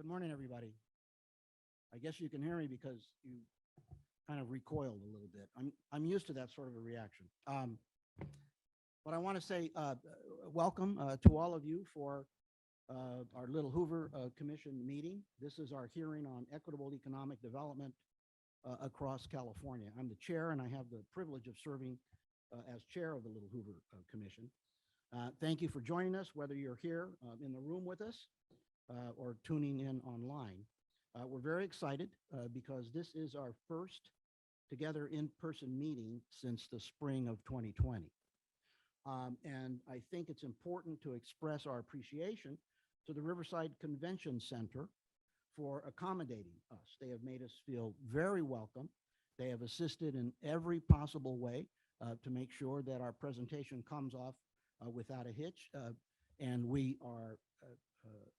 morning, everybody. I guess you can hear me because you kind of recoiled a little bit. I'm used to that sort of a reaction. But I want to say welcome to all of you for our little Hoover Commission meeting. This is our hearing on equitable economic development across California. I'm the chair, and I have the privilege of serving as chair of the little Hoover Commission. Thank you for joining us, whether you're here in the room with us or tuning in online. We're very excited because this is our first together in-person meeting since the spring of 2020. And I think it's important to express our appreciation to the Riverside Convention Center for accommodating us. They have made us feel very welcome. They have assisted in every possible way to make sure that our presentation comes off without a hitch. And we are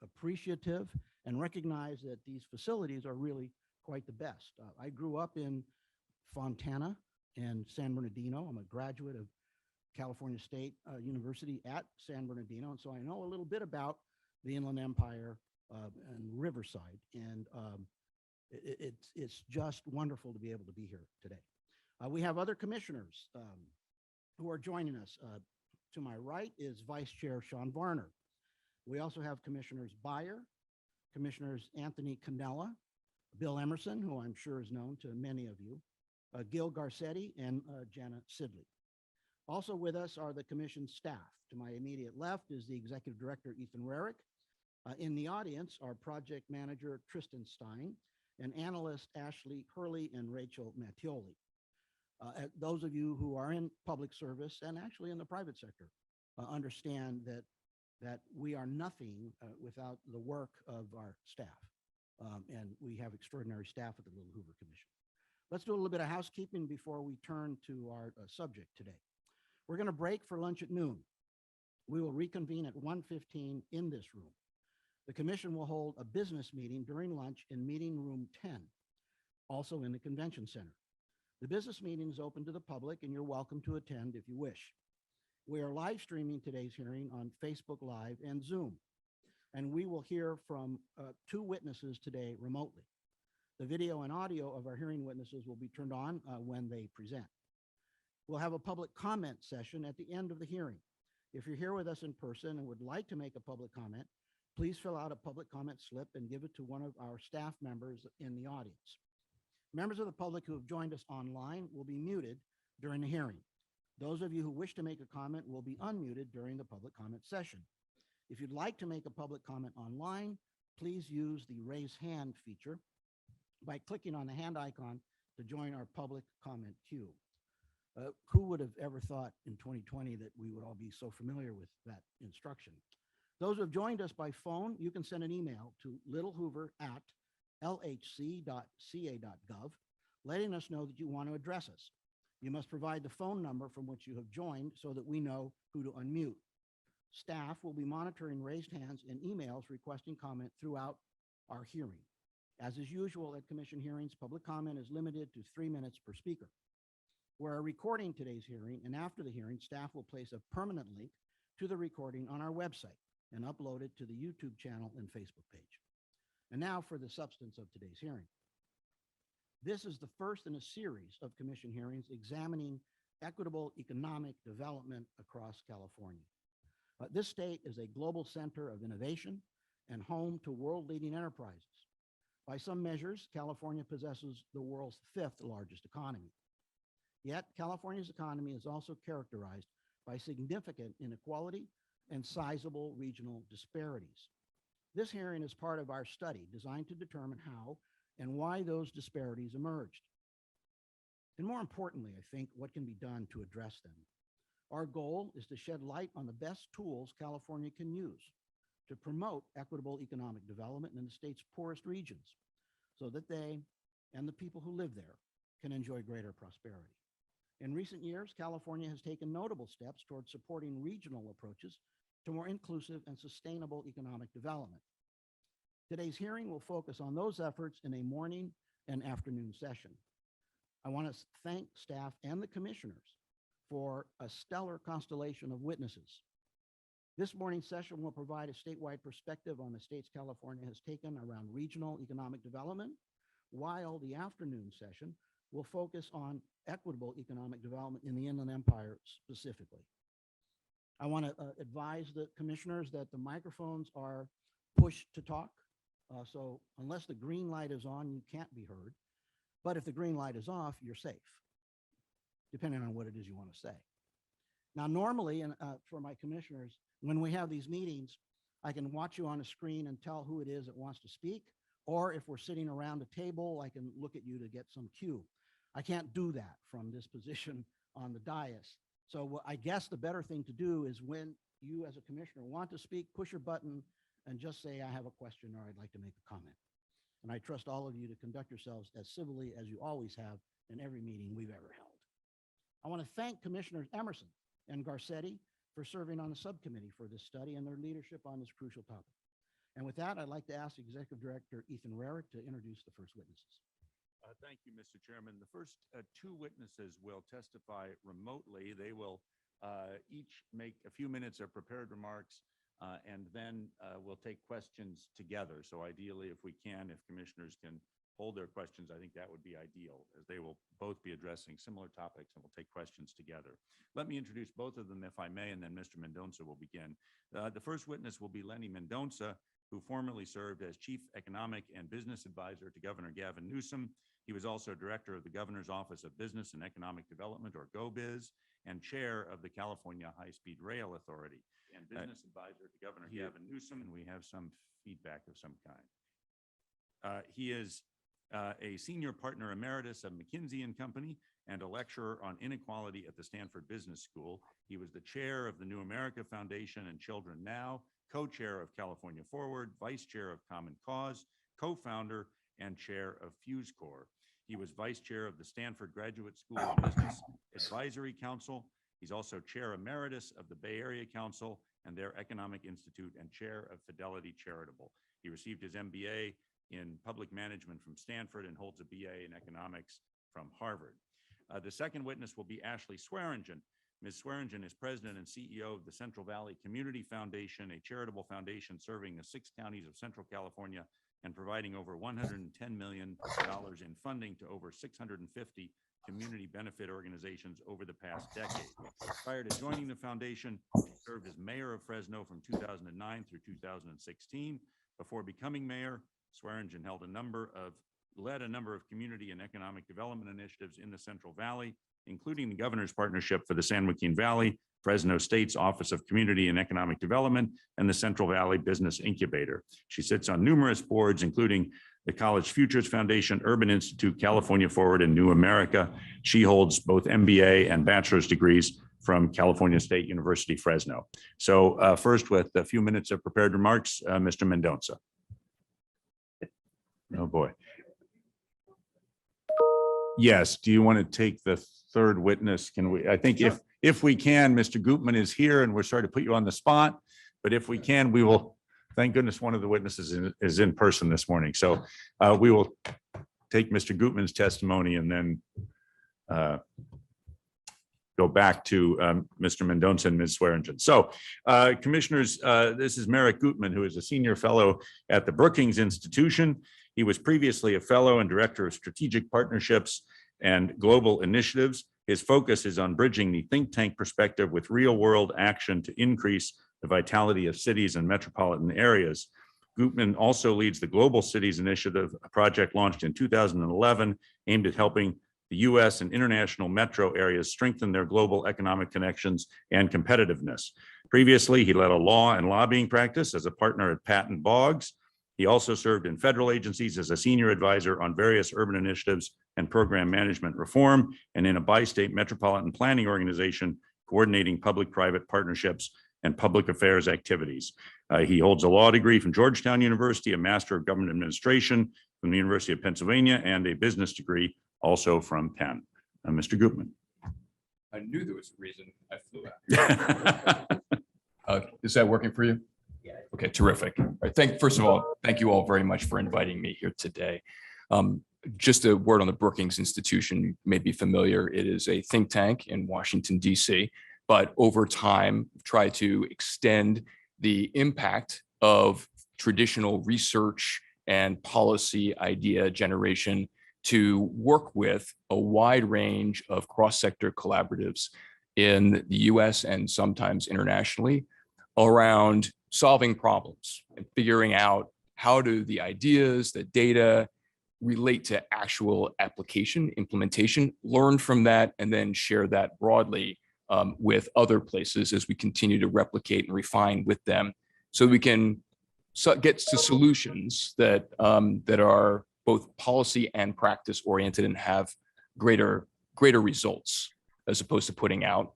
appreciative and recognize that these facilities are really quite the best. I grew up in Fontana and San Bernardino. I'm a graduate of California State University at San Bernardino, and so I know a little bit about the Inland Empire and Riverside, and it's just wonderful to be able to be here today. We have other commissioners who are joining us. To my right is Vice Chair Sean Varner. We also have Commissioners Beyer, Commissioners Anthony Cannella, Bill Emerson, who I'm sure is known to many of you, Gil Garcetti, and Jana Sidley. Also with us are the commission staff. To my immediate left is the Executive Director, Ethan Rarick. In the audience are Project Manager Tristan Stein and Analyst Ashley Hurley and Rachel Mattioli. Those of you who are in public service and actually in the private sector understand that we are nothing without the work of our staff. And we have extraordinary staff at the Little Hoover Commission. Let's do a little bit of housekeeping before we turn to our subject today. We're going to break for lunch at noon. We will reconvene at 1:15 in this room. The commission will hold a business meeting during lunch in meeting room 10, also in the convention center. The business meeting is open to the public and you're welcome to attend if you wish. We are live streaming today's hearing on Facebook Live and Zoom, and we will hear from 2 witnesses today remotely. The video and audio of our hearing witnesses will be turned on when they present. We'll have a public comment session at the end of the hearing. If you're here with us in person and would like to make a public comment, please fill out a public comment slip and give it to one of our staff members in the audience. Members of the public who have joined us online will be muted during the hearing. Those of you who wish to make a comment will be unmuted during the public comment session. If you'd like to make a public comment online, please use the raise hand feature by clicking on the hand icon to join our public comment queue. Who would have ever thought in 2020 that we would all be so familiar with that instruction? Those who have joined us by phone, you can send an email to littlehoover@lhc.ca.gov, letting us know that you want to address us. You must provide the phone number from which you have joined so that we know who to unmute. Staff will be monitoring raised hands and emails requesting comment throughout our hearing. As is usual at commission hearings, public comment is limited to 3 minutes per speaker. We're recording today's hearing, and after the hearing, staff will place a permanent link to the recording on our website and upload it to the YouTube channel and Facebook page. And now for the substance of today's hearing. This is the first in a series of commission hearings examining equitable economic development across California. This state is a global center of innovation and home to world-leading enterprises. By some measures, California possesses the world's 5th largest economy. Yet, California's economy is also characterized by significant inequality and sizable regional disparities. This hearing is part of our study designed to determine how and why those disparities emerged. And more importantly, I think, what can be done to address them. Our goal is to shed light on the best tools California can use to promote equitable economic development in the state's poorest regions so that they and the people who live there can enjoy greater prosperity. In recent years, California has taken notable steps towards supporting regional approaches to more inclusive and sustainable economic development. Today's hearing will focus on those efforts in a morning and afternoon session. I want to thank staff and the commissioners for a stellar constellation of witnesses. This morning's session will provide a statewide perspective on the states California has taken around regional economic development, while the afternoon session will focus on equitable economic development in the Inland Empire specifically. I want to advise the commissioners that the microphones are pushed to talk. So unless the green light is on, you can't be heard. But if the green light is off, you're safe, depending on what it is you want to say. Now, normally, and for my commissioners, when we have these meetings, I can watch you on a screen and tell who it is that wants to speak. Or if we're sitting around a table, I can look at you to get some cue. I can't do that from this position on the dais. So I guess the better thing to do is when you as a commissioner want to speak, push your button and just say, I have a question or I'd like to make a comment. And I trust all of you to conduct yourselves as civilly as you always have in every meeting we've ever held. I want to thank Commissioners Emerson and Garcetti for serving on the subcommittee for this study and their leadership on this crucial topic. And with that, I'd like to ask Executive Director Ethan Rarick to introduce the first witnesses. Thank you, Mr. Chairman. The first two witnesses will testify remotely. They will each make a few minutes of prepared remarks, and then we'll take questions together. So ideally, if we can, if commissioners can hold their questions, I think that would be ideal, as they will both be addressing similar topics and we'll take questions together. Let me introduce both of them, if I may, and then Mr. Mendonca will begin. The first witness will be Lenny Mendonca, who formerly served as Chief Economic and Business Advisor to Governor Gavin Newsom. He was also Director of the Governor's Office of Business and Economic Development, or GoBiz, and Chair of the California High-Speed Rail Authority, and Business Advisor to Governor Gavin Newsom, and we have some feedback of some kind. He is a Senior Partner Emeritus of McKinsey & Company and a lecturer on inequality at the Stanford Business School. He was the chair of the New America Foundation and Children Now, co-chair of California Forward, vice chair of Common Cause, co-founder and chair of Fuse Corps. He was vice chair of the Stanford Graduate School of Business Advisory Council. He's also chair emeritus of the Bay Area Council and their Economic Institute, and chair of Fidelity Charitable. He received his MBA in public management from Stanford and holds a BA in economics from Harvard. The second witness will be Ashley Swearengin. Ms. Swearengin is president and CEO of the Central Valley Community Foundation, a charitable foundation serving the 6 counties of Central California and providing over $110 million in funding to over 650 community benefit organizations over the past decade. Prior to joining the foundation, he served as mayor of Fresno from 2009 through 2016. Before becoming mayor, Swearengin led a number of community and economic development initiatives in the Central Valley, including the Governor's Partnership for the San Joaquin Valley, Fresno State's Office of Community and Economic Development, and the Central Valley Business Incubator. She sits on numerous boards, including the College Futures Foundation, Urban Institute, California Forward, and New America. She holds both MBA and bachelor's degrees from California State University, Fresno. So first, with a few minutes of prepared remarks, Mr. Mendonca. Oh boy. Yes, do you want to take the third witness? Can we, I think sure. If we can, Mr. Gootman is here and we're sorry to put you on the spot, but if we can, we will, thank goodness one of the witnesses is in person this morning. So we will take Mr. Gootman's testimony and then go back to Mr. Mendonca and Ms. Swearengin. So commissioners, this is Marek Gootman, who is a senior fellow at the Brookings Institution. He was previously a fellow and director of strategic partnerships and global initiatives. His focus is on bridging the think tank perspective with real world action to increase the vitality of cities and metropolitan areas. Gootman also leads the Global Cities Initiative, a project launched in 2011 aimed at helping the US and international metro areas strengthen their global economic connections and competitiveness. Previously, he led a law and lobbying practice as a partner at Patton Boggs. He also served in federal agencies as a senior advisor on various urban initiatives and program management reform, and in a bi-state metropolitan planning organization coordinating public-private partnerships and public affairs activities. He holds a law degree from Georgetown University, a Master of Government Administration from the University of Pennsylvania, and a business degree also from Penn. Mr. Gootman. I knew there was a reason I flew out. Is that working for you? Yeah. Okay, terrific. All right, first of all, thank you all very much for inviting me here today. Just a word on the Brookings Institution, you may be familiar. It is a think tank in Washington, D.C. but over time, try to extend the impact of traditional research and policy idea generation to work with a wide range of cross-sector collaboratives in the US and sometimes internationally around solving problems and figuring out how do the ideas, the data relate to actual application, implementation, learn from that, and then share that broadly with other places as we continue to replicate and refine with them so we can get to solutions that, that are both policy and practice oriented and have greater results, as opposed to putting out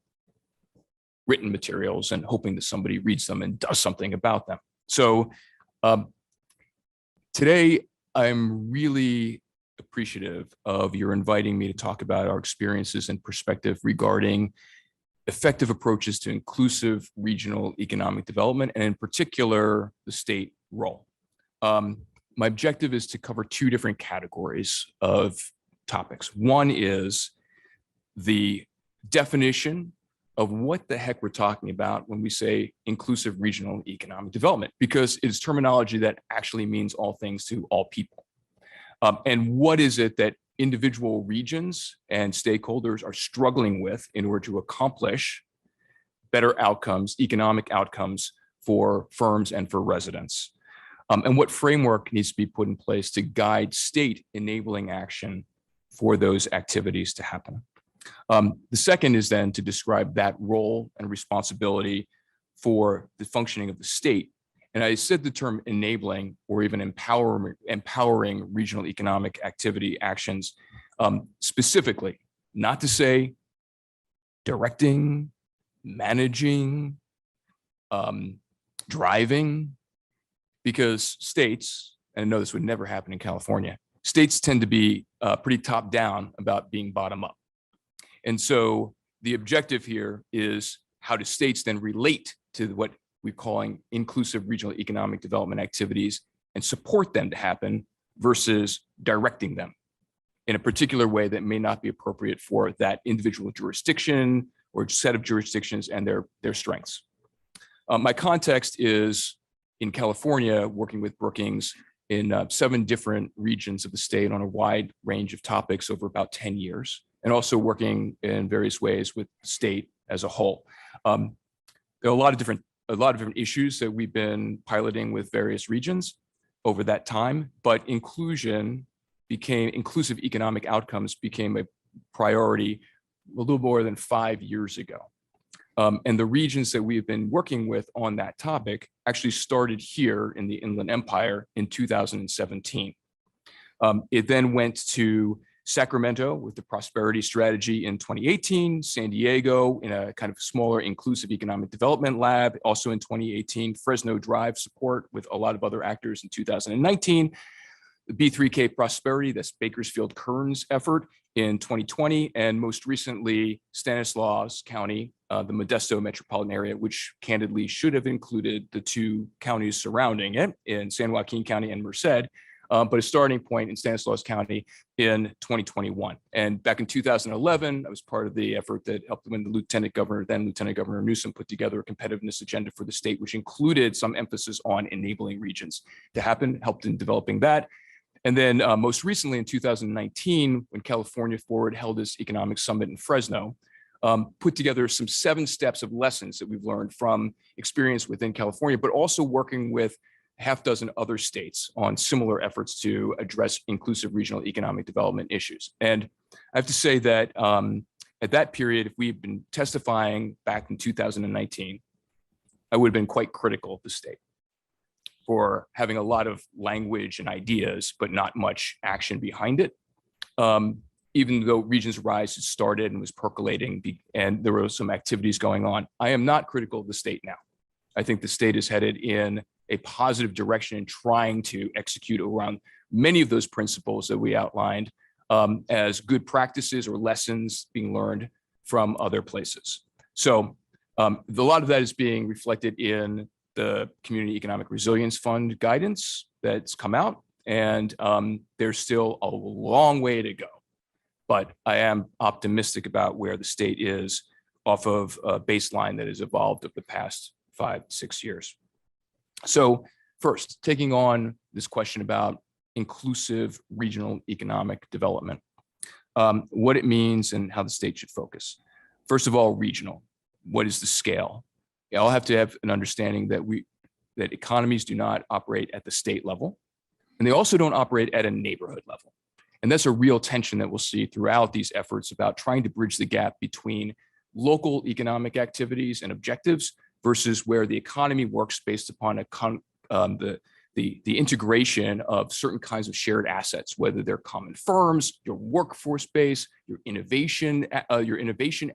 written materials and hoping that somebody reads them and does something about them. So today, I'm really appreciative of your inviting me to talk about our experiences and perspective regarding effective approaches to inclusive regional economic development, and in particular, the state role. My objective is to cover two different categories of topics. One is the definition of what the heck we're talking about when we say inclusive regional economic development, because it's terminology that actually means all things to all people. And what is it that individual regions and stakeholders are struggling with in order to accomplish better outcomes, economic outcomes for firms and for residents? And what framework needs to be put in place to guide state enabling action for those activities to happen? The second is then to describe that role and responsibility for the functioning of the state. And I said the term enabling or even empowering regional economic activity actions specifically, not to say directing, managing, driving, because states, and I know this would never happen in California, states tend to be pretty top down about being bottom up. And so the objective here is how do states then relate to what we're calling inclusive regional economic development activities and support them to happen versus directing them in a particular way that may not be appropriate for that individual jurisdiction or set of jurisdictions and their strengths. My context is in California, working with Brookings in 7 different regions of the state on a wide range of topics over about 10 years, and also working in various ways with the state as a whole. There are a lot of different issues that we've been piloting with various regions over that time, but inclusive economic outcomes became a priority a little more than 5 years ago. And the regions that we've been working with on that topic actually started here in the Inland Empire in 2017. It then went to Sacramento with the Prosperity Strategy in 2018, San Diego in a kind of smaller inclusive economic development lab, also in 2018, Fresno Drive support with a lot of other actors in 2019, the B3K Prosperity, that's Bakersfield Kearns effort in 2020, and most recently, Stanislaus County, the Modesto metropolitan area, which candidly should have included the 2 counties surrounding it in San Joaquin County and Merced, but a starting point in Stanislaus County in 2021. And back in 2011, I was part of the effort that helped when the Lieutenant Governor Newsom put together a competitiveness agenda for the state, which included some emphasis on enabling regions to happen, helped in developing that. And then most recently in 2019, when California Forward held its economic summit in Fresno, put together some 7 steps of lessons that we've learned from experience within California, but also working with half dozen other states on similar efforts to address inclusive regional economic development issues. And I have to say that at that period, if we had been testifying back in 2019, I would have been quite critical of the state for having a lot of language and ideas, but not much action behind it. Even though Regions Rise had started and was percolating and there were some activities going on, I am not critical of the state now. I think the state is headed in a positive direction in trying to execute around many of those principles that we outlined as good practices or lessons being learned from other places. So a lot of that is being reflected in the Community Economic Resilience Fund guidance that's come out, and there's still a long way to go. But I am optimistic about where the state is off of a baseline that has evolved over the past 5-6 years. So first, taking on this question about inclusive regional economic development, what it means and how the state should focus. First of all, regional. What is the scale? I'll have to have an understanding that economies do not operate at the state level, and they also don't operate at a neighborhood level. And that's a real tension that we'll see throughout these efforts about trying to bridge the gap between local economic activities and objectives versus where the economy works based upon the integration of certain kinds of shared assets, whether they're common firms, your workforce base, your innovation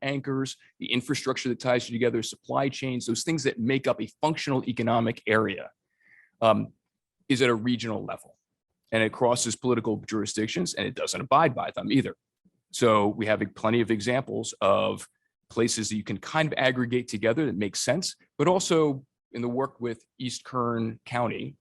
anchors, the infrastructure that ties you together, supply chains, those things that make up a functional economic area, is at a regional level. And it crosses political jurisdictions, and it doesn't abide by them either. So we have plenty of examples of places that you can kind of aggregate together that makes sense, but also in the work with East Kern County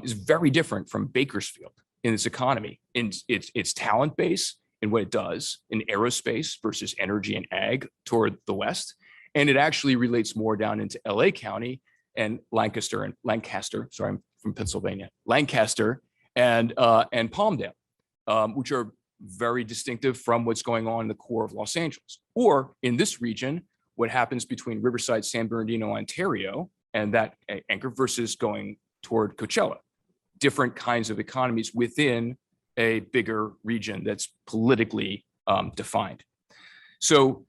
is very different from Bakersfield in its economy, in its talent base, in what it does in aerospace versus energy and ag toward the west. And it actually relates more down into LA County and Lancaster, sorry, I'm from Pennsylvania, Lancaster and Palmdale, which are very distinctive from what's going on in the core of Los Angeles. Or in this region, what happens between Riverside, San Bernardino, Ontario, and that anchor versus going toward Coachella. Different kinds of economies within a bigger region that's politically defined. So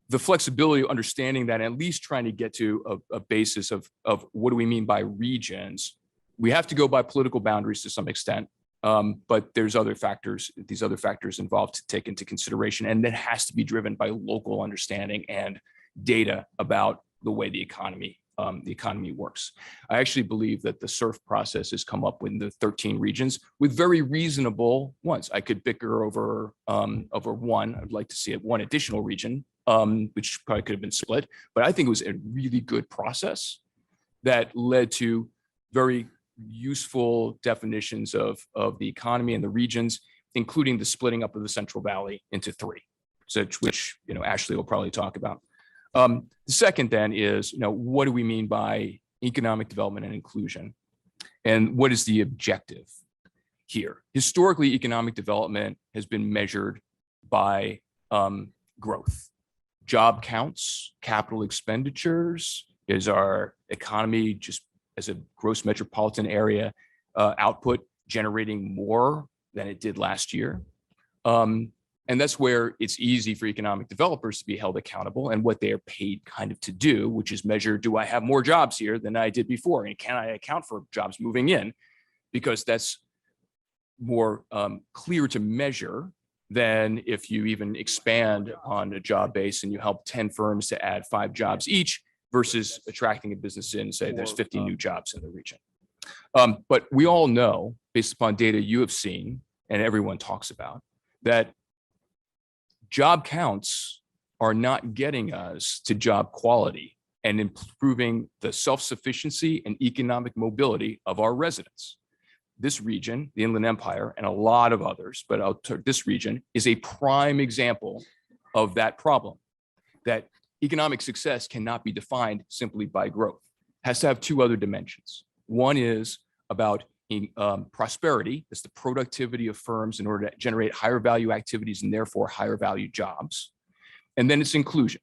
the flexibility of understanding that, and at least trying to get to a basis of what do we mean by regions. We have to go by political boundaries to some extent, but there's other factors, these other factors involved to take into consideration, and that has to be driven by local understanding and data about the way the economy works. I actually believe that the SURF process has come up with the 13 regions with very reasonable ones. I could bicker over one. I'd like to see it one additional region, which probably could have been split, but I think it was a really good process that led to very useful definitions of the economy and the regions, including the splitting up of the Central Valley into 3, which Ashley will probably talk about. The second then is, what do we mean by economic development and inclusion? And what is the objective here? Historically, economic development has been measured by growth, job counts, capital expenditures. Is our economy, just as a gross metropolitan area, output generating more than it did last year? And that's where it's easy for economic developers to be held accountable and what they are paid kind of to do, which is measure, do I have more jobs here than I did before? And can I account for jobs moving in? Because that's more clear to measure than if you even expand on a job base and you help 10 firms to add 5 jobs each versus attracting a business in, say there's 50 new jobs in the region. But we all know, based upon data you have seen and everyone talks about, that job counts are not getting us to job quality and improving the self-sufficiency and economic mobility of our residents. This region, the Inland Empire, and a lot of others, but this region is a prime example of that problem, that economic success cannot be defined simply by growth. It has to have 2 other dimensions. One is about prosperity, that's the productivity of firms in order to generate higher value activities and therefore higher value jobs. And then it's inclusion.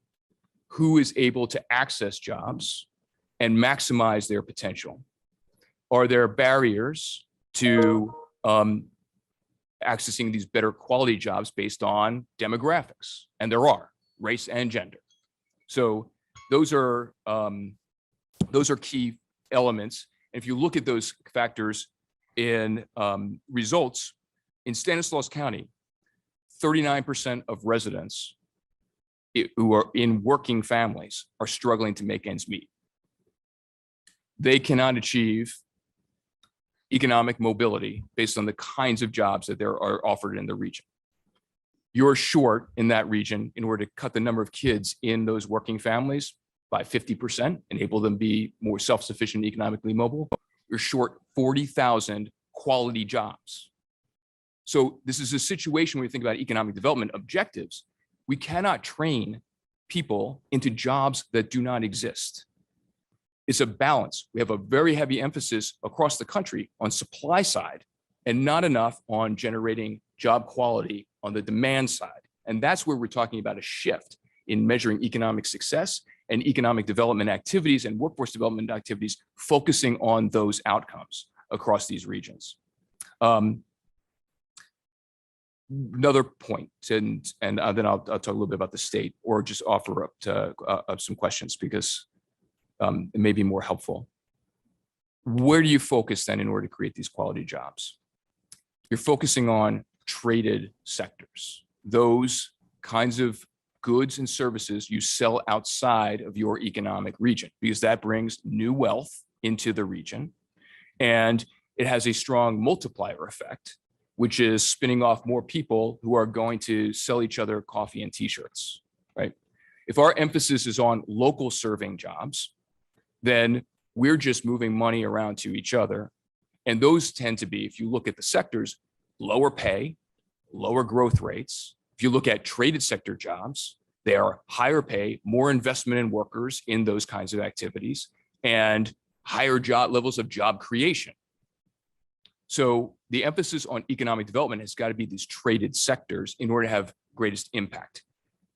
Who is able to access jobs and maximize their potential? Are there barriers to accessing these better quality jobs based on demographics? And there are, race and gender. So those are key elements. And if you look at those factors in results, in Stanislaus County, 39% of residents who are in working families are struggling to make ends meet. They cannot achieve economic mobility based on the kinds of jobs that are offered in the region. You're short in that region in order to cut the number of kids in those working families by 50%, enable them to be more self-sufficient, economically mobile. You're short 40,000 quality jobs. So this is a situation where you think about economic development objectives. We cannot train people into jobs that do not exist. It's a balance. We have a very heavy emphasis across the country on supply side and not enough on generating job quality on the demand side. And that's where we're talking about a shift in measuring economic success and economic development activities and workforce development activities, focusing on those outcomes across these regions. Another point, and then I'll talk a little bit about the state, or just offer up some questions because it may be more helpful. Where do you focus then in order to create these quality jobs? You're focusing on traded sectors, those kinds of goods and services you sell outside of your economic region, because that brings new wealth into the region. And it has a strong multiplier effect, which is spinning off more people who are going to sell each other coffee and t-shirts, right? If our emphasis is on local serving jobs, then we're just moving money around to each other. And those tend to be, if you look at the sectors, lower pay, lower growth rates. If you look at traded sector jobs, they are higher pay, more investment in workers in those kinds of activities, and higher job levels of job creation. So the emphasis on economic development has got to be these traded sectors in order to have greatest impact.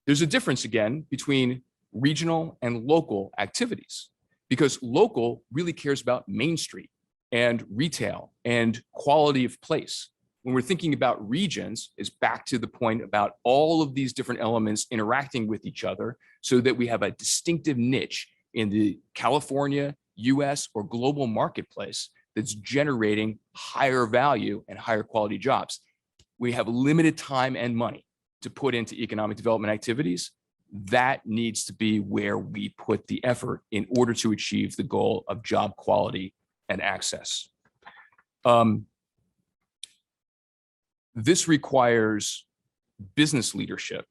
There's a difference, again, between regional and local activities, because local really cares about Main Street and retail and quality of place. When we're thinking about regions, is back to the point about all of these different elements interacting with each other so that we have a distinctive niche in the California, US, or global marketplace that's generating higher value and higher quality jobs. We have limited time and money to put into economic development activities. That needs to be where we put the effort in order to achieve the goal of job quality and access. This requires business leadership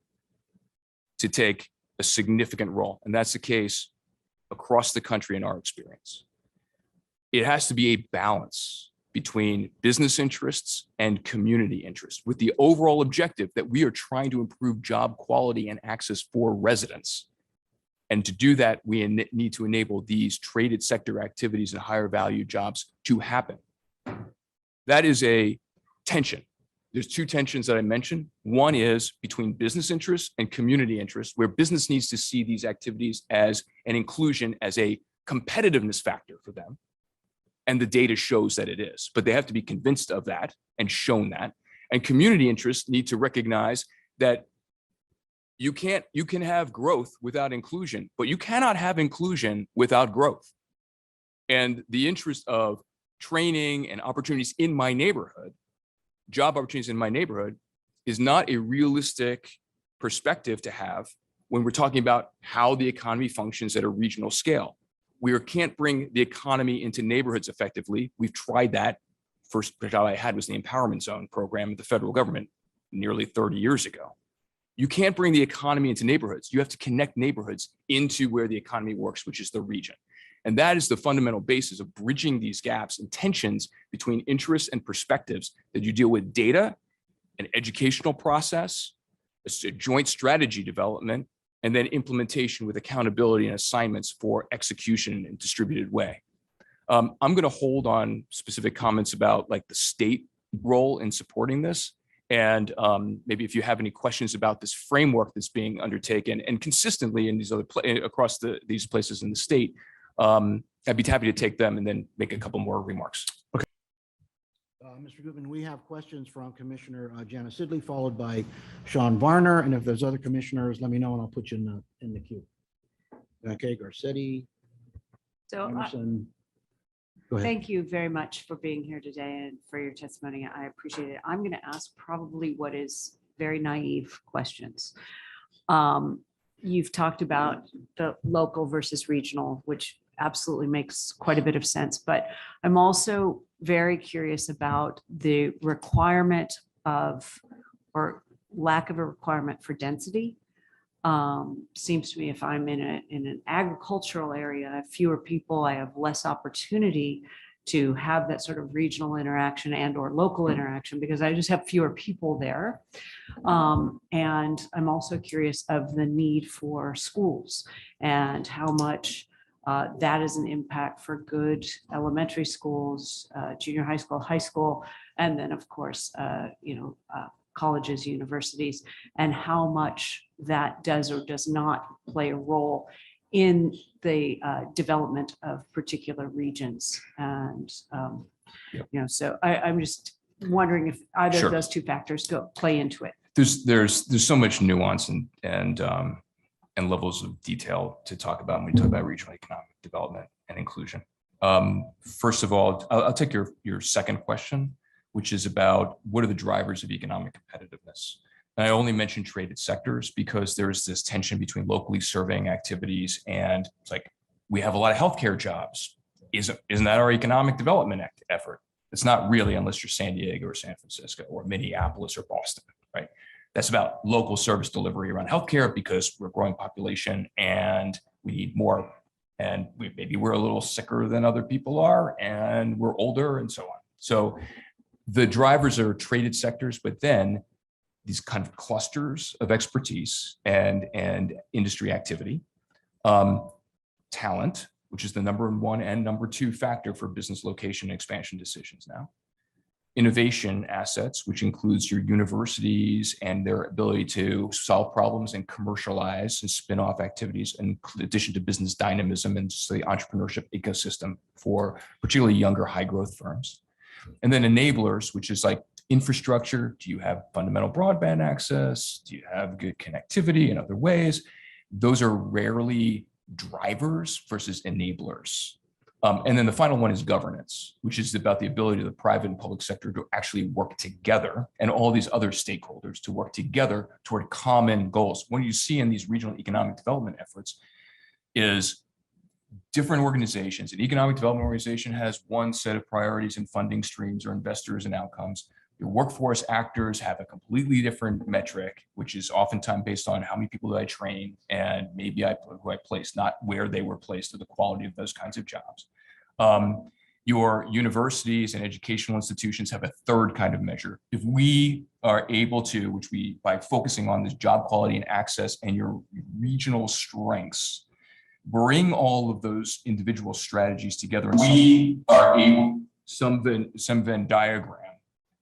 to take a significant role, and that's the case across the country in our experience. It has to be a balance between business interests and community interests, with the overall objective that we are trying to improve job quality and access for residents. And to do that, we need to enable these traded sector activities and higher value jobs to happen. That is a tension. There's two tensions that I mentioned. One is between business interests and community interests, where business needs to see these activities as an inclusion, as a competitiveness factor for them. And the data shows that it is, but they have to be convinced of that and shown that. And community interests need to recognize that you can have growth without inclusion, but you cannot have inclusion without growth. And the interest of training and opportunities in my neighborhood, job opportunities in my neighborhood, is not a realistic perspective to have when we're talking about how the economy functions at a regional scale. We can't bring the economy into neighborhoods effectively. We've tried that. First job I had was the Empowerment Zone program at the federal government nearly 30 years ago. You can't bring the economy into neighborhoods. You have to connect neighborhoods into where the economy works, which is the region. And that is the fundamental basis of bridging these gaps and tensions between interests and perspectives, that you deal with data, an educational process, a joint strategy development, and then implementation with accountability and assignments for execution in a distributed way. I'm going to hold on specific comments about like the state role in supporting this. And maybe if you have any questions about this framework that's being undertaken and consistently in these other across these places in the state, I'd be happy to take them and then make a couple more remarks. Okay. Mr. Gootman, we have questions from Commissioner Janice Sidley, followed by Sean Varner. And if there's other commissioners, let me know and I'll put you in the queue. Okay, Garcetti. So Emerson. Go ahead. thank you very much for being here today and for your testimony. I appreciate it. I'm going to ask probably what is very naive questions. You've talked about the local versus regional, which absolutely makes quite a bit of sense. But I'm also very curious about the requirement of, or lack of a requirement for density. Seems to me if I'm in an agricultural area, I have fewer people, I have less opportunity to have that sort of regional interaction and or local interaction, because I just have fewer people there. And I'm also curious of the need for schools and how much that is an impact for good elementary schools, junior high school, and then of course, colleges, universities, and how much that does or does not play a role in the development of particular regions. And, so I'm just wondering if either Sure. of those two factors play into it. There's so much nuance and levels of detail to talk about when we talk about regional economic development and inclusion. First of all, I'll take your second question, which is about what are the drivers of economic competitiveness. And I only mentioned traded sectors because there's this tension between locally serving activities and it's like, we have a lot of healthcare jobs. Isn't that our economic development effort? It's not really, unless you're San Diego or San Francisco or Minneapolis or Boston, right? That's about local service delivery around healthcare because we're a growing population and we need more. And maybe we're a little sicker than other people are and we're older and so on. So the drivers are traded sectors, but then these kind of clusters of expertise and industry activity, talent, which is the number one and number two factor for business location expansion decisions now. Innovation assets, which includes your universities and their ability to solve problems and commercialize and spin off activities, in addition to business dynamism and just the entrepreneurship ecosystem for particularly younger high growth firms. And then enablers, which is like infrastructure. Do you have fundamental broadband access? Do you have good connectivity in other ways? Those are rarely drivers versus enablers. And then the final one is governance, which is about the ability of the private and public sector to actually work together and all these other stakeholders to work together toward common goals. What you see in these regional economic development efforts is different organizations. An economic development organization has one set of priorities and funding streams or investors and outcomes. Your workforce actors have a completely different metric, which is oftentimes based on how many people that I train and maybe who I placed, not where they were placed or the quality of those kinds of jobs. Your universities and educational institutions have a third kind of measure. If we are able to, by focusing on this job quality and access and your regional strengths, bring all of those individual strategies together, we are able some Venn diagram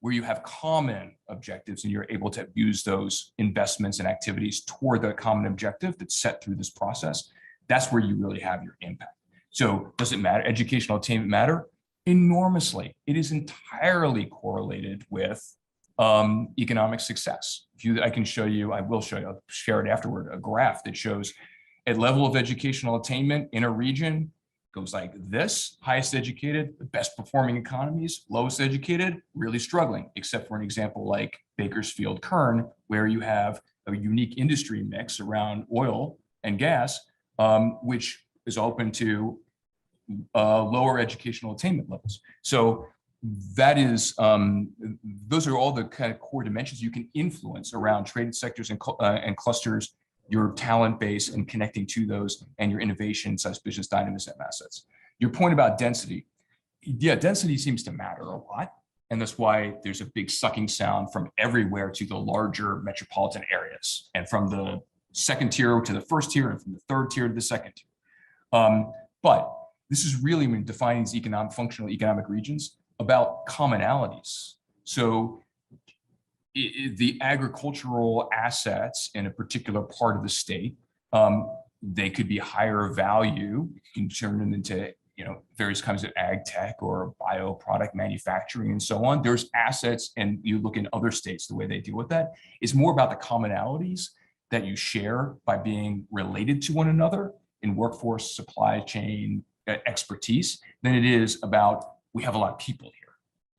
where you have common objectives and you're able to use those investments and activities toward the common objective that's set through this process. That's where you really have your impact. So does it matter? Educational attainment matter? Enormously. It is entirely correlated with economic success. I can show you, I will show you, I'll share it afterward, a graph that shows a level of educational attainment in a region goes like this: highest educated, the best performing economies; lowest educated, really struggling, except for an example like Bakersfield, Kern, where you have a unique industry mix around oil and gas, which is open to lower educational attainment levels. So that is, those are all the kind of core dimensions you can influence around traded sectors and clusters, your talent base and connecting to those, and your innovation such business dynamism assets. Your point about density. Yeah, density seems to matter a lot. And that's why there's a big sucking sound from everywhere to the larger metropolitan areas, and from the second tier to the first tier, and from the third tier to the second tier. But this is really, when defining these functional economic regions, about commonalities. So the agricultural assets in a particular part of the state, they could be higher value. You can turn them into various kinds of ag tech or bio product manufacturing and so on. There's assets, and you look in other states, the way they deal with that is more about the commonalities that you share by being related to one another in workforce, supply chain, expertise, than it is about we have a lot of people here.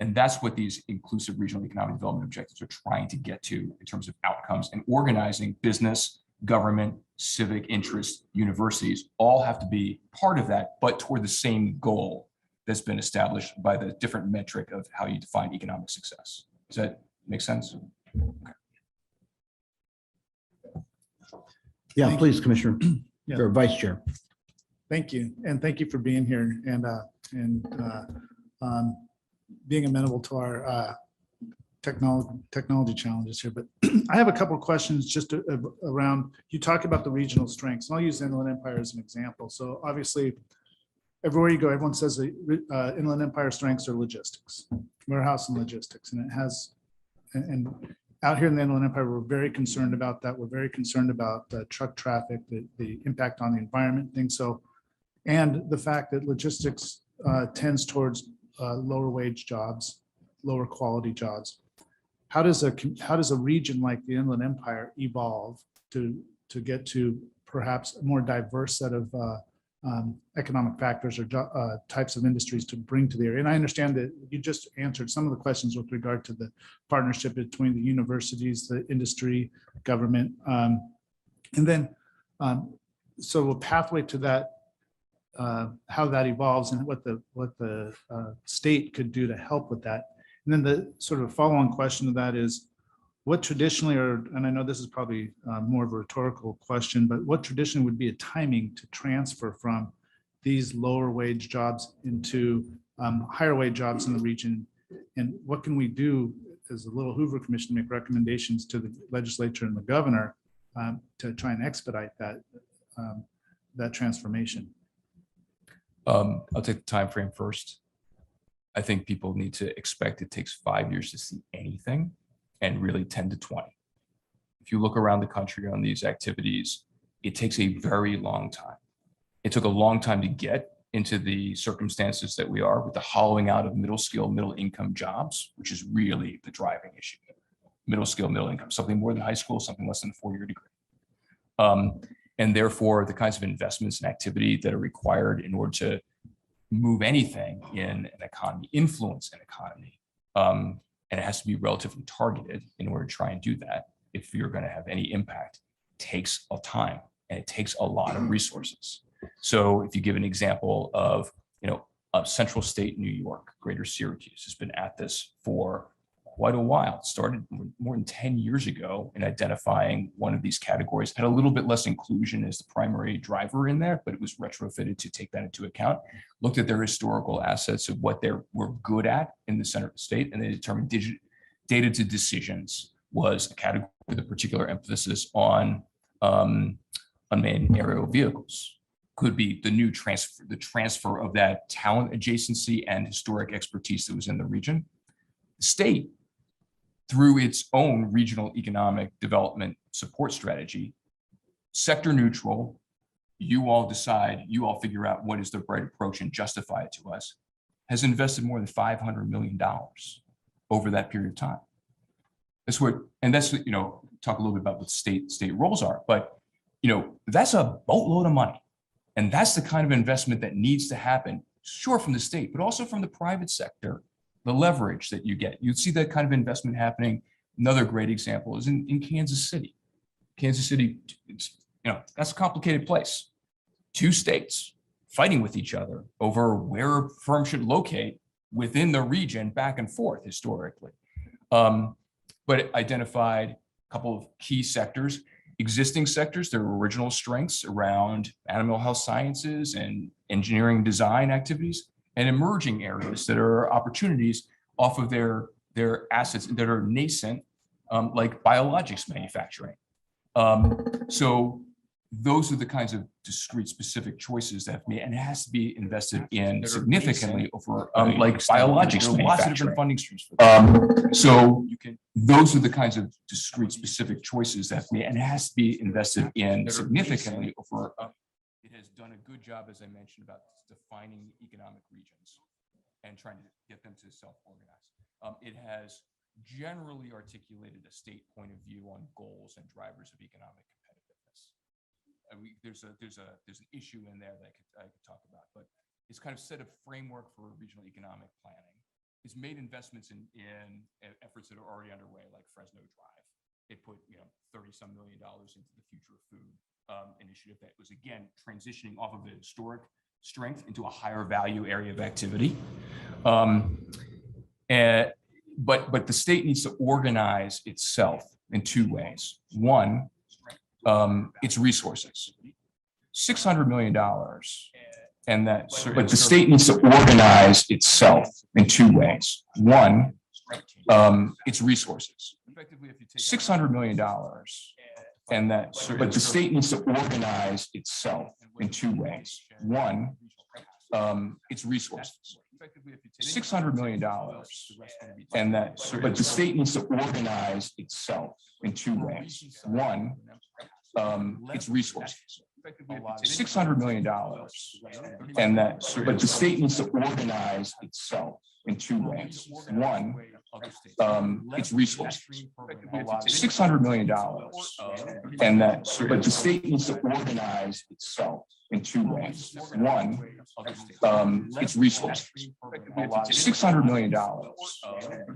And that's what these inclusive regional economic development objectives are trying to get to in terms of outcomes, and organizing business, government, civic interest, universities all have to be part of that, but toward the same goal that's been established by the different metric of how you define economic success. Does that make sense? Okay. Yeah, please, Commissioner, or Vice Chair. Thank you. And thank you for being here. And being amenable to our technology challenges here. But I have a couple of questions just around, you talk about the regional strengths, and I'll use Inland Empire as an example. So obviously, everywhere you go, everyone says the Inland Empire strengths are logistics, warehouse and logistics, and it has, and out here in the Inland Empire, we're very concerned about that. We're very concerned about truck traffic, the impact on the environment, things so, and the fact that logistics tends towards lower wage jobs, lower quality jobs. How does a region like the Inland Empire evolve to get to perhaps a more diverse set of economic factors or types of industries to bring to the area? And I understand that you just answered some of the questions with regard to the partnership between the universities, the industry, government, and then so a pathway to that, how that evolves and what the state could do to help with that. And then the sort of follow-on question to that is, what traditionally, and I know this is probably more of a rhetorical question, but what traditionally would be a timing to transfer from these lower wage jobs into higher wage jobs in the region? And what can we do as a little Hoover Commission to make recommendations to the legislature and the governor to try and expedite that transformation? I'll take the time frame first. I think people need to expect it takes 5 years to see anything, and really 10 to 20. If you look around the country on these activities, it takes a very long time. It took a long time to get into the circumstances that we are with the hollowing out of middle skill, middle income jobs, which is really the driving issue. Middle skill, middle income, something more than high school, something less than a 4-year degree. And therefore, the kinds of investments and activity that are required in order to move anything in an economy, influence an economy, and it has to be relatively targeted in order to try and do that. If you're going to have any impact, it takes a time and it takes a lot of resources. So if you give an example of, Central State New York, Greater Syracuse has been at this for quite a while. It started more than 10 years ago in identifying one of these categories, had a little bit less inclusion as the primary driver in there, but it was retrofitted to take that into account, looked at their historical assets of what they were good at in the center of the state, and they determined data to decisions was a category with a particular emphasis on unmanned aerial vehicles. Could be the transfer of that talent adjacency and historic expertise that was in the region. The state, through its own regional economic development support strategy, sector neutral, you all decide, you all figure out what is the right approach and justify it to us, has invested more than $500 million over that period of time. That's what, talk a little bit about what state roles are, but that's a boatload of money. And that's the kind of investment that needs to happen, sure, from the state, but also from the private sector. The leverage that you get, you'd see that kind of investment happening. Another great example is in Kansas City. Kansas City, that's a complicated place. 2 states fighting with each other over where a firm should locate within the region, back and forth historically. But it identified a couple of key sectors, existing sectors, their original strengths around animal health sciences and engineering design activities, and emerging areas that are opportunities off of their assets that are nascent, like biologics manufacturing. So those are the kinds of discrete specific choices that have made, and it has to be invested in significantly over like biologics manufacturing. Lots of different funding streams for that. So those are the kinds of discrete specific choices that have made, and it has to be invested in significantly over. It has done a good job, as I mentioned, about defining economic regions and trying to get them to self-organize. It has generally articulated a state point of view on goals and drivers of economic competitiveness. There's an issue in there that I could talk about, but it's kind of set a framework for regional economic planning. It's made investments in efforts that are already underway, like Fresno Drive. It put $30-some million into the Future of Food initiative that was, again, transitioning off of the historic strength into a higher value area of activity. But the state needs to organize itself in 2 ways. One, its resources, $600 million, and that. But the state needs to organize itself in two ways. One, it's resources. $600 million, and that, but the state needs to organize itself in two ways. One, it's resources. $600 million, and that, but the state needs to organize itself in two ways. One, it's resources. $600 million, and that, but the state needs to organize itself in two ways. One, it's resources. $600 million, and that, but the state needs to organize itself in two ways. One, it's resources. $600 million,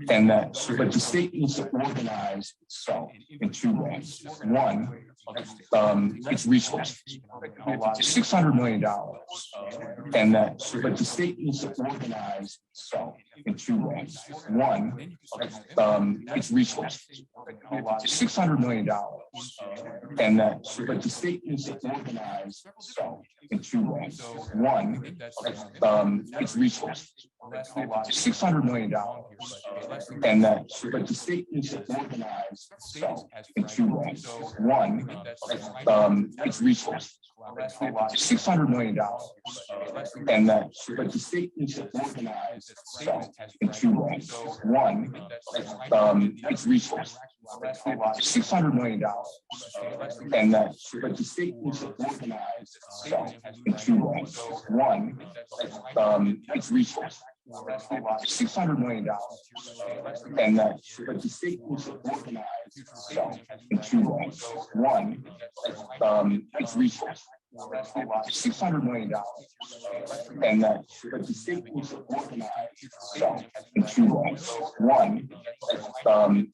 and that, but the state needs to organize itself in two ways. One, it's resources. $600 million, and that, but the state needs to organize itself in two ways. One, it's resources. $600 million, and that, but the state needs to organize itself in two ways. One, it's resources. $600 million, and that, but the state needs to organize itself in two ways. One, it's resources. $600 million, and that, but the state needs to organize itself in two ways. One, it's resources. $600 million, and that, but the state needs to organize itself in two ways. One, it's resources. $600 million, and that, but the state needs to organize itself in two ways. One, it's resources. $600 million, and that, but the state needs to organize itself in two ways. One,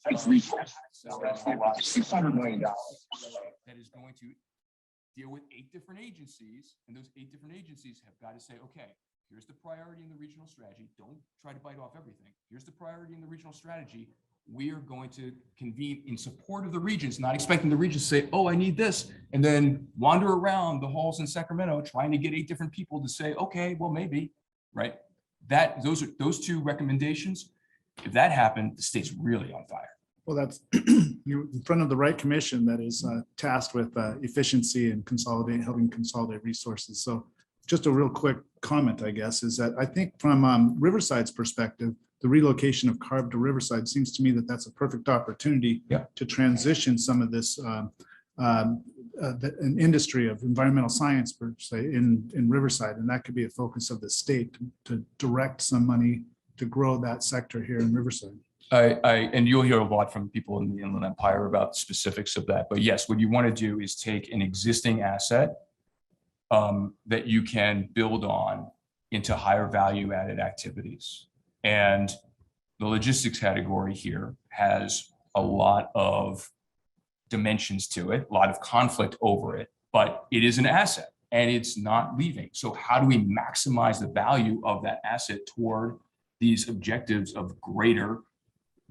it's resources. $600 million. That is going to deal with 8 different agencies, and those 8 different agencies have got to say, okay, here's the priority in the regional strategy. Don't try to bite off everything. Here's the priority in the regional strategy. We are going to convene in support of the regions, not expecting the regions to say, oh, I need this, and then wander around the halls in Sacramento trying to get 8 different people to say, okay, well, maybe, right? Those 2 recommendations, if that happened, the state's really on fire. Well, that's you're in front of the right commission that is tasked with efficiency and helping consolidate resources. So just a real quick comment, I guess, is that I think from Riverside's perspective, the relocation of CARB to Riverside seems to me that that's a perfect opportunity to transition some of this an industry of environmental science, per se, in Riverside, and that could be a focus of the state to direct some money to grow that sector here in Riverside. And you'll hear a lot from people in the Inland Empire about the specifics of that. But yes, what you want to do is take an existing asset that you can build on into higher value added activities. And the logistics category here has a lot of dimensions to it, a lot of conflict over it, but it is an asset and it's not leaving. So how do we maximize the value of that asset toward these objectives of greater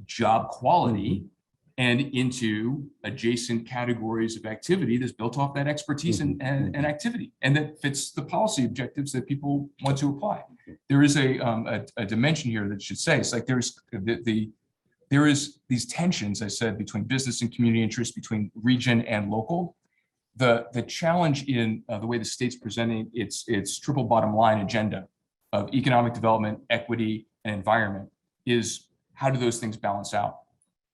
job quality and into adjacent categories of activity that's built off that expertise and activity, and that fits the policy objectives that people want to apply. There is a dimension here that should say, it's like there is these tensions, I said, between business and community interests, between region and local. The challenge in the way the state's presenting its triple bottom line agenda of economic development, equity, and environment is, how do those things balance out?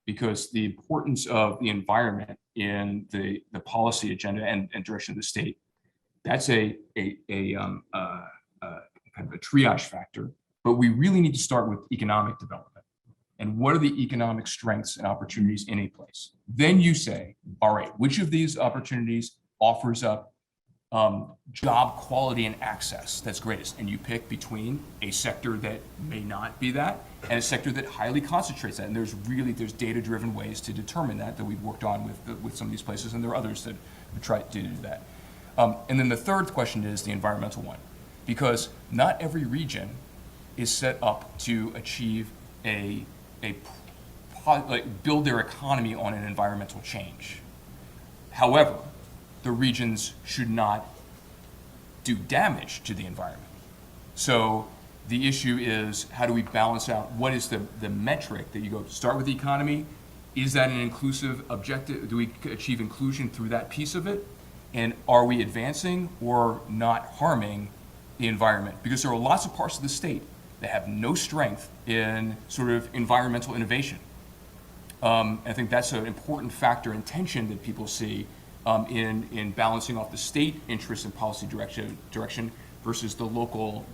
Because the importance of the environment in the policy agenda and direction of the state, that's a kind of a triage factor. But we really need to start with economic development. And what are the economic strengths and opportunities in a place? Then you say, all right, which of these opportunities offers up job quality and access that's greatest? And you pick between a sector that may not be that and a sector that highly concentrates that. And there's data-driven ways to determine that we've worked on with some of these places, and there are others that have tried to do that. And then the third question is the environmental one, because not every region is set up to achieve build their economy on an environmental change. However, the regions should not do damage to the environment. So The issue is, how do we balance out, what is the metric that you go, start with the economy? Is that an inclusive objective? Do we achieve inclusion through that piece of it? And are we advancing or not harming the environment? Because there are lots of parts of the state that have no strength in sort of environmental innovation. I think that's an important factor in tension that people see in balancing off the state interest and policy direction versus the local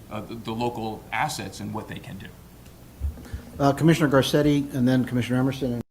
assets and what they can do. Commissioner Garcetti and then Commissioner Emerson.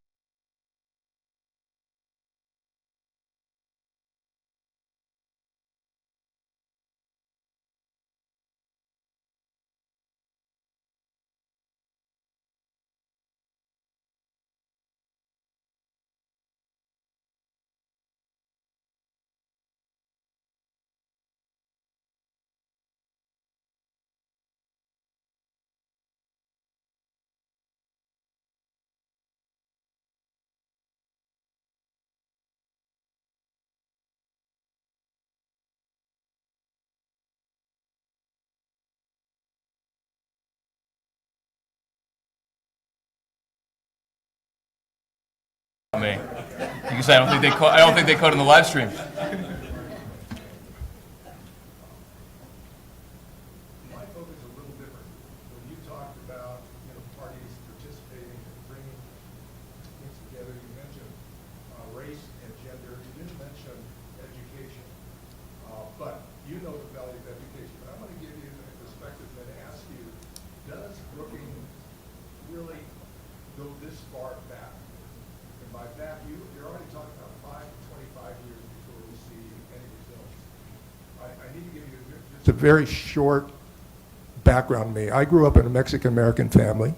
Me, because I don't think they caught in the live stream. My focus is a little different. When you talked about, parties participating and bringing things together, you mentioned race and gender. You didn't mention education, but you know the value of education. But I'm going to give you a perspective and ask you: does Brookings really go this far back? And by that, you're already talking about 5 to 25 years before we see any results. I need to give you just a very short background on me. I grew up in a Mexican-American family,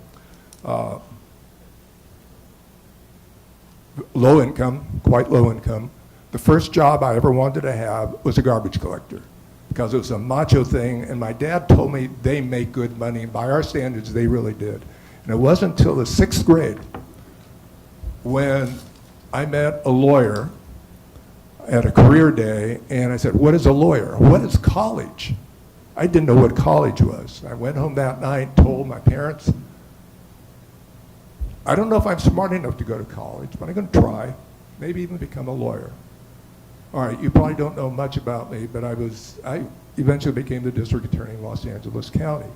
low income, quite low income. The first job I ever wanted to have was a garbage collector because it was a macho thing, and my dad told me they make good money, and by our standards, they really did. And it wasn't until the 6th grade when I met a lawyer at a career day, and I said, what is a lawyer? What is college? I didn't know what college was. I went home that night, told my parents, I don't know if I'm smart enough to go to college, but I'm going to try, maybe even become a lawyer. All right, you probably don't know much about me, but I eventually became the district attorney in Los Angeles County.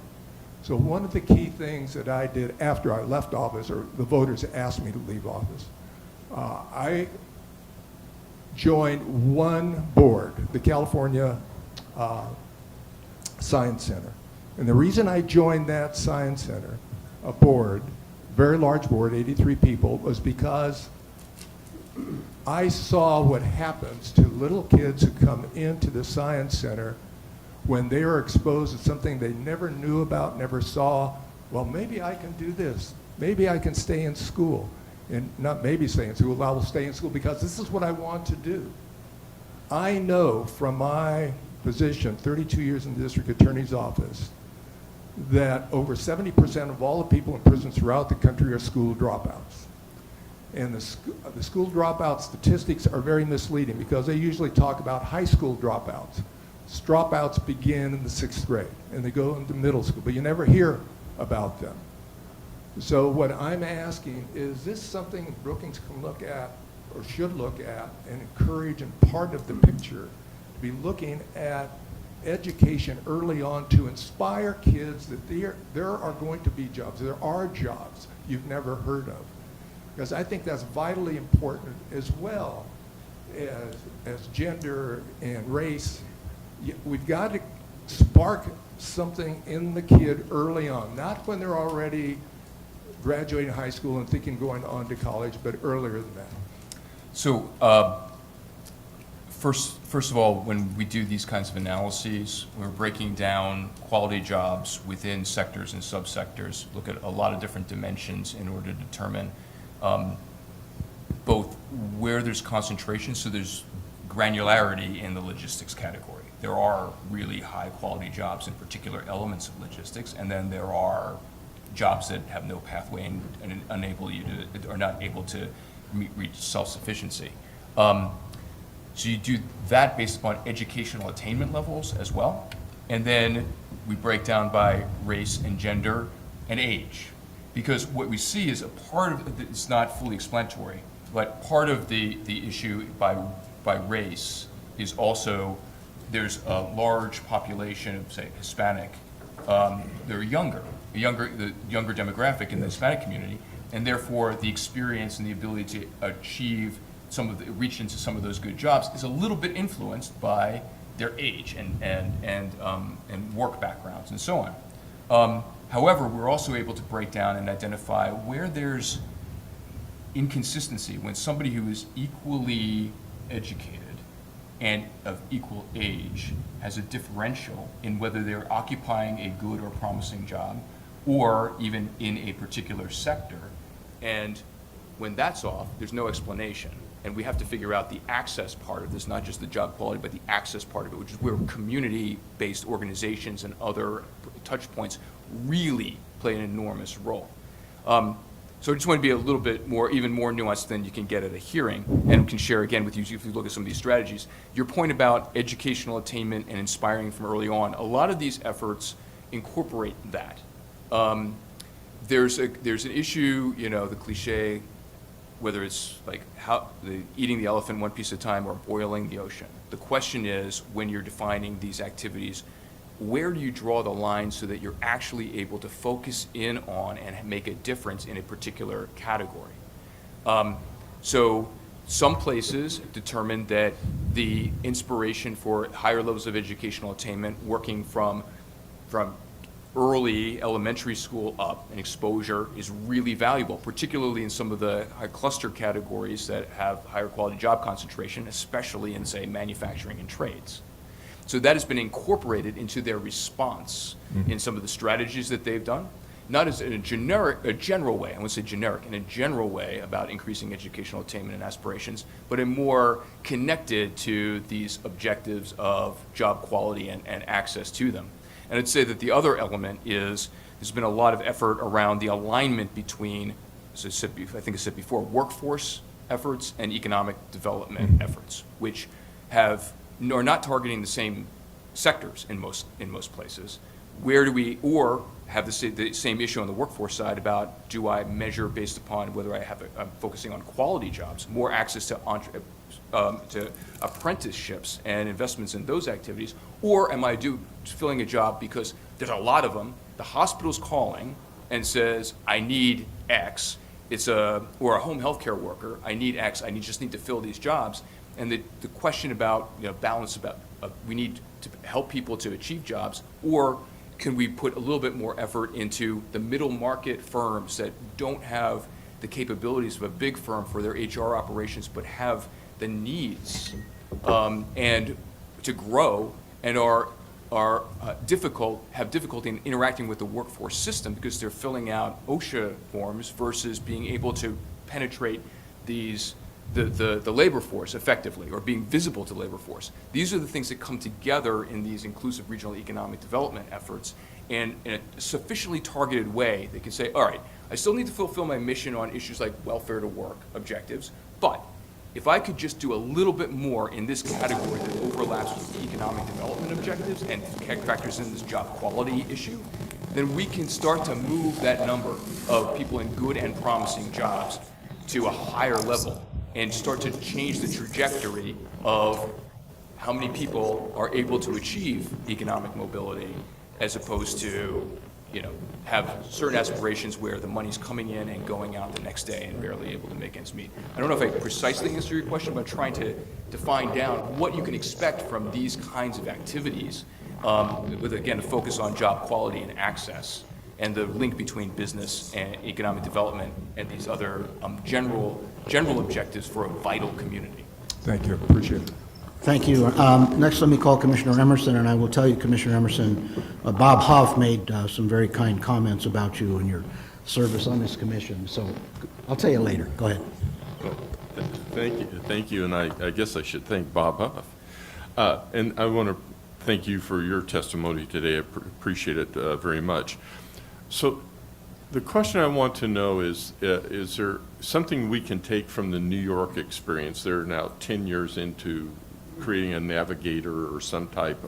So one of the key things that I did after I left office, or the voters asked me to leave office, I joined one board, the California Science Center. And the reason I joined that Science Center, a board, very large board, 83 people, was because I saw what happens to little kids who come into the Science Center when they are exposed to something they never knew about, never saw. Well, maybe I can do this. Maybe I can stay in school. And not maybe stay in school, I will stay in school because this is what I want to do. I know from my position, 32 years in the district attorney's office, that over 70% of all the people in prisons throughout the country are school dropouts. And the school dropout statistics are very misleading because they usually talk about high school dropouts. Dropouts begin in the 6th grade and they go into middle school, but you never hear about them. So what I'm asking, is this something Brookings can look at or should look at and encourage, and part of the picture to be looking at education early on to inspire kids that there are going to be jobs. There are jobs you've never heard of. Because I think that's vitally important as well as gender and race. We've got to spark something in the kid early on, not when they're already graduating high school and thinking going on to college, but earlier than that. So first of all, when we do these kinds of analyses, we're breaking down quality jobs within sectors and subsectors, look at a lot of different dimensions in order to determine both where there's concentration, so there's granularity in the logistics category. There are really high quality jobs in particular elements of logistics, and then there are jobs that have no pathway and are not able to reach self-sufficiency. So you do that based upon educational attainment levels as well. And then we break down by race and gender and age. Because what we see is a part of, it's not fully explanatory, but part of the issue by race is also, there's a large population of, say, Hispanic, they're younger, the younger demographic in the Hispanic community, and therefore the experience and the ability to achieve reach into some of those good jobs is a little bit influenced by their age and work backgrounds and so on. However, we're also able to break down and identify where there's inconsistency when somebody who is equally educated and of equal age has a differential in whether they're occupying a good or promising job or even in a particular sector. And when that's off, there's no explanation. And we have to figure out the access part of this, not just the job quality, but the access part of it, which is where community-based organizations and other touch points really play an enormous role. So I just want to be a little bit more, even more nuanced than you can get at a hearing, and can share again with you if you look at some of these strategies. Your point about educational attainment and inspiring from early on, a lot of these efforts incorporate that. There's an issue, you know, the cliche, whether it's like eating the elephant one piece at a time or boiling the ocean. The question is, when you're defining these activities, where do you draw the line so that you're actually able to focus in on and make a difference in a particular category? So some places determine that the inspiration for higher levels of educational attainment, working from early elementary school up, and exposure is really valuable, particularly in some of the high cluster categories that have higher quality job concentration, especially in, say, manufacturing and trades. So that has been incorporated into their response in some of the strategies that they've done, not as in a general way, I wouldn't say generic, in a general way about increasing educational attainment and aspirations, but a more connected to these objectives of job quality and access to them. And I'd say that the other element is there's been a lot of effort around the alignment between, as I think I said before, workforce efforts and economic development efforts, which are not targeting the same sectors in most places. Where do we, or have the same issue on the workforce side about, do I measure based upon whether I'm focusing on quality jobs, more access to apprenticeships and investments in those activities, or am I filling a job because there's a lot of them, the hospital's calling and says, I need X, or a home healthcare worker, I need X, just need to fill these jobs. And the question about, balance about, we need to help people to achieve jobs, or can we put a little bit more effort into the middle market firms that don't have the capabilities of a big firm for their HR operations, but have the needs and to grow and have difficulty in interacting with the workforce system because they're filling out OSHA forms versus being able to penetrate the labor force effectively, or being visible to labor force. These are the things that come together in these inclusive regional economic development efforts, and in a sufficiently targeted way, they can say, all right, I still need to fulfill my mission on issues like welfare to work objectives, but if I could just do a little bit more in this category that overlaps with the economic development objectives and factors in this job quality issue, then we can start to move that number of people in good and promising jobs to a higher level and start to change the trajectory of how many people are able to achieve economic mobility, as opposed to, have certain aspirations where the money's coming in and going out the next day and barely able to make ends meet. I don't know if I precisely answered your question, but trying to define down what you can expect from these kinds of activities, with, again, a focus on job quality and access, and the link between business and economic development and these other general objectives for a vital community. Thank you, appreciate it. Thank you. Next, let me call Commissioner Emerson, and I will tell you, Commissioner Emerson, Bob Huff made some very kind comments about you and your service on this commission. So I'll tell you later. Go ahead. Thank you, and I guess I should thank Bob Huff. And I want to thank you for your testimony today. I appreciate it very much. So the question I want to know is there something we can take from the New York experience? They're now 10 years into creating a navigator or some type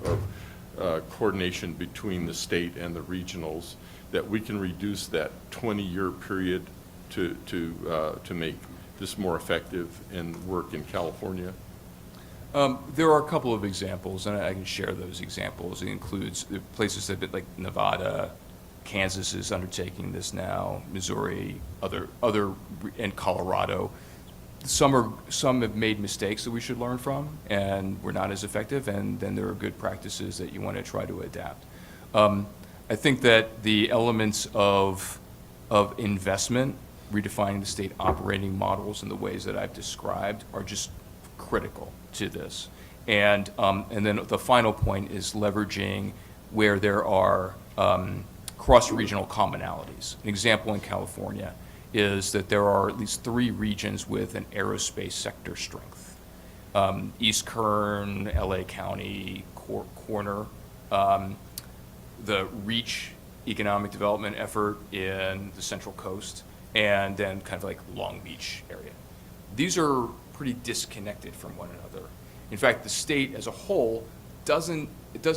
coordination between the state and the regionals, that we can reduce that 20-year period to make this more effective and work in California? There are a couple of examples, and I can share those examples. It includes places that like Nevada, Kansas is undertaking this now, Missouri, and Colorado. Some have made mistakes that we should learn from, and were not as effective, and then there are good practices that you want to try to adapt. I think that the elements of investment, redefining the state operating models in the ways that I've described, are just critical to this. And then the final point is leveraging where there are cross-regional commonalities. An example in California is that there are at least 3 regions with an aerospace sector strength. East Kern, LA County, Corner, the REACH economic development effort in the Central Coast, and then kind of like Long Beach area. These are pretty disconnected from one another. In fact, the state as a whole doesn't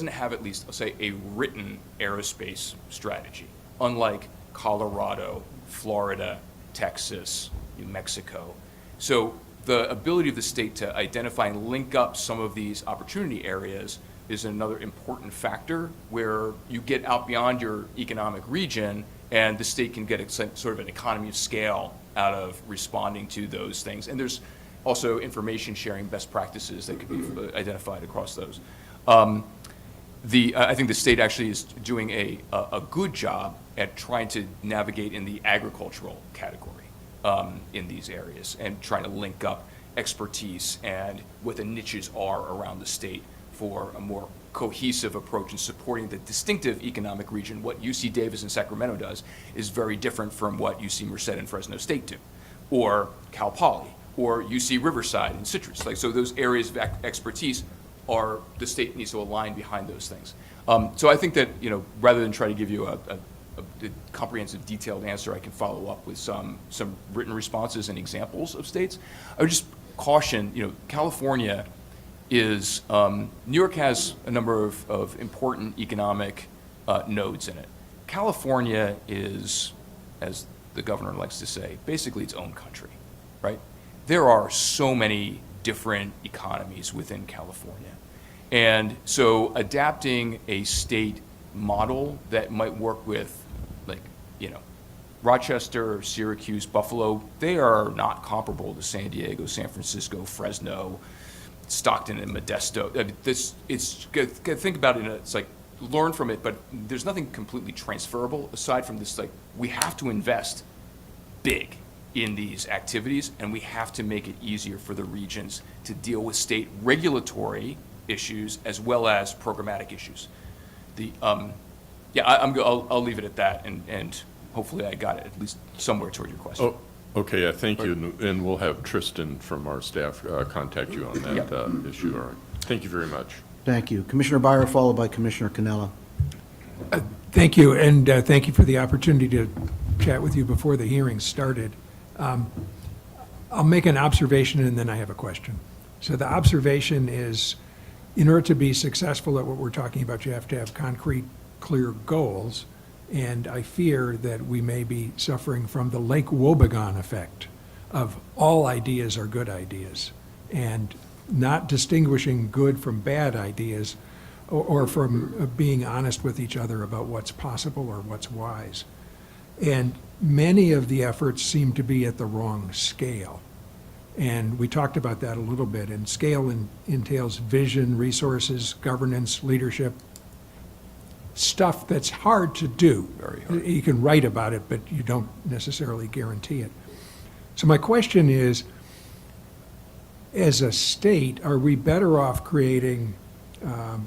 have, at least, I'll say, a written aerospace strategy, unlike Colorado, Florida, Texas, New Mexico. So the ability of the state to identify and link up some of these opportunity areas is another important factor where you get out beyond your economic region, and the state can get sort of an economy of scale out of responding to those things. And there's also information sharing best practices that could be identified across those. I think the state actually is doing a good job at trying to navigate in the agricultural category in these areas, and trying to link up expertise and what the niches are around the state for a more cohesive approach in supporting the distinctive economic region. What UC Davis and Sacramento does is very different from what UC Merced and Fresno State do, or Cal Poly, or UC Riverside and Citrus. So those areas of expertise are, the state needs to align behind those things. So I think that, rather than try to give you a comprehensive, detailed answer, I can follow up with some written responses and examples of states. I would just caution, California is, New York has a number of important economic nodes in it. California is, as the governor likes to say, basically its own country, right? There are so many different economies within California. And so adapting a state model that might work with, Rochester, Syracuse, Buffalo, they are not comparable to San Diego, San Francisco, Fresno, Stockton, and Modesto. I mean, think about it, it's like, learn from it, but there's nothing completely transferable aside from this, we have to invest big in these activities, and we have to make it easier for the regions to deal with state regulatory issues as well as programmatic issues. I'll leave it at that, and hopefully I got it at least somewhere toward your question. Oh, okay, thank you, and we'll have Tristan from our staff contact you on that issue. All right, thank you very much. Thank you. Commissioner Byer, followed by Commissioner Cannella. Thank you, and thank you for the opportunity to chat with you before the hearing started. I'll make an observation and then I have a question. So the observation is, in order to be successful at what we're talking about, you have to have concrete, clear goals. And I fear that we may be suffering from the Lake Wobegon effect of all ideas are good ideas, and not distinguishing good from bad ideas, or from being honest with each other about what's possible or what's wise. And many of the efforts seem to be at the wrong scale. And we talked about that a little bit, and scale entails vision, resources, governance, leadership, stuff that's hard to do. Very hard. You can write about it, but you don't necessarily guarantee it. So my question is, as a state, are we better off creating, I'll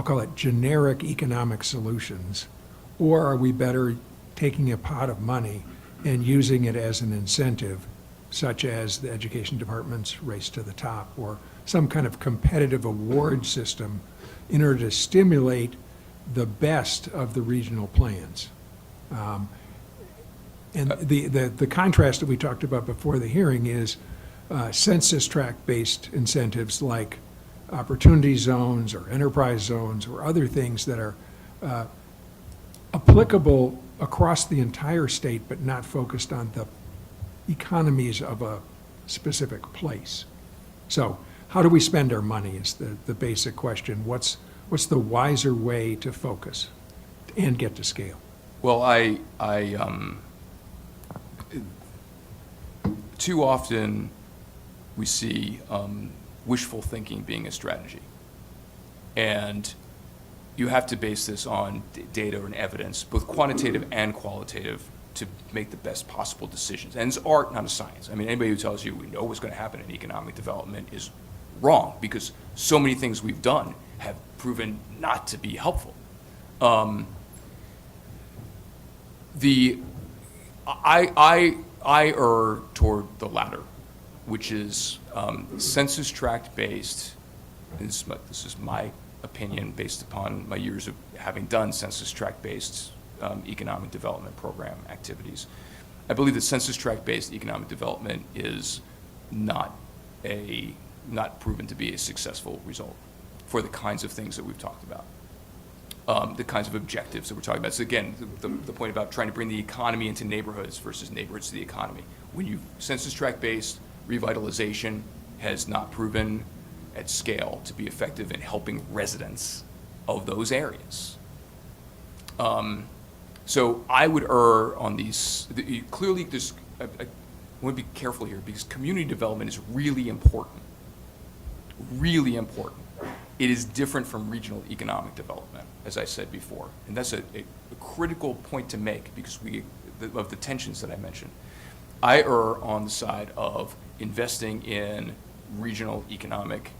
call it generic economic solutions, or are we better taking a pot of money and using it as an incentive, such as the education department's race to the top, or some kind of competitive award system in order to stimulate the best of the regional plans? And the contrast that we talked about before the hearing is census tract-based incentives like opportunity zones or enterprise zones or other things that are applicable across the entire state, but not focused on the economies of a specific place. So how do we spend our money is the basic question. What's the wiser way to focus and get to scale? Well, too often we see wishful thinking being a strategy. And you have to base this on data and evidence, both quantitative and qualitative, to make the best possible decisions. And it's art, not a science. I mean, anybody who tells you we know what's going to happen in economic development is wrong, because so many things we've done have proven not to be helpful. I err toward the latter, which is census tract based. This is my opinion based upon my years of having done census tract based economic development program activities. I believe that census tract based economic development is not proven to be a successful result for the kinds of things that we've talked about, the kinds of objectives that we're talking about. So again, the point about trying to bring the economy into neighborhoods versus neighborhoods to the economy. When you census tract based revitalization has not proven at scale to be effective in helping residents of those areas. So I would err on these. Clearly, I want to be careful here, because community development is really important. Really important. It is different from regional economic development, as I said before. And that's a critical point to make, because of the tensions that I mentioned. I err on the side of investing in regional economic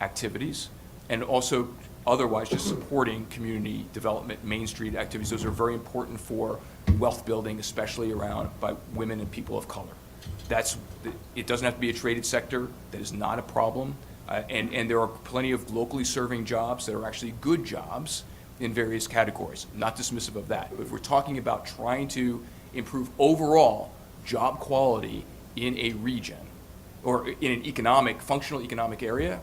activities, and also otherwise just supporting community development, Main Street activities. Those are very important for wealth building, especially by women and people of color. It doesn't have to be a traded sector. That is not a problem. And there are plenty of locally serving jobs that are actually good jobs in various categories. Not dismissive of that. But if we're talking about trying to improve overall job quality in a region or in an functional economic area,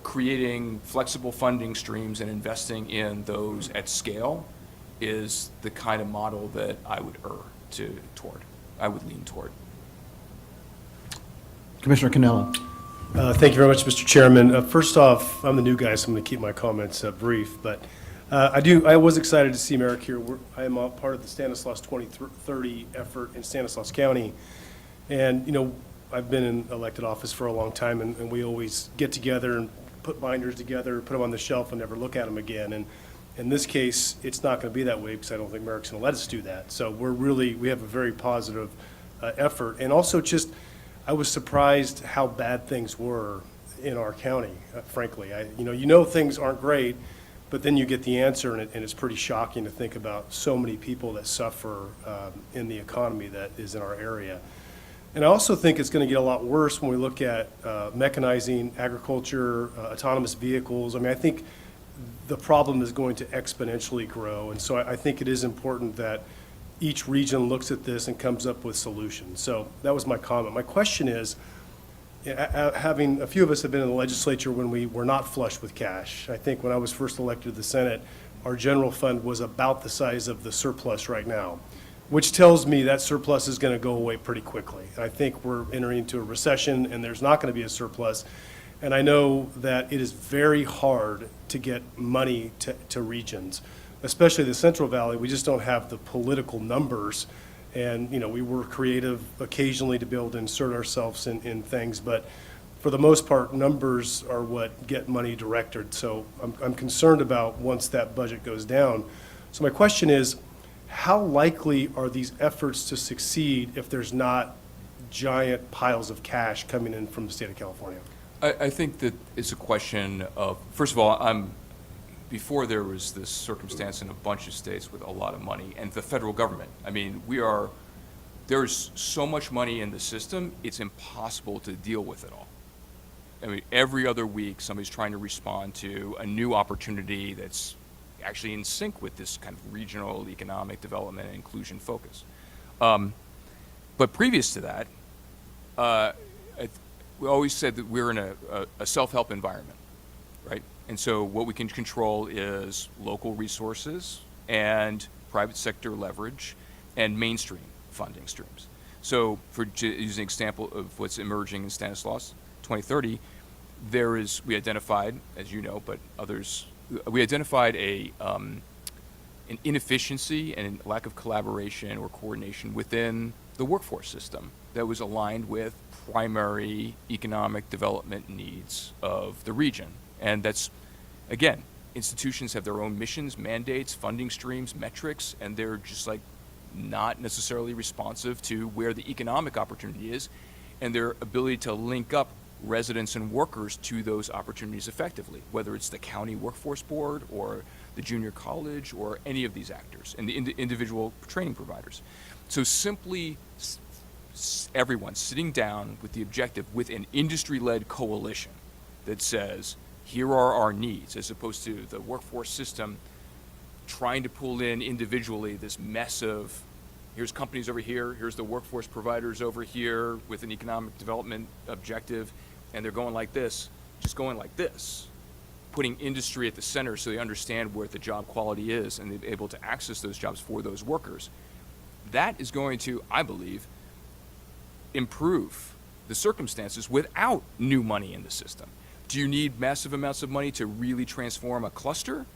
creating flexible funding streams and investing in those at scale is the kind of model that I would lean toward. Commissioner Cannella. Thank you very much, Mr. Chairman. First off, I'm the new guy, so I'm going to keep my comments brief, but I was excited to see Marek here. I am a part of the Stanislaus 2030 effort in Stanislaus County, and I've been in elected office for a long time, and we always get together and put binders together, put them on the shelf, and never look at them again. And in this case, it's not going to be that way, because I don't think Marek's going to let us do that. So we have a very positive effort. And also I was surprised how bad things were in our county, frankly. Things aren't great, but then you get the answer, and it's pretty shocking to think about so many people that suffer in the economy that is in our area. And I also think it's going to get a lot worse when we look at mechanizing, agriculture, autonomous vehicles. I think the problem is going to exponentially grow. And so I think it is important that each region looks at this and comes up with solutions. So that was my comment. My question is, having a few of us have been in the legislature when we were not flush with cash. I think when I was first elected to the Senate, our general fund was about the size of the surplus right now, which tells me that surplus is going to go away pretty quickly. I think we're entering into a recession, and there's not going to be a surplus. And I know that it is very hard to get money to regions, especially the Central Valley. We just don't have the political numbers. And, we were creative occasionally to be able to insert ourselves in things. But for the most part, numbers are what get money directed. So I'm concerned about once that budget goes down. So my question is, how likely are these efforts to succeed if there's not giant piles of cash coming in from the state of California? I think that it's a question of, first of all, before there was this circumstance in a bunch of states with a lot of money, and the federal government, there's so much money in the system, it's impossible to deal with it all. Every other week, somebody's trying to respond to a new opportunity that's actually in sync with this kind of regional economic development and inclusion focus. But previous to that, we always said that we're in a self-help environment, right? And so what we can control is local resources and private sector leverage and mainstream funding streams. So to use an example of what's emerging in Stanislaus 2030, we identified, as you know, but others, we identified an inefficiency and lack of collaboration or coordination within the workforce system that was aligned with primary economic development needs of the region. And that's, again, institutions have their own missions, mandates, funding streams, metrics, and they're just like not necessarily responsive to where the economic opportunity is and their ability to link up residents and workers to those opportunities effectively, whether it's the county workforce board or the junior college or any of these actors and the individual training providers. So simply everyone sitting down with the objective with an industry-led coalition that says, here are our needs, as opposed to the workforce system trying to pull in individually this mess of, here's companies over here, here's the workforce providers over here with an economic development objective, and they're going like this, just going like this, putting industry at the center so they understand where the job quality is and they're able to access those jobs for those workers. That is going to, I believe, improve the circumstances without new money in the system. Do you need massive amounts of money to really transform a cluster?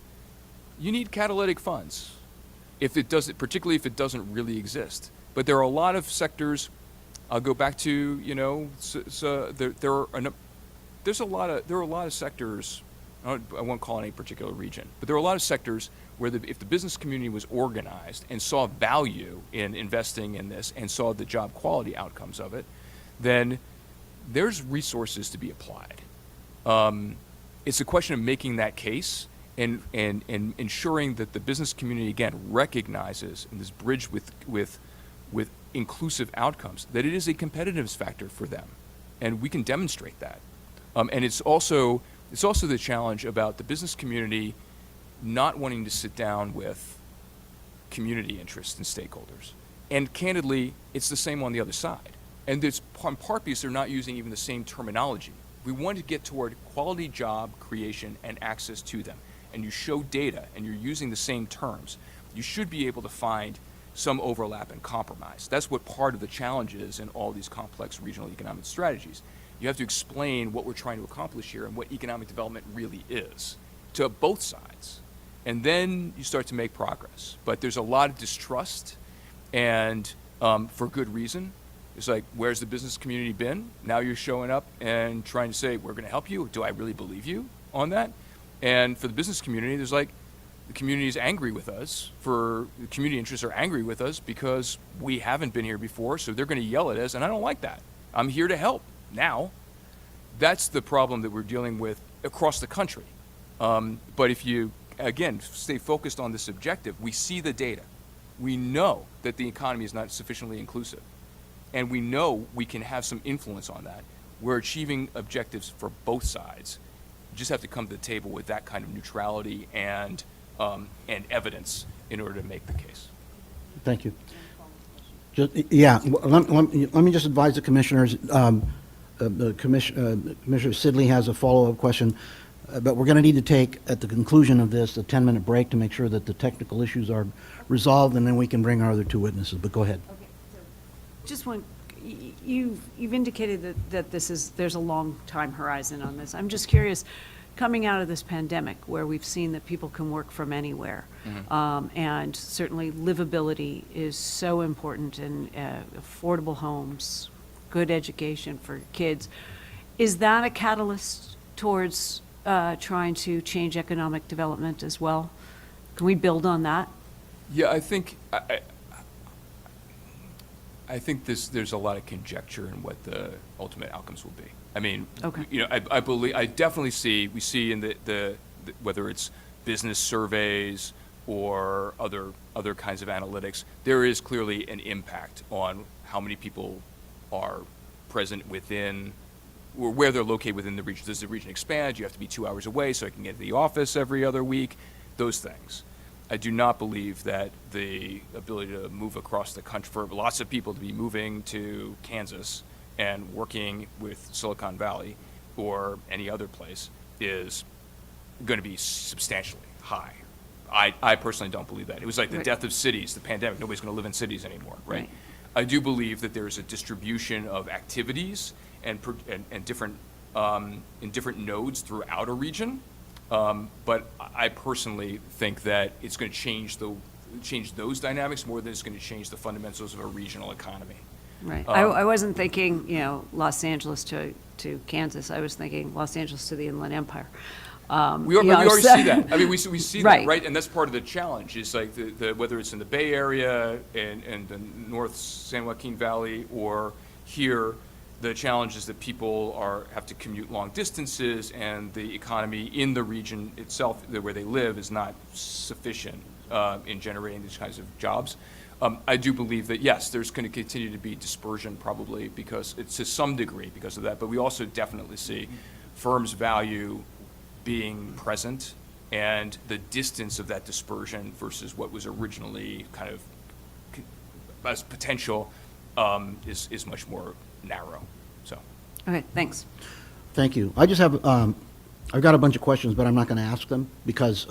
You need catalytic funds, if it doesn't, particularly if it doesn't really exist. But there are a lot of sectors. I'll go back to, you know, there are a lot of sectors. I won't call any particular region, but there are a lot of sectors where if the business community was organized and saw value in investing in this and saw the job quality outcomes of it, then there's resources to be applied. It's a question of making that case and ensuring that the business community, again, recognizes in this bridge with inclusive outcomes, that it is a competitiveness factor for them. And we can demonstrate that. And it's also the challenge about the business community not wanting to sit down with community interests and stakeholders. And candidly, it's the same on the other side. And it's in part because they're not using even the same terminology. We want to get toward quality job creation and access to them. And you show data and you're using the same terms. You should be able to find some overlap and compromise. That's what part of the challenge is in all these complex regional economic strategies. You have to explain what we're trying to accomplish here and what economic development really is to both sides. And then you start to make progress. But there's a lot of distrust, and for good reason. It's like, where's the business community been? Now you're showing up and trying to say, we're going to help you. Do I really believe you on that? And for the business community, there's like, the community is angry with us, the community interests are angry with us because we haven't been here before, so they're going to yell at us, and I don't like that. I'm here to help now. That's the problem that we're dealing with across the country. But if you, again, stay focused on this objective, we see the data. We know that the economy is not sufficiently inclusive, and we know we can have some influence on that. We're achieving objectives for both sides. You just have to come to the table with that kind of neutrality and evidence in order to make the case. Thank you. Yeah, let me just advise the commissioners. Commissioner Sidley has a follow-up question, but we're going to need to take, at the conclusion of this, a 10-minute break to make sure that the technical issues are resolved, and then we can bring our other two witnesses. But go ahead. Okay, so just one, you've indicated that there's a long time horizon on this. I'm just curious, coming out of this pandemic where we've seen that people can work from anywhere, and certainly livability is so important, and affordable homes, good education for kids, is that a catalyst towards trying to change economic development as well? Can we build on that? Yeah, I think there's a lot of conjecture in what the ultimate outcomes will be. I mean, Okay. you know, I definitely we see in the whether it's business surveys or other kinds of analytics, there is clearly an impact on how many people are present within, or where they're located within the region. Does the region expand? You have to be 2 hours away so I can get to the office every other week. Those things. I do not believe that the ability to move across the country, for lots of people to be moving to Kansas and working with Silicon Valley or any other place is going to be substantially high. I personally don't believe that. It was like the Right. death of cities, the pandemic. Nobody's going to live in cities anymore, right? Right. I do believe that there's a distribution of activities and different in different nodes throughout a region. But I personally think that it's going to change those dynamics more than it's going to change the fundamentals of a regional economy. Right. I wasn't thinking, Los Angeles to Kansas. I was thinking Los Angeles to the Inland Empire. We already see that. I mean, we see Right. that, right? And that's part of the challenge, is like whether it's in the Bay Area and the North San Joaquin Valley or here, the challenge is that people have to commute long distances, and the economy in the region itself, where they live, is not sufficient in generating these kinds of jobs. I do believe that, yes, there's going to continue to be dispersion probably because it's to some degree because of that, but we also definitely see firms value being present and the distance of that dispersion versus what was originally kind of as potential is much more narrow, so. Okay, thanks. Thank you. I just have, I've got a bunch of questions, but I'm not going to ask them because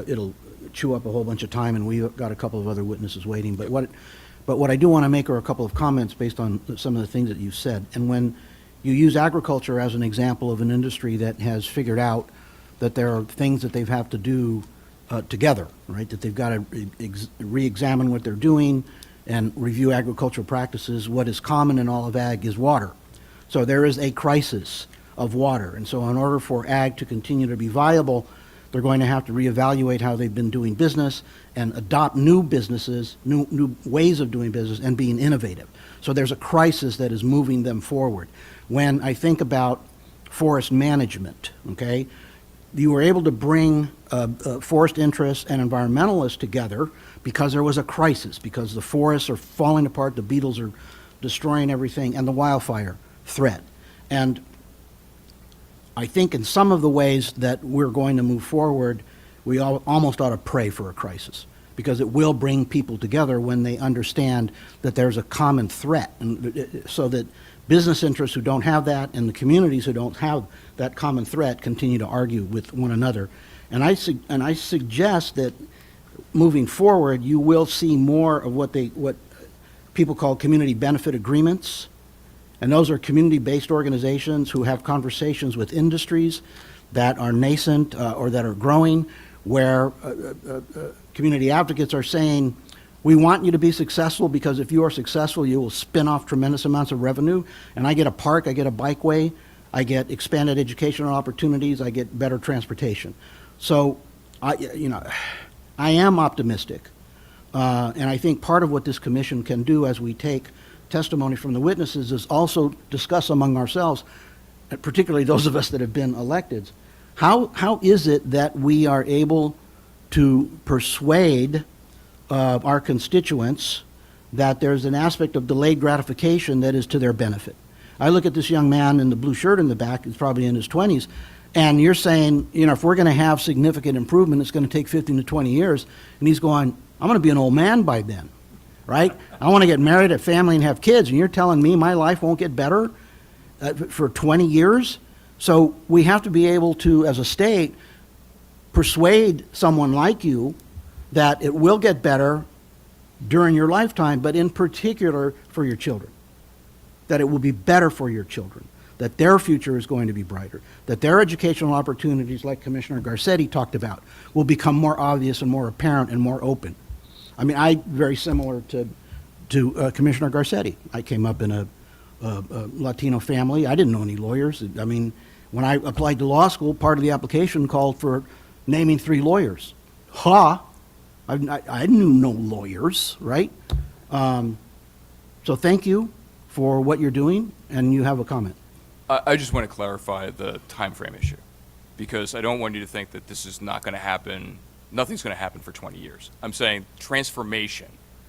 it'll chew up a whole bunch of time, and we've got a couple of other witnesses waiting. But what I do want to make are a couple of comments based on some of the things that you said. And when you use agriculture as an example of an industry that has figured out that there are things that they have to do together, right? That they've got to re-examine what they're doing and review agricultural practices. What is common in all of ag is water. So there is a crisis of water. And so in order for ag to continue to be viable, they're going to have to reevaluate how they've been doing business and adopt new businesses, new ways of doing business and being innovative. So there's a crisis that is moving them forward. When I think about forest management, okay, you were able to bring forest interests and environmentalists together because there was a crisis, because the forests are falling apart, the beetles are destroying everything, and the wildfire threat. And I think in some of the ways that we're going to move forward, we almost ought to pray for a crisis, because it will bring people together when they understand that there's a common threat, and so that business interests who don't have that and the communities who don't have that common threat continue to argue with one another. And I suggest that moving forward, you will see more of what people call community benefit agreements. And those are community-based organizations who have conversations with industries that are nascent or that are growing, where community advocates are saying, we want you to be successful because if you are successful, you will spin off tremendous amounts of revenue. And I get a park, I get a bikeway, I get expanded educational opportunities, I get better transportation. So, I am optimistic. And I think part of what this commission can do as we take testimony from the witnesses is also discuss among ourselves, particularly those of us that have been elected, how is it that we are able to persuade our constituents that there's an aspect of delayed gratification that is to their benefit? I look at this young man in the blue shirt in the back, he's probably in his 20s, and you're saying, if we're going to have significant improvement, it's going to take 15 to 20 years. And he's going, I'm going to be an old man by then, right? I want to get married, have family, and have kids. And you're telling me my life won't get better for 20 years? So we have to be able to, as a state, persuade someone like you that it will get better during your lifetime, but in particular for your children, that it will be better for your children, that their future is going to be brighter, that their educational opportunities, like Commissioner Garcetti talked about, will become more obvious and more apparent and more open. I mean, very similar to Commissioner Garcetti. I came up in a Latino family. I didn't know any lawyers. I mean, when I applied to law school, part of the application called for naming 3 lawyers. I knew no lawyers, right? So thank you for what you're doing, and you have a comment. I just want to clarify the time frame issue, because I don't want you to think that this is not going to happen. Nothing's going to happen for 20 years. I'm saying transformation,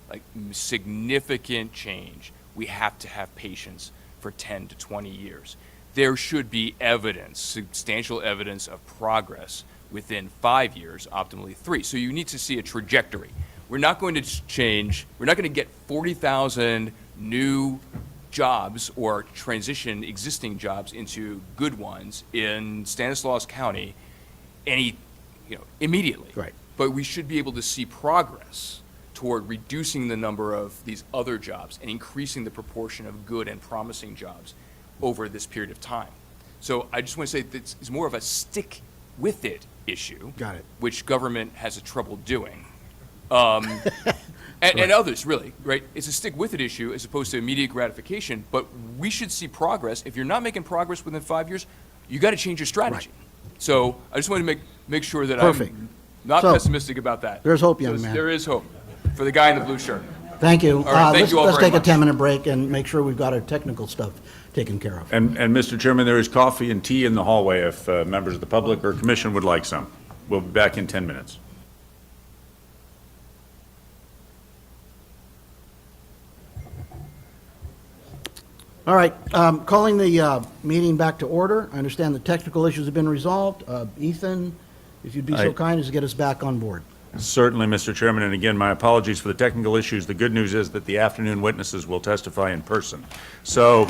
like significant change, we have to have patience for 10 to 20 years. There should be evidence, substantial evidence of progress within 5 years, optimally 3. So you need to see a trajectory. We're not going to change, we're not going to get 40,000 new jobs or transition existing jobs into good ones in Stanislaus County immediately. Right. But we should be able to see progress toward reducing the number of these other jobs and increasing the proportion of good and promising jobs over this period of time. So I just want to say that it's more of a stick with it issue. Got it. Which government has a trouble doing. And others, really, right? It's a stick with it issue as opposed to immediate gratification, but we should see progress. If you're not making progress within 5 years, you got to change your strategy. So I just want to make sure that Perfect. I'm not So, pessimistic about that. there's hope, young man. There is hope for the guy in the blue shirt. Thank you. right, thank you all Let's very take a much. 10-minute break and make sure we've got our technical stuff taken care of. And Mr. Chairman, there is coffee and tea in the hallway if members of the public or commission would like some. We'll be back in 10 minutes. All right, calling the meeting back to order. I understand the technical issues have been resolved. Ethan, if you'd be so Aye. kind as to get us back on board. Certainly, Mr. Chairman, and again, my apologies for the technical issues. The good news is that the afternoon witnesses will testify in person. So,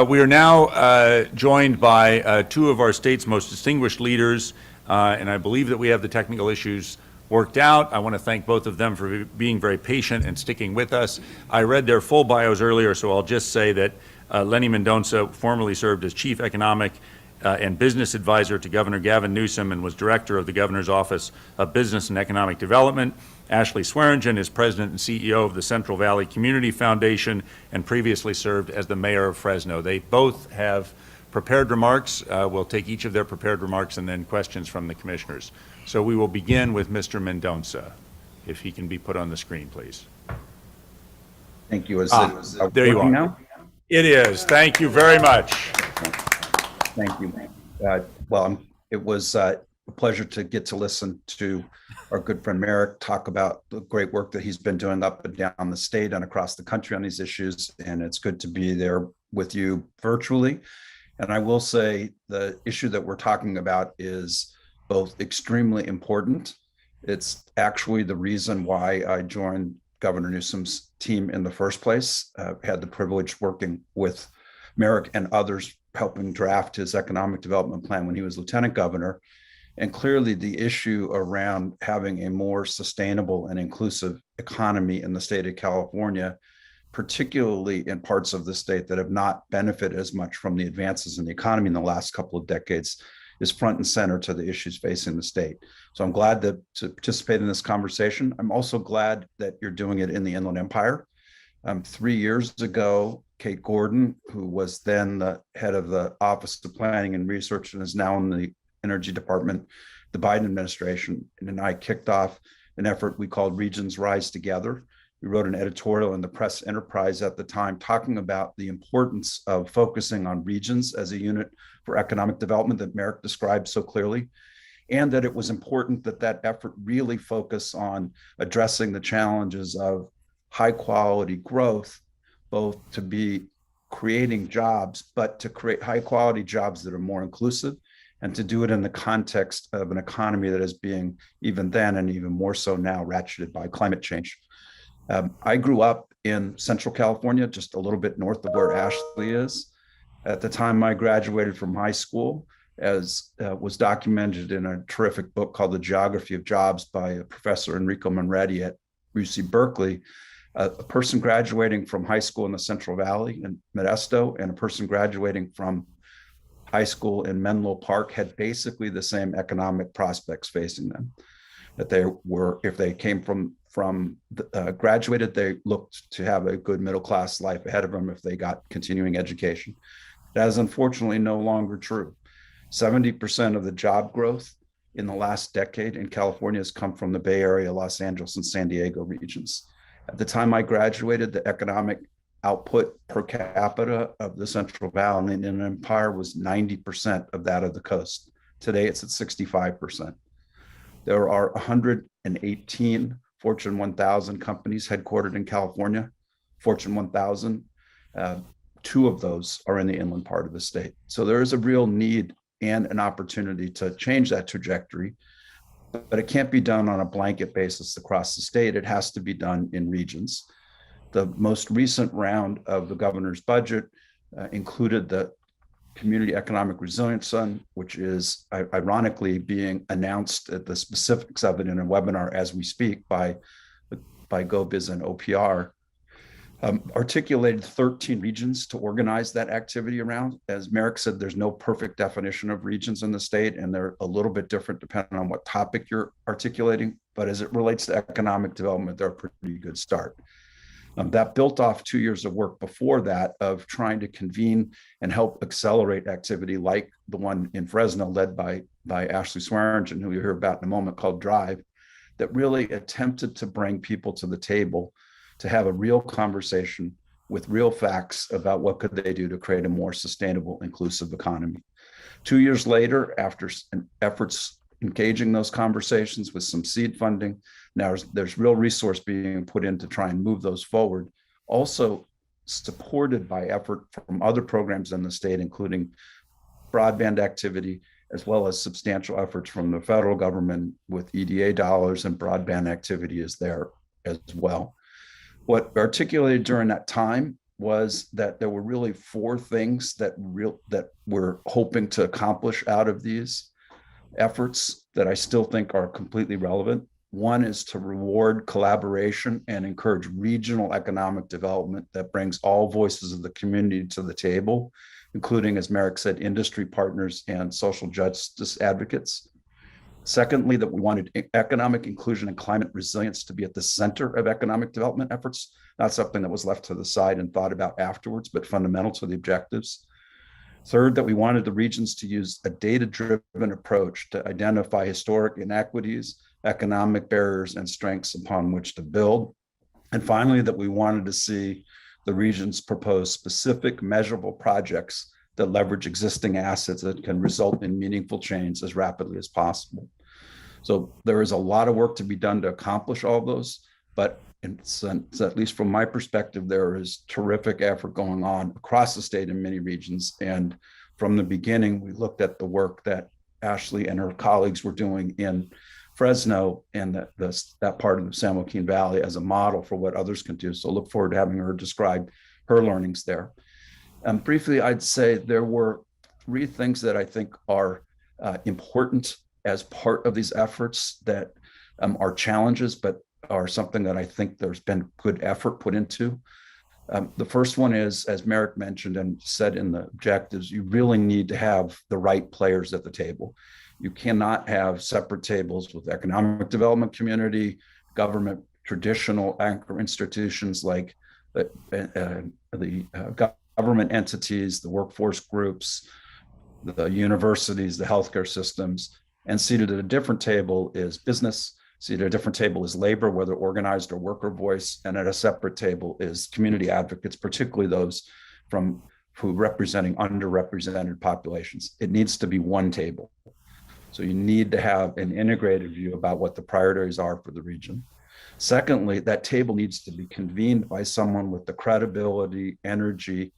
we are now joined by two of our state's most distinguished leaders, and I believe that we have the technical issues worked out. I want to thank both of them for being very patient and sticking with us. I read their full bios earlier, so I'll just say that Lenny Mendonca formerly served as Chief Economic and Business Advisor to Governor Gavin Newsom and was Director of the Governor's Office of Business and Economic Development. Ashley Swearengin is President and CEO of the Central Valley Community Foundation and previously served as the Mayor of Fresno. They both have prepared remarks. We'll take each of their prepared remarks and then questions from the commissioners. So we will begin with Mr. Mendonca, if he can be put on the screen, please. Thank you. There you are. Now? It is. Thank you very much. Thank you. It was a pleasure to get to listen to our good friend Marek talk about the great work that he's been doing up and down the state and across the country on these issues. And it's good to be there with you virtually. And I will say the issue that we're talking about is both extremely important. It's actually the reason why I joined Governor Newsom's team in the first place. Had the privilege working with Marek and others helping draft his economic development plan when he was lieutenant governor. And clearly the issue around having a more sustainable and inclusive economy in the state of California, particularly in parts of the state that have not benefited as much from the advances in the economy in the last couple of decades, is front and center to the issues facing the state. So I'm glad to participate in this conversation. I'm also glad that you're doing it in the Inland Empire. 3 years ago, Kate Gordon, who was then the head of the Office of Planning and Research and is now in the Energy Department, the Biden administration, and I kicked off an effort we called Regions Rise Together. We wrote an editorial in the Press Enterprise at the time talking about the importance of focusing on regions as a unit for economic development that Marek described so clearly, and that it was important that that effort really focus on addressing the challenges of high quality growth, both to be creating jobs, but to create high quality jobs that are more inclusive, and to do it in the context of an economy that is being, even then and even more so now, ratcheted by climate change. I grew up in Central California, just a little bit north of where Ashley is. At the time I graduated from high school, as was documented in a terrific book called The Geography of Jobs by Professor Enrico Manretti at UC Berkeley, a person graduating from high school in the Central Valley in Modesto and a person graduating from high school in Menlo Park had basically the same economic prospects facing them. That they were, if they came from graduated, they looked to have a good middle class life ahead of them if they got continuing education. That is unfortunately no longer true. 70% of the job growth in the last decade in California has come from the Bay Area, Los Angeles, and San Diego regions. At the time I graduated, the economic output per capita of the Central Valley and Inland Empire was 90% of that of the coast. Today, it's at 65%. There are 118 Fortune 1000 companies headquartered in California. Fortune 1000, 2 of those are in the inland part of the state. So there is a real need and an opportunity to change that trajectory, but it can't be done on a blanket basis across the state. It has to be done in regions. The most recent round of the governor's budget included the Community Economic Resilience Fund, which is ironically being announced at the specifics of it in a webinar as we speak by GoBiz and OPR. Articulated 13 regions to organize that activity around. As Marek said, there's no perfect definition of regions in the state, and they're a little bit different depending on what topic you're articulating. But as it relates to economic development, they're a pretty good start. That built off 2 years of work before that of trying to convene and help accelerate activity like the one in Fresno led by Ashley Swearengin, who you'll hear about in a moment, called Drive, that really attempted to bring people to the table to have a real conversation with real facts about what could they do to create a more sustainable, inclusive economy. 2 years later, after efforts engaging those conversations with some seed funding, now there's real resource being put in to try and move those forward, also supported by effort from other programs in the state, including broadband activity, as well as substantial efforts from the federal government with EDA dollars, and broadband activity is there as well. What articulated during that time was that there were really 4 things that we're hoping to accomplish out of these efforts that I still think are completely relevant. One is to reward collaboration and encourage regional economic development that brings all voices of the community to the table, including, as Marek said, industry partners and social justice advocates. Secondly, that we wanted economic inclusion and climate resilience to be at the center of economic development efforts, not something that was left to the side and thought about afterwards, but fundamental to the objectives. Third, that we wanted the regions to use a data-driven approach to identify historic inequities, economic barriers, and strengths upon which to build. And finally, that we wanted to see the regions propose specific measurable projects that leverage existing assets that can result in meaningful change as rapidly as possible. So there is a lot of work to be done to accomplish all of those, but at least from my perspective, there is terrific effort going on across the state in many regions. And from the beginning, we looked at the work that Ashley and her colleagues were doing in Fresno and that part of the San Joaquin Valley as a model for what others can do. So look forward to having her describe her learnings there. Briefly, I'd say there were 3 things that I think are important as part of these efforts that are challenges, but are something that I think there's been good effort put into. The first one is, as Marek mentioned and said in the objectives, you really need to have the right players at the table. You cannot have separate tables with economic development community, government, traditional anchor institutions like the government entities, the workforce groups, the universities, the healthcare systems, and seated at a different table is business. Seated at a different table is labor, whether organized or worker voice, and at a separate table is community advocates, particularly those who representing underrepresented populations. It needs to be one table. So you need to have an integrated view about what the priorities are for the region. Secondly, that table needs to be convened by someone with the credibility, energy,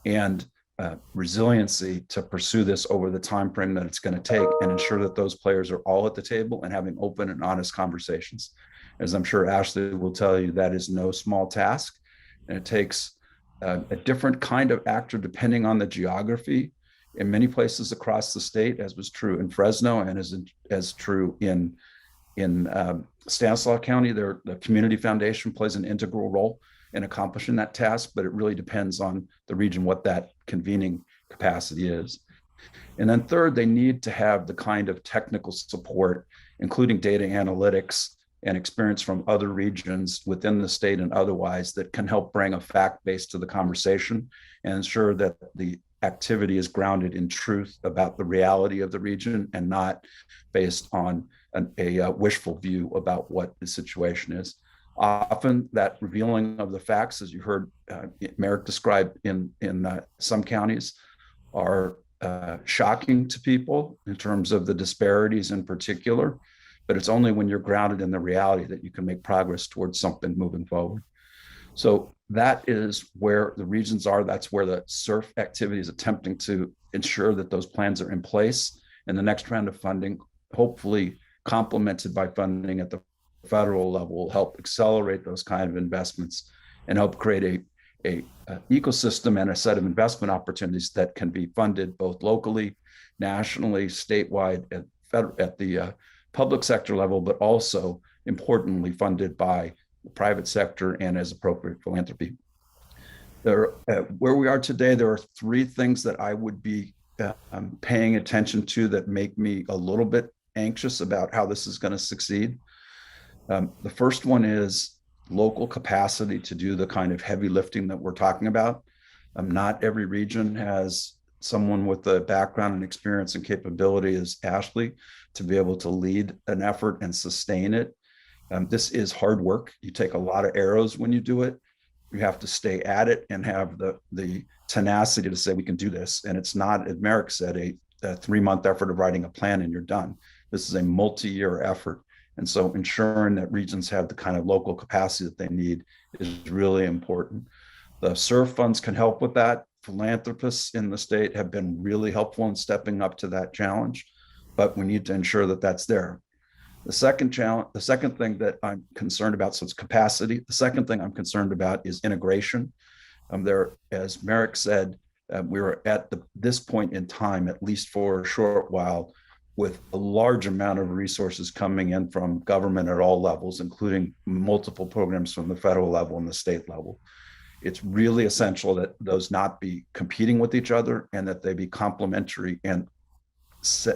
and resiliency to pursue this over the time frame that it's going to take, and ensure that those players are all at the table and having open and honest conversations. As I'm sure Ashley will tell you, that is no small task, and it takes a different kind of actor depending on the geography. In many places across the state, as was true in Fresno and as true in Stanislaus County, the community foundation plays an integral role in accomplishing that task, but it really depends on the region what that convening capacity is. And then third, they need to have the kind of technical support, including data analytics and experience from other regions within the state and otherwise, that can help bring a fact base to the conversation and ensure that the activity is grounded in truth about the reality of the region and not based on a wishful view about what the situation is. Often that revealing of the facts, as you heard Marek describe in some counties, are shocking to people in terms of the disparities in particular, but it's only when you're grounded in the reality that you can make progress towards something moving forward. So that is where the regions are. That's where the SURF activity is attempting to ensure that those plans are in place. And the next round of funding, hopefully complemented by funding at the federal level, will help accelerate those kind of investments and help create a ecosystem and a set of investment opportunities that can be funded both locally, nationally, statewide, at the public sector level, but also importantly funded by the private sector and as appropriate philanthropy. Where we are today, there are three things that I would be paying attention to that make me a little bit anxious about how this is going to succeed. The first one is local capacity to do the kind of heavy lifting that we're talking about. Not every region has someone with the background and experience and capability as Ashley to be able to lead an effort and sustain it. This is hard work. You take a lot of arrows when you do it. You have to stay at it and have the tenacity to say we can do this. And it's not, as Marek said, a 3-month effort of writing a plan and you're done. This is a multi-year effort. And so ensuring that regions have the kind of local capacity that they need is really important. The SURF funds can help with that. Philanthropists in the state have been really helpful in stepping up to that challenge, but we need to ensure that that's there. The second thing that I'm concerned about, so it's capacity. The second thing I'm concerned about is integration. There, as Marek said, we were at this point in time, at least for a short while, with a large amount of resources coming in from government at all levels, including multiple programs from the federal level and the state level. It's really essential that those not be competing with each other and that they be complementary and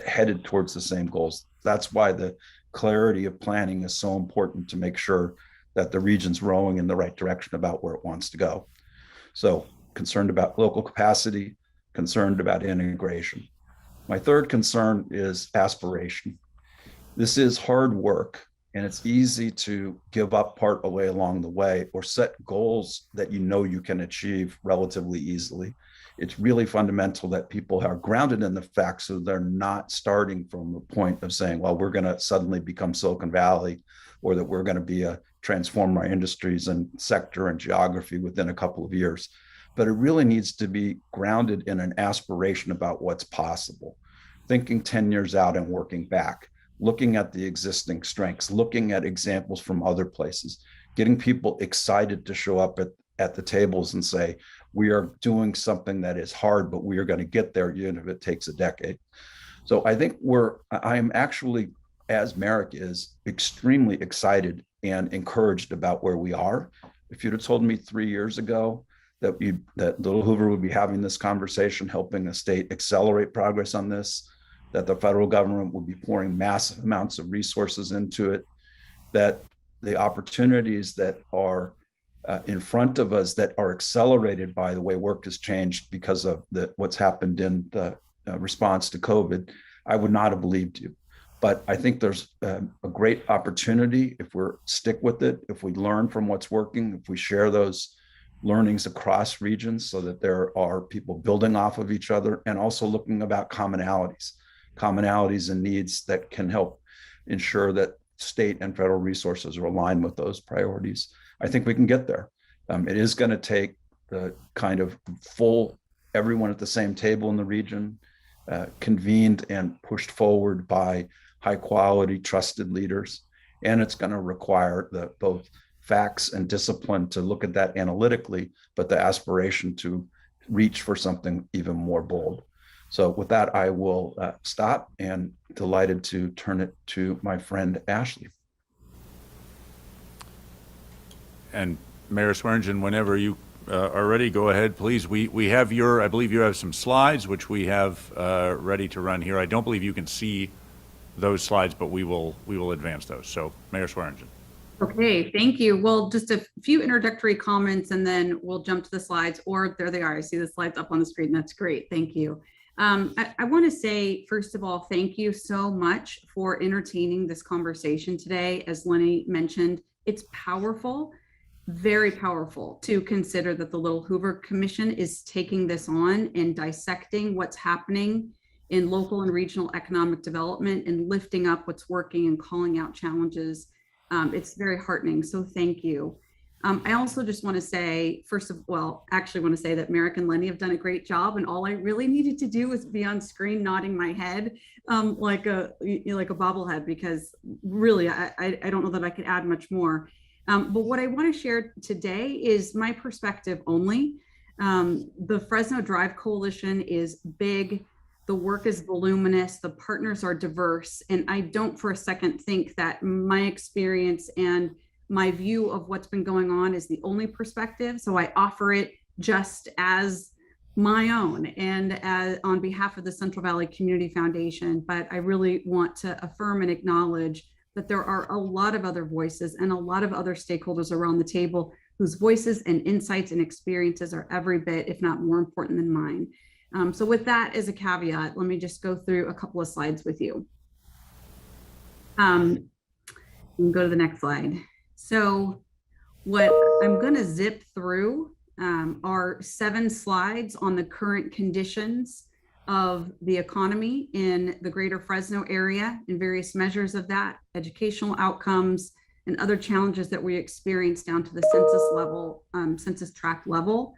headed towards the same goals. That's why the clarity of planning is so important, to make sure that the region's rowing in the right direction about where it wants to go. So concerned about local capacity, concerned about integration. My third concern is aspiration. This is hard work, and it's easy to give up part of the way along the way or set goals that you know you can achieve relatively easily. It's really fundamental that people are grounded in the facts, so they're not starting from a point of saying, well, we're going to suddenly become Silicon Valley, or that we're going to transform our industries and sector and geography within a couple of years. But it really needs to be grounded in an aspiration about what's possible, thinking 10 years out and working back, looking at the existing strengths, looking at examples from other places, getting people excited to show up at the tables and say, we are doing something that is hard, but we are going to get there even if it takes a decade. So I think I am actually, as Marek is, extremely excited and encouraged about where we are. If you'd have told me 3 years ago that Little Hoover would be having this conversation, helping the state accelerate progress on this, that the federal government would be pouring massive amounts of resources into it, that the opportunities that are in front of us that are accelerated by the way work has changed because of what's happened in the response to COVID, I would not have believed you. But I think there's a great opportunity if we stick with it, if we learn from what's working, if we share those learnings across regions so that there are people building off of each other, and also looking about commonalities and needs that can help ensure that state and federal resources are aligned with those priorities. I think we can get there. It is going to take the kind of full everyone at the same table in the region, convened and pushed forward by high quality, trusted leaders. And it's going to require both facts and discipline to look at that analytically, but the aspiration to reach for something even more bold. So with that, I will stop, and delighted to turn it to my friend Ashley. And Mayor Swearengin, whenever you are ready, go ahead, please. We have I believe you have some slides, which we have ready to run here. I don't believe you can see those slides, but we will advance those. So Mayor Swearengin. Okay, thank you. Well, just a few introductory comments, and then we'll jump to the slides. Or there they are. I see the slides up on the screen. That's great. Thank you. I want to say, first of all, thank you so much for entertaining this conversation today. As Lenny mentioned, it's powerful, very powerful to consider that the Little Hoover Commission is taking this on and dissecting what's happening in local and regional economic development and lifting up what's working and calling out challenges. It's very heartening. So thank you. I also just want to say, actually want to say that Marek and Lenny have done a great job, and all I really needed to do was be on screen nodding my head like a bobblehead, because really I don't know that I could add much more. But what I want to share today is my perspective only. The Fresno Drive Coalition is big. The work is voluminous. The partners are diverse. And I don't for a second think that my experience and my view of what's been going on is the only perspective. So I offer it just as my own and on behalf of the Central Valley Community Foundation. But I really want to affirm and acknowledge that there are a lot of other voices and a lot of other stakeholders around the table whose voices and insights and experiences are every bit, if not more important than mine. So with that as a caveat, let me just go through a couple of slides with you. We can go to the next slide. So what I'm going to zip through are 7 slides on the current conditions of the economy in the greater Fresno area and various measures of that, educational outcomes, and other challenges that we experience down to the census level, census tract level.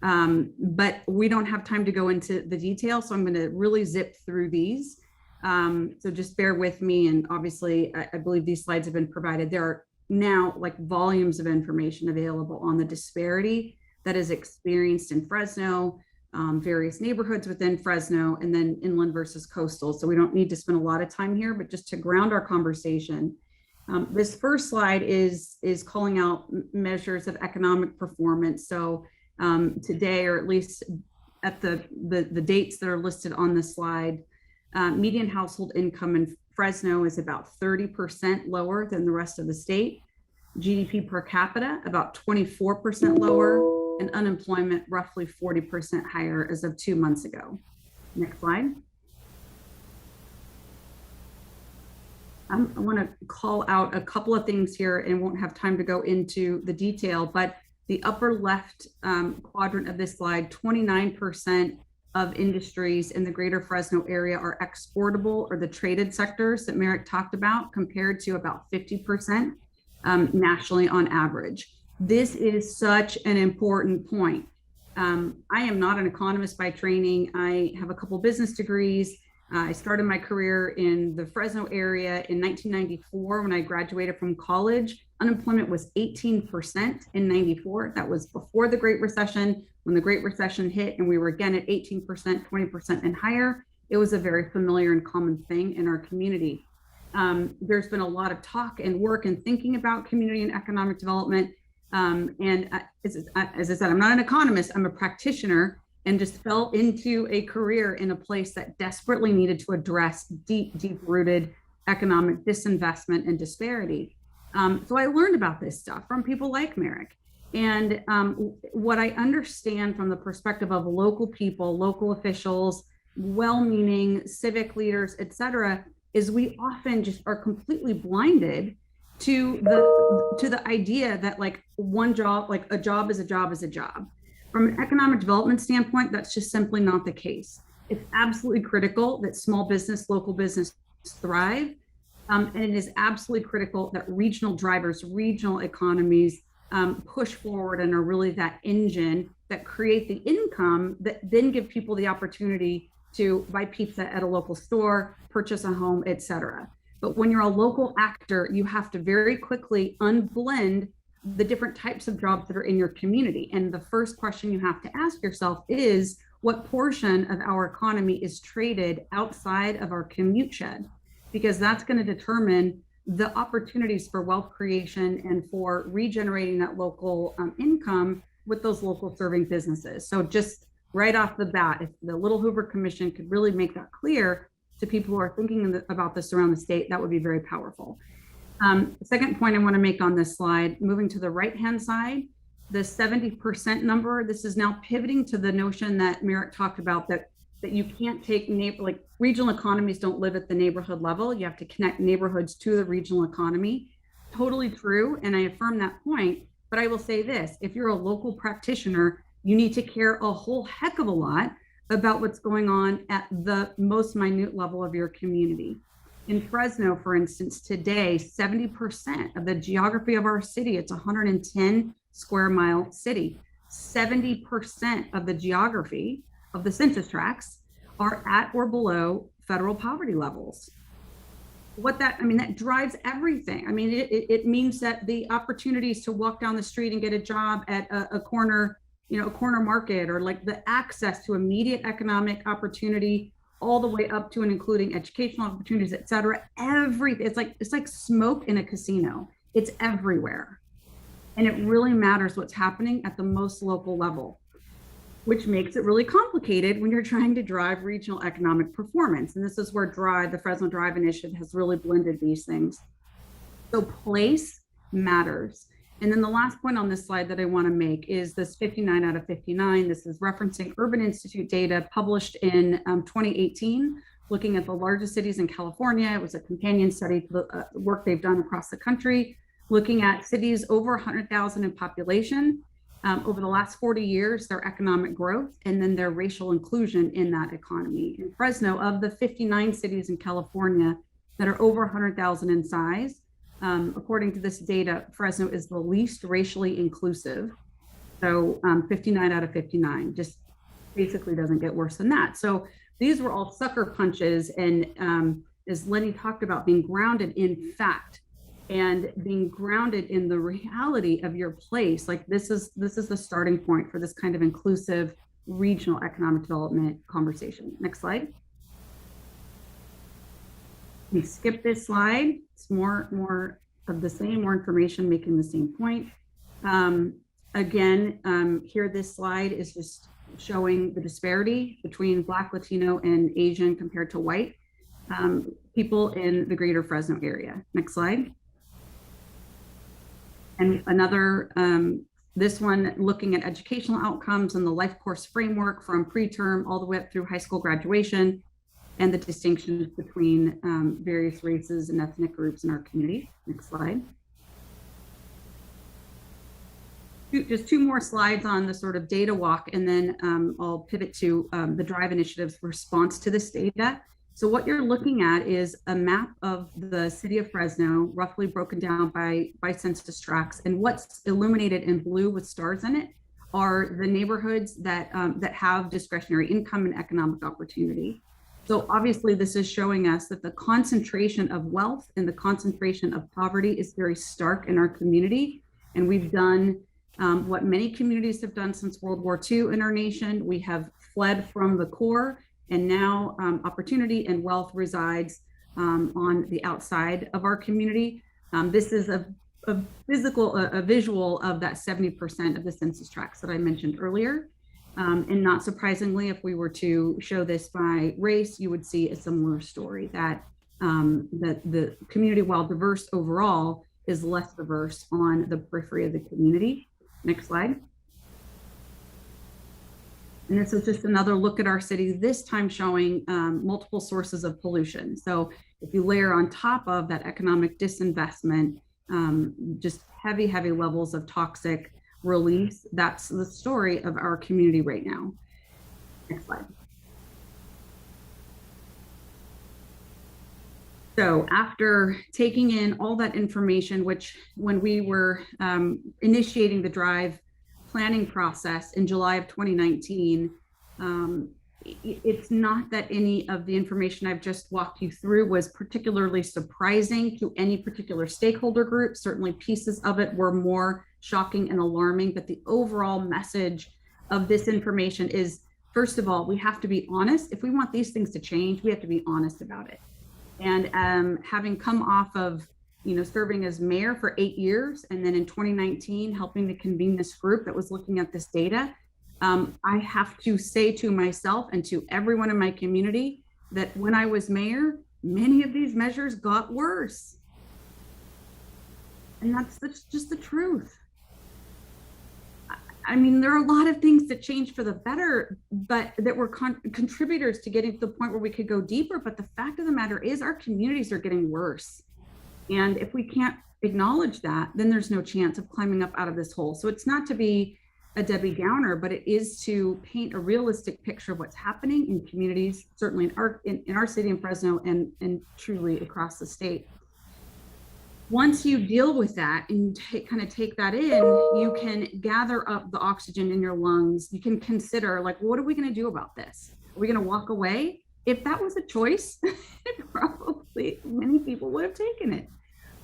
But we don't have time to go into the detail, so I'm going to really zip through these. So just bear with me. And obviously, I believe these slides have been provided. There are now like volumes of information available on the disparity that is experienced in Fresno, various neighborhoods within Fresno, and then inland versus coastal. So we don't need to spend a lot of time here, but just to ground our conversation. This first slide is calling out measures of economic performance. So today, or at least at the dates that are listed on the slide, median household income in Fresno is about 30% lower than the rest of the state. GDP per capita about 24% lower, and unemployment roughly 40% higher as of 2 months ago. Next slide. I want to call out a couple of things here and won't have time to go into the detail, but the upper left quadrant of this slide, 29% of industries in the greater Fresno area are exportable, or the traded sectors that Marek talked about, compared to about 50% nationally on average. This is such an important point. I am not an economist by training. I have a couple business degrees. I started my career in the Fresno area in 1994 when I graduated from college. Unemployment was 18% in 94. That was before the Great Recession. When the Great Recession hit and we were again at 18%, 20% and higher, it was a very familiar and common thing in our community. There's been a lot of talk and work and thinking about community and economic development. As I said, I'm not an economist, I'm a practitioner, and just fell into a career in a place that desperately needed to address deep-rooted economic disinvestment and disparity. So I learned about this stuff from people like Marek. And what I understand from the perspective of local people, local officials, well-meaning civic leaders, et cetera, is we often just are completely blinded to the idea that like one job, like a job is a job is a job. From an economic development standpoint, that's just simply not the case. It's absolutely critical that small business, local business thrive. And it is absolutely critical that regional drivers, regional economies push forward and are really that engine that create the income that then give people the opportunity to buy pizza at a local store, purchase a home, et cetera. But when you're a local actor, you have to very quickly unblend the different types of jobs that are in your community. And the first question you have to ask yourself is, what portion of our economy is traded outside of our commute shed? Because that's going to determine the opportunities for wealth creation and for regenerating that local income with those local serving businesses. So just right off the bat, if the Little Hoover Commission could really make that clear to people who are thinking about this around the state, that would be very powerful. The second point I want to make on this slide, moving to the right-hand side, the 70% number, this is now pivoting to the notion that Marek talked about, that you can't take like regional economies don't live at the neighborhood level. You have to connect neighborhoods to the regional economy. Totally true, and I affirm that point. But I will say this, if you're a local practitioner, you need to care a whole heck of a lot about what's going on at the most minute level of your community. In Fresno, for instance, today, 70% of the geography of our city, it's a 110 square mile city. 70% of the geography of the census tracts are at or below federal poverty levels. I mean, that drives everything. I mean, it means that the opportunities to walk down the street and get a job at a corner, a corner market, or like the access to immediate economic opportunity all the way up to and including educational opportunities, et cetera. It's like smoke in a casino. It's everywhere. And it really matters what's happening at the most local level, which makes it really complicated when you're trying to drive regional economic performance. And this is where the Fresno Drive Initiative has really blended these things. So place matters. And then the last point on this slide that I want to make is this 59 out of 59. This is referencing Urban Institute data published in 2018, looking at the largest cities in California. It was a companion study to the work they've done across the country, looking at cities over 100,000 in population. Over the last 40 years, their economic growth, and then their racial inclusion in that economy. In Fresno, of the 59 cities in California that are over 100,000 in size, according to this data, Fresno is the least racially inclusive. So 59 out of 59, just basically doesn't get worse than that. So these were all sucker punches. And as Lenny talked about, being grounded in fact, and being grounded in the reality of your place. Like this is the starting point for this kind of inclusive regional economic development conversation. Next slide. We skip this slide. It's more of the same, more information making the same point. Again, here this slide is just showing the disparity between Black, Latino, and Asian compared to white people in the greater Fresno area. Next slide. And another, this one looking at educational outcomes and the life course framework from preterm all the way up through high school graduation, and the distinctions between various races and ethnic groups in our community. Next slide. Just two more slides on the sort of data walk, and then I'll pivot to the Drive Initiative's response to this data. So what you're looking at is a map of the city of Fresno, roughly broken down by census tracts. And what's illuminated in blue with stars in it are the neighborhoods that have discretionary income and economic opportunity. So obviously this is showing us that the concentration of wealth and the concentration of poverty is very stark in our community. And we've done what many communities have done since World War II in our nation. We have fled from the core, and now opportunity and wealth resides on the outside of our community. This is a visual of that 70% of the census tracts that I mentioned earlier. And not surprisingly, if we were to show this by race, you would see a similar story, that the community, while diverse overall, is less diverse on the periphery of the community. Next slide. And this is just another look at our city, this time showing multiple sources of pollution. So if you layer on top of that economic disinvestment, just heavy levels of toxic release, that's the story of our community right now. Next slide. So after taking in all that information, which when we were initiating the Drive planning process in July of 2019, it's not that any of the information I've just walked you through was particularly surprising to any particular stakeholder group. Certainly pieces of it were more shocking and alarming, but the overall message of this information is, first of all, we have to be honest. If we want these things to change, we have to be honest about it. And having come off of serving as mayor for 8 years, and then in 2019, helping to convene this group that was looking at this data, I have to say to myself and to everyone in my community that when I was mayor, many of these measures got worse. And that's just the truth. I mean, there are a lot of things that changed for the better, but that were contributors to getting to the point where we could go deeper. But the fact of the matter is our communities are getting worse. And if we can't acknowledge that, then there's no chance of climbing up out of this hole. So it's not to be a Debbie Downer, but it is to paint a realistic picture of what's happening in communities, certainly in our city in Fresno and truly across the state. Once you deal with that and kind of take that in, you can gather up the oxygen in your lungs. You can consider, like, what are we going to do about this? Are we going to walk away? if that was a choice, probably many people would have taken it.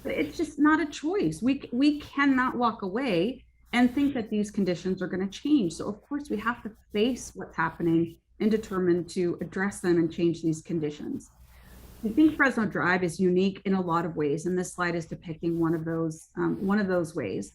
But it's just not a choice. We cannot walk away and think that these conditions are going to change. So of course we have to face what's happening and determine to address them and change these conditions. I think Fresno Drive is unique in a lot of ways, and this slide is depicting one of those ways.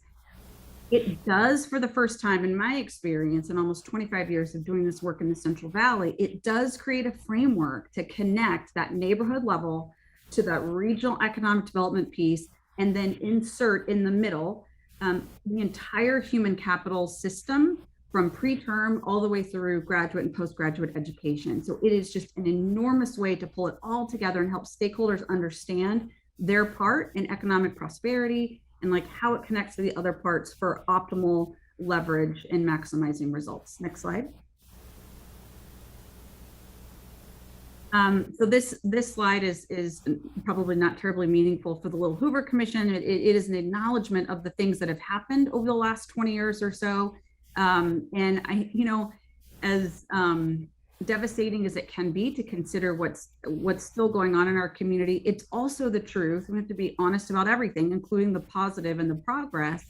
It does, for the first time in my experience in almost 25 years of doing this work in the Central Valley, it does create a framework to connect that neighborhood level to that regional economic development piece, and then insert in the middle the entire human capital system from preterm all the way through graduate and postgraduate education. So it is just an enormous way to pull it all together and help stakeholders understand their part in economic prosperity and like how it connects to the other parts for optimal leverage and maximizing results. Next slide. So this slide is probably not terribly meaningful for the Little Hoover Commission. It is an acknowledgement of the things that have happened over the last 20 years or so. And I, as devastating as it can be to consider what's still going on in our community, it's also the truth. We have to be honest about everything, including the positive and the progress.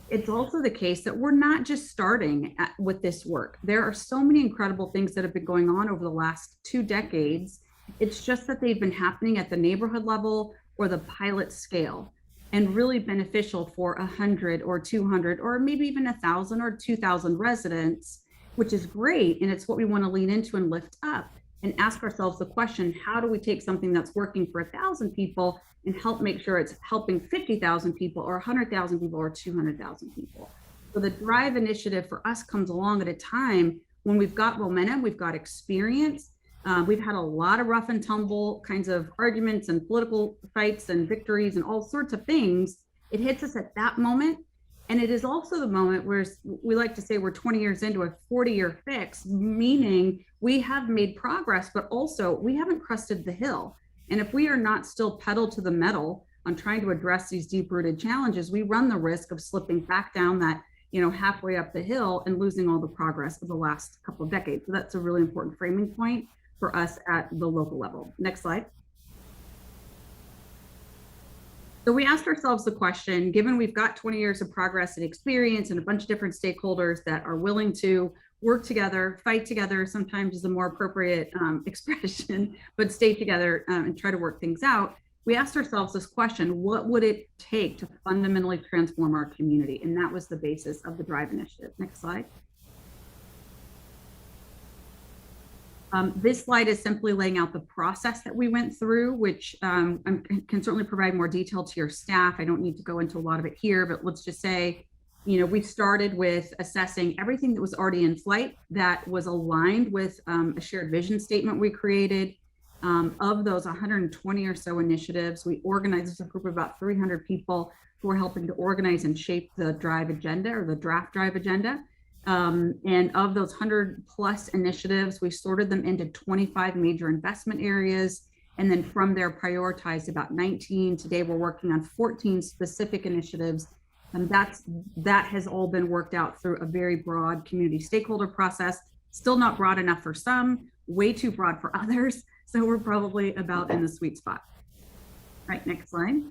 It's also the case that we're not just starting with this work. There are so many incredible things that have been going on over the last 2 decades. It's just that they've been happening at the neighborhood level or the pilot scale, and really beneficial for 100 or 200 or maybe even 1,000 or 2,000 residents, which is great. And it's what we want to lean into and lift up and ask ourselves the question, how do we take something that's working for 1,000 people and help make sure it's helping 50,000 people or 100,000 people or 200,000 people? So the Drive initiative for us comes along at a time when we've got momentum, we've got experience. We've had a lot of rough and tumble kinds of arguments and political fights and victories and all sorts of things. It hits us at that moment. And it is also the moment where we like to say we're 20 years into a 40-year fix, meaning we have made progress, but also we haven't crested the hill. And if we are not still pedal to the metal on trying to address these deep-rooted challenges, we run the risk of slipping back down that, halfway up the hill and losing all the progress of the last couple of decades. So that's a really important framing point for us at the local level. Next slide. So we asked ourselves the question, given we've got 20 years of progress and experience and a bunch of different stakeholders that are willing to work together, fight together, sometimes is a more appropriate expression, but stay together and try to work things out. We asked ourselves this question, what would it take to fundamentally transform our community? And that was the basis of the Drive initiative. Next slide. This slide is simply laying out the process that we went through, which I can certainly provide more detail to your staff. I don't need to go into a lot of it here, but let's just say, we started with assessing everything that was already in flight that was aligned with a shared vision statement we created. Of those 120 or so initiatives, we organized a group of about 300 people who are helping to organize and shape the Drive agenda or the draft Drive agenda. And of those 100+ initiatives, we sorted them into 25 major investment areas. And then from there, prioritized about 19. Today, we're working on 14 specific initiatives. And that has all been worked out through a very broad community stakeholder process. Still not broad enough for some, way too broad for others. So we're probably about in the sweet spot. All right, next slide.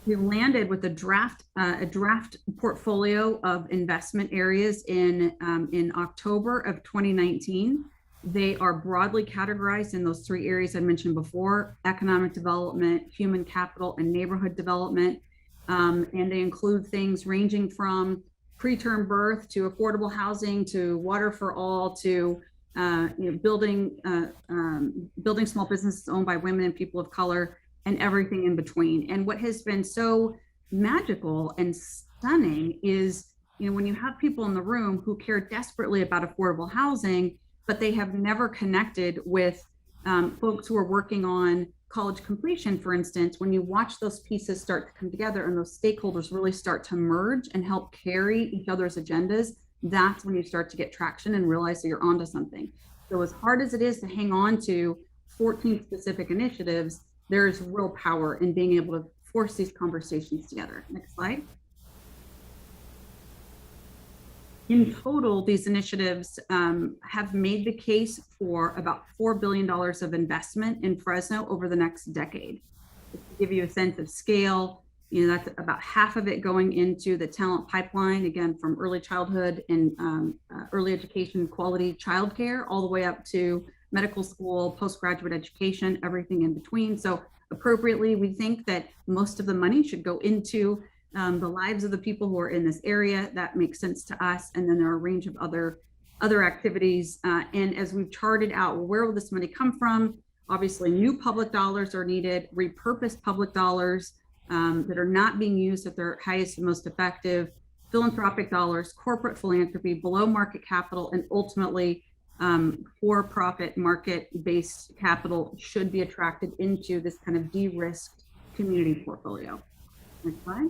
We landed with a draft portfolio of investment areas in October of 2019. They are broadly categorized in those 3 areas I mentioned before: economic development, human capital, and neighborhood development. And they include things ranging from preterm birth to affordable housing to water for all to building small businesses owned by women and people of color, and everything in between. And what has been so magical and stunning is, when you have people in the room who care desperately about affordable housing, but they have never connected with folks who are working on college completion, for instance, when you watch those pieces start to come together and those stakeholders really start to merge and help carry each other's agendas, that's when you start to get traction and realize that you're onto something. So as hard as it is to hang on to 14 specific initiatives, there's real power in being able to force these conversations together. Next slide. In total, these initiatives have made the case for about $4 billion of investment in Fresno over the next decade. To give you a sense of scale, that's about half of it going into the talent pipeline, again, from early childhood and early education, quality childcare, all the way up to medical school, postgraduate education, everything in between. So appropriately, we think that most of the money should go into the lives of the people who are in this area. That makes sense to us. And then there are a range of other activities. And as we've charted out, where will this money come from? Obviously, new public dollars are needed, repurposed public dollars that are not being used at their highest and most effective, philanthropic dollars, corporate philanthropy, below market capital, and ultimately for-profit market-based capital should be attracted into this kind of de-risked community portfolio. Next slide.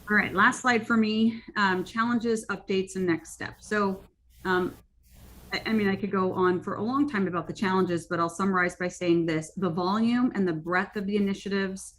All right, last slide for me, challenges, updates, and next steps. So, I mean, I could go on for a long time about the challenges, but I'll summarize by saying this: the volume and the breadth of the initiatives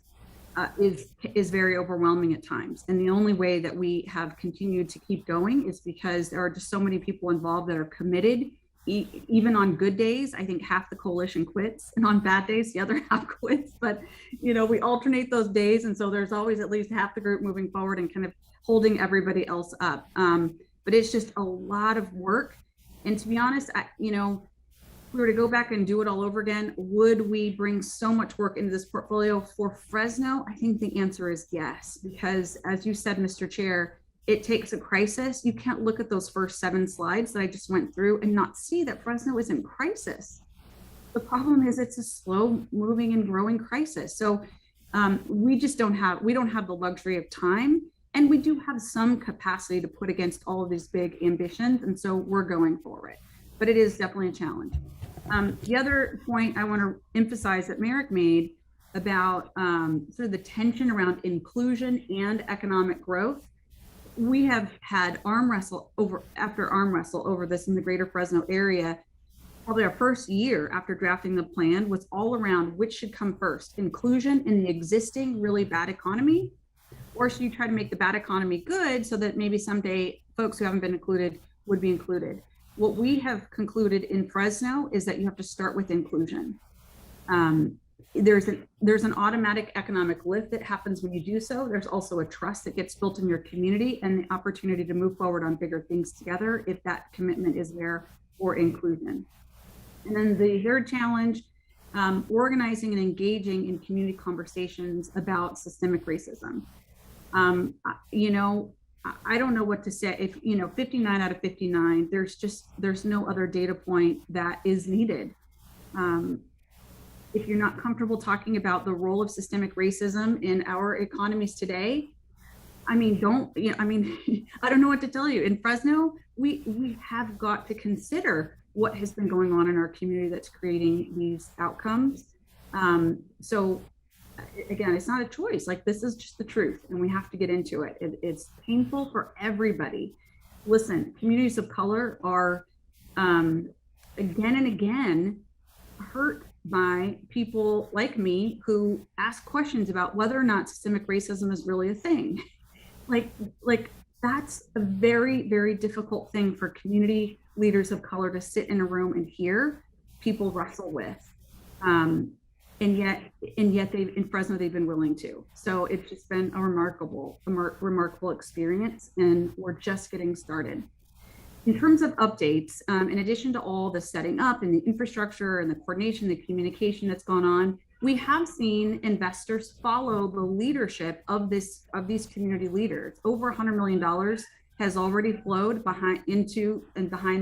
is very overwhelming at times. And the only way that we have continued to keep going is because there are just so many people involved that are committed. Even on good days, I think half the coalition quits, and on bad days, the other half quits. But, we alternate those days. And so there's always at least half the group moving forward and kind of holding everybody else up. But it's just a lot of work. And to be honest, if we were to go back and do it all over again, would we bring so much work into this portfolio for Fresno? I think the answer is yes, because as you said, Mr. Chair, it takes a crisis. You can't look at those first 7 slides that I just went through and not see that Fresno is in crisis. The problem is it's a slow moving and growing crisis. So we don't have the luxury of time. And we do have some capacity to put against all of these big ambitions. And so we're going for it. But it is definitely a challenge. The other point I want to emphasize that Marek made about sort of the tension around inclusion and economic growth. We have had arm wrestle over this in the greater Fresno area. Probably our first year after drafting the plan was all around which should come first: inclusion in the existing really bad economy, or should you try to make the bad economy good so that maybe someday folks who haven't been included would be included? What we have concluded in Fresno is that you have to start with inclusion. There's an automatic economic lift that happens when you do so. There's also a trust that gets built in your community and the opportunity to move forward on bigger things together if that commitment is there for inclusion. And then the third challenge, organizing and engaging in community conversations about systemic racism. I don't know what to say. If 59 out of 59, there's no other data point that is needed. If you're not comfortable talking about the role of systemic racism in our economies today, I don't know what to tell you. In Fresno, we have got to consider what has been going on in our community that's creating these outcomes. So again, it's not a choice. Like, this is just the truth, and we have to get into it. It's painful for everybody. Listen, communities of color are again and again hurt by people like me who ask questions about whether or not systemic racism is really a thing. Like that's a very, very difficult thing for community leaders of color to sit in a room and hear people wrestle with. And yet in Fresno, they've been willing to. So it's just been a remarkable experience, and we're just getting started. In terms of updates, in addition to all the setting up and the infrastructure and the coordination, the communication that's gone on, we have seen investors follow the leadership of these community leaders. Over $100 million has already flowed behind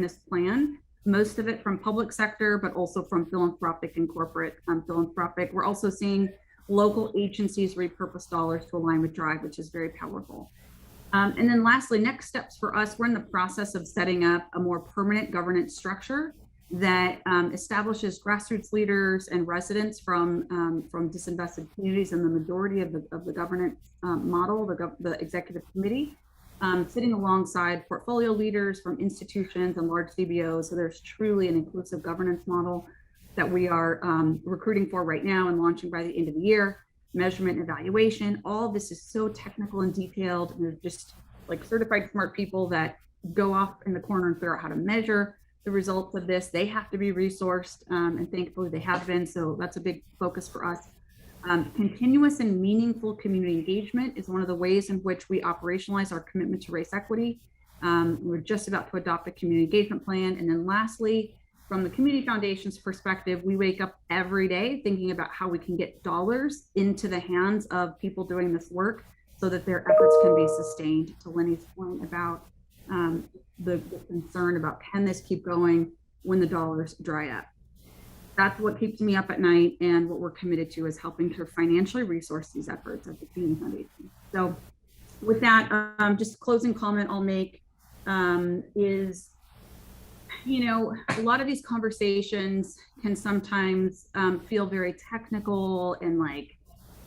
this plan. Most of it from public sector, but also from philanthropic and corporate philanthropic. We're also seeing local agencies repurpose dollars to align with DRIVE, which is very powerful. And then lastly, next steps for us, we're in the process of setting up a more permanent governance structure that establishes grassroots leaders and residents from disinvested communities and the majority of the governance model, the executive committee, sitting alongside portfolio leaders from institutions and large CBOs. So there's truly an inclusive governance model that we are recruiting for right now and launching by the end of the year. Measurement and evaluation, all of this is so technical and detailed. And there's just like certified smart people that go off in the corner and figure out how to measure the results of this. They have to be resourced, and thankfully they have been. So that's a big focus for us. Continuous and meaningful community engagement is one of the ways in which we operationalize our commitment to race equity. We're just about to adopt a community engagement plan. And then lastly, from the Community Foundation's perspective, we wake up every day thinking about how we can get dollars into the hands of people doing this work so that their efforts can be sustained. To Lenny's point about the concern about, can this keep going when the dollars dry up? That's what keeps me up at night, and what we're committed to is helping to financially resource these efforts at the Community Foundation. So with that, just closing comment I'll make is, you know, a lot of these conversations can sometimes feel very technical and like,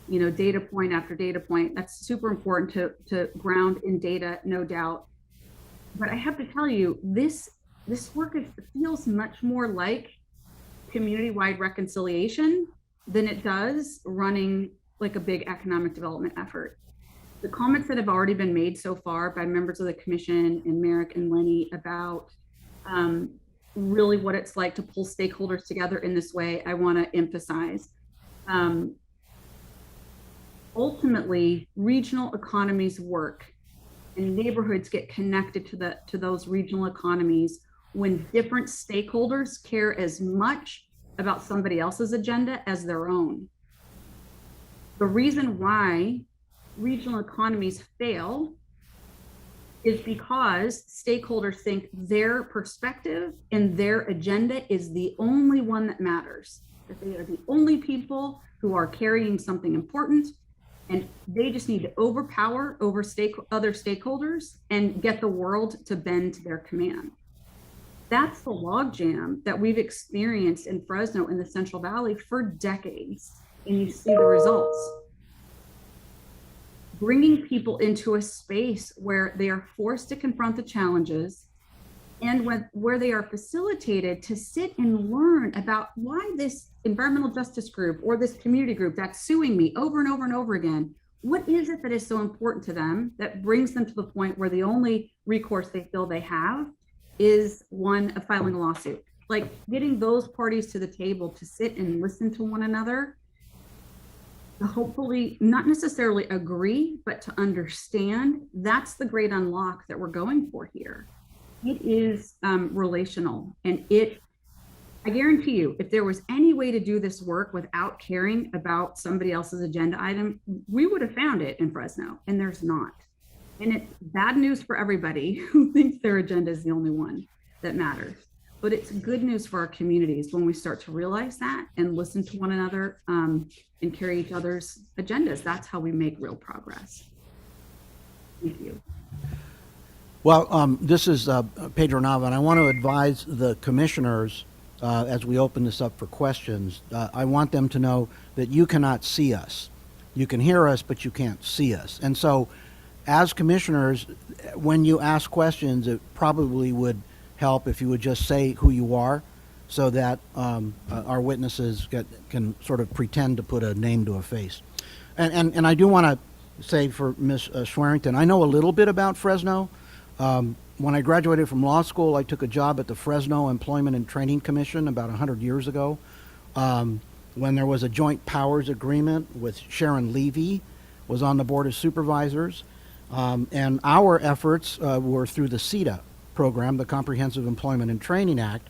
you know, data point after data point. That's super important to ground in data, no doubt. But I have to tell you, this work feels much more like community-wide reconciliation than it does running like a big economic development effort. The comments that have already been made so far by members of the commission and Marek and Lenny about really what it's like to pull stakeholders together in this way, I want to emphasize. Ultimately, regional economies work and neighborhoods get connected to those regional economies when different stakeholders care as much about somebody else's agenda as their own. The reason why regional economies fail is because stakeholders think their perspective and their agenda is the only one that matters, that they are the only people who are carrying something important, and they just need to overpower over other stakeholders and get the world to bend to their command. That's the logjam that we've experienced in Fresno in the Central Valley for decades, and you see the results. Bringing people into a space where they are forced to confront the challenges and where they are facilitated to sit and learn about why this environmental justice group or this community group that's suing me over and over and over again, what is it that is so important to them that brings them to the point where the only recourse they feel they have is one of filing a lawsuit. Like getting those parties to the table to sit and listen to one another, to hopefully not necessarily agree, but to understand, that's the great unlock that we're going for here. It is relational, and I guarantee you, if there was any way to do this work without caring about somebody else's agenda item, we would have found it in Fresno, and there's not. And it's bad news for everybody who thinks their agenda is the only one that matters. But it's good news for our communities when we start to realize that and listen to one another and carry each other's agendas. That's how we make real progress. Thank you. Well, this is Pedro Nava, and I want to advise the commissioners as we open this up for questions. I want them to know that you cannot see us. You can hear us, but you can't see us. And so as commissioners, when you ask questions, it probably would help if you would just say who you are so that our witnesses can sort of pretend to put a name to a face. And I do want to say for Ms. Swearengin, I know a little bit about Fresno. When I graduated from law school, I took a job at the Fresno Employment and Training Commission about 100 years ago, when there was a joint powers agreement with Sharon Levy, was on the Board of Supervisors. And our efforts were through the CETA program, the Comprehensive Employment and Training Act.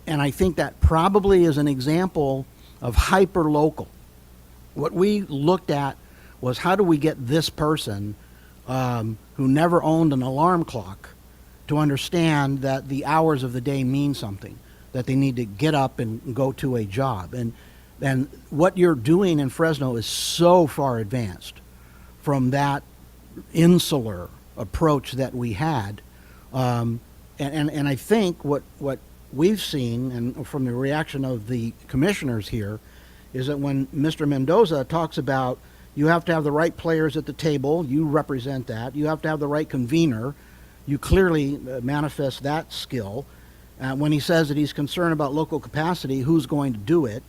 And I think that probably is an example of hyper-local. What we looked at was, how do we get this person who never owned an alarm clock to understand that the hours of the day mean something, that they need to get up and go to a job. And what you're doing in Fresno is so far advanced from that insular approach that we had. And I think what we've seen, and from the reaction of the commissioners here, is that when Mr. Mendoza talks about you have to have the right players at the table, you represent that, you have to have the right convener, you clearly manifest that skill. When he says that he's concerned about local capacity, who's going to do it?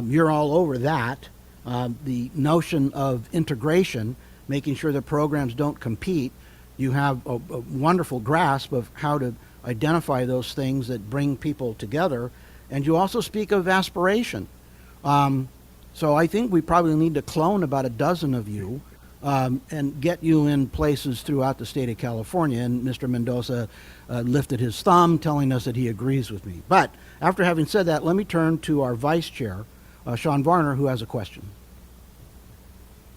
You're all over that. The notion of integration, making sure that programs don't compete, You have a wonderful grasp of how to identify those things that bring people together. And you also speak of aspiration. So I think we probably need to clone about a dozen of you and get you in places throughout the state of California. And Mr. Mendoza lifted his thumb, telling us that he agrees with me. But after having said that, let me turn to our vice chair, Sean Varner, who has a question.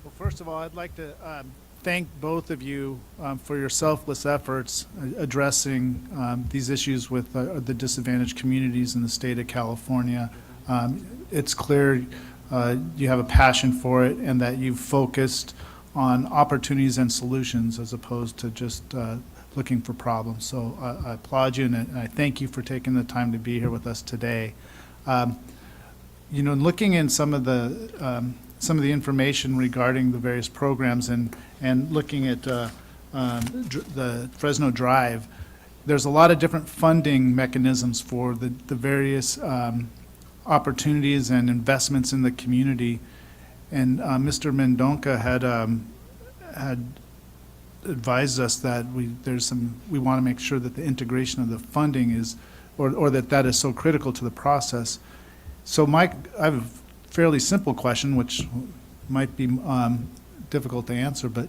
Well, first of all, I'd like to thank both of you for your selfless efforts addressing these issues with the disadvantaged communities in the state of California. It's clear you have a passion for it and that you've focused on opportunities and solutions as opposed to just looking for problems. So I applaud you and I thank you for taking the time to be here with us today. You know, looking in some of the information regarding the various programs and looking at the Fresno Drive, there's a lot of different funding mechanisms for the various opportunities and investments in the community. And Mr. Mendonca had advised us that we want to make sure that the integration of the funding is, or that is so critical to the process. So I have a fairly simple question, which might be difficult to answer, but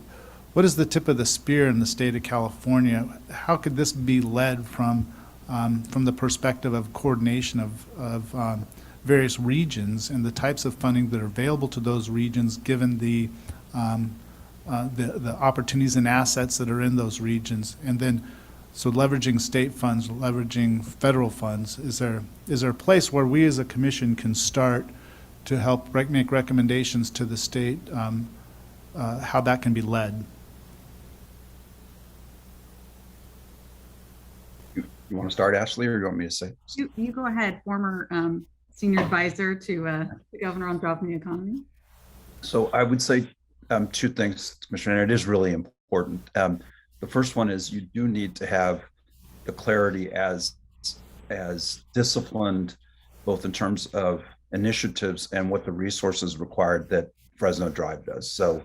what is the tip of the spear in the state of California? How could this be led from the perspective of coordination of various regions and the types of funding that are available to those regions, given the opportunities and assets that are in those regions? And then, so leveraging state funds, leveraging federal funds, is there a place where we as a commission can start to help make recommendations to the state, how that can be led? You want to start, Ashley, or you want me to say? You go ahead, former senior advisor to the governor on jobs and the economy. So I would say two things, Commissioner, and it is really important. The first one is you do need to have the clarity as disciplined, both in terms of initiatives and what the resources required that Fresno Drive does. So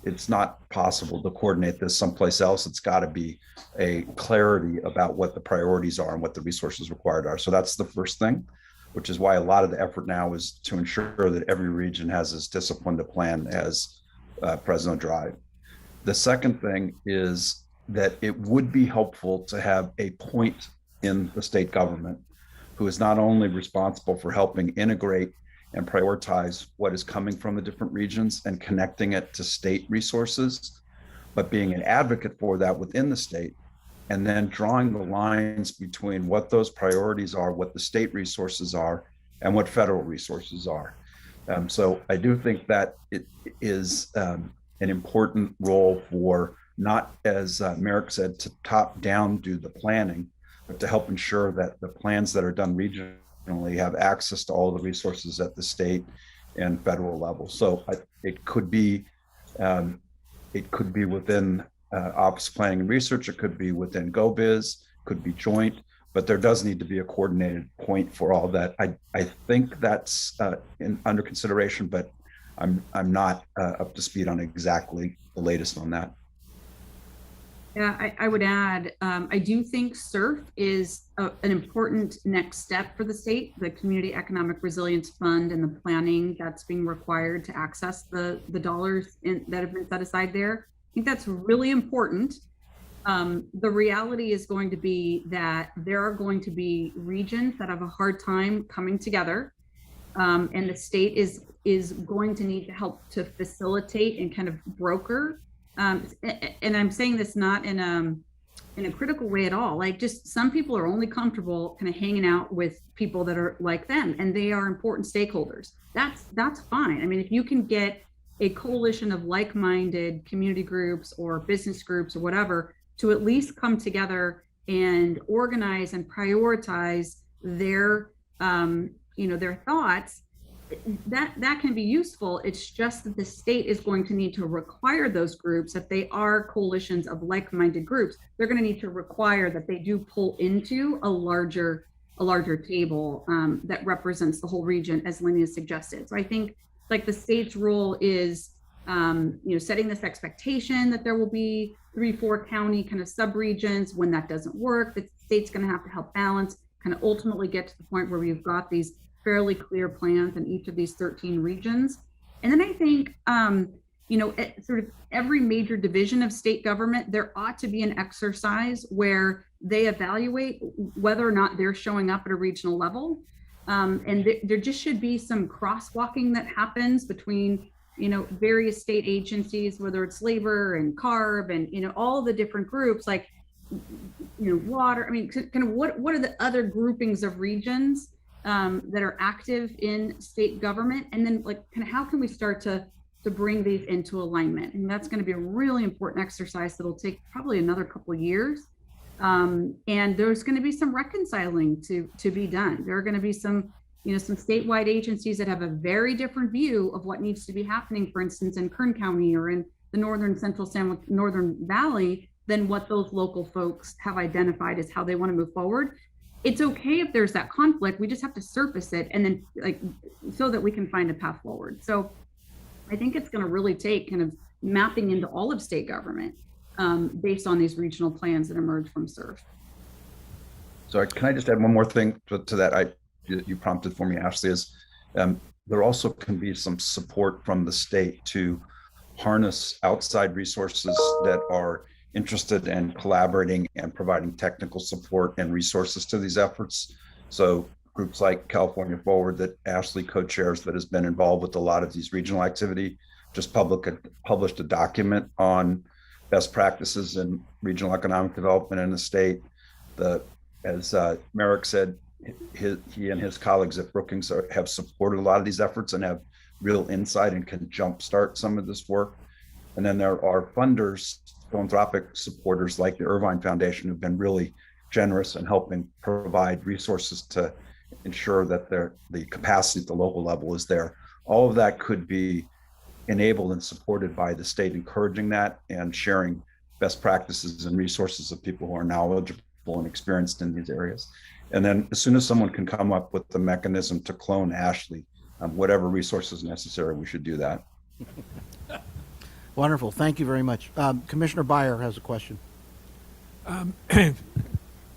it's not possible to coordinate this someplace else. It's got to be a clarity about what the priorities are and what the resources required are. So that's the first thing, which is why a lot of the effort now is to ensure that every region has as disciplined a plan as Fresno Drive. The second thing is that it would be helpful to have a point in the state government who is not only responsible for helping integrate and prioritize what is coming from the different regions and connecting it to state resources, but being an advocate for that within the state, and then drawing the lines between what those priorities are, what the state resources are, and what federal resources are. So I do think that it is an important role for, not, as Marek said, to top down do the planning, but to help ensure that the plans that are done regionally have access to all the resources at the state and federal level. So it could be within Office of Planning and Research, it could be within GoBiz, could be joint, but there does need to be a coordinated point for all that. I think that's under consideration, but I'm not up to speed on exactly the latest on that. Yeah, I would add, I do think SURF is an important next step for the state, the Community Economic Resilience Fund and the planning that's being required to access the dollars that have been set aside there. I think that's really important. The reality is going to be that there are going to be regions that have a hard time coming together, and the state is going to need to help to facilitate and kind of broker. And I'm saying this not in a critical way at all. Like, just some people are only comfortable kind of hanging out with people that are like them, and they are important stakeholders. That's fine. I mean, if you can get a coalition of like-minded community groups or business groups or whatever to at least come together and organize and prioritize their their thoughts, that can be useful. It's just that the state is going to need to require those groups, if they are coalitions of like-minded groups, they're going to need to require that they do pull into a larger table that represents the whole region, as Lenny has suggested. So I think, like, the state's role is Setting this expectation that there will be 3-4 county kind of subregions. When that doesn't work, the state's going to have to help balance, kind of ultimately get to the point where we've got these fairly clear plans in each of these 13 regions. And then I think, at sort of every major division of state government, there ought to be an exercise where they evaluate whether or not they're showing up at a regional level. And there just should be some crosswalking that happens between, various state agencies, whether it's labor and CARB and, all the different groups like, water. I mean, kind of what are the other groupings of regions that are active in state government? And then like, kind of how can we start to bring these into alignment? And that's going to be a really important exercise that'll take probably another couple of years. And there's going to be some reconciling to be done. There are going to be some statewide agencies that have a very different view of what needs to be happening, for instance, in Kern County or in the Northern Valley, than what those local folks have identified as how they want to move forward. It's okay if there's that conflict. We just have to surface it and then so that we can find a path forward. So I think it's going to really take kind of mapping into all of state government based on these regional plans that emerge from SURF. Sorry, can I just add one more thing to that? You prompted for me, Ashley, is there also can be some support from the state to harness outside resources that are interested in collaborating and providing technical support and resources to these efforts. So groups like California Forward that Ashley co-chairs, that has been involved with a lot of these regional activity, just published a document on best practices in regional economic development in the state. As Marek said, he and his colleagues at Brookings have supported a lot of these efforts and have real insight and can jumpstart some of this work. And then there are funders, philanthropic supporters like the Irvine Foundation, who've been really generous in helping provide resources to ensure that the capacity at the local level is there. All of that could be enabled and supported by the state, encouraging that and sharing best practices and resources of people who are knowledgeable and experienced in these areas. And then as soon as someone can come up with the mechanism to clone Ashley, whatever resources necessary, we should do that. Wonderful. Thank you very much. Commissioner Byer has a question. I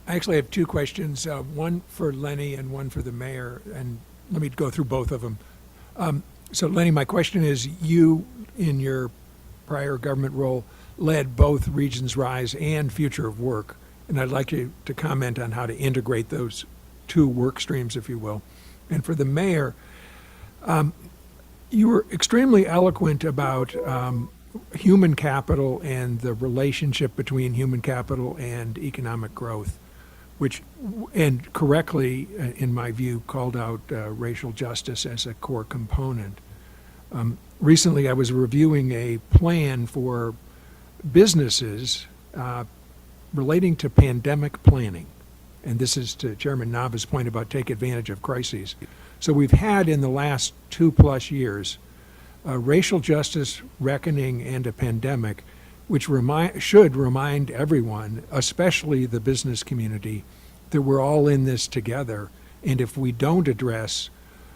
actually have two questions, one for Lenny and one for the mayor, and let me go through both of them. So Lenny, my question is, you, in your prior government role, led both Regions Rise and Future of Work, and I'd like you to comment on how to integrate those two work streams, if you will. And for the mayor, you were extremely eloquent about human capital and the relationship between human capital and economic growth, which, and correctly, in my view, called out racial justice as a core component. Recently, I was reviewing a plan for businesses relating to pandemic planning. And this is to Chairman Nava's point about take advantage of crises. So we've had in the last 2+ years racial justice reckoning and a pandemic, which should remind everyone, especially the business community, that we're all in this together. And if we don't address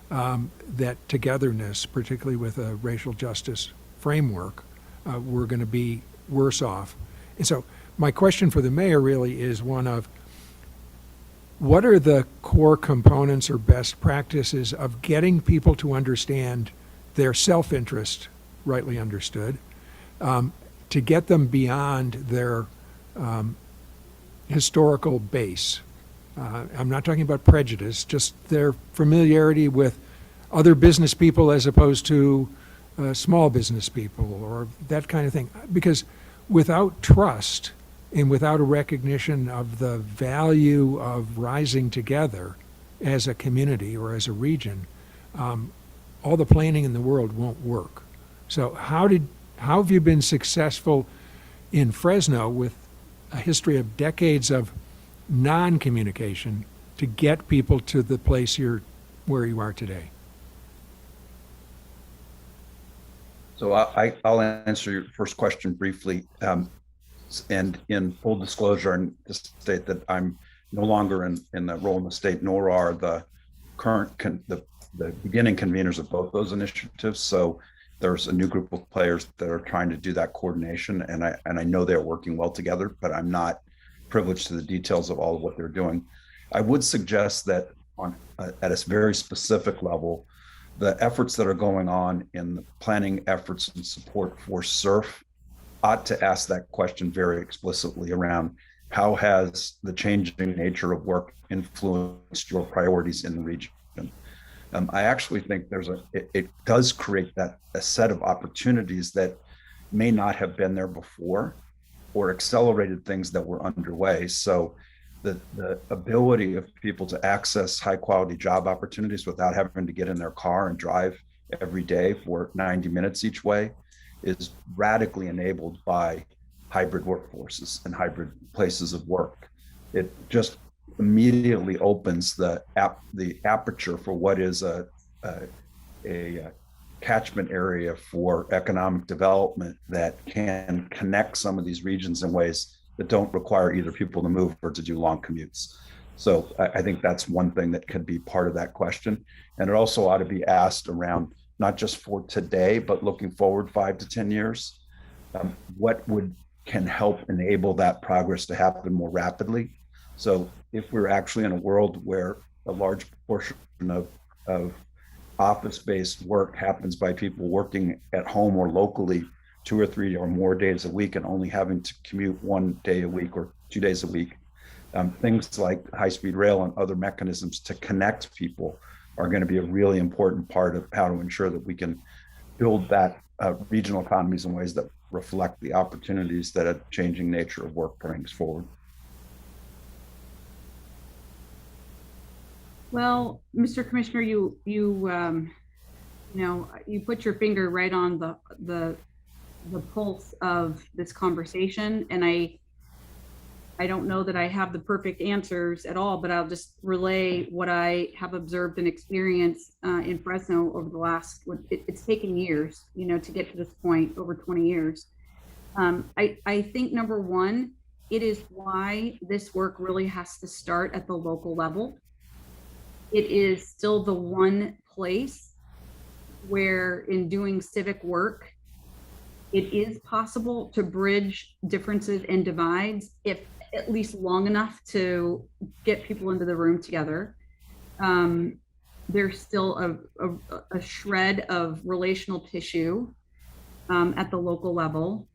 that togetherness, particularly with a racial justice framework, we're going to be worse off. And so my question for the mayor really is one of, what are the core components or best practices of getting people to understand their self-interest, rightly understood, to get them beyond their historical base? I'm not talking about prejudice, just their familiarity with other business people as opposed to small business people or that kind of thing. Because without trust and without a recognition of the value of rising together as a community or as a region, all the planning in the world won't work. So how have you been successful in Fresno with a history of decades of non-communication to get people to the place where you are today? So I'll answer your first question briefly. And in full disclosure, and just state that I'm no longer in the role in the state, nor are the current, the beginning conveners of both those initiatives. So there's a new group of players that are trying to do that coordination, and I know they're working well together, but I'm not privileged to the details of all of what they're doing. I would suggest that on at a very specific level, the efforts that are going on in the planning efforts and support for SURF ought to ask that question very explicitly around how has the changing nature of work influenced your priorities in the region. I actually think it does create a set of opportunities that may not have been there before, or accelerated things that were underway. So the ability of people to access high quality job opportunities without having to get in their car and drive every day for 90 minutes each way is radically enabled by hybrid workforces and hybrid places of work. It just immediately opens the aperture for what is a catchment area for economic development that can connect some of these regions in ways that don't require either people to move or to do long commutes. So I think that's one thing that could be part of that question. And it also ought to be asked around, not just for today, but looking forward 5 to 10 years, what can help enable that progress to happen more rapidly. So if we're actually in a world where a large portion of office-based work happens by people working at home or locally 2 or 3 or more days a week and only having to commute 1 day a week or 2 days a week, things like high-speed rail and other mechanisms to connect people are going to be a really important part of how to ensure that we can build that regional economies in ways that reflect the opportunities that a changing nature of work brings forward. Well, Mr. Commissioner, you put your finger right on the pulse of this conversation, and I don't know that I have the perfect answers at all, but I'll just relay what I have observed and experienced in Fresno over the last. It's taken years, to get to this point, over 20 years. I think number one, it is why this work really has to start at the local level. It is still the one place where, in doing civic work, it is possible to bridge differences and divides, if at least long enough to get people into the room together. There's still a shred of relational tissue at the local level.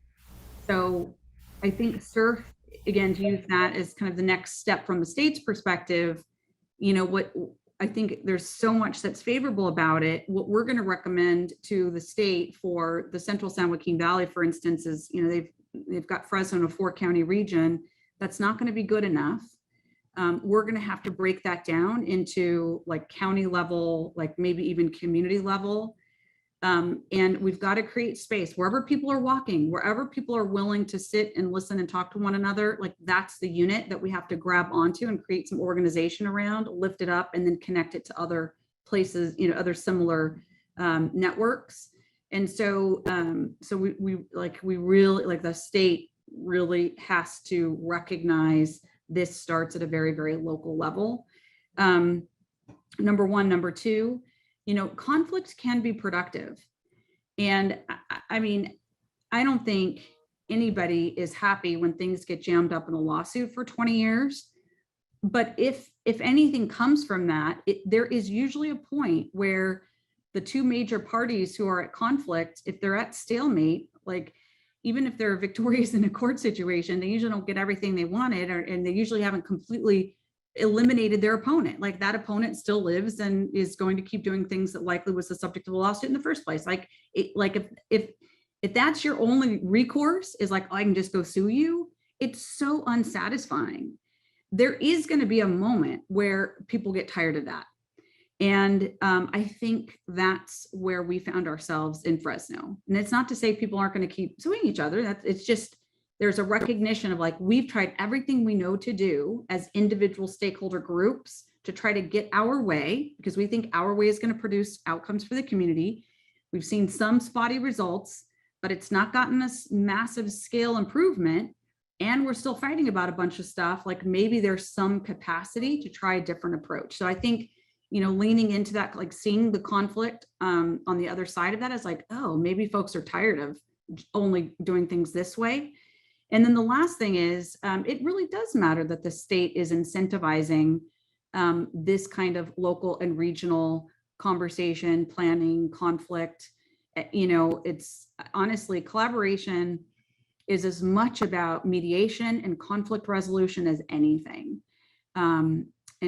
So I think SURF, again, to use that as kind of the next step from the state's perspective, what I think there's so much that's favorable about it. What we're going to recommend to the state for the Central San Joaquin Valley, for instance, is, they've got Fresno in a 4-county region. That's not going to be good enough. We're going to have to break that down into like county level, like maybe even community level. And we've got to create space wherever people are walking, wherever people are willing to sit and listen and talk to one another. Like, that's the unit that we have to grab onto and create some organization around, lift it up, and then connect it to other places, other similar networks. And so, we really, like, the state really has to recognize this starts at a very, very local level. Number one. Number two, conflict can be productive. And I mean, I don't think anybody is happy when things get jammed up in a lawsuit for 20 years. But if anything comes from that, there is usually a point where the two major parties who are at conflict, if they're at stalemate, like, even if they're victorious in a court situation, they usually don't get everything they wanted, and they usually haven't completely eliminated their opponent. Like, that opponent still lives and is going to keep doing things that likely was the subject of the lawsuit in the first place. If that's your only recourse, is like, oh, I can just go sue you, it's so unsatisfying. There is going to be a moment where people get tired of that. And I think that's where we found ourselves in Fresno. And it's not to say people aren't going to keep suing each other. It's just, there's a recognition of, like, we've tried everything we know to do as individual stakeholder groups to try to get our way, because we think our way is going to produce outcomes for the community. We've seen some spotty results, but it's not gotten us massive scale improvement. And we're still fighting about a bunch of stuff. Like, maybe there's some capacity to try a different approach. So I think leaning into that, like seeing the conflict on the other side of that is like, oh, maybe folks are tired of only doing things this way. And then the last thing is, it really does matter that the state is incentivizing this kind of local and regional conversation, planning, conflict. It's honestly, collaboration is as much about mediation and conflict resolution as anything. And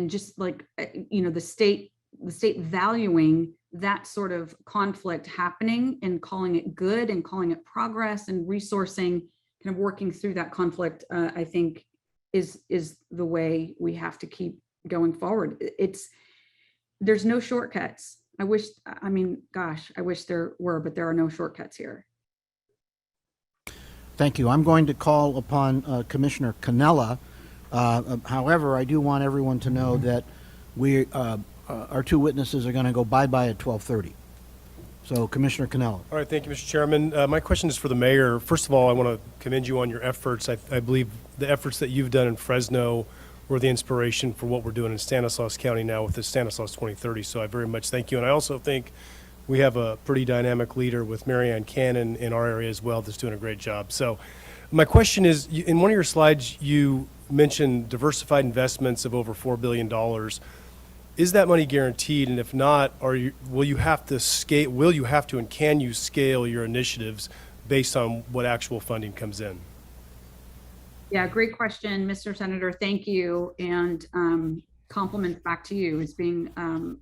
just like, the state valuing that sort of conflict happening and calling it good and calling it progress and resourcing, kind of working through that conflict, I think is the way we have to keep going forward. There's no shortcuts. I wish there were, but there are no shortcuts here. Thank you. I'm going to call upon Commissioner Cannella. However, I do want everyone to know that our two witnesses are going to go bye-bye at 12:30. So Commissioner Cannella. All right, thank you, Mr. Chairman. My question is for the mayor. First of all, I want to commend you on your efforts. I believe the efforts that you've done in Fresno were the inspiration for what we're doing in Stanislaus County now with the Stanislaus 2030. So I very much thank you. And I also think we have a pretty dynamic leader with Marianne Cannon in our area as well that's doing a great job. So my question is, in one of your slides, you mentioned diversified investments of over $4 billion. Is that money guaranteed? And if not, will you have to and can you scale your initiatives based on what actual funding comes in? Yeah, great question, Mr. Senator. Thank you. And compliments back to you as being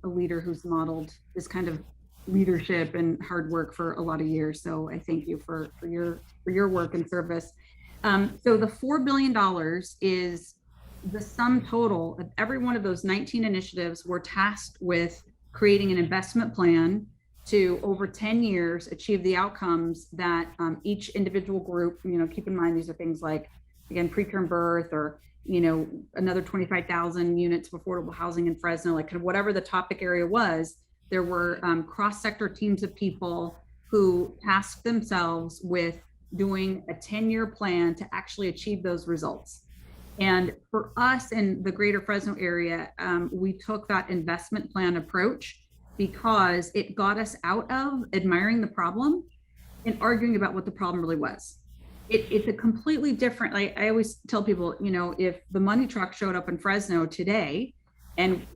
a leader who's modeled this kind of leadership and hard work for a lot of years. So I thank you for your work and service. So the $4 billion is the sum total of every one of those 19 initiatives. We're tasked with creating an investment plan to, over 10 years, achieve the outcomes that each individual group, keep in mind, these are things like, again, preterm birth or, another 25,000 units of affordable housing in Fresno, like kind of whatever the topic area was. There were cross-sector teams of people who tasked themselves with doing a 10-year plan to actually achieve those results. And for us in the greater Fresno area, we took that investment plan approach because it got us out of admiring the problem and arguing about what the problem really was. It's a completely different, like I always tell people, if the money truck showed up in Fresno today and,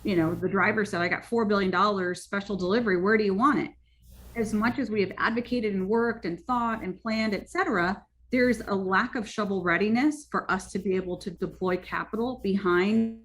the driver said, I got $4 billion special delivery, where do you want it? As much as we have advocated and worked and thought and planned, et cetera, there's a lack of shovel readiness for us to be able to deploy capital behind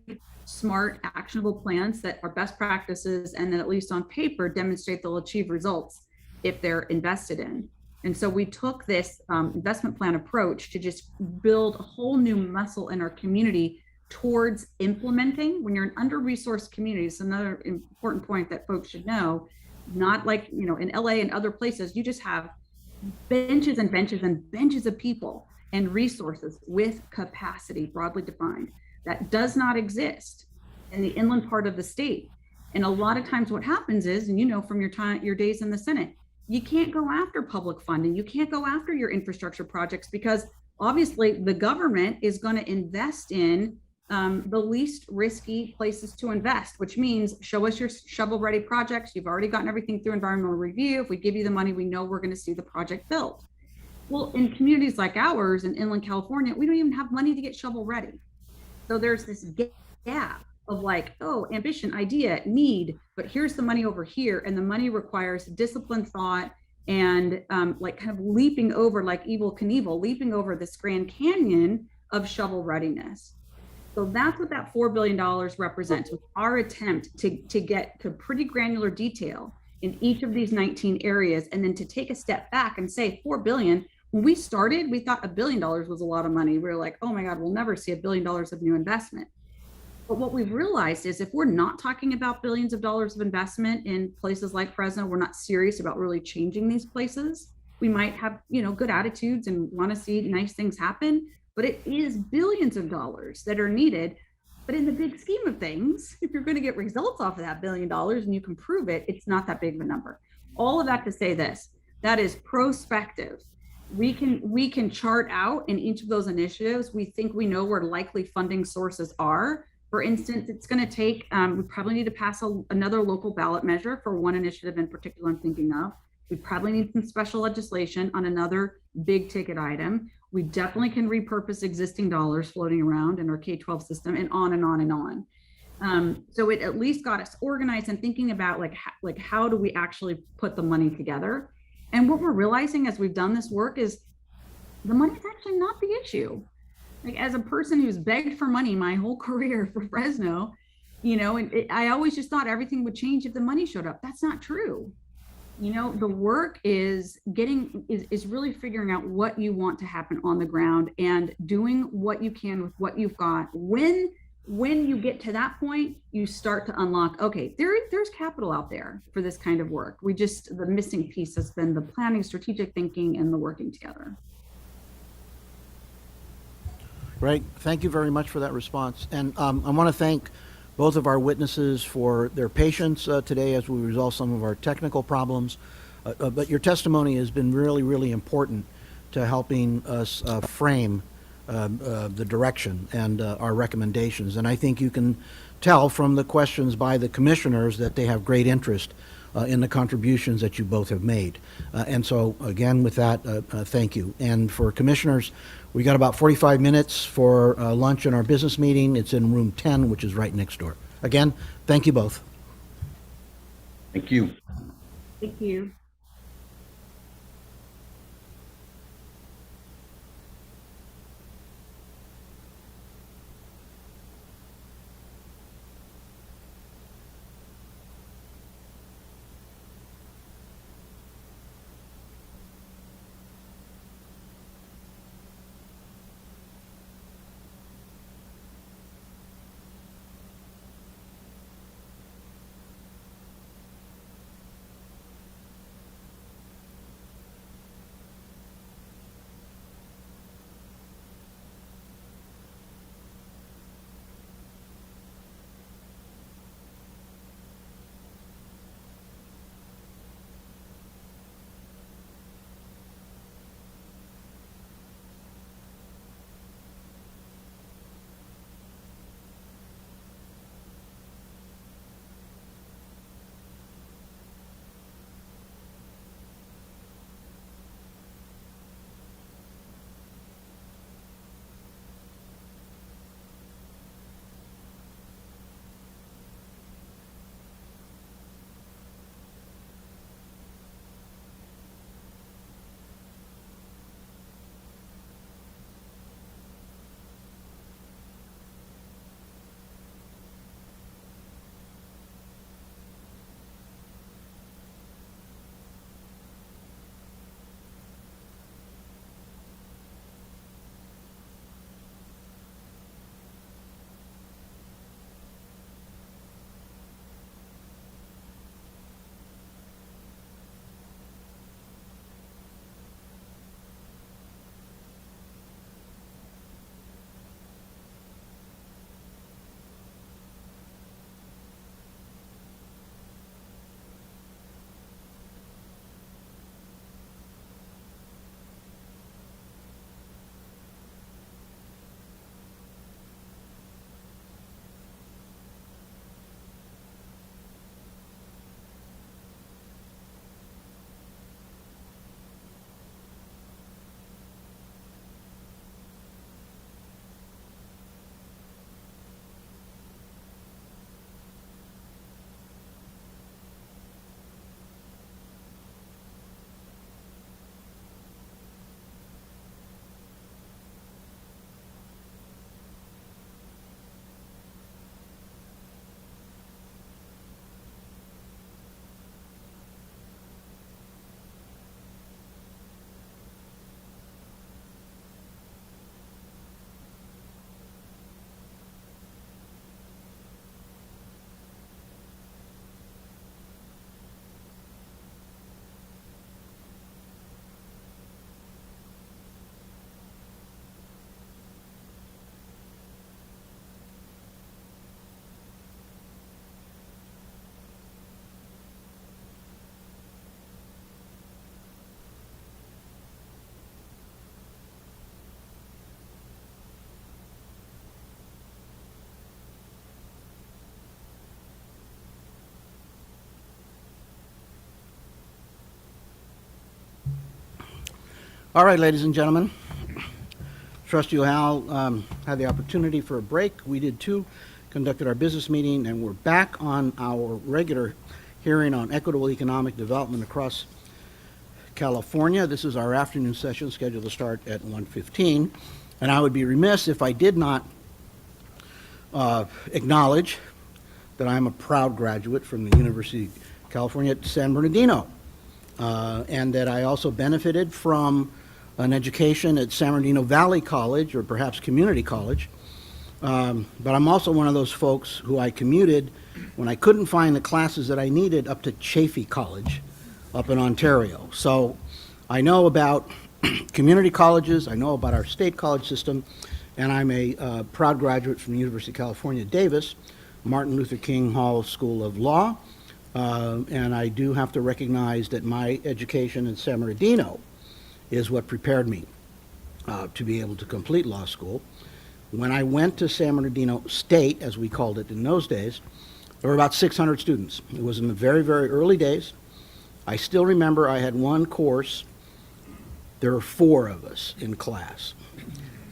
smart, actionable plans that are best practices and that, at least on paper, demonstrate they'll achieve results if they're invested in. And so we took this investment plan approach to just build a whole new muscle in our community towards implementing. When you're an under-resourced community, it's another important point that folks should know, not like, in LA and other places, you just have benches and benches and benches of people and resources with capacity, broadly defined, that does not exist in the inland part of the state. And a lot of times what happens is, and from your days in the Senate, you can't go after public funding. You can't go after your infrastructure projects because obviously the government is going to invest in the least risky places to invest, which means show us your shovel-ready projects. You've already gotten everything through environmental review. If we give you the money, we know we're going to see the project built. Well, in communities like ours in inland California, we don't even have money to get shovel-ready. So there's this gap of like, oh, ambition, idea, need, but here's the money over here, and the money requires disciplined thought and like kind of leaping over, like Evel Knievel, leaping over this Grand Canyon of shovel readiness. So that's what that $4 billion represents, with our attempt to get to pretty granular detail in each of these 19 areas, and then to take a step back and say $4 billion. When we started, we thought $1 billion was a lot of money. We were like, oh my God, we'll never see $1 billion of new investment. But what we've realized is if we're not talking about billions of dollars of investment in places like Fresno, we're not serious about really changing these places. We might have, good attitudes and want to see nice things happen, but it is billions of dollars that are needed. But in the big scheme of things, if you're going to get results off of that $1 billion and you can prove it, it's not that big of a number. All of that to say this, that is prospective. We can chart out in each of those initiatives. We think we know where likely funding sources are, For instance, it's going to take, we probably need to pass another local ballot measure for one initiative in particular I'm thinking of. We probably need some special legislation on another big ticket item. We definitely can repurpose existing dollars floating around in our K-12 system, and on and on and on. So it at least got us organized and thinking about like how do we actually put the money together? And what we're realizing as we've done this work is the money is actually not the issue. Like, as a person who's begged for money my whole career for Fresno, you know, and I always just thought everything would change if the money showed up. That's not true. You know, the work is really figuring out what you want to happen on the ground and doing what you can with what you've got. When you get to that point, you start to unlock, okay, there's capital out there for this kind of work. The missing piece has been the planning, strategic thinking, and the working together. Great. Thank you very much for that response. And I want to thank both of our witnesses for their patience today as we resolve some of our technical problems. But your testimony has been really, really important to helping us frame the direction and our recommendations. And I think you can tell from the questions by the commissioners that they have great interest in the contributions that you both have made. And so again, with that, thank you. And for commissioners, we got about 45 minutes for lunch in our business meeting. It's in room 10, which is right next door. Again, thank you both. Thank you. Thank you. All right, ladies and gentlemen. Trust you, Hal, had the opportunity for a break. We did too, conducted our business meeting, and we're back on our regular hearing on equitable economic development across California. This is our afternoon session scheduled to start at 1:15. And I would be remiss if I did not acknowledge that I'm a proud graduate from the University of California at San Bernardino, and that I also benefited from an education at San Bernardino Valley College, or perhaps community college. But I'm also one of those folks who I commuted when I couldn't find the classes that I needed up to Chaffey College up in Ontario. So I know about community colleges, I know about our state college system, and I'm a proud graduate from the University of California, Davis, Martin Luther King Hall School of Law. And I do have to recognize that my education in San Bernardino is what prepared me to be able to complete law school. When I went to San Bernardino State, as we called it in those days, there were about 600 students. It was in the very, very early days. I still remember I had one course. There were 4 of us in class.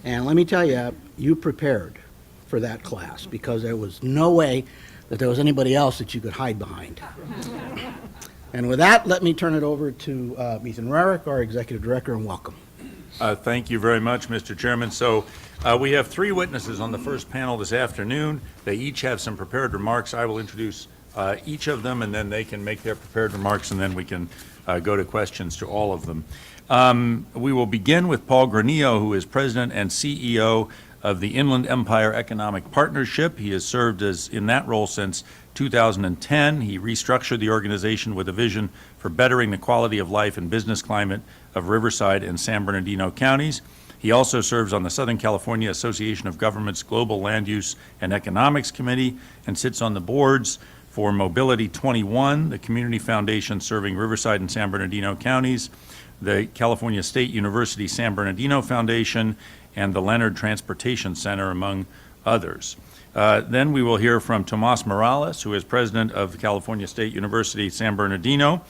And let me tell you, you prepared for that class because there was no way that there was anybody else that you could hide behind. And with that, let me turn it over to Ethan Marek, our Executive Director, and welcome. Thank you very much, Mr. Chairman. So we have 3 witnesses on the first panel this afternoon. They each have some prepared remarks. I will introduce each of them, and then they can make their prepared remarks, and then we can go to questions to all of them. We will begin with Paul Granillo, who is President and CEO of the Inland Empire Economic Partnership. He has served in that role since 2010. He restructured the organization with a vision for bettering the quality of life and business climate of Riverside and San Bernardino counties. He also serves on the Southern California Association of Governments Global Land Use and Economics Committee and sits on the boards for Mobility 21, the community foundation serving Riverside and San Bernardino counties, the California State University San Bernardino Foundation, and the Leonard Transportation Center, among others. Then we will hear from Tomás Morales, who is president of the California State University San Bernardino.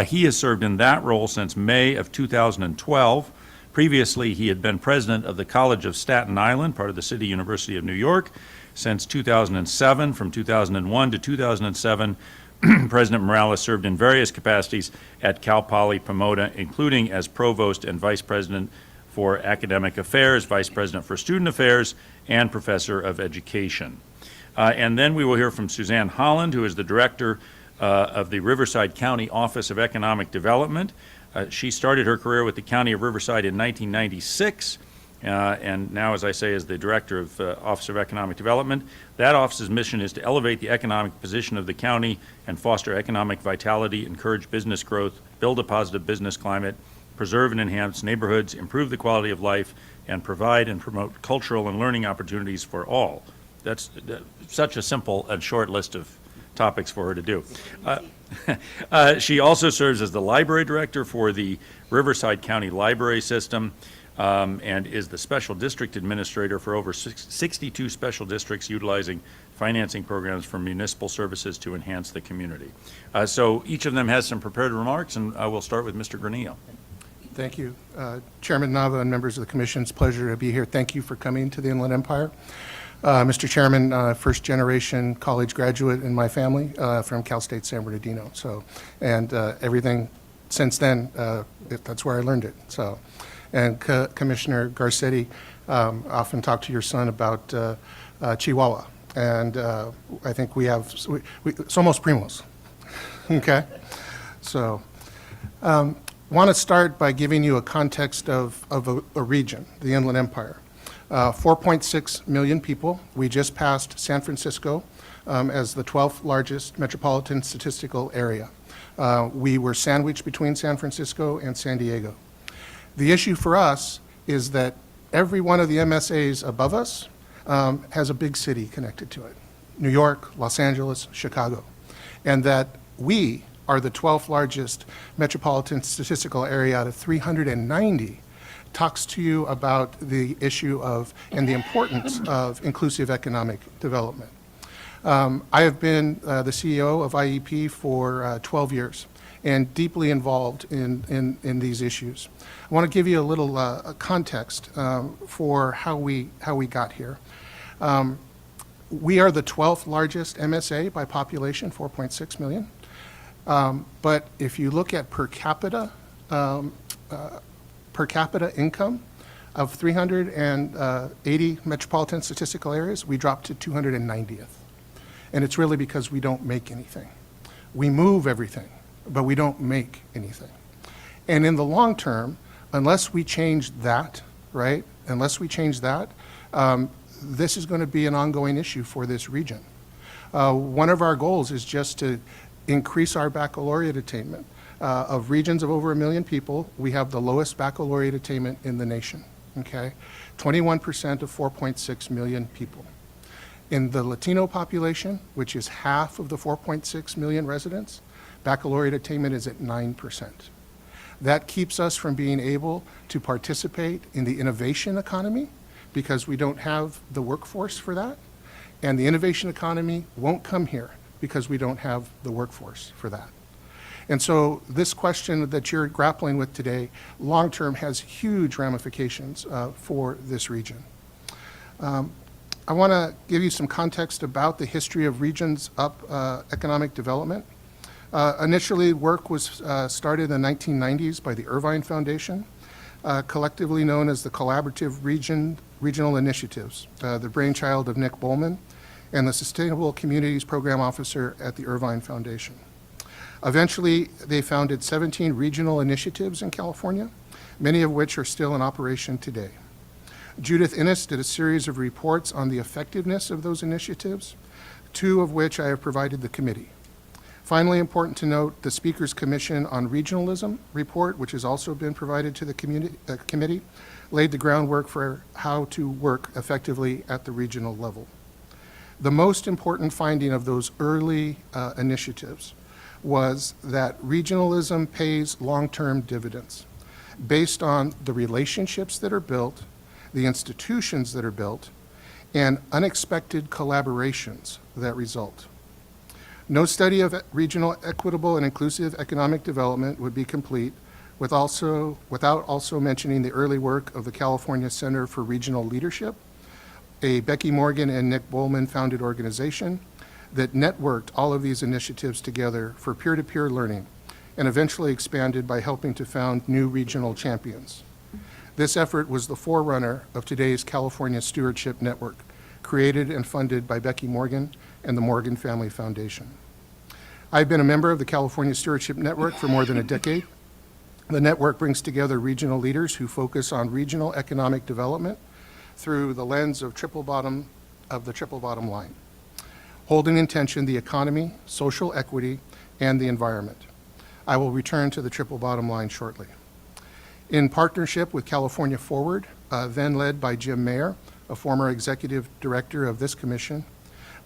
He has served in that role since May of 2012. Previously, he had been president of the College of Staten Island, part of the City University of New York, since 2007. From 2001 to 2007, President Morales served in various capacities at Cal Poly Pomona, including as provost and vice president for academic affairs, vice president for student affairs, and professor of education. And then we will hear from Suzanne Holland, who is the director of the Riverside County Office of Economic Development. She started her career with the County of Riverside in 1996, and now, as I say, is the director of Office of Economic Development. That office's mission is to elevate the economic position of the county and foster economic vitality, encourage business growth, build a positive business climate, preserve and enhance neighborhoods, improve the quality of life, and provide and promote cultural and learning opportunities for all. That's such a simple and short list of topics for her to do. She also serves as the library director for the Riverside County Library System and is the special district administrator for over 62 special districts utilizing financing programs for municipal services to enhance the community. So each of them has some prepared remarks, and we'll start with Mr. Granillo. Thank you. Chairman Nava and members of the commission, it's a pleasure to be here. Thank you for coming to the Inland Empire. Mr. Chairman, first generation college graduate in my family from Cal State San Bernardino. So, and everything since then, that's where I learned it. So, and Commissioner Garcetti often talk to your son about Chihuahua. And I think we have, somos primos, okay? So, want to start by giving you a context of a region, the Inland Empire. 4.6 million people. We just passed San Francisco as the 12th largest metropolitan statistical area. We were sandwiched between San Francisco and San Diego. The issue for us is that every one of the MSAs above us has a big city connected to it. New York, Los Angeles, Chicago. And that we are the 12th largest metropolitan statistical area out of 390, talks to you about the issue of and the importance of inclusive economic development. I have been the CEO of IEP for 12 years, and deeply involved in these issues. I want to give you a little context for how we got here. We are the 12th largest MSA by population, 4.6 million. But if you look at per capita income of 380 metropolitan statistical areas, we dropped to 290th. And it's really because we don't make anything. We move everything, but we don't make anything. And in the long term, unless we change that, right, unless we change that, this is going to be an ongoing issue for this region. One of our goals is just to increase our baccalaureate attainment. Of regions of over 1 million people, we have the lowest baccalaureate attainment in the nation, okay? 21% of 4.6 million people. In the Latino population, which is half of the 4.6 million residents, baccalaureate attainment is at 9%. That keeps us from being able to participate in the innovation economy because we don't have the workforce for that. And the innovation economy won't come here because we don't have the workforce for that. And so this question that you're grappling with today, long-term, has huge ramifications for this region. I want to give you some context about the history of Regions Up economic development. Initially, work was started in the 1990s by the Irvine Foundation, collectively known as the Collaborative Regional Initiatives, the brainchild of Nick Bowman and the Sustainable Communities Program Officer at the Irvine Foundation. Eventually, they founded 17 regional initiatives in California, many of which are still in operation today. Judith Innes did a series of reports on the effectiveness of those initiatives, 2 of which I have provided the committee. Finally, important to note, the Speaker's Commission on Regionalism report, which has also been provided to the committee, laid the groundwork for how to work effectively at the regional level. The most important finding of those early initiatives was that regionalism pays long-term dividends based on the relationships that are built, the institutions that are built, and unexpected collaborations that result. No study of regional equitable and inclusive economic development would be complete without also mentioning the early work of the California Center for Regional Leadership, a Becky Morgan and Nick Bowman founded organization that networked all of these initiatives together for peer-to-peer learning and eventually expanded by helping to found new regional champions. This effort was the forerunner of today's California Stewardship Network, created and funded by Becky Morgan and the Morgan Family Foundation. I've been a member of the California Stewardship Network for more than a decade. The network brings together regional leaders who focus on regional economic development through the lens of the triple bottom line, holding in tension the economy, social equity, and the environment. I will return to the triple bottom line shortly. In partnership with California Forward, then led by Jim Mayer, a former executive director of this commission,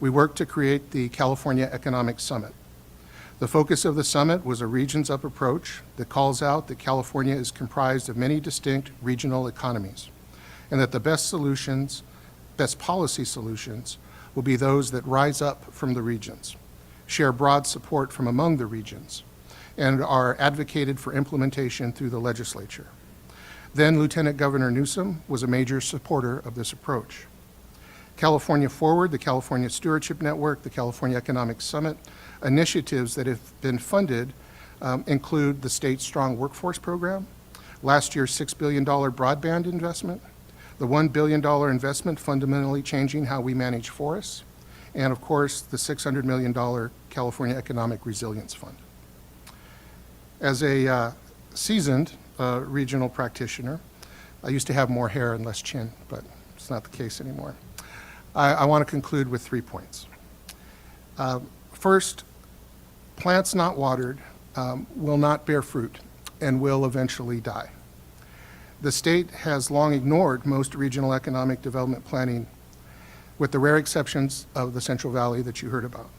we worked to create the California Economic Summit. The focus of the summit was a regions up approach that calls out that California is comprised of many distinct regional economies, and that the best policy solutions will be those that rise up from the regions, share broad support from among the regions, and are advocated for implementation through the legislature. Then Lieutenant Governor Newsom was a major supporter of this approach. California Forward, the California Stewardship Network, the California Economic Summit, initiatives that have been funded include the State Strong Workforce Program, last year's $6 billion broadband investment, the $1 billion investment fundamentally changing how we manage forests, and of course, the $600 million California Economic Resilience Fund. As a seasoned regional practitioner, I used to have more hair and less chin, but it's not the case anymore. I want to conclude with 3 points. First, plants not watered will not bear fruit and will eventually die. The state has long ignored most regional economic development planning, with the rare exceptions of the Central Valley that you heard about,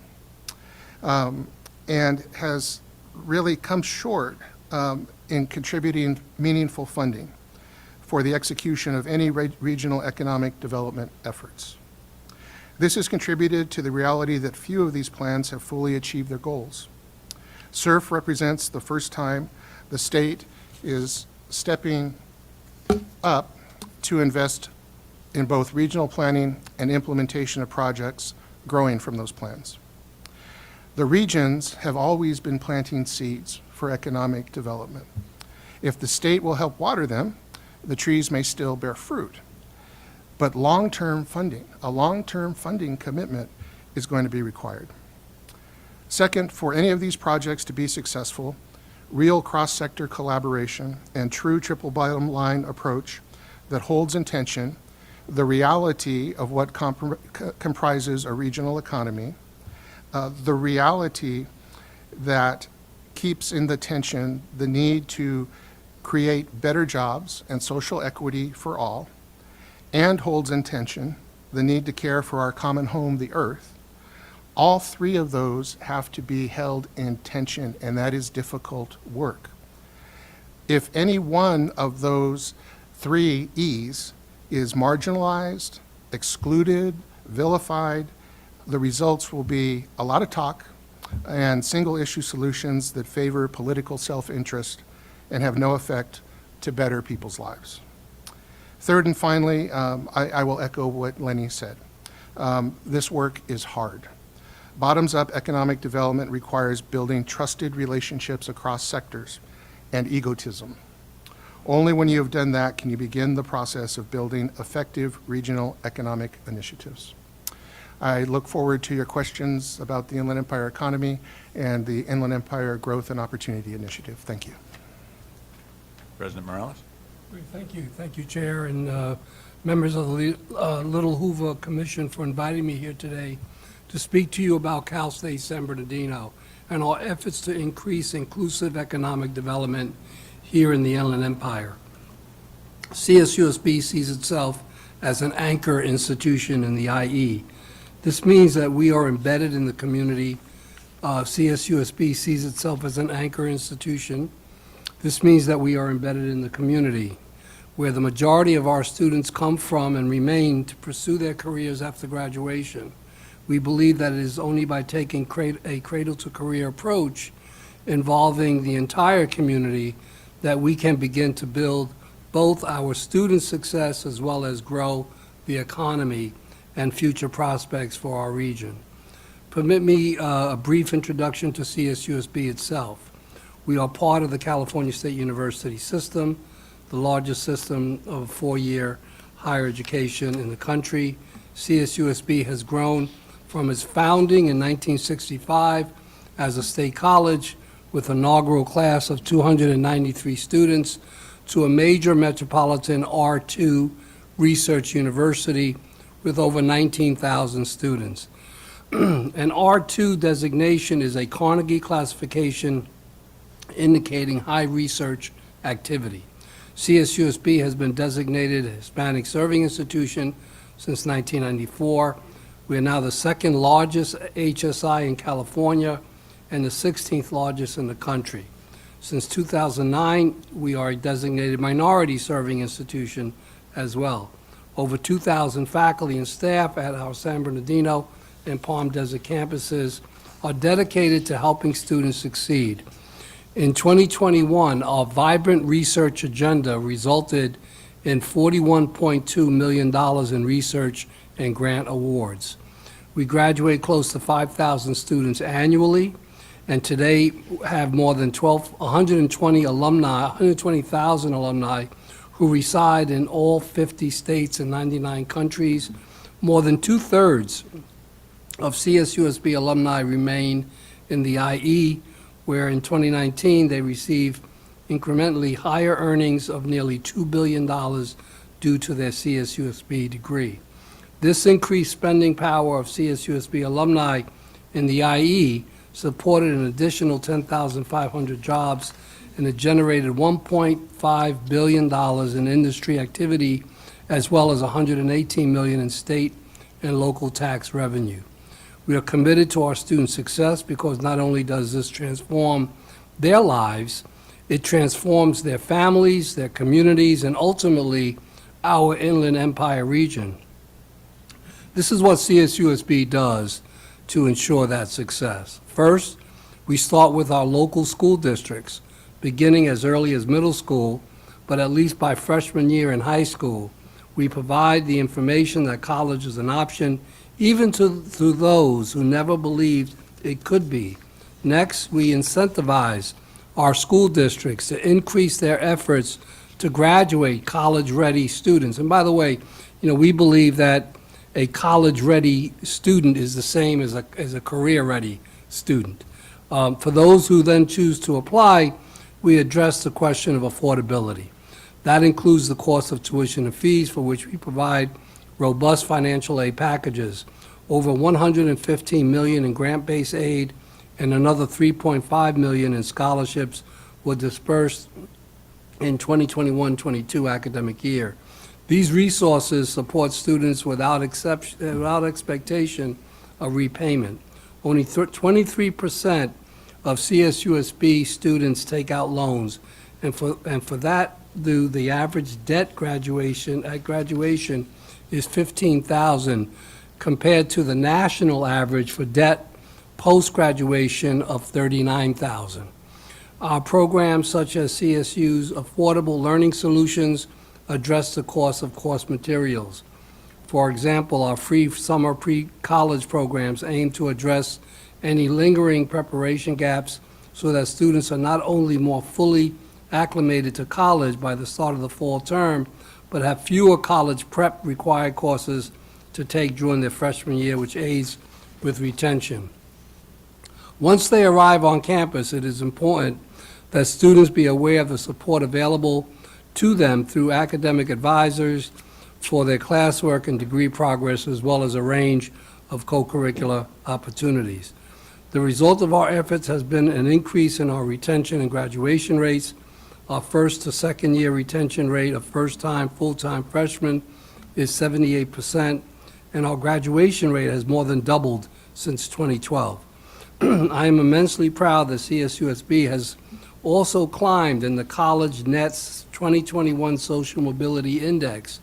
and has really come short in contributing meaningful funding for the execution of any regional economic development efforts. This has contributed to the reality that few of these plans have fully achieved their goals. SURF represents the first time the state is stepping up to invest in both regional planning and implementation of projects growing from those plans. The regions have always been planting seeds for economic development. If the state will help water them, the trees may still bear fruit. But long-term funding, a long-term funding commitment is going to be required. Second, for any of these projects to be successful, real cross-sector collaboration and true triple bottom line approach that holds in tension the reality of what comprises a regional economy, the reality that keeps in the tension the need to create better jobs and social equity for all, and holds in tension the need to care for our common home, the earth. All three of those have to be held in tension, and that is difficult work. If any one of those three E's is marginalized, excluded, vilified, the results will be a lot of talk and single-issue solutions that favor political self-interest and have no effect to better people's lives. Third and finally, I will echo what Lenny said. This work is hard. Bottoms-up economic development requires building trusted relationships across sectors and egotism. Only when you have done that can you begin the process of building effective regional economic initiatives. I look forward to your questions about the Inland Empire economy and the Inland Empire Growth and Opportunity Initiative. Thank you. President Morales? Great, thank you, Chair, and members of the Little Hoover Commission for inviting me here today to speak to you about Cal State San Bernardino and our efforts to increase inclusive economic development here in the Inland Empire. CSUSB sees itself as an anchor institution in the IE. This means that we are embedded in the community. CSUSB sees itself as an anchor institution. This means that we are embedded in the community, where the majority of our students come from and remain to pursue their careers after graduation. We believe that it is only by taking a cradle-to-career approach involving the entire community that we can begin to build both our student success as well as grow the economy and future prospects for our region. Permit me a brief introduction to CSUSB itself. We are part of the California State University system, the largest system of four-year higher education in the country. CSUSB has grown from its founding in 1965 as a state college with an inaugural class of 293 students to a major metropolitan R2 research university with over 19,000 students. An R2 designation is a Carnegie classification indicating high research activity. CSUSB has been designated a Hispanic Serving Institution since 1994. We are now the second largest HSI in California and the 16th largest in the country. Since 2009, we are a designated minority serving institution as well. Over 2,000 faculty and staff at our San Bernardino and Palm Desert campuses are dedicated to helping students succeed. In 2021, our vibrant research agenda resulted in $41.2 million in research and grant awards. We graduate close to 5,000 students annually, and today have more than 120,000 alumni who reside in all 50 states and 99 countries. More than 2/3 of CSUSB alumni remain in the IE, where in 2019 they received incrementally higher earnings of nearly $2 billion due to their CSUSB degree. This increased spending power of CSUSB alumni in the IE supported an additional 10,500 jobs, and it generated $1.5 billion in industry activity, as well as $118 million in state and local tax revenue. We are committed to our student success because not only does this transform their lives, it transforms their families, their communities, and ultimately our Inland Empire region. This is what CSUSB does to ensure that success. First, We start with our local school districts, beginning as early as middle school, but at least by freshman year in high school. We provide the information that college is an option, even to those who never believed it could be. Next, we incentivize our school districts to increase their efforts to graduate college-ready students. And by the way, we believe that a college-ready student is the same as a career-ready student. For those who then choose to apply, we address the question of affordability. That includes the cost of tuition and fees, for which we provide robust financial aid packages. Over $115 million in grant-based aid and another $3.5 million in scholarships were dispersed in 2021-22 academic year. These resources support students without expectation of repayment. Only 23% of CSUSB students take out loans, and for that, the average debt at graduation is $15,000, compared to the national average for debt post-graduation of $39,000. Our programs such as CSU's Affordable Learning Solutions address the cost of course materials. For example, our free summer pre-college programs aim to address any lingering preparation gaps so that students are not only more fully acclimated to college by the start of the fall term, but have fewer college prep required courses to take during their freshman year, which aids with retention. Once they arrive on campus, it is important that students be aware of the support available to them through academic advisors for their classwork and degree progress, as well as a range of co-curricular opportunities. The result of our efforts has been an increase in our retention and graduation rates. Our first to second year retention rate of first-time, full-time freshmen is 78%, and our graduation rate has more than doubled since 2012. I am immensely proud that CSUSB has also climbed in the College Net's 2021 Social Mobility Index.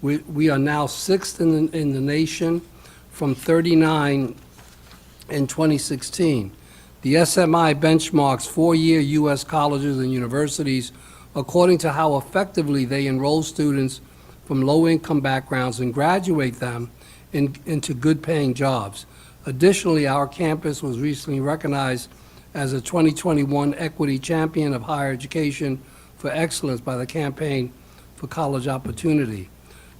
We are now sixth in the nation from 39 in 2016. The SMI benchmarks four-year U.S. colleges and universities according to how effectively they enroll students from low-income backgrounds and graduate them into good-paying jobs. Additionally, our campus was recently recognized as a 2021 Equity Champion of Higher Education for Excellence by the Campaign for College Opportunity,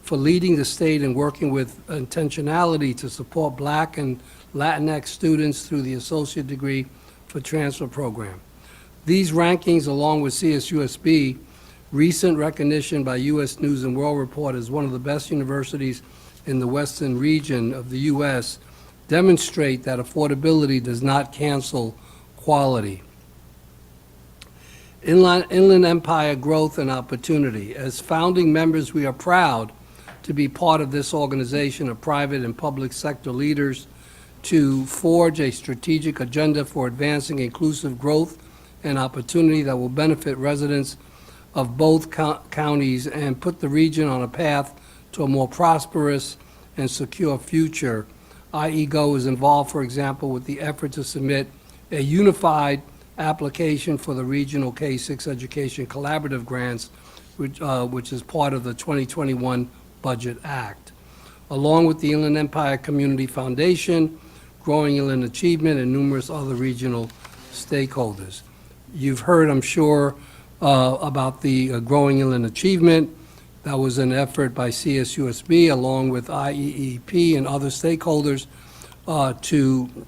for leading the state and working with intentionality to support Black and Latinx students through the Associate Degree for Transfer program. These rankings, along with CSUSB, recent recognition by U.S. News and World Report as one of the best universities in the western region of the U.S., demonstrate that affordability does not cancel quality. Inland Empire growth and opportunity. As founding members, we are proud to be part of this organization of private and public sector leaders to forge a strategic agenda for advancing inclusive growth and opportunity that will benefit residents of both counties and put the region on a path to a more prosperous and secure future. IEGO is involved, for example, with the effort to submit a unified application for the Regional K-6 Education Collaborative Grants, which is part of the 2021 Budget Act. Along with the Inland Empire Community Foundation, Growing Inland Achievement, and numerous other regional stakeholders. You've heard, I'm sure, about the Growing Inland Achievement. That was an effort by CSUSB along with IEEP and other stakeholders to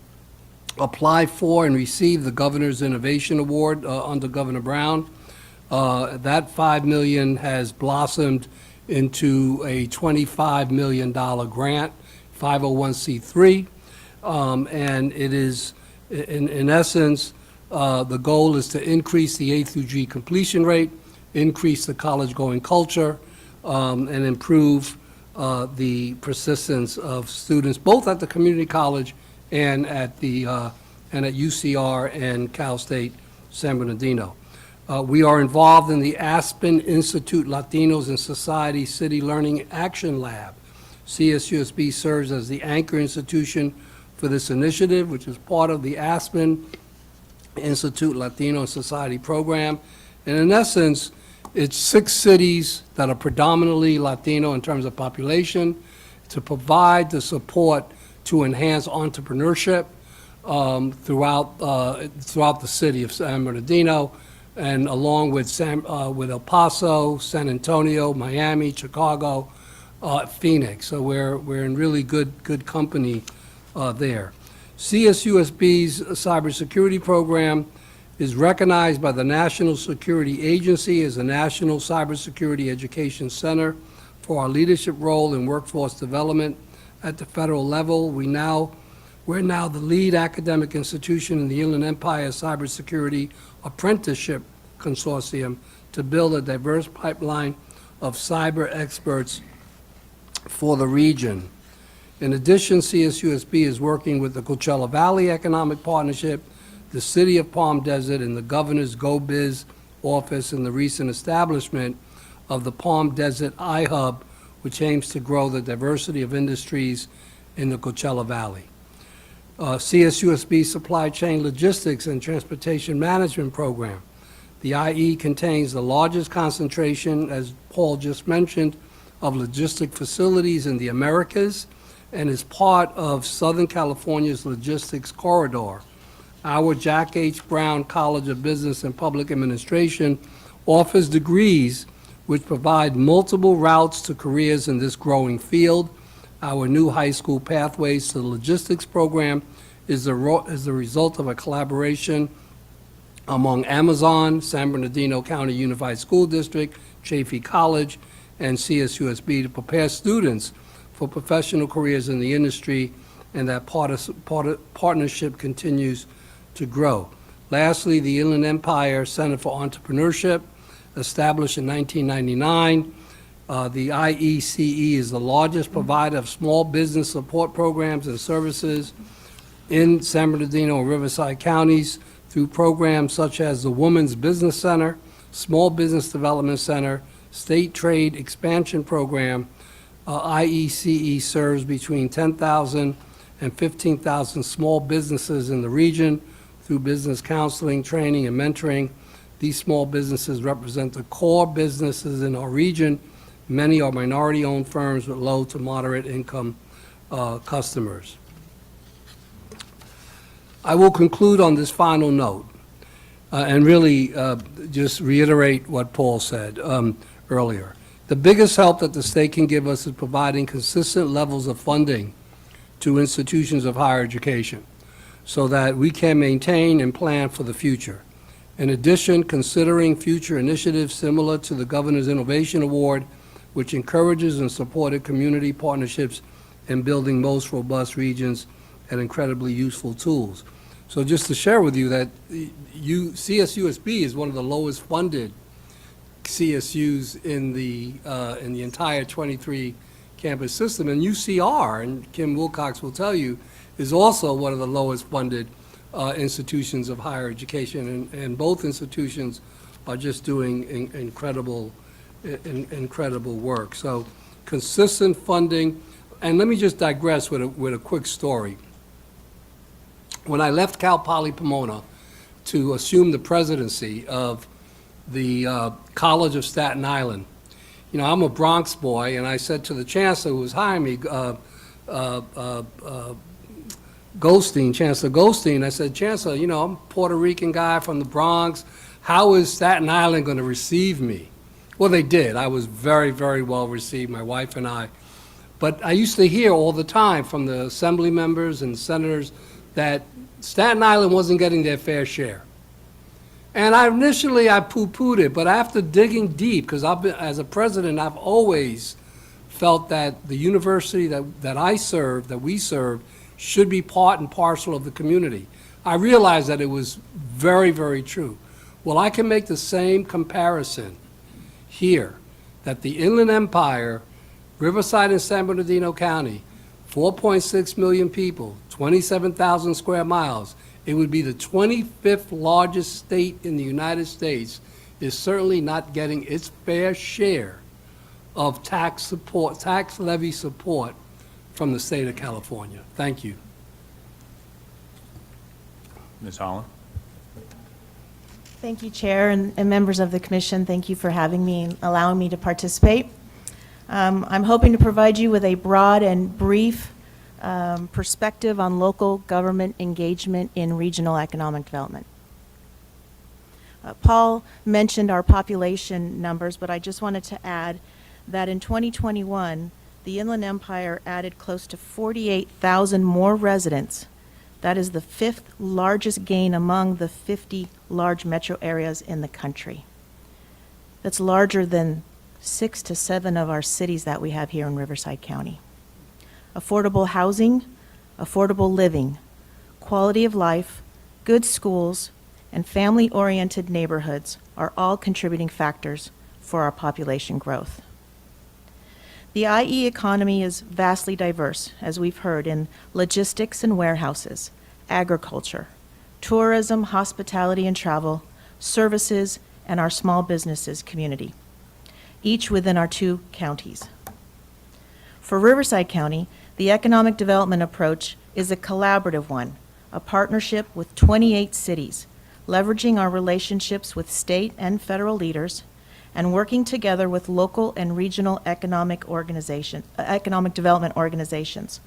apply for and receive the Governor's Innovation Award under Governor Brown. That $5 million has blossomed into a $25 million grant, 501c3, and it is, in essence, the goal is to increase the A through G completion rate, increase the college-going culture, and improve the persistence of students, both at the community college and at UCR and Cal State San Bernardino. We are involved in the Aspen Institute Latinos in Society City Learning Action Lab. CSUSB serves as the anchor institution for this initiative, which is part of the Aspen Institute Latino Society program. And in essence, it's 6 cities that are predominantly Latino in terms of population to provide the support to enhance entrepreneurship throughout the city of San Bernardino, and along with with El Paso, San Antonio, Miami, Chicago, Phoenix. So we're in really good company there. CSUSB's cybersecurity program is recognized by the National Security Agency as a National Cybersecurity Education Center for our leadership role in workforce development at the federal level. We're now the lead academic institution in the Inland Empire Cybersecurity Apprenticeship Consortium to build a diverse pipeline of cyber experts for the region. In addition, CSUSB is working with the Coachella Valley Economic Partnership, the City of Palm Desert, and the Governor's Go Biz office in the recent establishment of the Palm Desert iHub, which aims to grow the diversity of industries in the Coachella Valley. CSUSB Supply Chain Logistics and Transportation Management Program. The IE contains the largest concentration, as Paul just mentioned, of logistic facilities in the Americas and is part of Southern California's logistics corridor. Our Jack H. Brown College of Business and Public Administration offers degrees which provide multiple routes to careers in this growing field. Our new high school Pathways to the Logistics program is the result of a collaboration among Amazon, San Bernardino County Unified School District, Chaffey College, and CSUSB to prepare students for professional careers in the industry, and that partnership continues to grow. Lastly, the Inland Empire Center for Entrepreneurship, established in 1999. The IECE is the largest provider of small business support programs and services in San Bernardino and Riverside counties through programs such as the Women's Business Center, Small Business Development Center, State Trade Expansion Program. IECE serves between 10,000 and 15,000 small businesses in the region through business counseling, training, and mentoring. These small businesses represent the core businesses in our region. Many are minority-owned firms with low to moderate income customers. I will conclude on this final note and really just reiterate what Paul said earlier. The biggest help that the state can give us is providing consistent levels of funding to institutions of higher education so that we can maintain and plan for the future. In addition, considering future initiatives similar to the Governor's Innovation Award, which encourages and supported community partnerships in building most robust regions and incredibly useful tools. So just to share with you that CSUSB is one of the lowest funded CSUs in the entire 23 campus system, and UCR, and Kim Wilcox will tell you, is also one of the lowest funded institutions of higher education, and both institutions are just doing incredible work. So consistent funding, and let me just digress with a quick story. When I left Cal Poly Pomona to assume the presidency of the College of Staten Island, you know, I'm a Bronx boy, and I said to the chancellor who was hiring me, Chancellor Goldstein, I said, Chancellor, you know, I'm a Puerto Rican guy from the Bronx. How is Staten Island going to receive me? Well, they did. I was very, very well received, my wife and I. But I used to hear all the time from the assembly members and senators that Staten Island wasn't getting their fair share. And initially I poo-pooed it, but after digging deep, because as a president, I've always felt that the university that we serve, should be part and parcel of the community. I realized that it was very, very true. Well, I can make the same comparison here, that the Inland Empire, Riverside and San Bernardino County, 4.6 million people, 27,000 square miles, it would be the 25th largest state in the United States, is certainly not getting its fair share of tax levy support from the state of California. Thank you. Ms. Holland? Thank you, Chair, and members of the commission. Thank you for having me and allowing me to participate. I'm hoping to provide you with a broad and brief perspective on local government engagement in regional economic development. Paul mentioned our population numbers, but I just wanted to add that in 2021, the Inland Empire added close to 48,000 more residents. That is the 5th largest gain among the 50 large metro areas in the country. That's larger than 6 to 7 of our cities that we have here in Riverside County. Affordable housing, affordable living, quality of life, good schools, and family-oriented neighborhoods are all contributing factors for our population growth. The IE economy is vastly diverse, as we've heard, in logistics and warehouses, agriculture, tourism, hospitality and travel, services, and our small businesses community, each within our 2 counties. For Riverside County, the economic development approach is a collaborative one, a partnership with 28 cities, leveraging our relationships with state and federal leaders, and working together with local and regional economic development organizations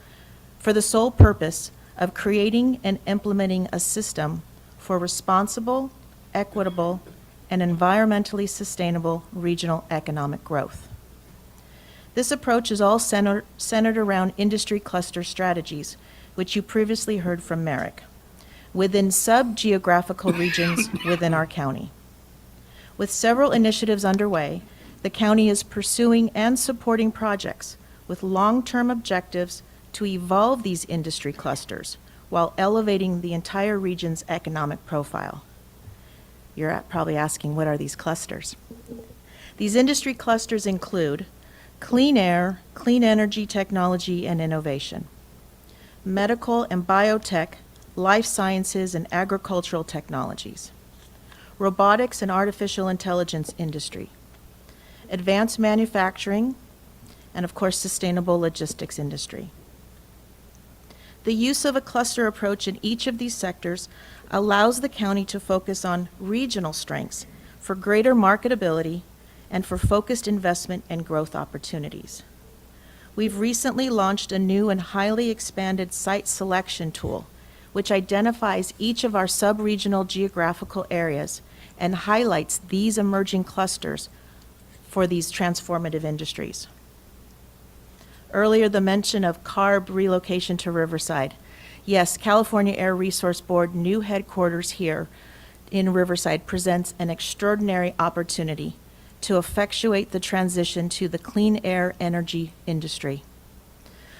for the sole purpose of creating and implementing a system for responsible, equitable, and environmentally sustainable regional economic growth. This approach is all centered around industry cluster strategies, which you previously heard from Marek, within sub-geographical regions within our county. With several initiatives underway, the county is pursuing and supporting projects with long-term objectives to evolve these industry clusters while elevating the entire region's economic profile. You're probably asking, what are these clusters? These industry clusters include clean air, clean energy technology and innovation, medical and biotech, life sciences and agricultural technologies, robotics and artificial intelligence industry, advanced manufacturing, and of course, sustainable logistics industry. The use of a cluster approach in each of these sectors allows the county to focus on regional strengths for greater marketability and for focused investment and growth opportunities. We've recently launched a new and highly expanded site selection tool, which identifies each of our sub-regional geographical areas and highlights these emerging clusters for these transformative industries. Earlier, the mention of CARB relocation to Riverside. Yes, California Air Resource Board new headquarters here in Riverside presents an extraordinary opportunity to effectuate the transition to the clean air energy industry.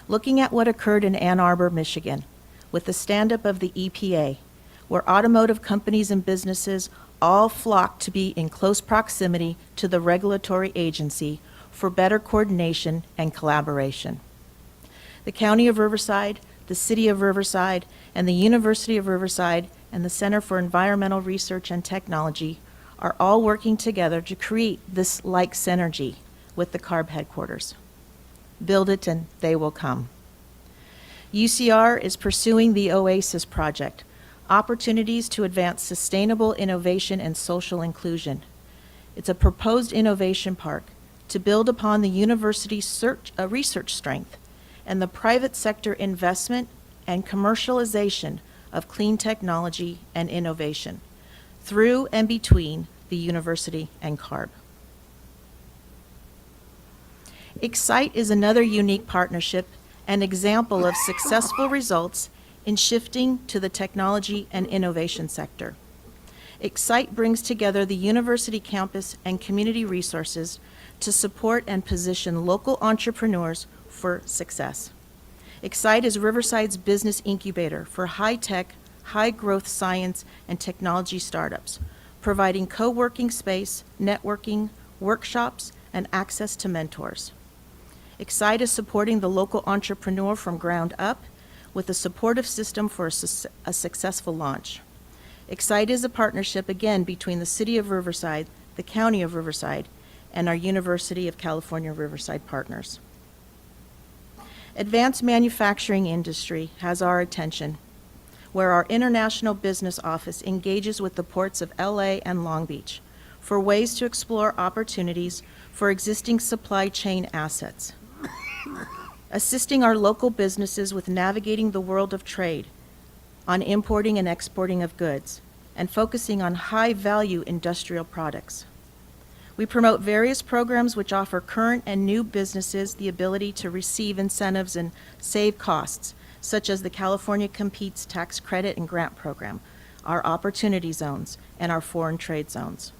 Looking at what occurred in Ann Arbor, Michigan, with the stand-up of the EPA, where automotive companies and businesses all flocked to be in close proximity to the regulatory agency for better coordination and collaboration. The County of Riverside, the City of Riverside, and the University of Riverside and the Center for Environmental Research and Technology are all working together to create this like synergy with the CARB headquarters. Build it and they will come. UCR is pursuing the OASIS project, opportunities to advance sustainable innovation and social inclusion. It's a proposed innovation park to build upon the university's research strength and the private sector investment and commercialization of clean technology and innovation through and between the university and CARB. Excite is another unique partnership and example of successful results in shifting to the technology and innovation sector. Excite brings together the university campus and community resources to support and position local entrepreneurs for success. Excite is Riverside's business incubator for high-tech, high-growth science and technology startups, providing co-working space, networking, workshops, and access to mentors. Excite is supporting the local entrepreneur from ground up with a supportive system for a successful launch. Excite is a partnership, again, between the City of Riverside, the County of Riverside, and our University of California Riverside partners. Advanced manufacturing industry has our attention. where our international business office engages with the ports of LA and Long Beach for ways to explore opportunities for existing supply chain assets, assisting our local businesses with navigating the world of trade on importing and exporting of goods, and focusing on high-value industrial products. We promote various programs which offer current and new businesses the ability to receive incentives and save costs, such as the California Competes Tax Credit and Grant Program, our Opportunity Zones, and our Foreign Trade Zones.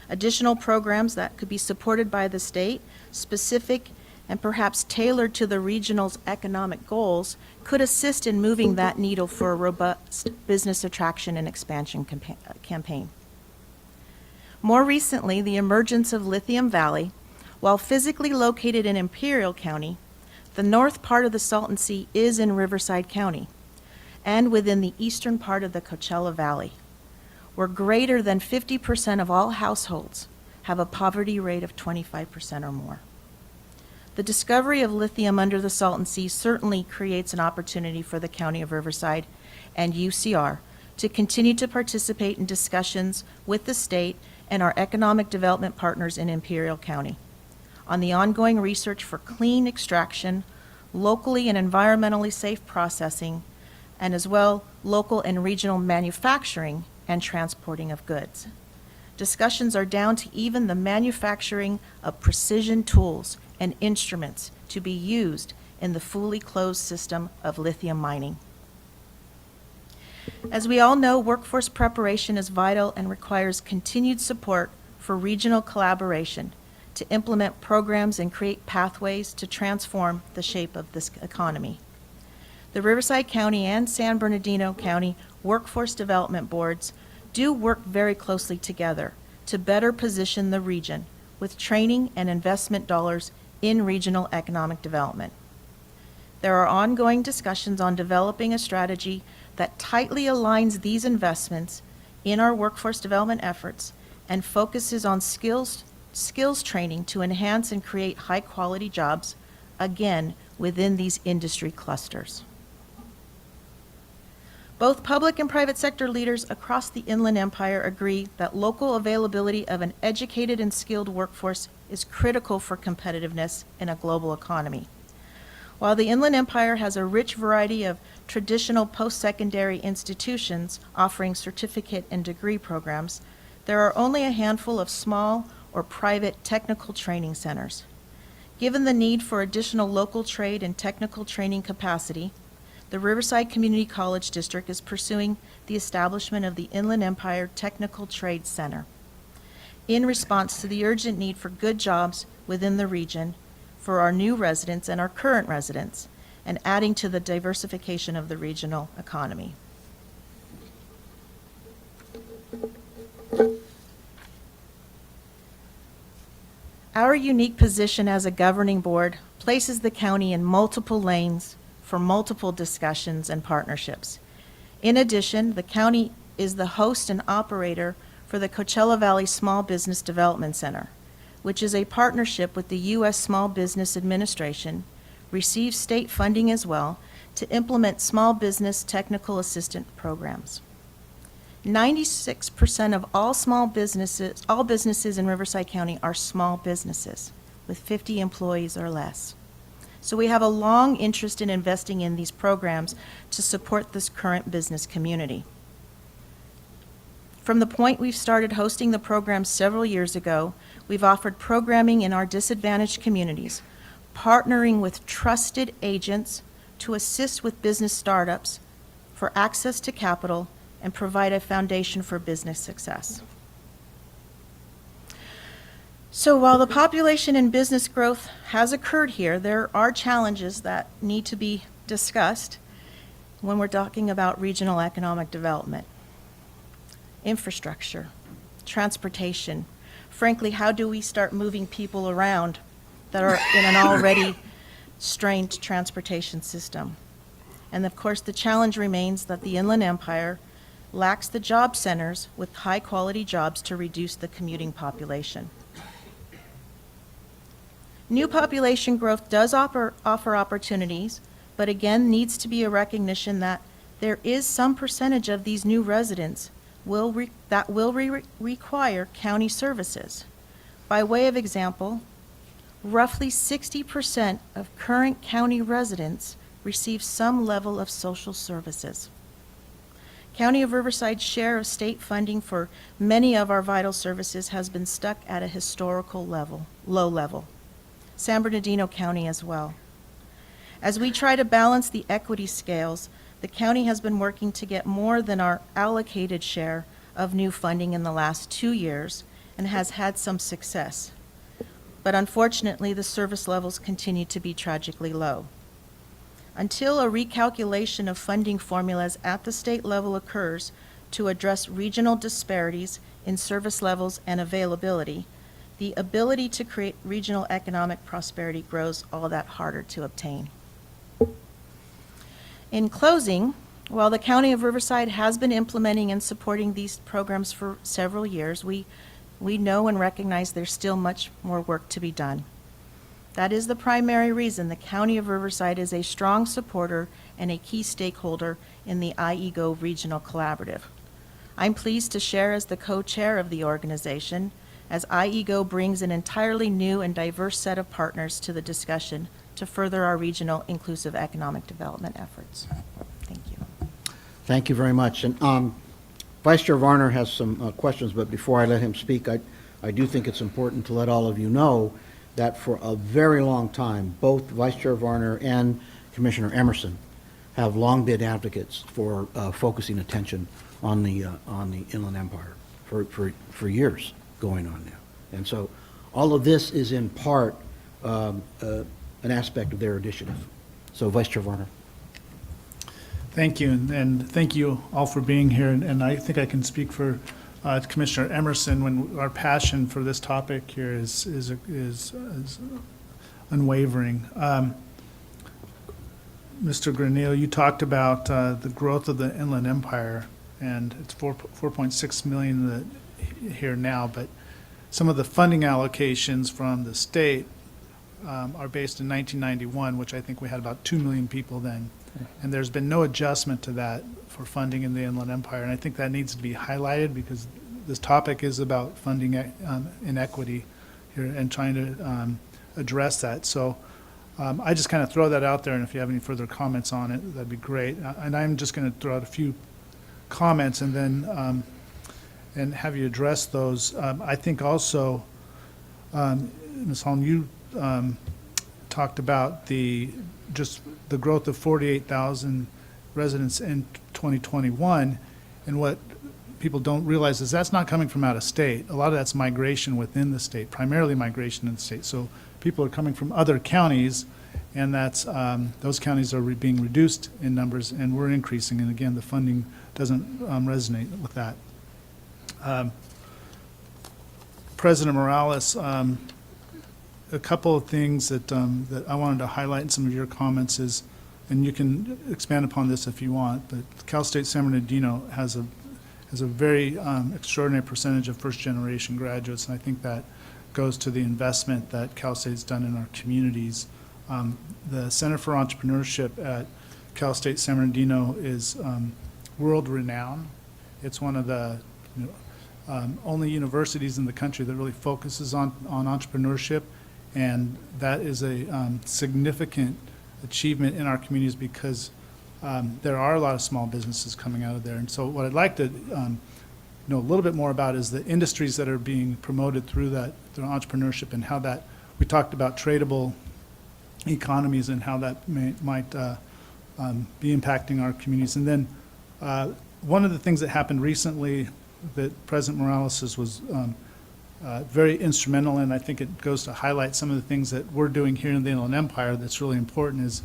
Additional programs that could be supported by the state, specific and perhaps tailored to the regional's economic goals, could assist in moving that needle for a robust business attraction and expansion campaign. More recently, the emergence of Lithium Valley, while physically located in Imperial County, the north part of the Salton Sea is in Riverside County and within the eastern part of the Coachella Valley, where greater than 50% of all households have a poverty rate of 25% or more. The discovery of lithium under the Salton Sea certainly creates an opportunity for the County of Riverside and UCR to continue to participate in discussions with the state and our economic development partners in Imperial County on the ongoing research for clean extraction, locally and environmentally safe processing, and as well local and regional manufacturing and transporting of goods. Discussions are down to even the manufacturing of precision tools and instruments to be used in the fully closed system of lithium mining. As we all know, workforce preparation is vital and requires continued support for regional collaboration to implement programs and create pathways to transform the shape of this economy. The Riverside County and San Bernardino County Workforce Development Boards do work very closely together to better position the region with training and investment dollars in regional economic development. There are ongoing discussions on developing a strategy that tightly aligns these investments in our workforce development efforts and focuses on skills training to enhance and create high-quality jobs, again, within these industry clusters. Both public and private sector leaders across the Inland Empire agree that local availability of an educated and skilled workforce is critical for competitiveness in a global economy. While the Inland Empire has a rich variety of traditional post-secondary institutions offering certificate and degree programs, there are only a handful of small or private technical training centers. Given the need for additional local trade and technical training capacity, the Riverside Community College District is pursuing the establishment of the Inland Empire Technical Trade Center in response to the urgent need for good jobs within the region for our new residents and our current residents, and adding to the diversification of the regional economy. Our unique position as a governing board places the county in multiple lanes for multiple discussions and partnerships. In addition, the county is the host and operator for the Coachella Valley Small Business Development Center, which is a partnership with the U.S. Small Business Administration, receives state funding as well, to implement small business technical assistant programs. 96% of all businesses in Riverside County are small businesses with 50 employees or less. So we have a long interest in investing in these programs to support this current business community. From the point we've started hosting the program several years ago, we've offered programming in our disadvantaged communities, partnering with trusted agents to assist with business startups for access to capital and provide a foundation for business success. So while the population and business growth has occurred here, there are challenges that need to be discussed when we're talking about regional economic development. Infrastructure, transportation. Frankly, how do we start moving people around that are in an already strained transportation system? And of course, the challenge remains that the Inland Empire lacks the job centers with high-quality jobs to reduce the commuting population. New population growth does offer opportunities, but again needs to be a recognition that There is some percentage of these new residents that will require county services. By way of example, roughly 60% of current county residents receive some level of social services. County of Riverside's share of state funding for many of our vital services has been stuck at a historical low level. San Bernardino County as well. As we try to balance the equity scales, the county has been working to get more than our allocated share of new funding in the last 2 years and has had some success. But unfortunately, the service levels continue to be tragically low. Until a recalculation of funding formulas at the state level occurs to address regional disparities in service levels and availability, the ability to create regional economic prosperity grows all that harder to obtain. In closing, while the County of Riverside has been implementing and supporting these programs for several years, we know and recognize there's still much more work to be done. That is the primary reason the County of Riverside is a strong supporter and a key stakeholder in the IEGO Regional Collaborative. I'm pleased to share as the co-chair of the organization, as IEGO brings an entirely new and diverse set of partners to the discussion to further our regional inclusive economic development efforts. Thank you. Thank you very much. And Vice Chair Varner has some questions, but before I let him speak, I do think it's important to let all of you know that for a very long time, both Vice Chair Varner and Commissioner Emerson have long been advocates for focusing attention on the Inland Empire for years going on now. And so all of this is in part an aspect of their initiative. So Vice Chair Varner. Thank you, and thank you all for being here. And I think I can speak for Commissioner Emerson when our passion for this topic here is unwavering. Mr. Granillo, you talked about the growth of the Inland Empire, and it's 4.6 million here now, but some of the funding allocations from the state are based in 1991, which I think we had about 2 million people then. And there's been no adjustment to that for funding in the Inland Empire. And I think that needs to be highlighted because this topic is about funding inequity here and trying to address that. So I just kind of throw that out there, and if you have any further comments on it, that'd be great. And I'm just going to throw out a few comments and then and have you address those. I think also, Ms. Holland, you talked about just the growth of 48,000 residents in 2021, and what people don't realize is that's not coming from out of state. A lot of that's migration within the state, primarily migration in the state. So people are coming from other counties, and that's those counties are being reduced in numbers, and we're increasing. And again, the funding doesn't resonate with that. President Morales, a couple of things that I wanted to highlight in some of your comments is, and you can expand upon this if you want, but Cal State San Bernardino has a very extraordinary percentage of first-generation graduates, and I think that goes to the investment that Cal State's done in our communities. The Center for Entrepreneurship at Cal State San Bernardino is world-renowned. It's one of the only universities in the country that really focuses on entrepreneurship, and that is a significant achievement in our communities because there are a lot of small businesses coming out of there. And so what I'd like to know a little bit more about is the industries that are being promoted through entrepreneurship, and how that, we talked about tradable economies and how that might be impacting our communities. And then one of the things that happened recently that President Morales was very instrumental in, I think it goes to highlight some of the things that we're doing here in the Inland Empire that's really important, is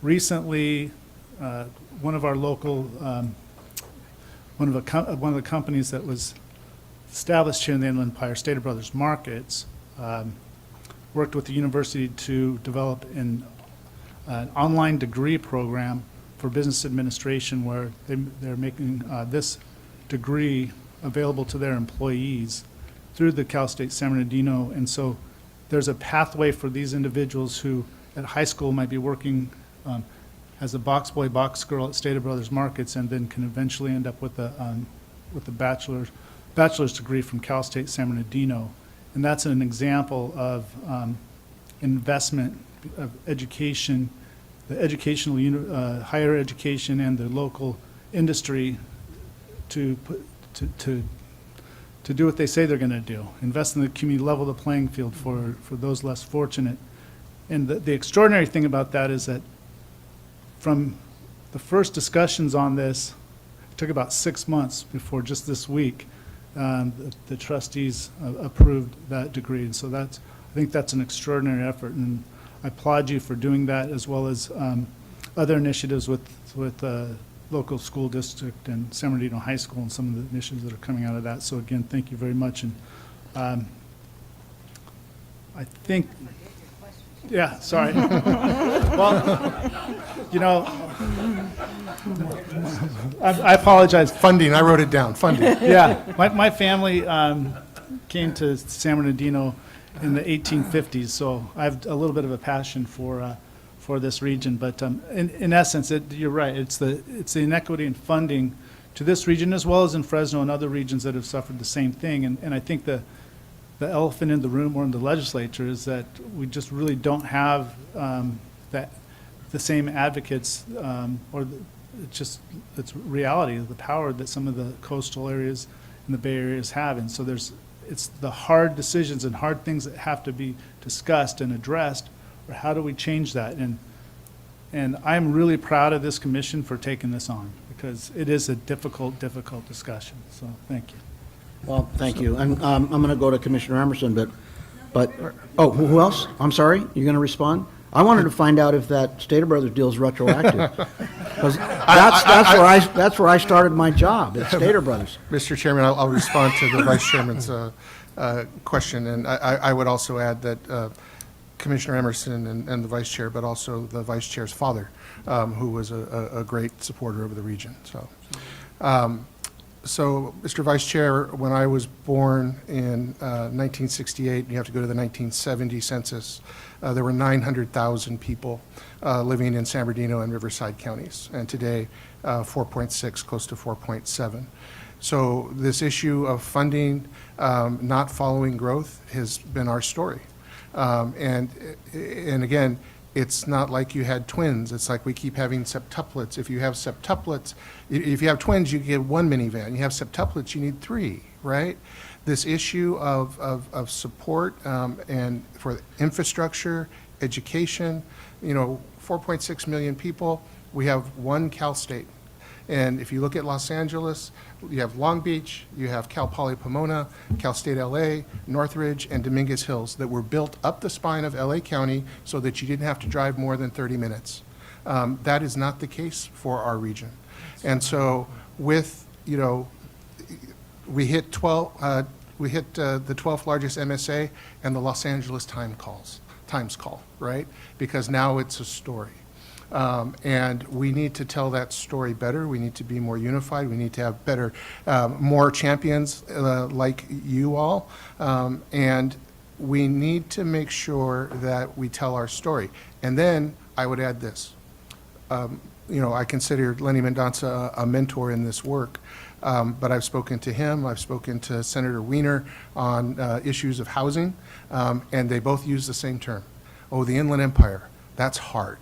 recently one of our local, one of the companies that was established here in the Inland Empire, Stater Brothers Markets, worked with the university to develop an online degree program for business administration, where they're making this degree available to their employees through the Cal State San Bernardino. And so there's a pathway for these individuals who at high school might be working as a box boy, box girl at Stater Brothers Markets, and then can eventually end up with a bachelor's degree from Cal State San Bernardino. And that's an example of investment of education, the educational, higher education and the local industry to do what they say they're going to do, invest in the community, level the playing field for those less fortunate. And the extraordinary thing about that is that from the first discussions on this, it took about 6 months before just this week, the trustees approved that degree. And so I think that's an extraordinary effort, and I applaud you for doing that, as well as other initiatives with local school district and San Bernardino High School and some of the initiatives that are coming out of that. So again, thank you very much. And I think, yeah, sorry. Well, you know, I apologize. Funding, I wrote it down, funding. Yeah, my family came to San Bernardino in the 1850s, so I have a little bit of a passion for this region. But in essence, you're right. It's the inequity in funding to this region, as well as in Fresno and other regions that have suffered the same thing. And I think the elephant in the room or in the legislature is that we just really don't have the same advocates, it's reality of the power that some of the coastal areas and the Bay Areas have. And so it's the hard decisions and hard things that have to be discussed and addressed, or how do we change that? And I'm really proud of this commission for taking this on, because it is a difficult discussion. So thank you. Well, thank you. And I'm going to go to Commissioner Emerson, but, oh, who else? I'm sorry, you're going to respond? I wanted to find out if that Stater Brothers deal is retroactive. Because that's where I started my job, at Stater Brothers. Mr. Chairman, I'll respond to the Vice Chairman's question, and I would also add that Commissioner Emerson and the Vice Chair, but also the Vice Chair's father, who was a great supporter of the region. So, Mr. Vice Chair, when I was born in 1968, you have to go to the 1970 census, there were 900,000 people living in San Bernardino and Riverside counties, and today 4.6, close to 4.7. So this issue of funding not following growth has been our story. And again, it's not like you had twins. It's like we keep having septuplets. If you have septuplets, if you have twins, you get one minivan. You have septuplets, you need three, right? This issue of support and for infrastructure, education, 4.6 million people, we have one Cal State. And if you look at Los Angeles, you have Long Beach, you have Cal Poly Pomona, Cal State LA, Northridge, and Dominguez Hills that were built up the spine of LA County so that you didn't have to drive more than 30 minutes. That is not the case for our region. And so with, we hit the 12th largest MSA and the Los Angeles Times call, right? Because now it's a story. And we need to tell that story better. We need to be more unified. We need to have better, more champions like you all. And we need to make sure that we tell our story. And then I would add this. I consider Lenny Mendonca a mentor in this work. But I've spoken to him, I've spoken to Senator Wiener on issues of housing, and they both use the same term. Oh, the Inland Empire, that's hard.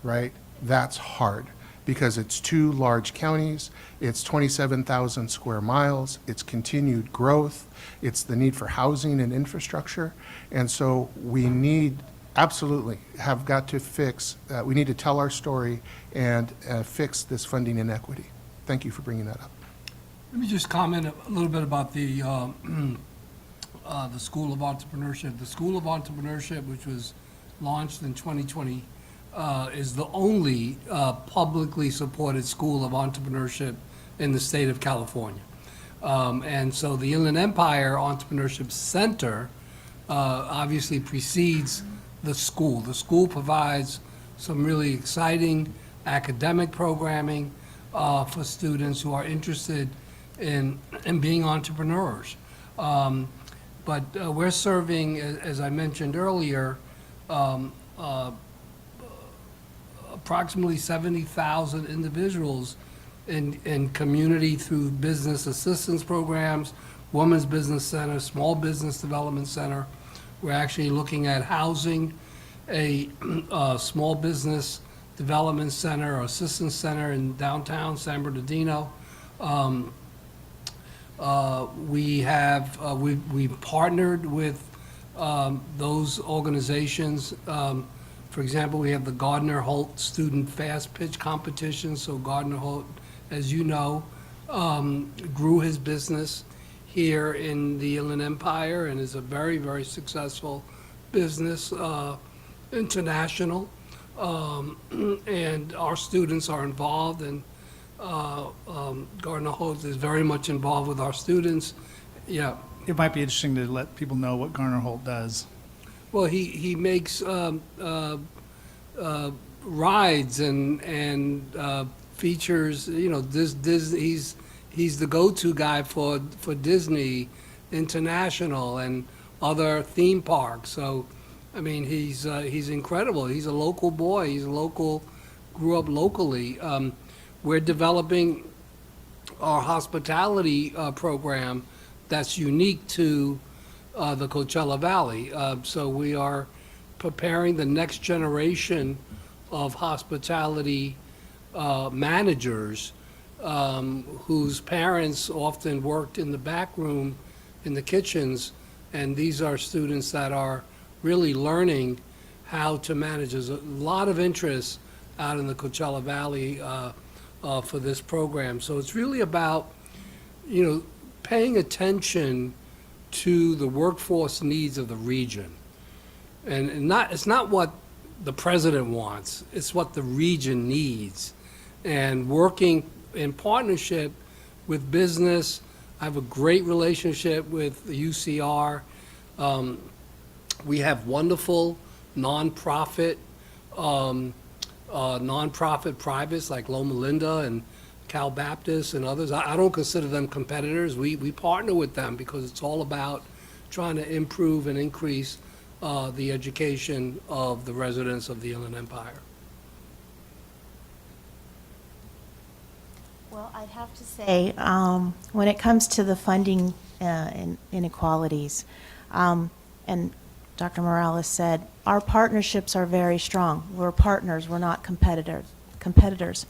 Right? That's hard because it's two large counties, it's 27,000 square miles, it's continued growth, it's the need for housing and infrastructure. And so we absolutely have got to we need to tell our story and fix this funding inequity. Thank you for bringing that up. Let me just comment a little bit about the School of Entrepreneurship. The School of Entrepreneurship, which was launched in 2020, is the only publicly supported school of entrepreneurship in the state of California. And so the Inland Empire Entrepreneurship Center obviously precedes the school. The school provides some really exciting academic programming for students who are interested in being entrepreneurs. But we're serving, as I mentioned earlier, approximately 70,000 individuals in community through business assistance programs, Women's Business Center, Small Business Development Center. We're actually looking at housing, a small business development center or assistance center in downtown San Bernardino. We've partnered with those organizations. For example, we have the Gardner Holt Student Fast Pitch Competition. So Gardner Holt, as you know, grew his business here in the Inland Empire and is a very, very successful business, international. And our students are involved, and Gardner Holt is very much involved with our students. Yeah. It might be interesting to let people know what Garner Holt does. Well, he makes rides and features. You know, he's the go-to guy for Disney International and other theme parks. So, I mean, he's incredible. He's a local boy. Grew up locally. We're developing our hospitality program that's unique to the Coachella Valley. So we are preparing the next generation of hospitality managers whose parents often worked in the back room, in the kitchens, and these are students that are really learning how to manage. There's a lot of interest out in the Coachella Valley for this program. So it's really about, you know, paying attention to the workforce needs of the region. And it's not what the president wants, it's what the region needs. And working in partnership with business. I have a great relationship with the UCR. We have wonderful nonprofit privates like Loma Linda and Cal Baptist and others. I don't consider them competitors. We partner with them because it's all about trying to improve and increase the education of the residents of the Inland Empire. Well, I'd have to say, when it comes to the funding inequalities, and Dr. Morales said, our partnerships are very strong. We're partners, we're not competitors.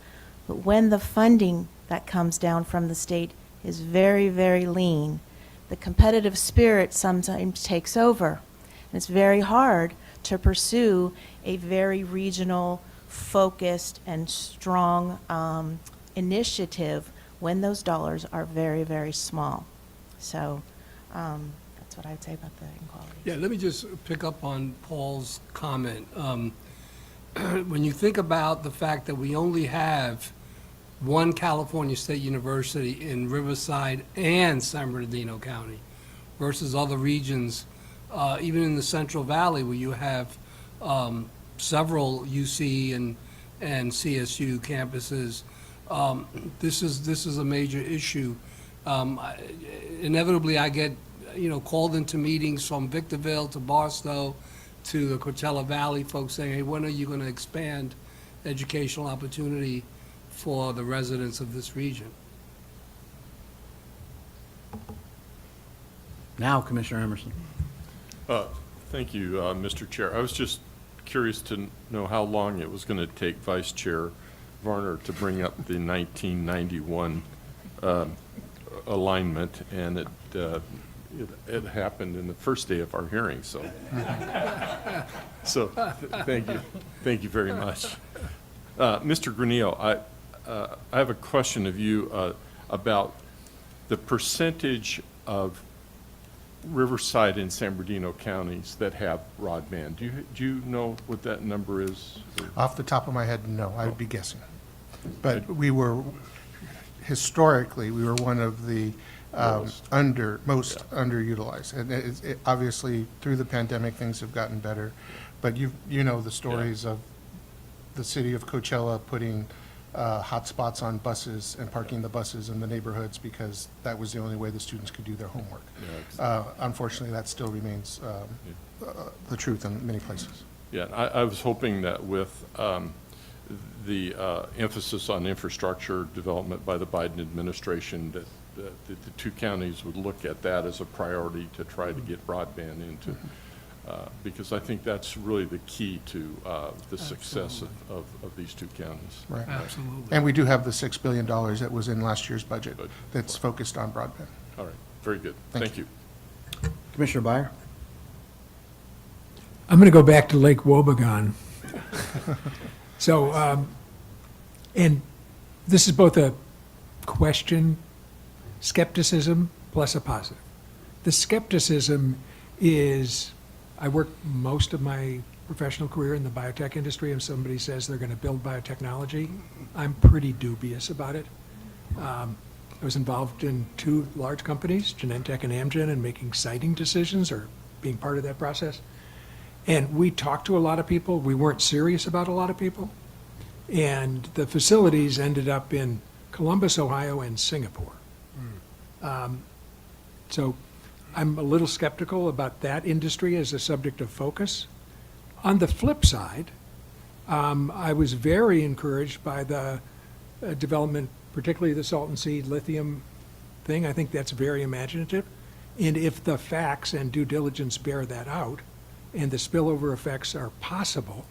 But when the funding that comes down from the state is very, very lean, the competitive spirit sometimes takes over. And it's very hard to pursue a very regional, focused, and strong initiative when those dollars are very, very small. So that's what I'd say about the inequality. Yeah, let me just pick up on Paul's comment. When you think about the fact that we only have one California State University in Riverside and San Bernardino County versus other regions, even in the Central Valley where you have several UC and CSU campuses, this is a major issue. Inevitably, I get called into meetings from Victorville to Barstow to the Coachella Valley folks saying, hey, when are you going to expand educational opportunity for the residents of this region? Now, Commissioner Emerson. Thank you, Mr. Chair. I was just curious to know how long it was going to take Vice Chair Varner to bring up the 1991 alignment, and it happened in the first day of our hearing. So, thank you very much, Mr. Granillo. I have a question of you about the percentage of Riverside and San Bernardino counties that have broadband. Do you know what that number is? Off the top of my head, no, I would be guessing. But historically, we were one of the most underutilized. And obviously, through the pandemic, things have gotten better. But you know the stories of the city of Coachella putting hotspots on buses and parking the buses in the neighborhoods because that was the only way the students could do their homework. Unfortunately, that still remains the truth in many places. Yeah, I was hoping that with the emphasis on infrastructure development by the Biden administration, that the two counties would look at that as a priority to try to get broadband into, because I think that's really the key to the success of these two counties. Right. Absolutely. And we do have the $6 billion that was in last year's budget that's focused on broadband. All right, very good. Thank you. Commissioner Byer? I'm going to go back to Lake Wobegon. So, and this is both a question, skepticism plus a positive. The skepticism is, I worked most of my professional career in the biotech industry, and somebody says they're going to build biotechnology, I'm pretty dubious about it. I was involved in 2 large companies, Genentech and Amgen, and making siting decisions or being part of that process. And we talked to a lot of people. We weren't serious about a lot of people. And the facilities ended up in Columbus, Ohio, and Singapore. So I'm a little skeptical about that industry as a subject of focus. On the flip side, I was very encouraged by the development, particularly the salt and seed lithium thing. I think that's very imaginative. And if the facts and due diligence bear that out, and the spillover effects are possible,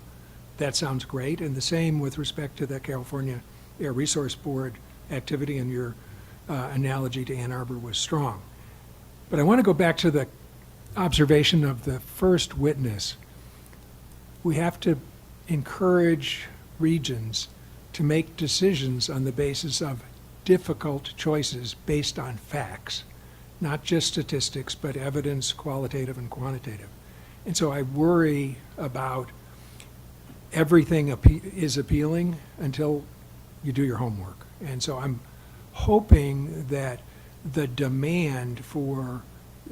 that sounds great. And the same with respect to the California Air Resource Board activity, and your analogy to Ann Arbor was strong. But I want to go back to the observation of the first witness. We have to encourage regions to make decisions on the basis of difficult choices based on facts, not just statistics, but evidence, qualitative and quantitative. And so I worry about everything is appealing until you do your homework. And so I'm hoping that the demand for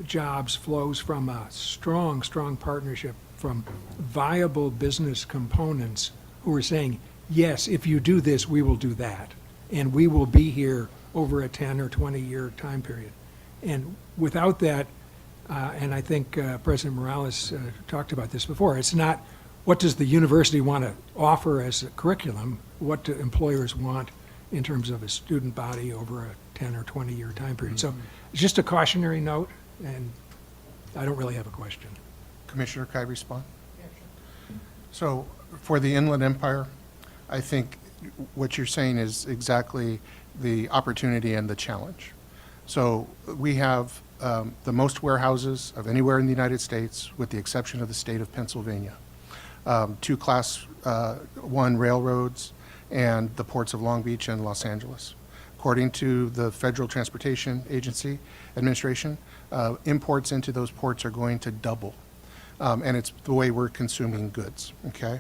jobs flows from a strong, strong partnership from viable business components who are saying, yes, if you do this, we will do that. And we will be here over a 10 or 20-year time period. And without that, and I think President Morales talked about this before, it's not what does the university want to offer as a curriculum, what do employers want in terms of a student body over a 10 or 20-year time period. So it's just a cautionary note, and I don't really have a question. Commissioner, can I respond? So for the Inland Empire, I think what you're saying is exactly the opportunity and the challenge. So we have the most warehouses of anywhere in the United States, with the exception of the state of Pennsylvania. 2 Class 1 railroads and the ports of Long Beach and Los Angeles. According to the Federal Transportation Agency Administration, imports into those ports are going to double. And it's the way we're consuming goods, okay?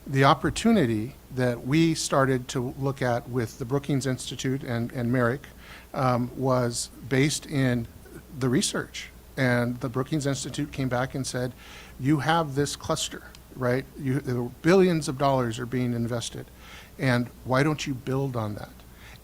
The opportunity that we started to look at with the Brookings Institute and Marek was based in the research. And the Brookings Institute came back and said, you have this cluster, right? Billions of dollars are being invested. And why don't you build on that?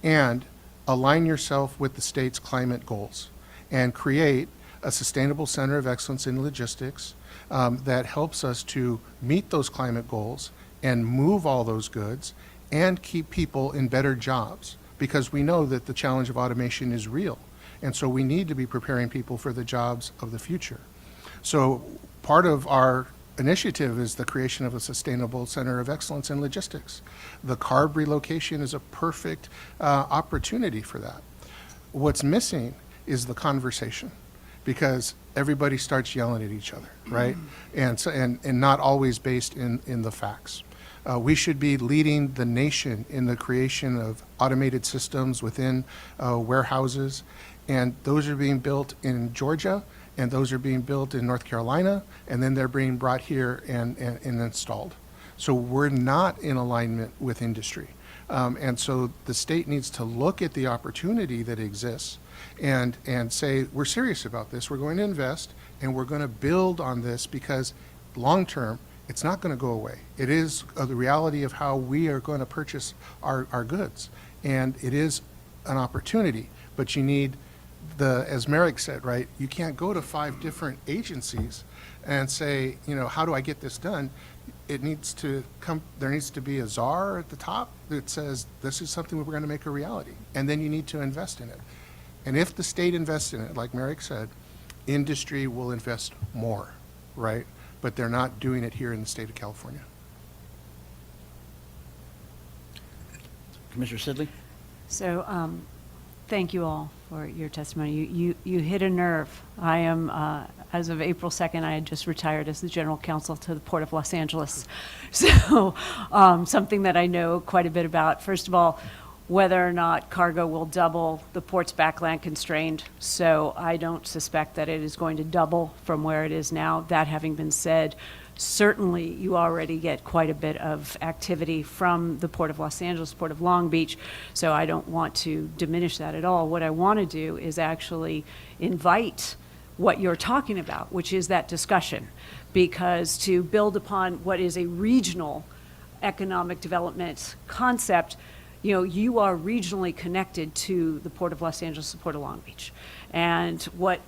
And align yourself with the state's climate goals and create a sustainable center of excellence in logistics that helps us to meet those climate goals and move all those goods and keep people in better jobs, because we know that the challenge of automation is real. And so we need to be preparing people for the jobs of the future. So part of our initiative is the creation of a sustainable center of excellence in logistics. The CARB relocation is a perfect opportunity for that. What's missing is the conversation, because everybody starts yelling at each other, right? And so, and not always based in the facts. We should be leading the nation in the creation of automated systems within warehouses, and those are being built in Georgia, and those are being built in North Carolina, and then they're being brought here and installed. So we're not in alignment with industry. And so the state needs to look at the opportunity that exists and say, we're serious about this, we're going to invest, and we're going to build on this, because long-term, it's not going to go away. It is the reality of how we are going to purchase our goods. And it is an opportunity, but you need as Marek said, right, you can't go to 5 different agencies and say, you know, how do I get this done? it needs to come, there needs to be a czar at the top that says, this is something we're going to make a reality, and then you need to invest in it. And if the state invests in it, like Marek said, industry will invest more, right? But they're not doing it here in the state of California. Commissioner Sidley? So, thank you all for your testimony. You hit a nerve. I am, as of April 2nd, I had just retired as the general counsel to the Port of Los Angeles. So, something that I know quite a bit about. First of all, whether or not cargo will double, the port's backland constrained. So I don't suspect that it is going to double from where it is now. That having been said, certainly you already get quite a bit of activity from the Port of Los Angeles, Port of Long Beach, so I don't want to diminish that at all. What I want to do is actually invite what you're talking about, which is that discussion, because to build upon what is a regional economic development concept, you are regionally connected to the Port of Los Angeles, the Port of Long Beach. And what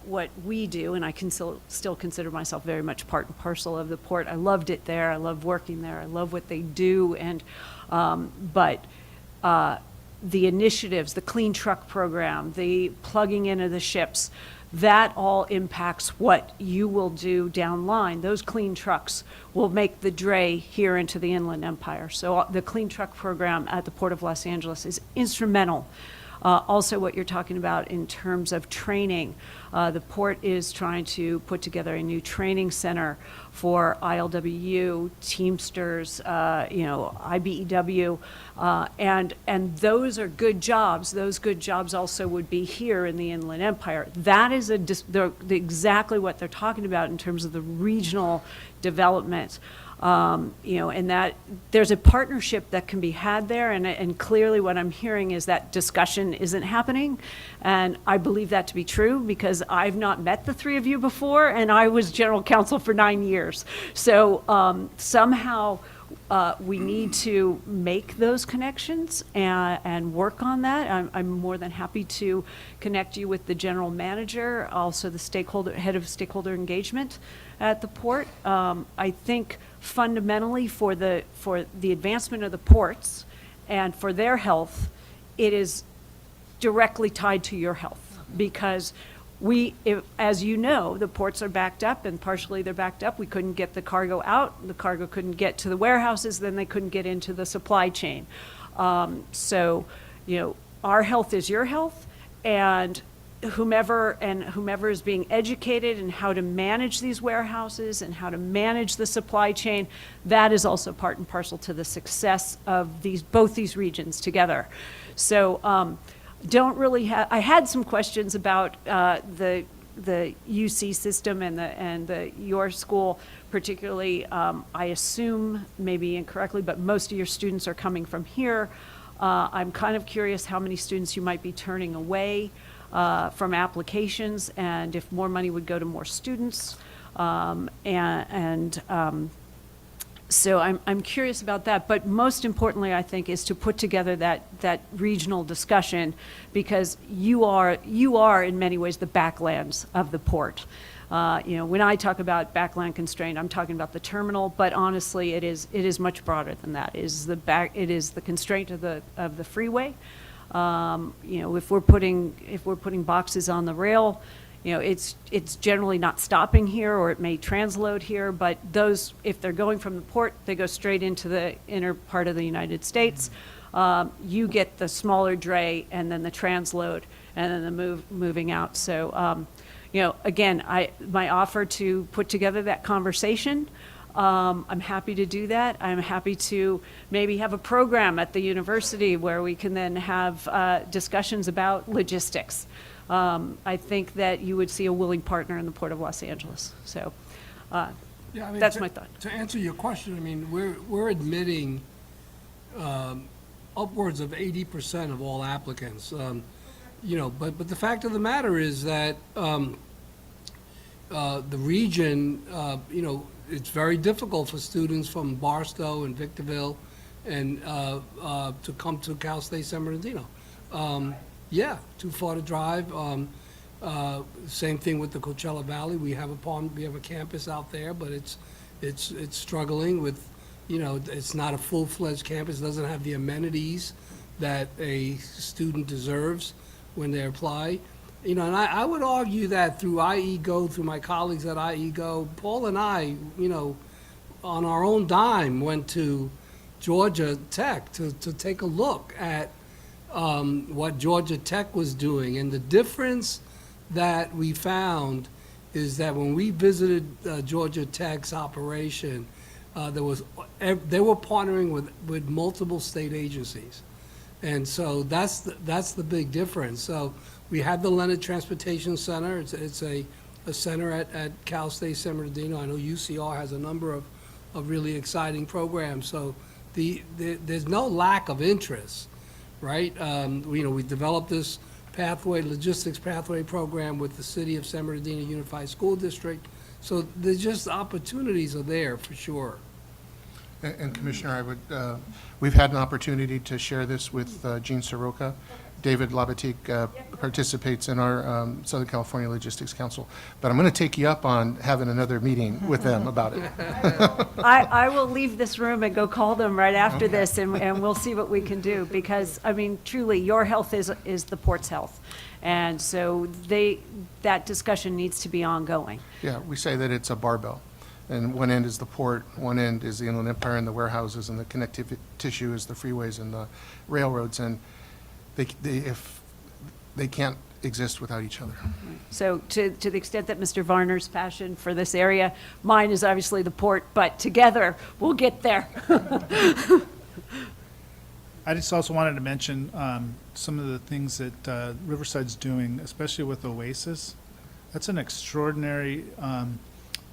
we do, and I can still consider myself very much part and parcel of the port. I loved it there. I love working there. I love what they do. And but the initiatives, the clean truck program, the plugging into the ships, that all impacts what you will do downline. Those clean trucks will make the dray here into the Inland Empire. So the clean truck program at the Port of Los Angeles is instrumental. Also what you're talking about in terms of training, the port is trying to put together a new training center for ILWU, Teamsters, IBEW, and those are good jobs. Those good jobs also would be here in the Inland Empire. That is exactly what they're talking about in terms of the regional development. And that there's a partnership that can be had there, and clearly what I'm hearing is that discussion isn't happening, and I believe that to be true because I've not met the three of you before, and I was general counsel for 9 years. So somehow we need to make those connections and work on that. I'm more than happy to connect you with the general manager, also the head of stakeholder engagement at the port. I think fundamentally for the advancement of the ports and for their health, it is directly tied to your health because as you know, the ports are backed up and partially they're backed up. We couldn't get the cargo out. The cargo couldn't get to the warehouses. Then they couldn't get into the supply chain. So, our health is your health, and whomever is being educated in how to manage these warehouses and how to manage the supply chain, that is also part and parcel to the success of both these regions together. So I had some questions about the UC system and your school, particularly. I assume, maybe incorrectly, but most of your students are coming from here. I'm kind of curious how many students you might be turning away from applications, and if more money would go to more students. So I'm curious about that. But most importantly, I think, is to put together that regional discussion, because you are in many ways the backlands of the port. When I talk about backland constraint, I'm talking about the terminal, but honestly, it is much broader than that. It is the constraint of the freeway. If we're putting boxes on the rail, it's generally not stopping here, or it may transload here, but those, if they're going from the port, they go straight into the inner part of the United States. You get the smaller dray and then the transload and then the moving out. So, again, my offer to put together that conversation, I'm happy to do that. I'm happy to maybe have a program at the university where we can then have discussions about logistics. I think that you would see a willing partner in the Port of Los Angeles. So that's my thought. To answer your question, we're admitting upwards of 80% of all applicants. But the fact of the matter is that the region, it's very difficult for students from Barstow and Victorville and to come to Cal State San Bernardino. Too far to drive. Same thing with the Coachella Valley. We have a campus out there, but it's struggling with You know, it's not a full-fledged campus, doesn't have the amenities that a student deserves when they apply. You know, and I would argue that through IEGO, through my colleagues at IEGO, Paul and I, you know, on our own dime, went to Georgia Tech to take a look at what Georgia Tech was doing. And the difference that we found is that when we visited Georgia Tech's operation, they were partnering with multiple state agencies. And so that's the big difference. So we have the Lenny Transportation Center. It's a center at Cal State San Bernardino. I know UCR has a number of really exciting programs. So there's no lack of interest, right? We developed this logistics pathway program with the city of San Bernardino Unified School District. So there's just opportunities are there for sure. And Commissioner, I would, we've had an opportunity to share this with Gene Soroka. David Labatique participates in our Southern California Logistics Council. But I'm going to take you up on having another meeting with them about it. I will leave this room and go call them right after this, and we'll see what we can do, because, I mean, truly, your health is the port's health. And so that discussion needs to be ongoing. Yeah, we say that it's a barbell. And one end is the port, one end is the Inland Empire and the warehouses, and the connective tissue is the freeways and the railroads. And if they can't exist without each other. So to the extent that Mr. Varner's passion for this area, mine is obviously the port, but together we'll get there. I just also wanted to mention some of the things that Riverside's doing, especially with Oasis. That's an extraordinary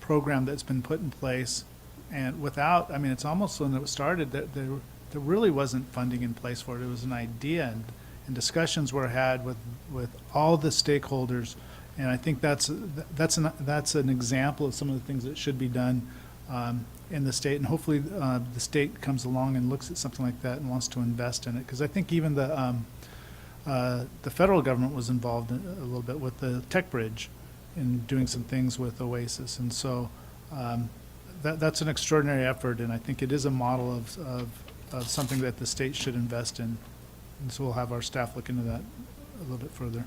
program that's been put in place, and without, I mean, it's almost when it started that there really wasn't funding in place for it. It was an idea, and discussions were had with all the stakeholders, and I think that's an example of some of the things that should be done in the state, and hopefully the state comes along and looks at something like that and wants to invest in it, because I think even the federal government was involved a little bit with the Tech Bridge in doing some things with Oasis, and so that's an extraordinary effort, and I think it is a model of something that the state should invest in, and so we'll have our staff look into that a little bit further.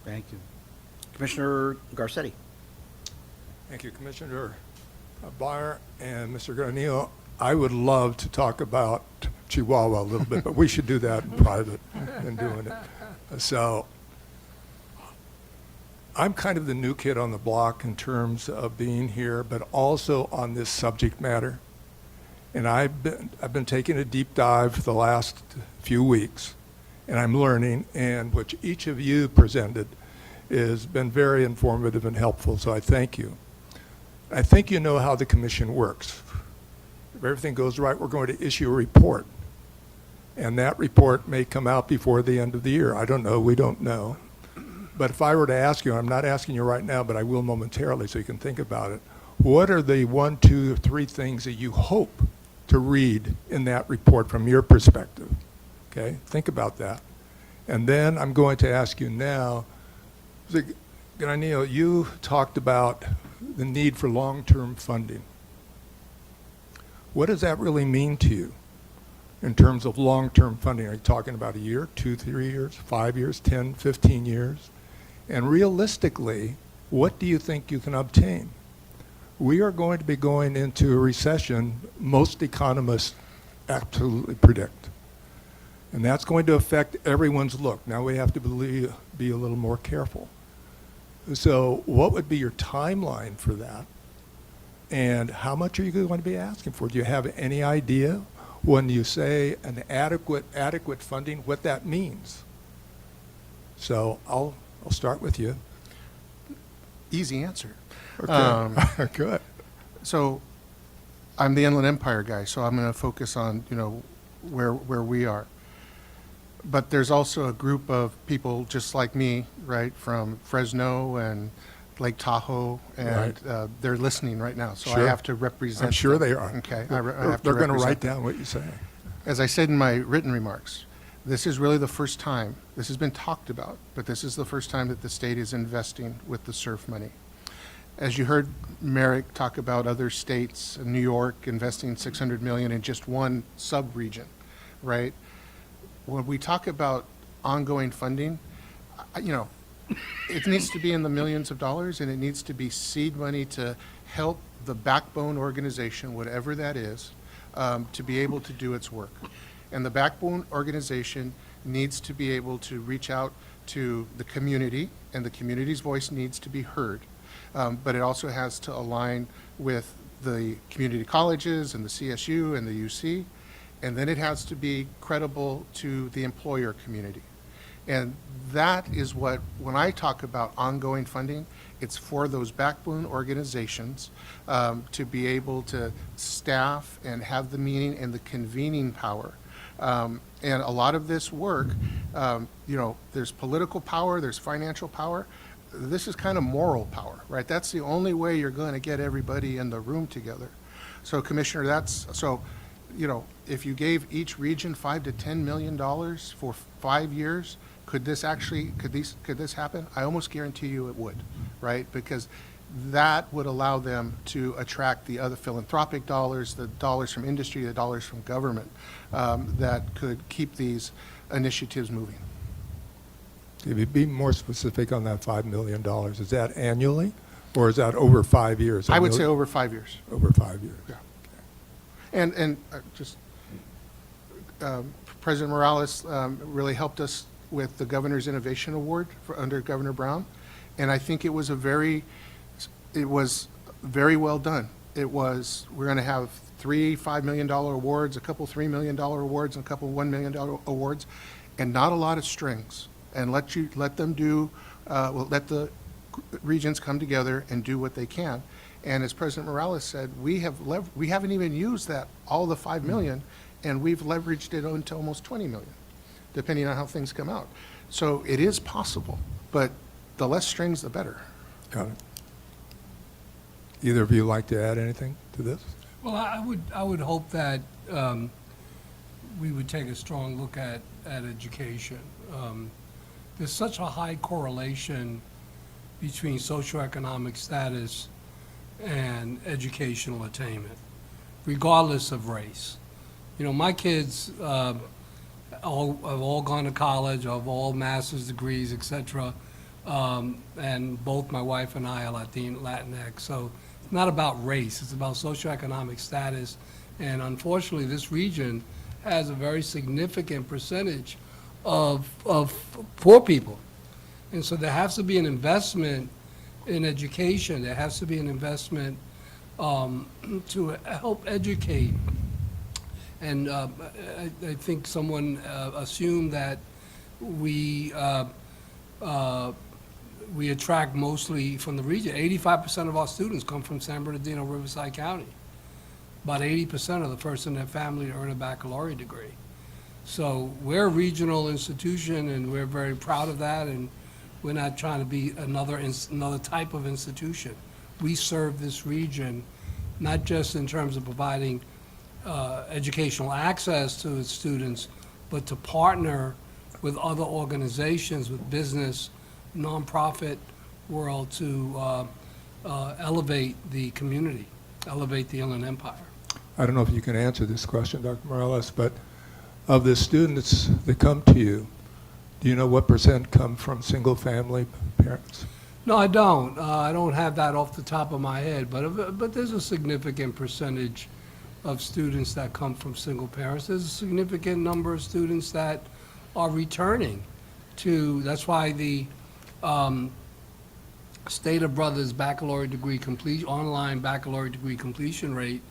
Thank you. Commissioner Garcetti. Thank you, Commissioner Byer and Mr. Granillo. I would love to talk about Chihuahua a little bit, but we should do that in private than doing it. So I'm kind of the new kid on the block in terms of being here, but also on this subject matter. And I've been taking a deep dive the last few weeks, and I'm learning, and what each of you presented has been very informative and helpful, so I thank you. I think you know how the commission works. If everything goes right, we're going to issue a report, and that report may come out before the end of the year. I don't know, we don't know. But if I were to ask you, I'm not asking you right now, but I will momentarily so you can think about it, what are the 1, 2, or 3 things that you hope to read in that report from your perspective? Okay, think about that. And then I'm going to ask you now, Granillo, you talked about the need for long-term funding. What does that really mean to you in terms of long-term funding? Are you talking about a year, 2, 3 years, 5 years, 10, 15 years? And realistically, what do you think you can obtain? We are going to be going into a recession most economists absolutely predict. And that's going to affect everyone's look. Now we have to be a little more careful. So what would be your timeline for that? And how much are you going to be asking for? Do you have any idea when you say an adequate funding, what that means? So I'll start with you. Easy answer. Okay. Good. So I'm the Inland Empire guy, so I'm going to focus on, where we are. But there's also a group of people just like me, right, from Fresno and Lake Tahoe, and Right. They're listening right now, so Sure. I have to represent I'm sure them. they are. Okay. They're going to write down what you say. As I said in my written remarks, this is really the first time, this has been talked about, but this is the first time that the state is investing with the SURF money. as you heard Marek talk about other states, New York investing 600 million in just one sub-region, right? When we talk about ongoing funding, it needs to be in the millions of dollars, and it needs to be seed money to help the backbone organization, whatever that is, to be able to do its work. And the backbone organization needs to be able to reach out to the community, and the community's voice needs to be heard. But it also has to align with the community colleges and the CSU and the UC, and then it has to be credible to the employer community. And that is what, when I talk about ongoing funding, it's for those backbone organizations to be able to staff and have the meaning and the convening power. And a lot of this work, there's political power, there's financial power. This is kind of moral power, right? That's the only way you're going to get everybody in the room together. So, Commissioner, if you gave each region $5 to $10 million for 5 years, could this happen? I almost guarantee you it would, right? Because that would allow them to attract the other philanthropic dollars, the dollars from industry, the dollars from government, that could keep these initiatives moving. If you be more specific on that $5 million, is that annually, or is that over 5 years? I would say over 5 years. Over 5 years. Yeah. And President Morales really helped us with the Governor's Innovation Award under Governor Brown, and I think it was very well done. We're going to have 3 $5 million awards, a couple $3 million awards, and a couple $1 million awards, and not a lot of strings. And let the regions come together and do what they can. And as President Morales said, we haven't even used all the $5 million, and we've leveraged it into almost $20 million, depending on how things come out. So it is possible, but the less strings, the better. Got it. Either of you like to add anything to this? Well, I would hope that we would take a strong look at education. There's such a high correlation between socioeconomic status and educational attainment, regardless of race. My kids have all gone to college, have all master's degrees, et cetera, and both my wife and I are Latinx. So it's not about race, it's about socioeconomic status. And unfortunately, this region has a very significant percentage of poor people. And so there has to be an investment in education. There has to be an investment to help educate. And I think someone assumed that we attract mostly from the region. 85% of our students come from San Bernardino, Riverside County. About 80% are the first in their family to earn a baccalaureate degree. So we're a regional institution, and we're very proud of that, and we're not trying to be another type of institution. We serve this region, not just in terms of providing educational access to its students, but to partner with other organizations, with business, nonprofit world to elevate the community, elevate the Inland Empire. I don't know if you can answer this question, Dr. Morales, but of the students that come to you, do you know what % come from single-family parents? No, I don't. I don't have that off the top of my head, but there's a significant percentage of students that come from single parents. There's a significant number of students that are returning to, that's why the Stater Brothers baccalaureate degree online baccalaureate degree completion rate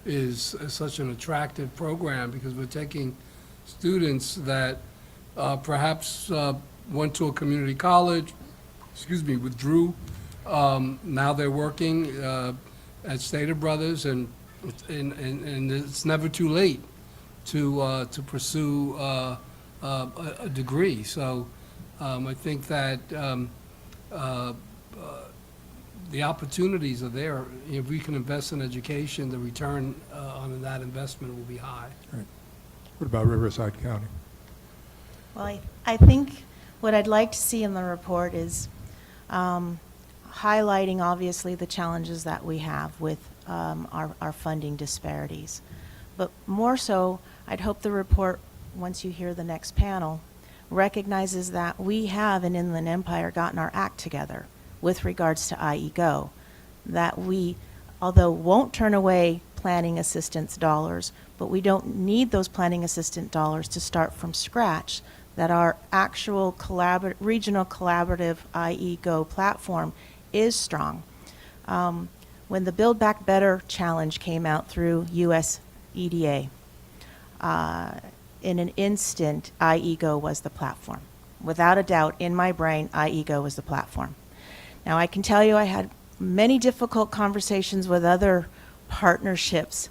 is such an attractive program, because we're taking students that perhaps went to a community college, withdrew. Now they're working at Stater Brothers, and it's never too late to pursue a degree. So I think that the opportunities are there. If we can invest in education, the return on that investment will be high. Right. What about Riverside County? Well, I think what I'd like to see in the report is highlighting obviously the challenges that we have with our funding disparities. But more so, I'd hope the report, once you hear the next panel, recognizes that we have in Inland Empire gotten our act together with regards to IEGO, that we, although won't turn away planning assistance dollars, but we don't need those planning assistant dollars to start from scratch, that our actual regional collaborative IEGO platform is strong. When the Build Back Better challenge came out through US EDA, in an instant, IEGO was the platform. Without a doubt, in my brain, IEGO was the platform. Now, I can tell you I had many difficult conversations with other partnerships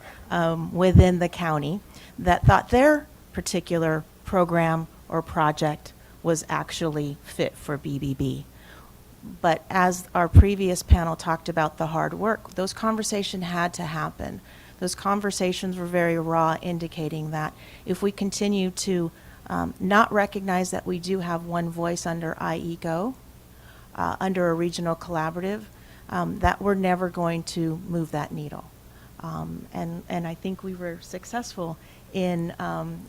within the county that thought their particular program or project was actually fit for BBB. But as our previous panel talked about the hard work, those conversations had to happen. Those conversations were very raw, indicating that if we continue to not recognize that we do have one voice under IEGO, under a regional collaborative, that we're never going to move that needle. And I think we were successful in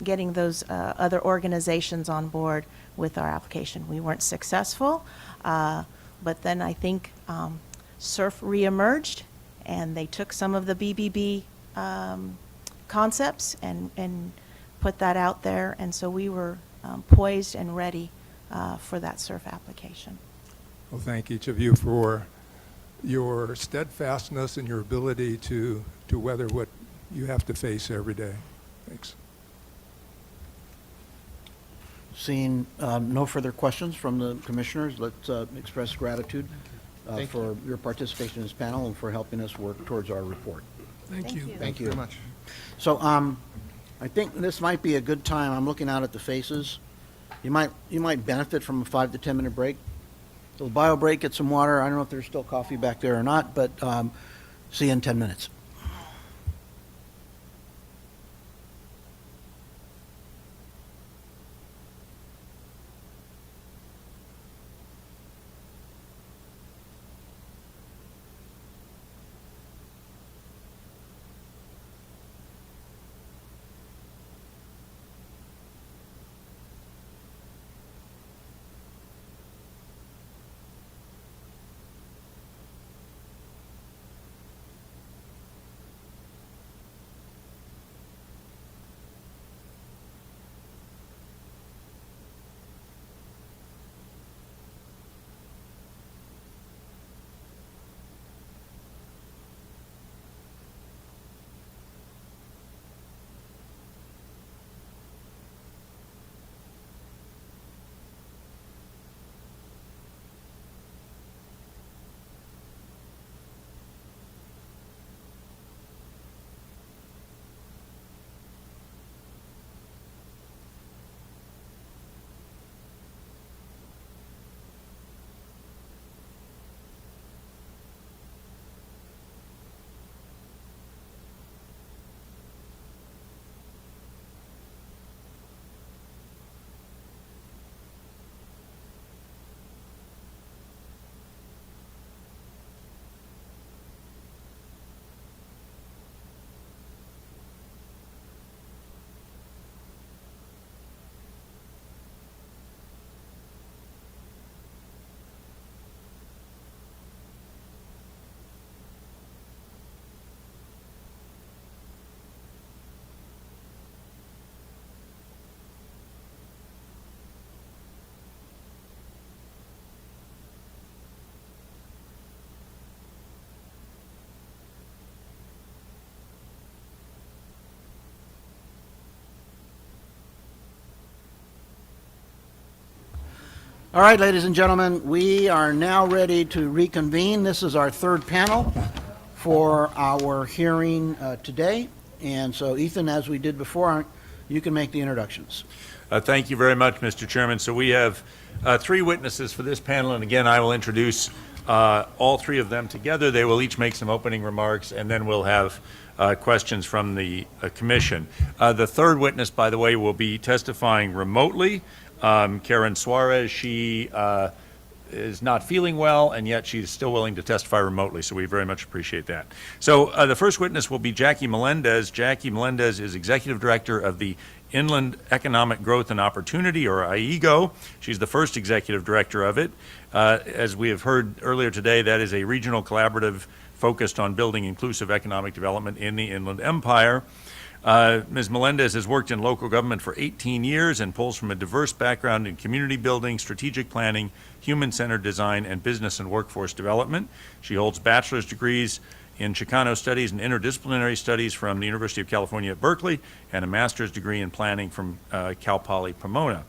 getting those other organizations on board with our application. We weren't successful, but then I think SURF reemerged, and they took some of the BBB concepts and put that out there, and so we were poised and ready for that SURF application. Well, thank each of you for your steadfastness and your ability to weather what you have to face every day. Thanks. Seeing no further questions from the commissioners, let's express gratitude for your participation in this panel and for helping us work towards our report. Thank you. Thank you Very much. So I think this might be a good time. I'm looking out at the faces. You might benefit from a 5 to 10 minute break. So bio break, get some water. I don't know if there's still coffee back there or not, but see you in 10 minutes. All right, ladies and gentlemen, we are now ready to reconvene. This is our third panel for our hearing today. And so, Ethan, as we did before, you can make the introductions. Thank you very much, Mr. Chairman. So we have 3 witnesses for this panel, and again, I will introduce all 3 of them together. They will each make some opening remarks, and then we'll have questions from the commission. The third witness, by the way, will be testifying remotely. Karen Suarez, she is not feeling well, and yet she's still willing to testify remotely, so we very much appreciate that. So the first witness will be Jackie Melendez. Jackie Melendez is Executive Director of the Inland Economic Growth and Opportunity, or IEGO. She's the first Executive Director of it. As we have heard earlier today, that is a regional collaborative focused on building inclusive economic development in the Inland Empire. Ms. Melendez has worked in local government for 18 years and pulls from a diverse background in community building, strategic planning, human-centered design, and business and workforce development. She holds bachelor's degrees in Chicano Studies and Interdisciplinary Studies from the University of California at Berkeley, and a master's degree in planning from Cal Poly Pomona.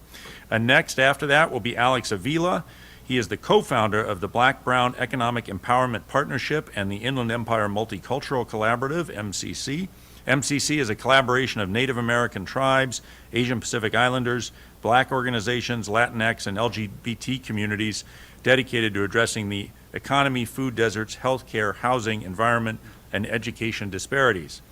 Next, after that, will be Alex Avila. He is the co-founder of the Black-Brown Economic Empowerment Partnership and the Inland Empire Multicultural Collaborative, MCC. MCC is a collaboration of Native American tribes, Asian Pacific Islanders, Black organizations, Latinx, and LGBT communities dedicated to addressing the economy, food deserts, healthcare, housing, environment, and education disparities.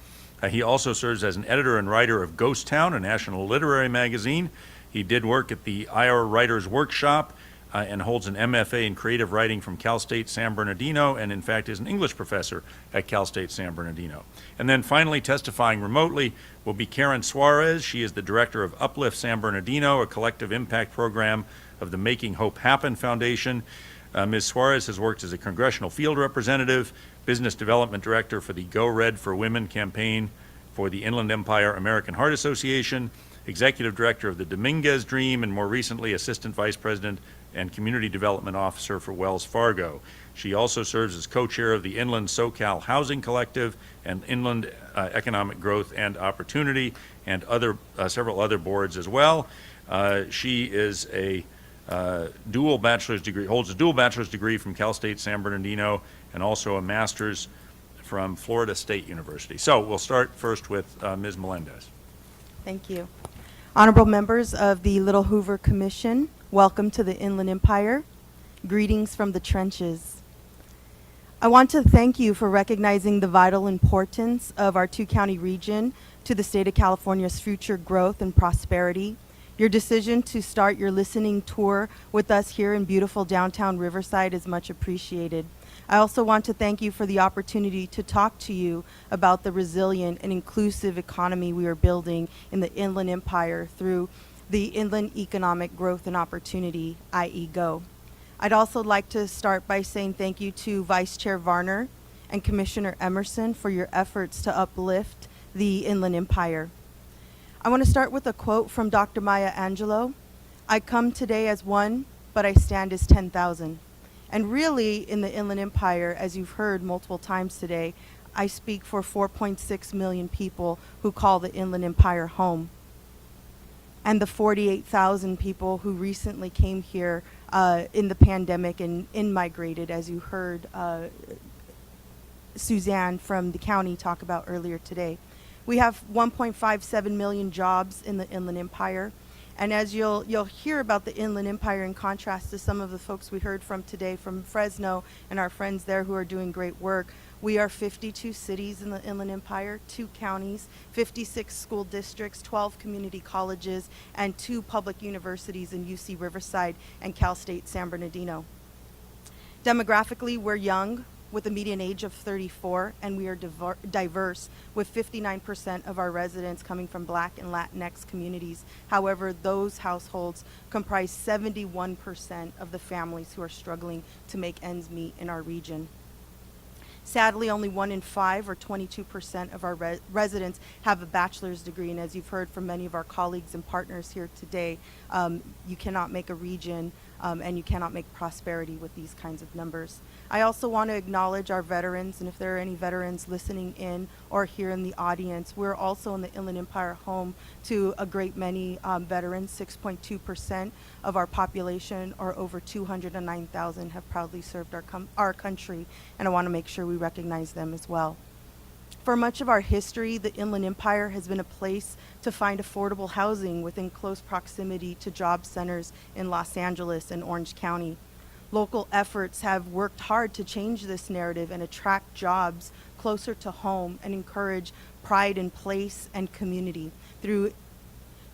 He also serves as an editor and writer of Ghost Town, a national literary magazine. He did work at the Iowa Writers Workshop and holds an MFA in creative writing from Cal State San Bernardino, and in fact is an English professor at Cal State San Bernardino. And then finally testifying remotely will be Karen Suarez. She is the director of Uplift San Bernardino, a collective impact program of the Making Hope Happen Foundation. Ms. Suarez has worked as a congressional field representative, business development director for the Go Red for Women campaign for the Inland Empire American Heart Association, executive director of the Dominguez Dream, and more recently assistant vice president and community development officer for Wells Fargo. She also serves as co-chair of the Inland SoCal Housing Collective and Inland Economic Growth and Opportunity, and several other boards as well. She is a dual bachelor's degree, holds a dual bachelor's degree from Cal State San Bernardino, and also a master's from Florida State University. So we'll start first with Ms. Melendez. Thank you. Honorable members of the Little Hoover Commission, welcome to the Inland Empire. Greetings from the trenches. I want to thank you for recognizing the vital importance of our two-county region to the state of California's future growth and prosperity. Your decision to start your listening tour with us here in beautiful downtown Riverside is much appreciated. I also want to thank you for the opportunity to talk to you about the resilient and inclusive economy we are building in the Inland Empire through the Inland Economic Growth and Opportunity, IEGO. I'd also like to start by saying thank you to Vice Chair Varner and Commissioner Emerson for your efforts to uplift the Inland Empire. I want to start with a quote from Dr. Maya Angelou. I come today as one, but I stand as 10,000. And really, in the Inland Empire, as you've heard multiple times today, I speak for 4.6 million people who call the Inland Empire home. And the 48,000 people who recently came here in the pandemic and in-migrated, as you heard Suzanne from the county talk about earlier today. We have 1.57 million jobs in the Inland Empire. And as you'll hear about the Inland Empire in contrast to some of the folks we heard from today from Fresno and our friends there who are doing great work, we are 52 cities in the Inland Empire, 2 counties, 56 school districts, 12 community colleges, and 2 public universities in UC Riverside and Cal State San Bernardino. Demographically, we're young, with a median age of 34, and we are diverse, with 59% of our residents coming from Black and Latinx communities. However, those households comprise 71% of the families who are struggling to make ends meet in our region. Sadly, only 1 in 5, or 22% of our residents have a bachelor's degree, and as you've heard from many of our colleagues and partners here today, you cannot make a region and you cannot make prosperity with these kinds of numbers. I also want to acknowledge our veterans, and if there are any veterans listening in or here in the audience, we're also in the Inland Empire home to a great many veterans. 6.2% of our population, or over 209,000, have proudly served our country, and I want to make sure we recognize them as well. For much of our history, the Inland Empire has been a place to find affordable housing within close proximity to job centers in Los Angeles and Orange County. Local efforts have worked hard to change this narrative and attract jobs closer to home and encourage pride in place and community through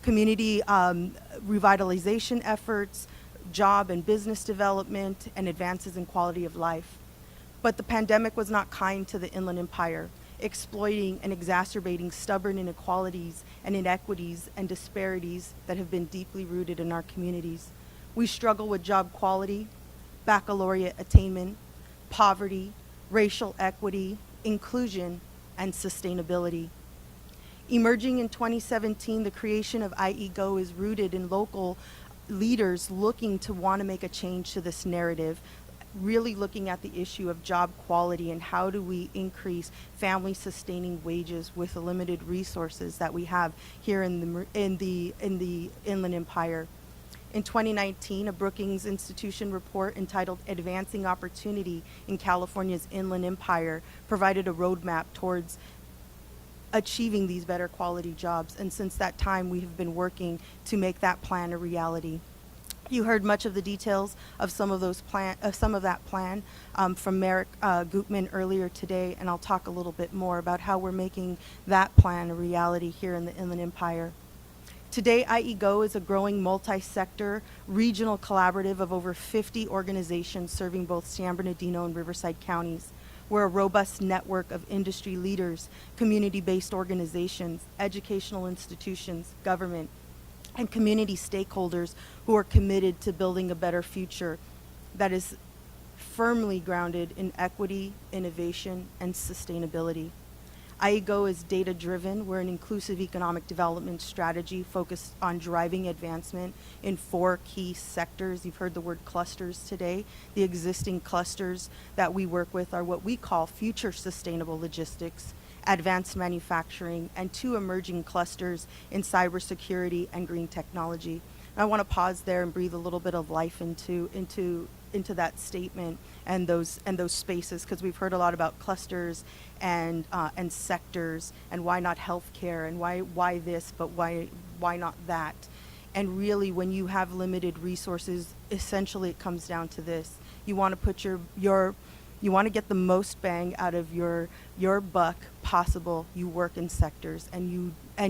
community revitalization efforts, job and business development, and advances in quality of life. But the pandemic was not kind to the Inland Empire, exploiting and exacerbating stubborn inequalities and inequities and disparities that have been deeply rooted in our communities. We struggle with job quality, baccalaureate attainment, poverty, racial equity, inclusion, and sustainability. Emerging in 2017, the creation of IEGO is rooted in local leaders looking to want to make a change to this narrative, really looking at the issue of job quality and how do we increase family sustaining wages with the limited resources that we have here in the Inland Empire. In 2019, a Brookings Institution report entitled Advancing Opportunity in California's Inland Empire provided a roadmap towards achieving these better quality jobs. And since that time, we have been working to make that plan a reality. You heard much of the details of some of that plan from Marek Gootman earlier today, and I'll talk a little bit more about how we're making that plan a reality here in the Inland Empire. Today, IEGO is a growing multi-sector regional collaborative of over 50 organizations serving both San Bernardino and Riverside counties. We're a robust network of industry leaders, community-based organizations, educational institutions, government, and community stakeholders who are committed to building a better future that is firmly grounded in equity, innovation, and sustainability. IEGO is data-driven. We're an inclusive economic development strategy focused on driving advancement in 4 key sectors. You've heard the word clusters today. The existing clusters that we work with are what we call future sustainable logistics, advanced manufacturing, and 2 emerging clusters in cybersecurity and green technology. And I want to pause there and breathe a little bit of life into that statement and those spaces, because we've heard a lot about clusters and sectors and why not healthcare and why this, but why not that. And really, when you have limited resources, essentially it comes down to this: you want to put you want to get the most bang out of your buck possible. You work in sectors, and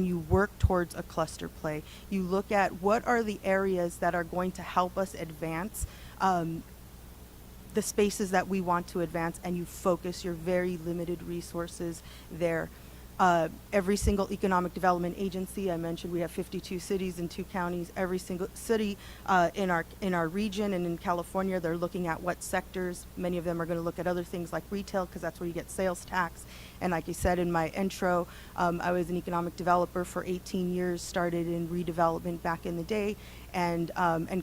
you work towards a cluster play. You look at what are the areas that are going to help us advance the spaces that we want to advance, and you focus your very limited resources there. Every single economic development agency, I mentioned we have 52 cities and 2 counties. Every single city in our region and in California, they're looking at what sectors. Many of them are going to look at other things like retail, because that's where you get sales tax. And like I said in my intro, I was an economic developer for 18 years, started in redevelopment back in the day, and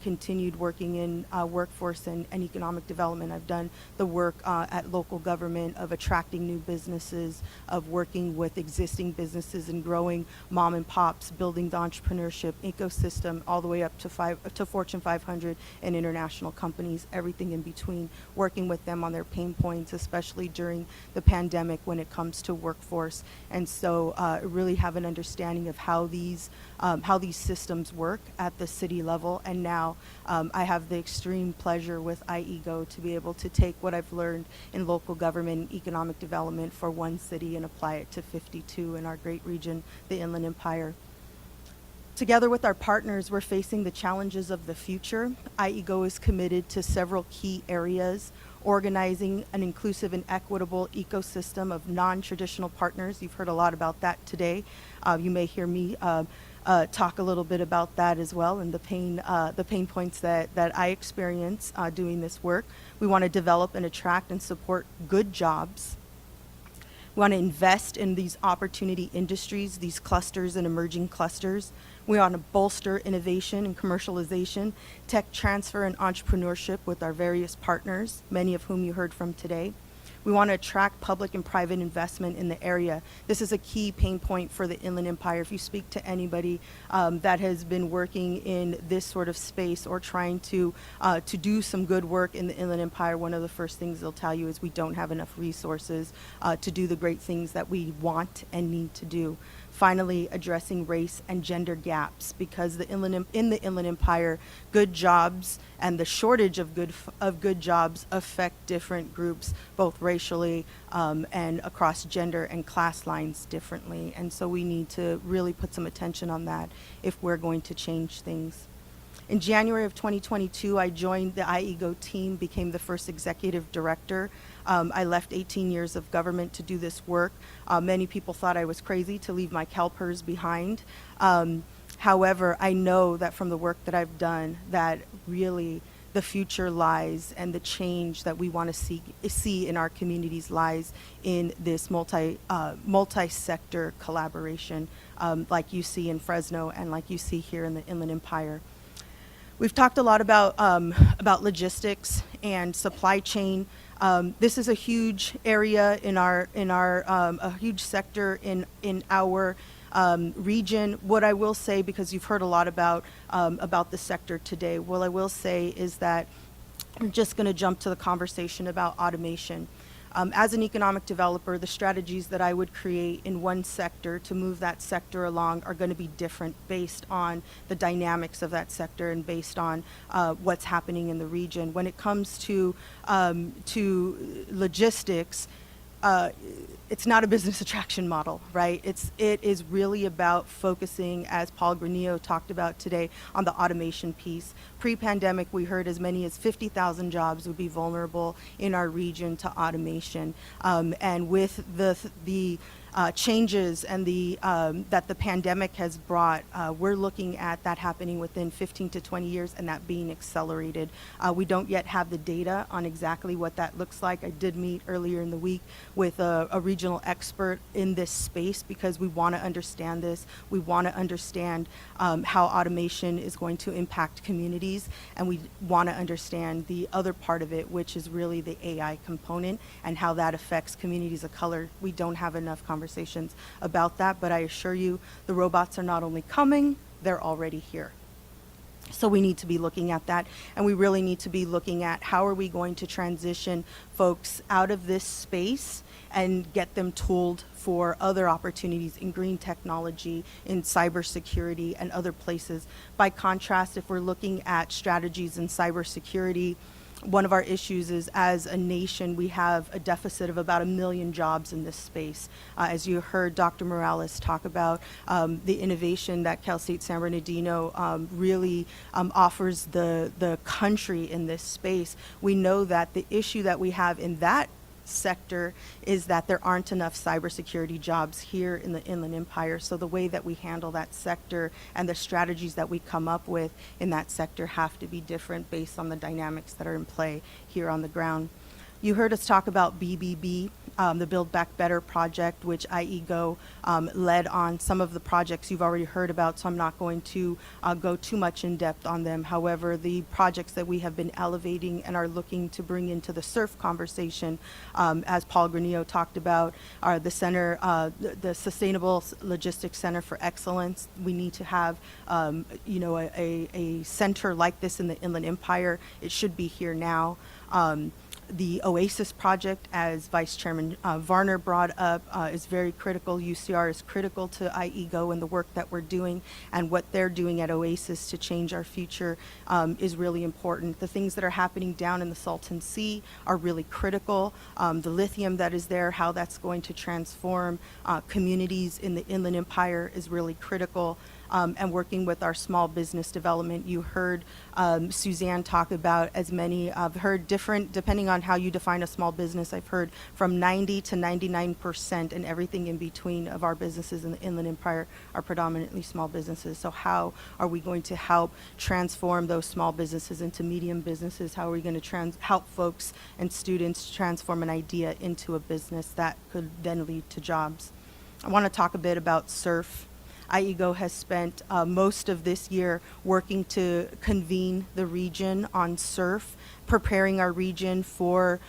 continued working in workforce and economic development. I've done the work at local government of attracting new businesses, of working with existing businesses and growing mom and pops, building the entrepreneurship ecosystem all the way up to Fortune 500 and international companies, everything in between, working with them on their pain points, especially during the pandemic when it comes to workforce. And so really have an understanding of how these systems work at the city level. And now I have the extreme pleasure with IEGO to be able to take what I've learned in local government and economic development for one city and apply it to 52 in our great region, the Inland Empire. Together with our partners, we're facing the challenges of the future. IEGO is committed to several key areas: organizing an inclusive and equitable ecosystem of non-traditional partners. You've heard a lot about that today. You may hear me talk a little bit about that as well, and the pain points that I experience doing this work. We want to develop and attract and support good jobs. We want to invest in these opportunity industries, these clusters and emerging clusters. We want to bolster innovation and commercialization, tech transfer and entrepreneurship with our various partners, many of whom you heard from today. We want to attract public and private investment in the area. This is a key pain point for the Inland Empire. If you speak to anybody that has been working in this sort of space or trying to do some good work in the Inland Empire, one of the first things they'll tell you is we don't have enough resources to do the great things that we want and need to do. Finally, addressing race and gender gaps, because in the Inland Empire, good jobs and the shortage of good jobs affect different groups, both racially and across gender and class lines differently. And so we need to really put some attention on that if we're going to change things. In January of 2022, I joined the IEGO team, became the first executive director. I left 18 years of government to do this work. Many people thought I was crazy to leave my CalPERS behind. However, I know that from the work that I've done, that really the future lies and the change that we want to see in our communities lies in this multi-sector collaboration, like you see in Fresno and like you see here in the Inland Empire. We've talked a lot about logistics and supply chain. This is a huge area in our a huge sector in our region. What I will say, because you've heard a lot about the sector today, what I will say is that I'm just going to jump to the conversation about automation. As an economic developer, the strategies that I would create in one sector to move that sector along are going to be different based on the dynamics of that sector and based on what's happening in the region. When it comes to logistics, it's not a business attraction model, right? It is really about focusing, as Paul Granillo talked about today, on the automation piece. Pre-pandemic, we heard as many as 50,000 jobs would be vulnerable in our region to automation. And with the changes and that the pandemic has brought, we're looking at that happening within 15 to 20 years and that being accelerated. We don't yet have the data on exactly what that looks like. I did meet earlier in the week with a regional expert in this space because we want to understand this. We want to understand how automation is going to impact communities, and we want to understand the other part of it, which is really the AI component and how that affects communities of color. We don't have enough conversations about that, but I assure you the robots are not only coming, they're already here. So we need to be looking at that, and we really need to be looking at how are we going to transition folks out of this space and get them tooled for other opportunities in green technology, in cybersecurity, and other places. By contrast, if we're looking at strategies in cybersecurity, one of our issues is, as a nation, we have a deficit of about 1 million jobs in this space. As you heard Dr. Morales talk about, the innovation that Cal State San Bernardino really offers the country in this space. We know that the issue that we have in that sector is that there aren't enough cybersecurity jobs here in the Inland Empire. So the way that we handle that sector and the strategies that we come up with in that sector have to be different based on the dynamics that are in play here on the ground. You heard us talk about BBB, the Build Back Better project, which IEGO led on. Some of the projects you've already heard about, so I'm not going to go too much in depth on them. However, the projects that we have been elevating and are looking to bring into the SURF conversation, as Paul Granillo talked about, are the center, the Sustainable Logistics Center for Excellence. We need to have, a center like this in the Inland Empire. It should be here now. The OASIS project, as Vice Chairman Varner brought up, is very critical. UCR is critical to IEGO and the work that we're doing, and what they're doing at OASIS to change our future is really important. The things that are happening down in the Salton Sea are really critical. The lithium that is there, how that's going to transform communities in the Inland Empire is really critical. And working with our small business development. You heard Suzanne talk about as many, I've heard different, depending on how you define a small business, I've heard from 90 to 99% and everything in between of our businesses in the Inland Empire are predominantly small businesses. So how are we going to help transform those small businesses into medium businesses? How are we going to help folks and students transform an idea into a business that could then lead to jobs? I want to talk a bit about SURF. IEGO has spent most of this year working to convene the region on SURF, preparing our region for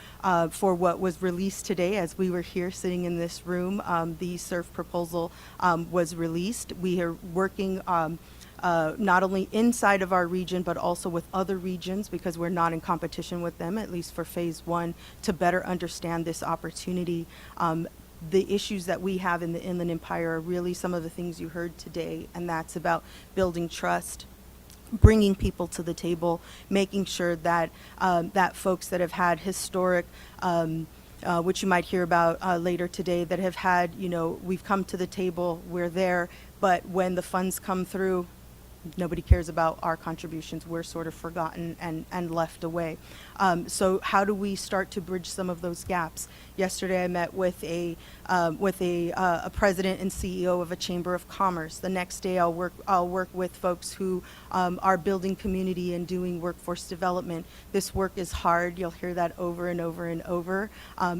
what was released today. As we were here sitting in this room, the SURF proposal was released. We are working not only inside of our region, but also with other regions, because we're not in competition with them, at least for phase one, to better understand this opportunity. The issues that we have in the Inland Empire are really some of the things you heard today, and that's about building trust, bringing people to the table, making sure that that folks that have had historic, which you might hear about later today, that have had, we've come to the table, we're there, but when the funds come through, Nobody cares about our contributions. We're sort of forgotten and left away. So how do we start to bridge some of those gaps? Yesterday, I met with a president and CEO of a chamber of commerce. The next day, I'll work with folks who are building community and doing workforce development. This work is hard. You'll hear that over and over and over.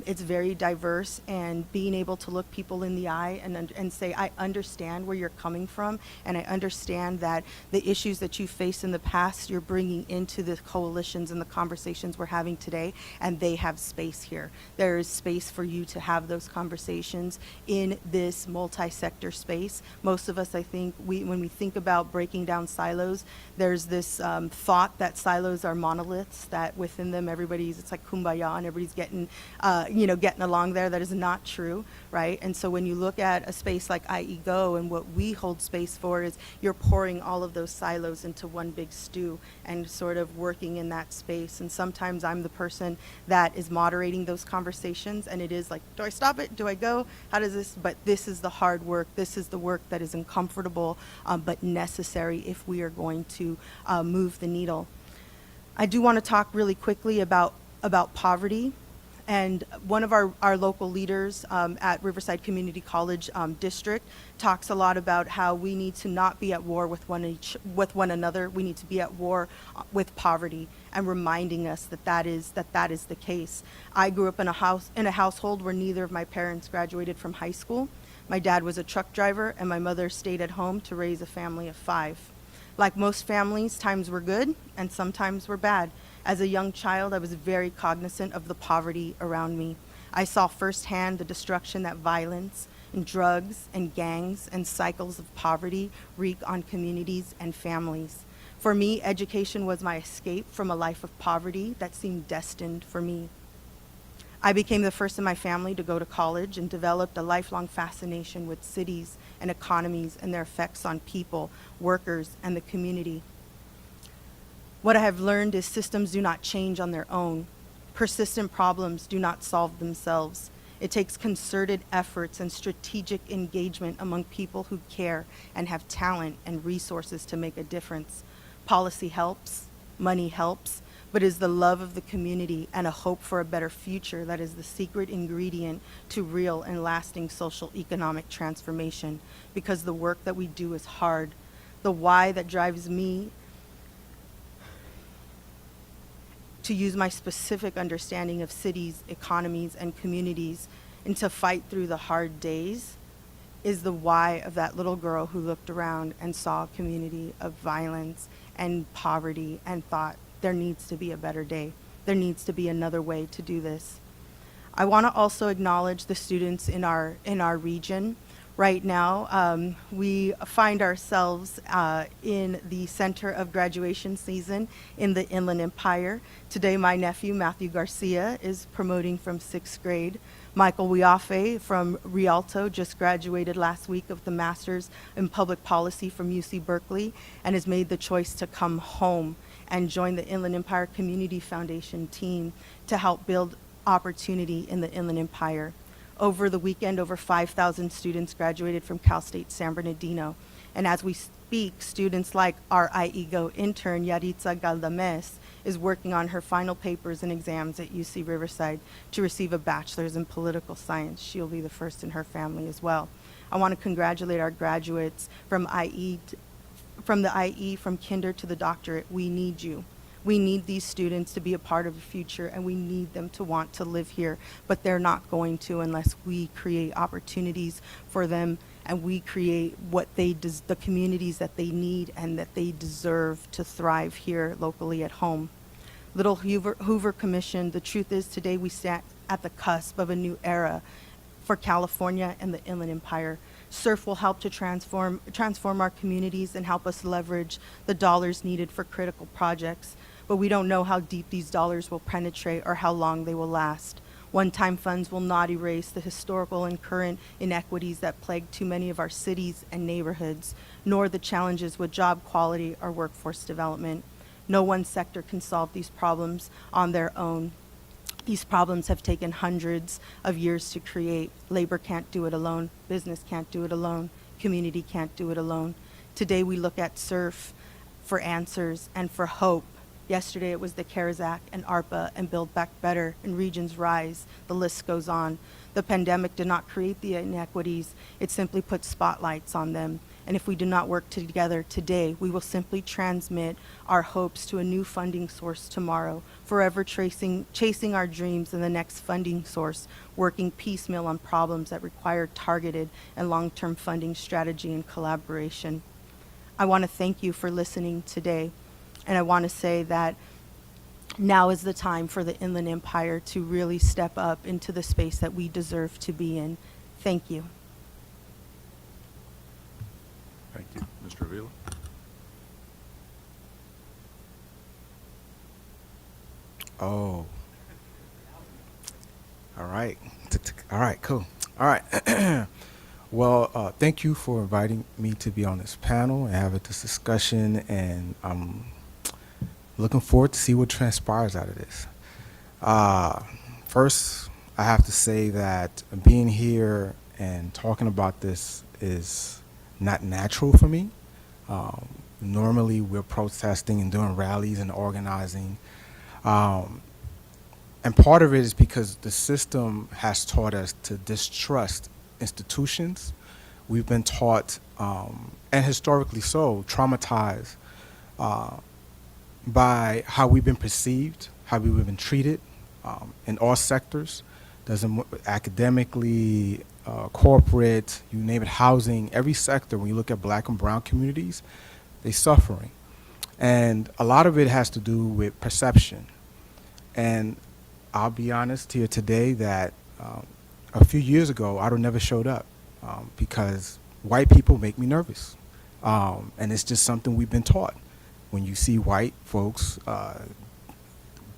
It's very diverse, and being able to look people in the eye and say, I understand where you're coming from, and I understand that the issues that you faced in the past, you're bringing into the coalitions and the conversations we're having today, and they have space here. There is space for you to have those conversations in this multi-sector space. Most of us, I think, when we think about breaking down silos, there's this thought that silos are monoliths, that within them it's like kumbaya and everybody's getting along there. That is not true, right? And so when you look at a space like IEGO, and what we hold space for is you're pouring all of those silos into one big stew and sort of working in that space. And sometimes I'm the person that is moderating those conversations, and it is like, do I stop it? Do I go? How does this? But this is the hard work. This is the work that is uncomfortable, but necessary if we are going to move the needle. I do want to talk really quickly about poverty. And one of our local leaders at Riverside Community College District talks a lot about how we need to not be at war with one another. We need to be at war with poverty, and reminding us that is the case. I grew up in a household where neither of my parents graduated from high school. My dad was a truck driver, and my mother stayed at home to raise a family of 5. Like most families, times were good and sometimes were bad. As a young child, I was very cognizant of the poverty around me. I saw firsthand the destruction that violence and drugs and gangs and cycles of poverty wreak on communities and families. For me, education was my escape from a life of poverty that seemed destined for me. I became the first in my family to go to college and developed a lifelong fascination with cities and economies and their effects on people, workers, and the community. What I have learned is systems do not change on their own. Persistent problems do not solve themselves. It takes concerted efforts and strategic engagement among people who care and have talent and resources to make a difference. Policy helps, money helps, but it is the love of the community and a hope for a better future that is the secret ingredient to real and lasting social economic transformation, because the work that we do is hard. The why that drives me to use my specific understanding of cities, economies, and communities, and to fight through the hard days is the why of that little girl who looked around and saw a community of violence and poverty and thought, there needs to be a better day. There needs to be another way to do this. I want to also acknowledge the students in our region. Right now, we find ourselves in the center of graduation season in the Inland Empire. Today, my nephew, Matthew Garcia, is promoting from 6th grade. Michael Wiafe from Rialto just graduated last week of the Master's in Public Policy from UC Berkeley and has made the choice to come home and join the Inland Empire Community Foundation team to help build opportunity in the Inland Empire. Over the weekend, over 5,000 students graduated from Cal State San Bernardino. And as we speak, students like our IEGO intern, Yaritza Galdames, is working on her final papers and exams at UC Riverside to receive a bachelor's in political science. She'll be the first in her family as well. I want to congratulate our graduates from the IE, from kinder to the doctorate. We need you. We need these students to be a part of the future, and we need them to want to live here, but they're not going to unless we create opportunities for them and we create the communities that they need and that they deserve to thrive here locally at home. Little Hoover Commission, the truth is today we stand at the cusp of a new era for California and the Inland Empire. SURF will help to transform our communities and help us leverage the dollars needed for critical projects, but we don't know how deep these dollars will penetrate or how long they will last. One-time funds will not erase the historical and current inequities that plague too many of our cities and neighborhoods, nor the challenges with job quality or workforce development. No one sector can solve these problems on their own. These problems have taken hundreds of years to create. Labor can't do it alone. Business can't do it alone. Community can't do it alone. Today we look at SURF for answers and for hope. Yesterday it was the CARES Act and ARPA and Build Back Better and Regions Rise. The list goes on. The pandemic did not create the inequities. It simply put spotlights on them. And if we do not work together today, we will simply transmit our hopes to a new funding source tomorrow, forever chasing our dreams in the next funding source, working piecemeal on problems that require targeted and long-term funding strategy and collaboration. I want to thank you for listening today. And I want to say that now is the time for the Inland Empire to really step up into the space that we deserve to be in. Thank you. Thank you. Mr. Avila? Oh. All right. All right, cool. All right. Well, thank you for inviting me to be on this panel and having this discussion, and I'm looking forward to see what transpires out of this. First, I have to say that being here and talking about this is not natural for me. Normally, we're protesting and doing rallies and organizing. And part of it is because the system has taught us to distrust institutions. We've been taught, and historically so, traumatized by how we've been perceived, how we've been treated in all sectors, academically, corporate, you name it, housing, every sector. When you look at Black and brown communities, they're suffering. And a lot of it has to do with perception. And I'll be honest here today that a few years ago, I'd have never showed up because white people make me nervous. And it's just something we've been taught. When you see white folks,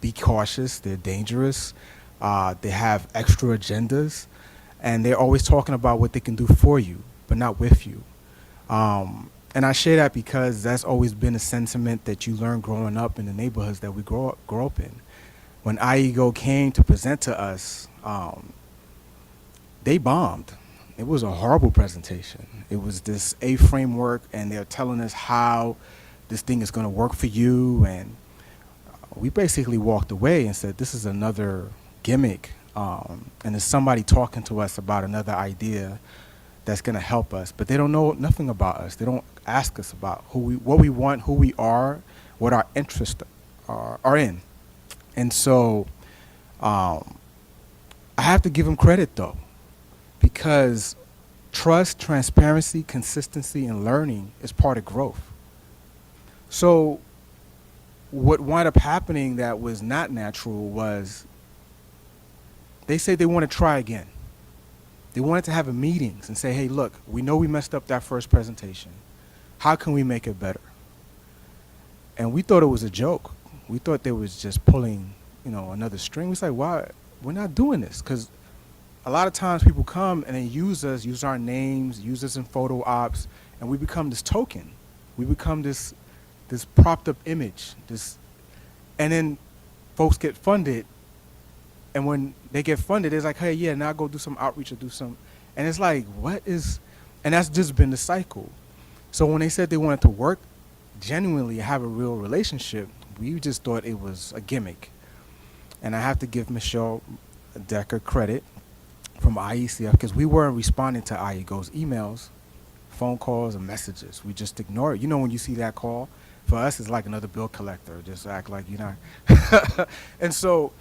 be cautious, they're dangerous, they have extra agendas, and they're always talking about what they can do for you, but not with you. And I share that because that's always been a sentiment that you learn growing up in the neighborhoods that we grow up in. When IEGO came to present to us, they bombed. It was a horrible presentation. It was this A framework, and they're telling us how this thing is going to work for you. And we basically walked away and said, this is another gimmick. And there's somebody talking to us about another idea that's going to help us. But they don't know nothing about us. They don't ask us about what we want, who we are, what our interests are in. And so I have to give them credit, though, because trust, transparency, consistency, and learning is part of growth. So what wound up happening that was not natural was they said they want to try again. They wanted to have a meetings and say, hey, look, we know we messed up that first presentation. How can we make it better? And we thought it was a joke. We thought they was just pulling, another string. We said, why? We're not doing this. Because a lot of times people come and they use us, use our names, use us in photo ops, and we become this token. We become this propped up image. And then folks get funded. And when they get funded, it's like, hey, yeah, now go do some outreach or do some. And it's like, and that's just been the cycle. So when they said they wanted to work genuinely, have a real relationship, we just thought it was a gimmick. And I have to give Michelle Decker credit from IECF because we weren't responding to IEGO's emails, phone calls, and messages. We just ignore it. When you see that call, for us, it's like another bill collector. Just act like you're not. And so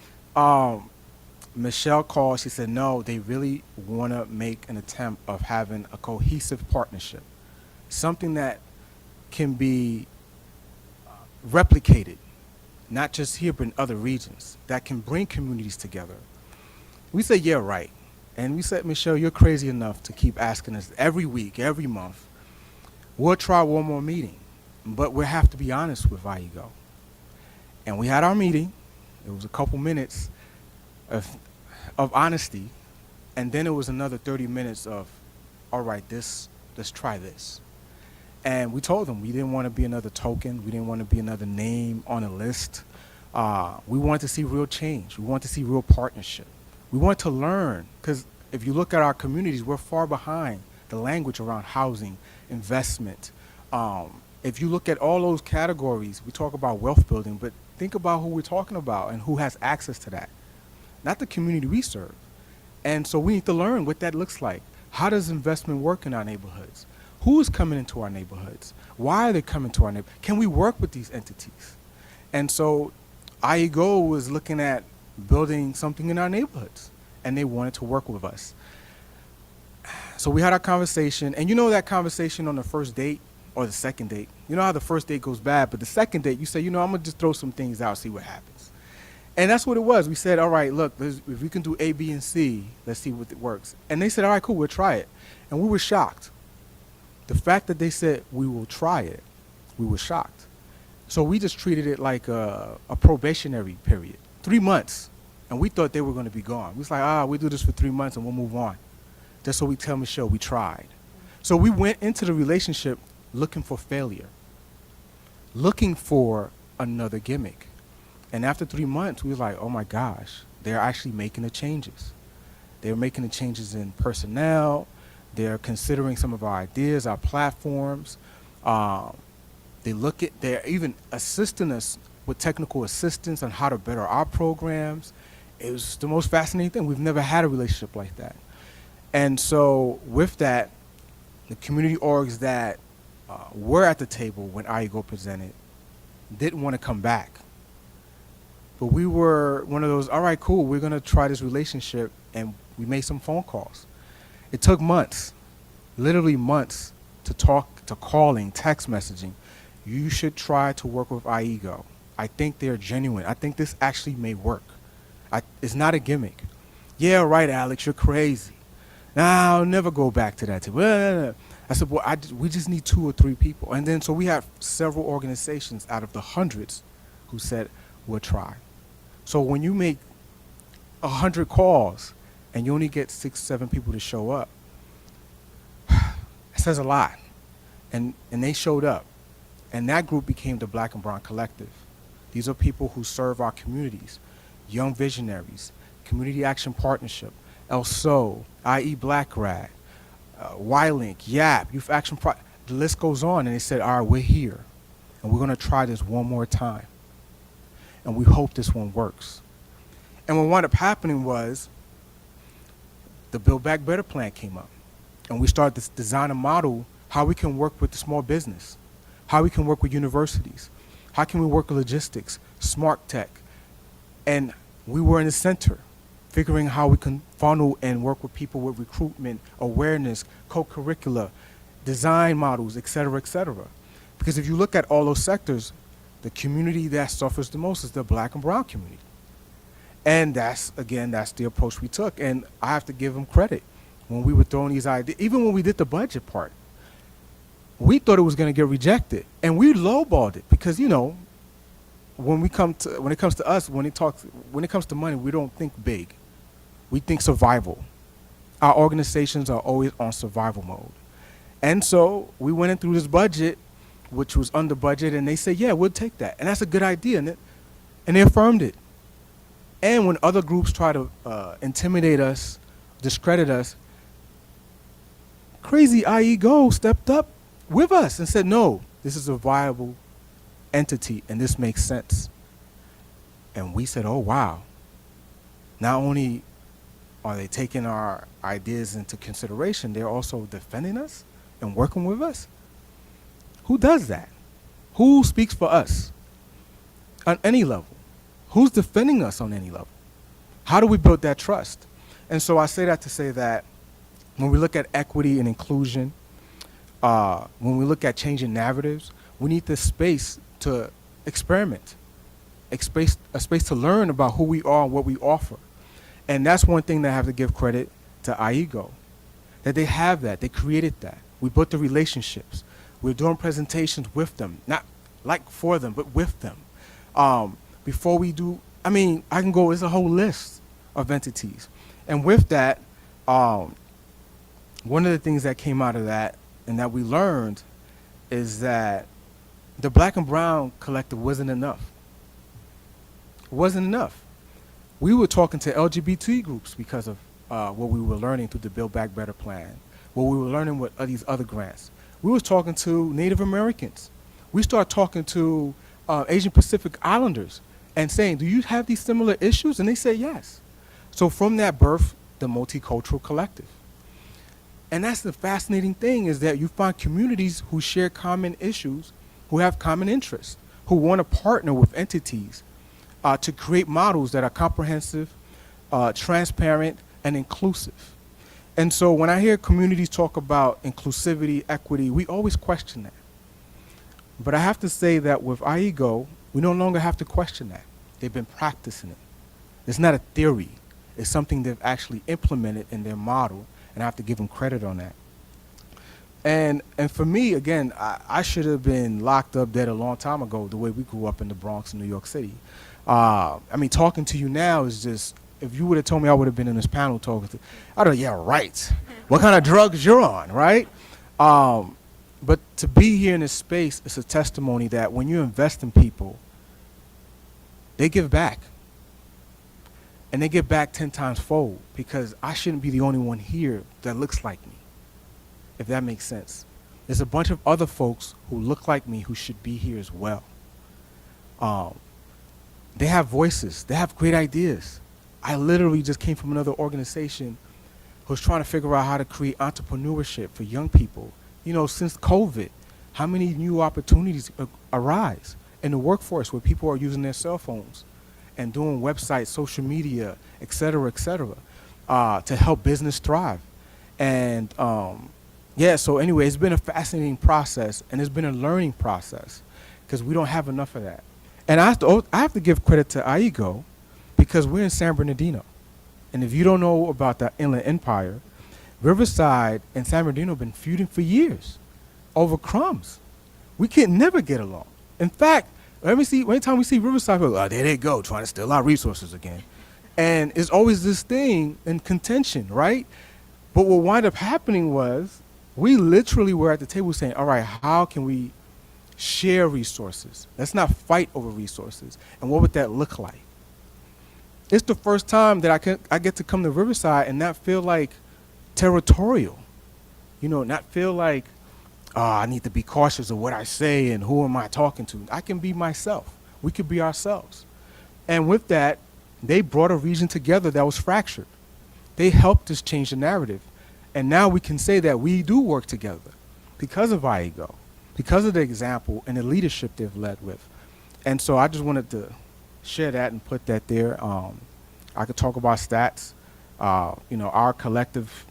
Michelle called. She said, no, they really want to make an attempt of having a cohesive partnership, something that can be replicated, not just here, but in other regions, that can bring communities together. We said, yeah, right. And we said, Michelle, you're crazy enough to keep asking us every week, every month. We'll try one more meeting, but we have to be honest with IEGO. And we had our meeting. It was a couple minutes of honesty, and then it was another 30 minutes of, all right, let's try this. And we told them we didn't want to be another token. We didn't want to be another name on a list. We wanted to see real change. We wanted to see real partnership. We want to learn, because if you look at our communities, we're far behind the language around housing, investment, If you look at all those categories, we talk about wealth building, but think about who we're talking about and who has access to that, not the community we serve. And so we need to learn what that looks like. How does investment work in our neighborhoods? Who is coming into our neighborhoods? Why are they coming to our neighborhoods? Can we work with these entities? And so IEGO was looking at building something in our neighborhoods, and they wanted to work with us. So we had our conversation, and you know that conversation on the first date or the second date, you know how the first date goes bad, but the second date, you say, you know, I'm gonna just throw some things out, see what happens. And that's what it was. We said, all right, look, if we can do A, B, and C, let's see what it works. And they said, all right, cool, we'll try it. And we were shocked. The fact that they said, we will try it, we were shocked. So we just treated it like a probationary period, 3 months. And we thought they were gonna be gone. We was like, we do this for 3 months and we'll move on. Just so we tell Michelle we tried. So we went into the relationship looking for failure, looking for another gimmick. And after 3 months, we was like, oh my gosh, they're actually making the changes. They're making the changes in personnel. They're considering some of our ideas, our platforms. They're even assisting us with technical assistance on how to better our programs. It was the most fascinating thing. We've never had a relationship like that. And so with that, the community orgs that were at the table when IEGO presented didn't want to come back. But we were one of those, all right, cool, we're going to try this relationship, and we made some phone calls. It took months, literally months, to calling, text messaging. You should try to work with IEGO. I think they're genuine. I think this actually may work. It's not a gimmick. Yeah, right, Alex, you're crazy. Nah, I'll never go back to that. I said, well, we just need 2 or 3 people. And then so we have several organizations out of the hundreds who said, we'll try. So when you make 100 calls and you only get 6, 7 people to show up, it says a lot. And they showed up. And that group became the Black and Brown Collective. These are people who serve our communities, young visionaries, Community Action Partnership, ELSO, IE Black Rad, Y-Link, YAP, Youth Action Project. The list goes on, and they said, all right, we're here, and we're going to try this one more time. And we hope this one works. And what wound up happening was the Build Back Better plan came up. And we started to design a model how we can work with the small business, how we can work with universities, how can we work with logistics, smart tech. And we were in the center, figuring how we can funnel and work with people with recruitment, awareness, co-curricula, design models, et cetera, et cetera. Because if you look at all those sectors, the community that suffers the most is the Black and Brown community. And that's the approach we took. And I have to give them credit. When we were throwing these ideas, even when we did the budget part, we thought it was going to get rejected. And we lowballed it because, you know, when it comes to us, when it comes to money, we don't think big. We think survival. Our organizations are always on survival mode. And so we went in through this budget, which was under budget, and they said, yeah, we'll take that. And that's a good idea. And they affirmed it. And when other groups try to intimidate us, discredit us, crazy IEGO stepped up with us and said, no, this is a viable entity and this makes sense. And we said, oh, wow. Not only are they taking our ideas into consideration, they're also defending us and working with us. Who does that? Who speaks for us on any level? Who's defending us on any level? How do we build that trust? And so I say that to say that when we look at equity and inclusion, when we look at changing narratives, we need this space to experiment, a space to learn about who we are and what we offer. And that's one thing that I have to give credit to IEGO, that they have that, they created that. We built the relationships. We're doing presentations with them, not like for them, but with them. Before we do, I mean, I can go, it's a whole list of entities. And with that, one of the things that came out of that and that we learned is that the Black and Brown Collective wasn't enough. It wasn't enough. We were talking to LGBT groups because of what we were learning through the Build Back Better plan, what we were learning with these other grants. We was talking to Native Americans. We started talking to Asian Pacific Islanders and saying, do you have these similar issues? And they said yes. So from that birth, the Multicultural Collective. And that's the fascinating thing, is that you find communities who share common issues, who have common interests, who want to partner with entities to create models that are comprehensive, transparent, and inclusive. And so when I hear communities talk about inclusivity, equity, we always question that. But I have to say that with IEGO, we no longer have to question that. They've been practicing it. It's not a theory. It's something they've actually implemented in their model, and I have to give them credit on that. And for me, again, I should have been locked up dead a long time ago, the way we grew up in the Bronx in New York City. I mean, talking to you now is just, if you would have told me I would have been in this panel talking to, I'd have, yeah, right. What kind of drugs you're on, right? But to be here in this space is a testimony that when you invest in people, they give back. And they give back 10 times fold, because I shouldn't be the only one here that looks like me, if that makes sense. There's a bunch of other folks who look like me who should be here as well. They have voices. They have great ideas. I literally just came from another organization who's trying to figure out how to create entrepreneurship for young people. You know, since COVID, how many new opportunities arise in the workforce where people are using their cell phones and doing websites, social media, et cetera, to help business thrive. And yeah, so anyway, it's been a fascinating process, and it's been a learning process, because we don't have enough of that. And I have to give credit to IEGO, because we're in San Bernardino. And if you don't know about the Inland Empire, Riverside and San Bernardino have been feuding for years over crumbs. We can never get along. In fact, anytime we see Riverside, we're like, oh, there they go, trying to steal our resources again. And it's always this thing in contention, right? But what wound up happening was, we literally were at the table saying, all right, how can we share resources? Let's not fight over resources. And what would that look like? It's the first time that I get to come to Riverside and not feel like territorial. You know, not feel like, I need to be cautious of what I say and who am I talking to. I can be myself. We could be ourselves. And with that, they brought a region together that was fractured. They helped us change the narrative. And now we can say that we do work together because of IEGO, because of the example and the leadership they've led with. And so I just wanted to share that and put that there. I could talk about stats. You know, our collective,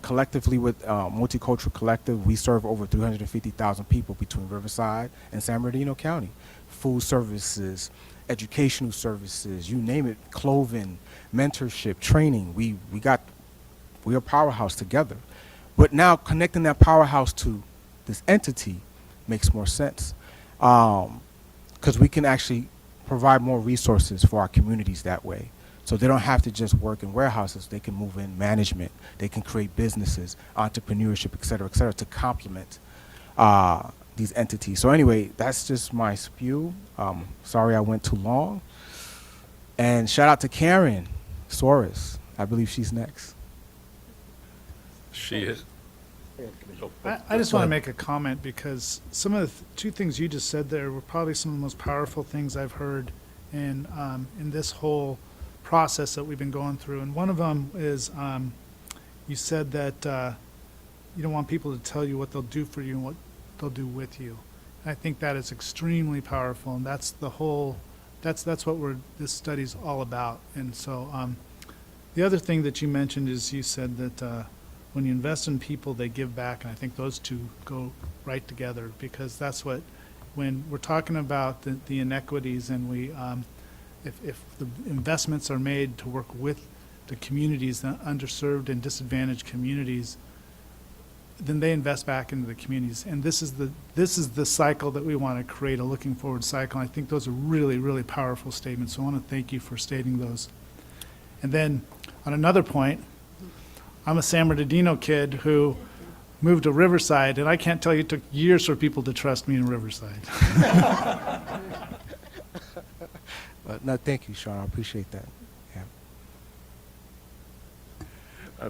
collectively with Multicultural Collective, we serve over 350,000 people between Riverside and San Bernardino County. Food services, educational services, you name it, clothing, mentorship, training. We're a powerhouse together. But now connecting that powerhouse to this entity makes more sense, because we can actually provide more resources for our communities that way. So they don't have to just work in warehouses. They can move in management. They can create businesses, entrepreneurship, et cetera, to complement these entities. So anyway, that's just my spew. Sorry I went too long. And shout out to Karen Suarez. I believe she's next. She is. I just want to make a comment, because some of the two things you just said there were probably some of the most powerful things I've heard in this whole process that we've been going through. And one of them is you said that you don't want people to tell you what they'll do for you and what they'll do with you. And I think that is extremely powerful, and that's the whole, that's what this study's all about. And so the other thing that you mentioned is you said that when you invest in people, they give back, and I think those two go right together, because that's what, when we're talking about the inequities, and we, if the investments are made to work with the communities, the underserved and disadvantaged communities, then they invest back into the communities. And this is the cycle that we want to create, a looking forward cycle. And I think those are really, really powerful statements. So I want to thank you for stating those. And then on another point, I'm a San Bernardino kid who moved to Riverside, and I can't tell you, it took years for people to trust me in Riverside. No, thank you, Sean. I appreciate that. Yeah.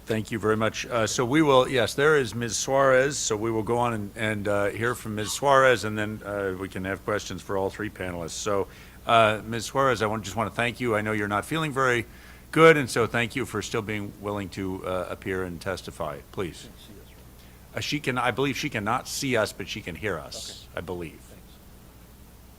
Thank you very much. So we will, yes, there is Ms. Suarez, so we will go on and hear from Ms. Suarez, and then we can have questions for all three panelists. So Ms. Suarez, just want to thank you. I know you're not feeling very good, and so thank you for still being willing to appear and testify. Please. I believe she cannot see us, but she can hear us, I believe.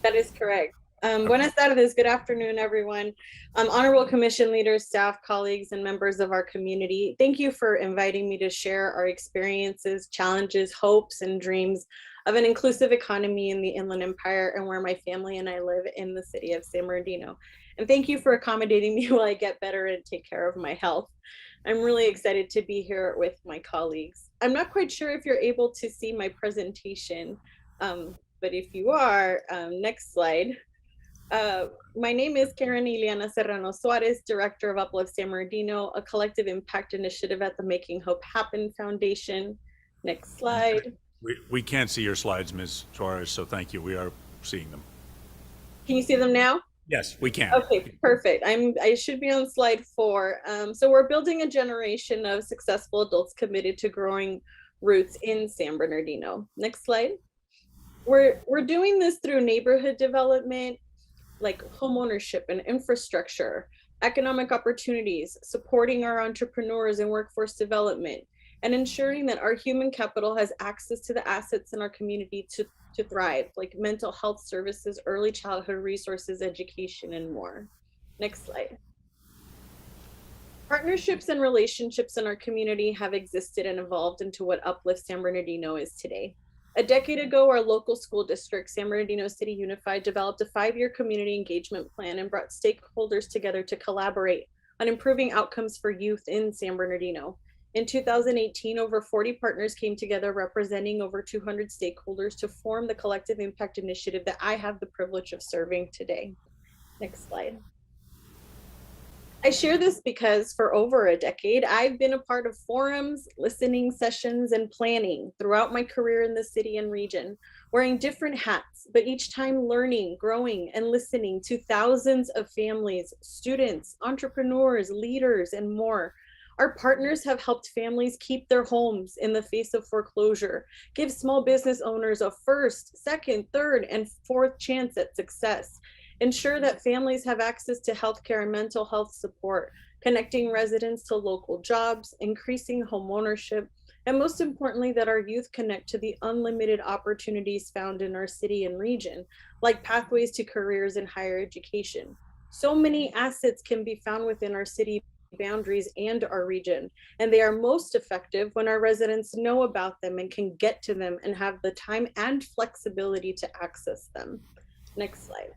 That is correct. Buenas tardes, good afternoon, everyone. Honorable Commission leaders, staff, colleagues, and members of our community. Thank you for inviting me to share our experiences, challenges, hopes, and dreams of an inclusive economy in the Inland Empire and where my family and I live in the city of San Bernardino. And thank you for accommodating me while I get better and take care of my health. I'm really excited to be here with my colleagues. I'm not quite sure if you're able to see my presentation, but if you are, next slide. My name is Granillo Serrano Suarez, Director of Uplift San Bernardino, a collective impact initiative at the Making Hope Happen Foundation. Next slide. We can't see your slides, Ms. Suarez, so thank you. We are seeing them. Can you see them now? Yes, we can. Okay, perfect. I should be on slide 4. So we're building a generation of successful adults committed to growing roots in San Bernardino. Next slide. We're doing this through neighborhood development, like homeownership and infrastructure, economic opportunities, supporting our entrepreneurs and workforce development, and ensuring that our human capital has access to the assets in our community to thrive, like mental health services, early childhood resources, education, and more. Next slide. Partnerships and relationships in our community have existed and evolved into what Uplift San Bernardino is today. A decade ago, our local school district, San Bernardino City Unified, developed a 5-year community engagement plan and brought stakeholders together to collaborate on improving outcomes for youth in San Bernardino. In 2018, over 40 partners came together representing over 200 stakeholders to form the collective impact initiative that I have the privilege of serving today. Next slide. I share this because for over a decade, I've been a part of forums, listening sessions, and planning throughout my career in the city and region, wearing different hats, but each time learning, growing, and listening to thousands of families, students, entrepreneurs, leaders, and more. Our partners have helped families keep their homes in the face of foreclosure, give small business owners a first, second, third, and fourth chance at success, ensure that families have access to healthcare and mental health support, connecting residents to local jobs, increasing homeownership, and most importantly, that our youth connect to the unlimited opportunities found in our city and region, like pathways to careers and higher education. So many assets can be found within our city boundaries and our region, and they are most effective when our residents know about them and can get to them and have the time and flexibility to access them. Next slide.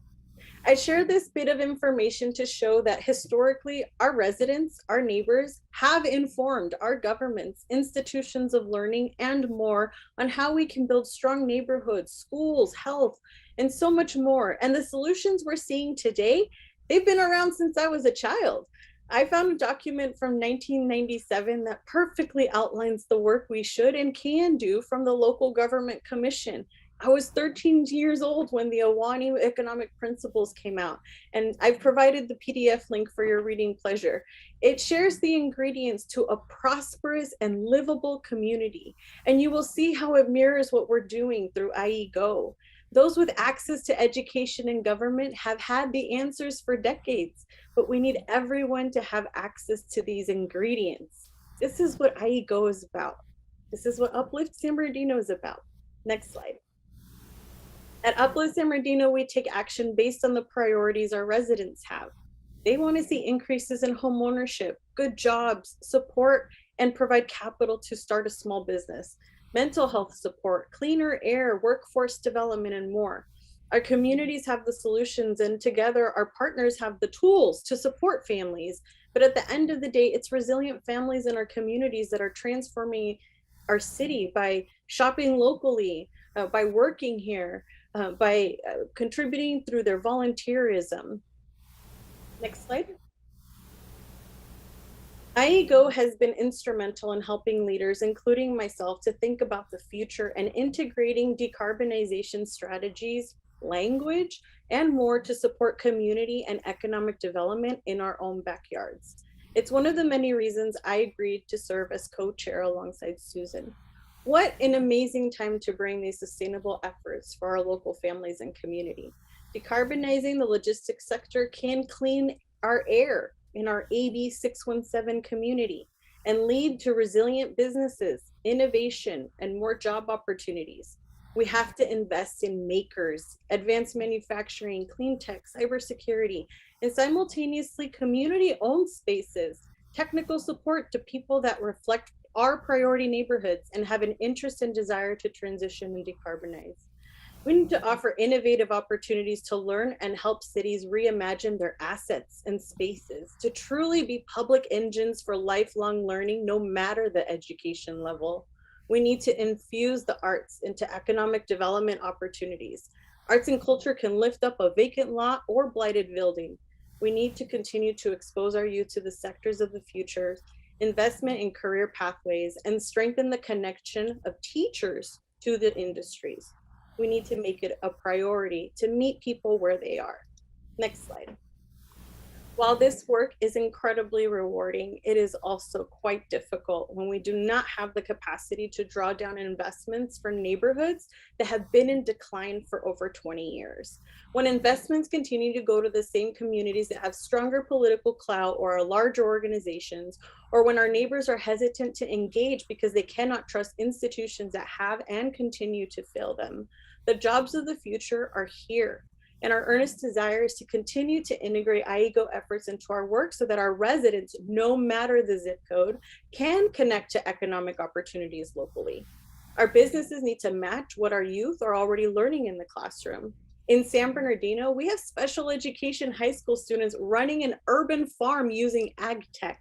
I share this bit of information to show that historically, our residents, our neighbors, have informed our governments, institutions of learning, and more on how we can build strong neighborhoods, schools, health, and so much more. And the solutions we're seeing today, they've been around since I was a child. I found a document from 1997 that perfectly outlines the work we should and can do from the local government commission. I was 13 years old when the Awani economic principles came out, and I've provided the PDF link for your reading pleasure. It shares the ingredients to a prosperous and livable community, and you will see how it mirrors what we're doing through IEGO. Those with access to education and government have had the answers for decades, but we need everyone to have access to these ingredients. This is what IEGO is about. This is what Uplift San Bernardino is about. Next slide. At Uplift San Bernardino, we take action based on the priorities our residents have. They want to see increases in home ownership, good jobs, support, and provide capital to start a small business, mental health support, cleaner air, workforce development, and more. Our communities have the solutions, and together our partners have the tools to support families. But at the end of the day, it's resilient families in our communities that are transforming our city by shopping locally, by working here, by contributing through their volunteerism. Next slide. IEGO has been instrumental in helping leaders, including myself, to think about the future and integrating decarbonization strategies, language, and more to support community and economic development in our own backyards. It's one of the many reasons I agreed to serve as co-chair alongside Susan. What an amazing time to bring these sustainable efforts for our local families and community. Decarbonizing the logistics sector can clean our air in our AB 617 community and lead to resilient businesses, innovation, and more job opportunities. We have to invest in makers, advanced manufacturing, clean tech, cybersecurity, and simultaneously community-owned spaces, technical support to people that reflect our priority neighborhoods and have an interest and desire to transition and decarbonize. We need to offer innovative opportunities to learn and help cities reimagine their assets and spaces to truly be public engines for lifelong learning, no matter the education level. We need to infuse the arts into economic development opportunities. Arts and culture can lift up a vacant lot or blighted building. We need to continue to expose our youth to the sectors of the future, investment in career pathways, and strengthen the connection of teachers to the industries. We need to make it a priority to meet people where they are. Next slide. While this work is incredibly rewarding, it is also quite difficult when we do not have the capacity to draw down investments for neighborhoods that have been in decline for over 20 years. When investments continue to go to the same communities that have stronger political clout or are larger organizations, or when our neighbors are hesitant to engage because they cannot trust institutions that have and continue to fail them, the jobs of the future are here. And our earnest desire is to continue to integrate IEGO efforts into our work so that our residents, no matter the zip code, can connect to economic opportunities locally. Our businesses need to match what our youth are already learning in the classroom. In San Bernardino, we have special education high school students running an urban farm using ag tech.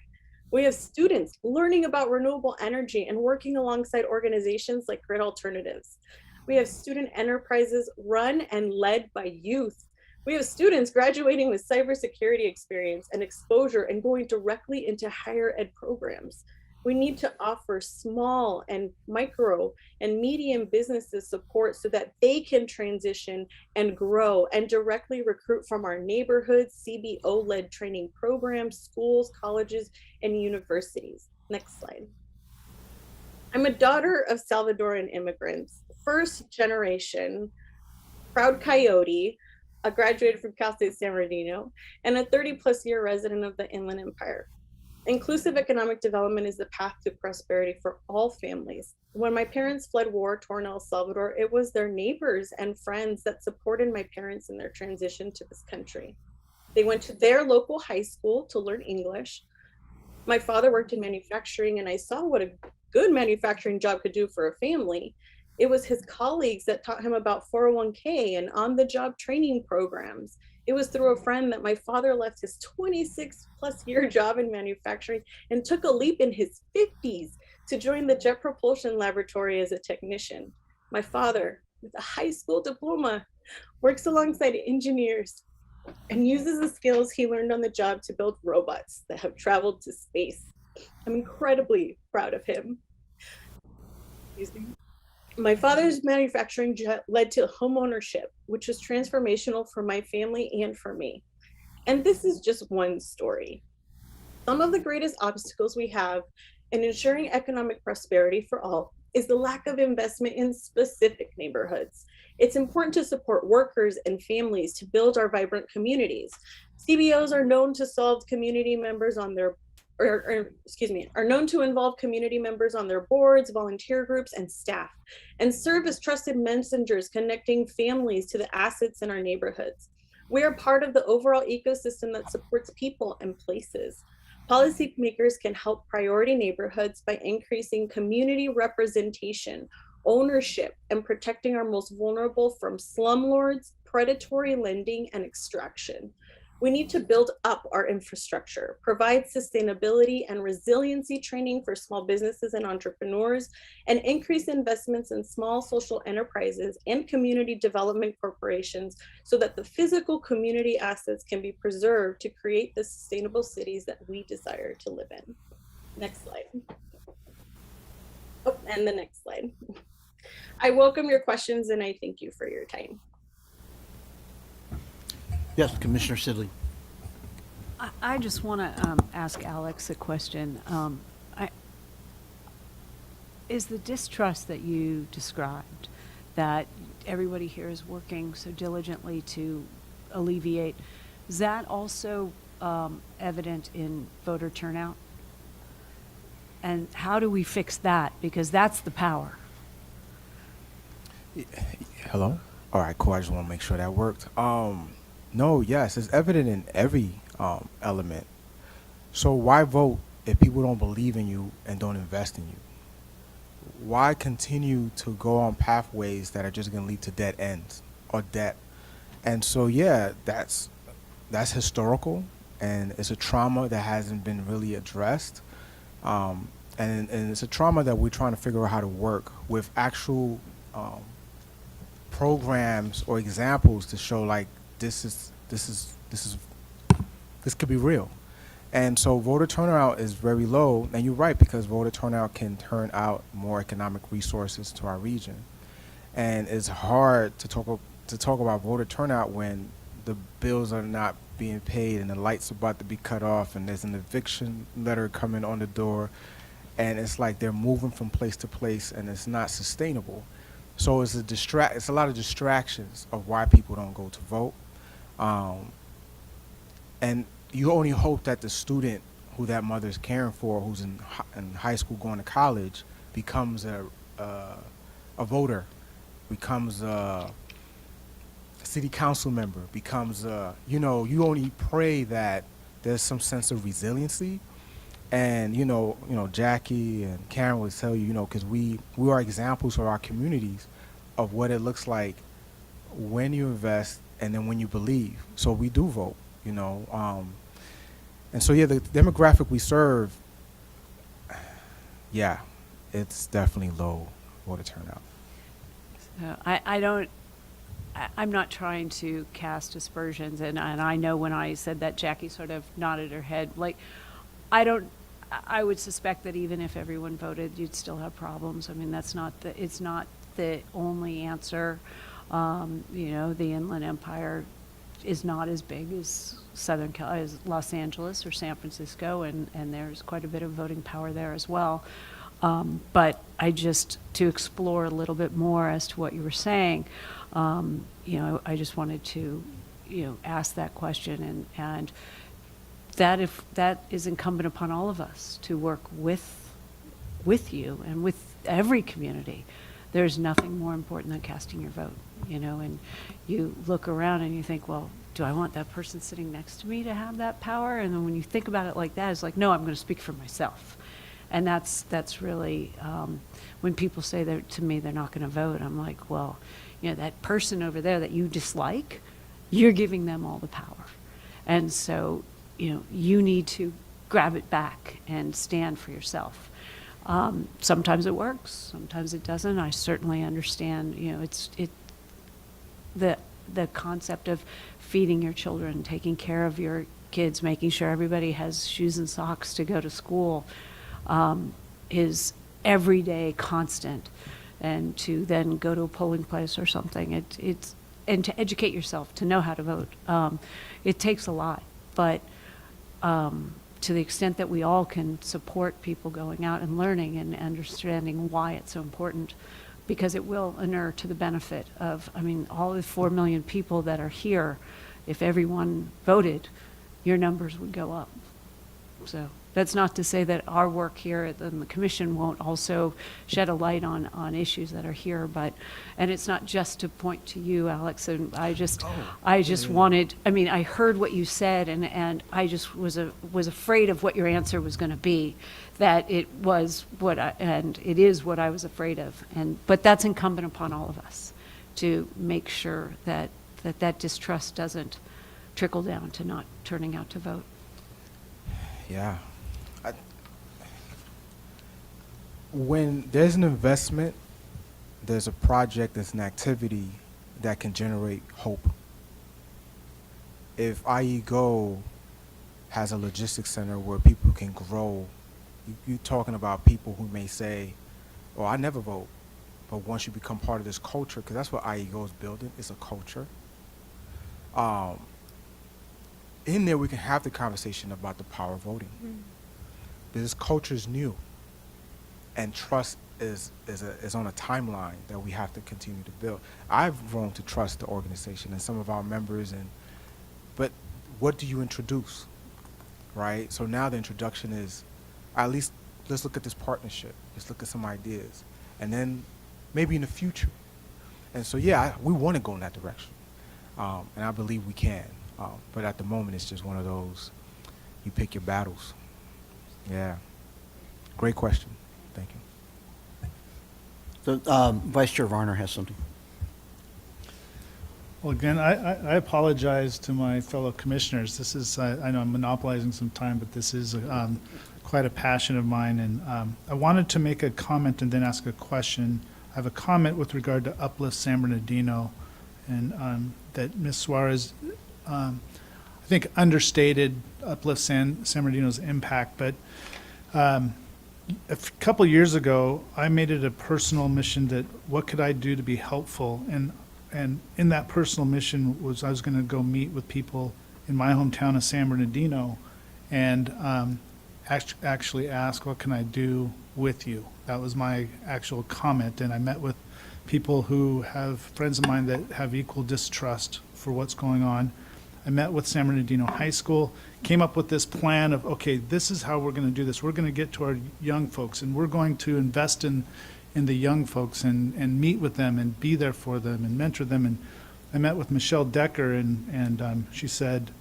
We have students learning about renewable energy and working alongside organizations like Grid Alternatives. We have student enterprises run and led by youth. We have students graduating with cybersecurity experience and exposure and going directly into higher ed programs. We need to offer small and micro and medium businesses support so that they can transition and grow and directly recruit from our neighborhoods, CBO-led training programs, schools, colleges, and universities. Next slide. I'm a daughter of Salvadoran immigrants, first generation, proud Coyote, a graduate from Cal State San Bernardino, and a 30+ year resident of the Inland Empire. Inclusive economic development is the path to prosperity for all families. When my parents fled war-torn El Salvador, it was their neighbors and friends that supported my parents in their transition to this country. They went to their local high school to learn English. My father worked in manufacturing, and I saw what a good manufacturing job could do for a family. It was his colleagues that taught him about 401k and on-the-job training programs. It was through a friend that my father left his 26+ year job in manufacturing and took a leap in his 50s to join the Jet Propulsion Laboratory as a technician. My father, with a high school diploma, works alongside engineers and uses the skills he learned on the job to build robots that have traveled to space. I'm incredibly proud of him. Excuse me. My father's manufacturing led to home ownership, which was transformational for my family and for me. And this is just one story. Some of the greatest obstacles we have in ensuring economic prosperity for all is the lack of investment in specific neighborhoods. It's important to support workers and families to build our vibrant communities. CBOs are known to solve community members on their are known to involve community members on their boards, volunteer groups, and staff, and serve as trusted messengers connecting families to the assets in our neighborhoods. We are part of the overall ecosystem that supports people and places. Policymakers can help priority neighborhoods by increasing community representation, ownership, and protecting our most vulnerable from slumlords, predatory lending, and extraction. We need to build up our infrastructure, provide sustainability and resiliency training for small businesses and entrepreneurs, and increase investments in small social enterprises and community development corporations so that the physical community assets can be preserved to create the sustainable cities that we desire to live in. Next slide. Oh, and the next slide. I welcome your questions and I thank you for your time. Yes, Commissioner Sidley. I just want to ask Alex a question. Is the distrust that you described, that everybody here is working so diligently to alleviate, is that also evident in voter turnout? And how do we fix that? Because that's the power. Hello? All right, cool. I just want to make sure that worked. No, yes, it's evident in every element. So why vote if people don't believe in you and don't invest in you? Why continue to go on pathways that are just going to lead to dead ends or debt? And so, yeah, that's historical, and it's a trauma that hasn't been really addressed. And it's a trauma that we're trying to figure out how to work with actual programs or examples to show like this could be real. And so voter turnout is very low, and you're right, because voter turnout can turn out more economic resources to our region. And it's hard to talk about voter turnout when the bills are not being paid and the lights are about to be cut off and there's an eviction letter coming on the door, and it's like they're moving from place to place and it's not sustainable. So it's a lot of distractions of why people don't go to vote. And you only hope that the student who that mother is caring for, who's in high school going to college, becomes a voter, becomes a city council member, becomes you only pray that there's some sense of resiliency. And Jackie and Karen would tell you, because we are examples for our communities of what it looks like when you invest and then when you believe. So we do vote, and so yeah, the demographic we serve, yeah, it's definitely low voter turnout. I'm not trying to cast aspersions, and I know when I said that, Jackie sort of nodded her head. Like, I would suspect that even if everyone voted, you'd still have problems. I mean, it's not the only answer. The Inland Empire is not as big as as Los Angeles or San Francisco, and there's quite a bit of voting power there as well. But to explore a little bit more as to what you were saying, I just wanted to, ask that question, and that is incumbent upon all of us to work with you and with every community. There's nothing more important than casting your vote, and you look around and you think, well, do I want that person sitting next to me to have that power? And then when you think about it like that, it's like, no, I'm going to speak for myself. And that's really, when people say to me they're not going to vote, I'm like, well, that person over there that you dislike, you're giving them all the power. And so, you need to grab it back and stand for yourself. Sometimes it works, sometimes it doesn't. I certainly understand, the concept of feeding your children, taking care of your kids, making sure everybody has shoes and socks to go to school, is everyday constant. And to then go to a polling place or something, and to educate yourself, to know how to vote. It takes a lot, but to the extent that we all can support people going out and learning and understanding why it's so important, because it will inure to the benefit of, all the 4 million people that are here. If everyone voted, your numbers would go up. So that's not to say that our work here at the commission won't also shed a light on issues that are here, and it's not just to point to you, Alex, and I just wanted, I heard what you said, and I just was afraid of what your answer was going to be, that it was and it is what I was afraid of, but that's incumbent upon all of us to make sure that distrust doesn't trickle down to not turning out to vote. Yeah. When there's an investment, there's a project, there's an activity that can generate hope. If IEGO has a logistics center where people can grow, you're talking about people who may say, oh, I never vote. But once you become part of this culture, because that's what IEGO is building, it's a culture. in there we can have the conversation about the power of voting. This culture is new, and trust is on a timeline that we have to continue to build. I've grown to trust the organization and some of our members, but what do you introduce, right? So now the introduction is, at least let's look at this partnership. Let's look at some ideas, and then maybe in the future. And so yeah, we want to go in that direction, and I believe we can. But at the moment, it's just one of those, you pick your battles. Yeah. Great question. Thank you. So, Vice Chair Varner has something. Well, again, I apologize to my fellow commissioners. This is, I know I'm monopolizing some time, but this is quite a passion of mine. And I wanted to make a comment and then ask a question. I have a comment with regard to Uplift San Bernardino, and that Ms. Suarez, I think, understated Uplift San Bernardino's impact. But a couple years ago, I made it a personal mission that what could I do to be helpful? And in that personal mission was I was going to go meet with people in my hometown of San Bernardino and actually ask, what can I do with you? That was my actual comment. And I met with people who have friends of mine that have equal distrust for what's going on. I met with San Bernardino High School, came up with this plan of, okay, this is how we're going to do this. We're going to get to our young folks, and we're going to invest in the young folks and meet with them and be there for them and mentor them. And I met with Michelle Decker, and she said,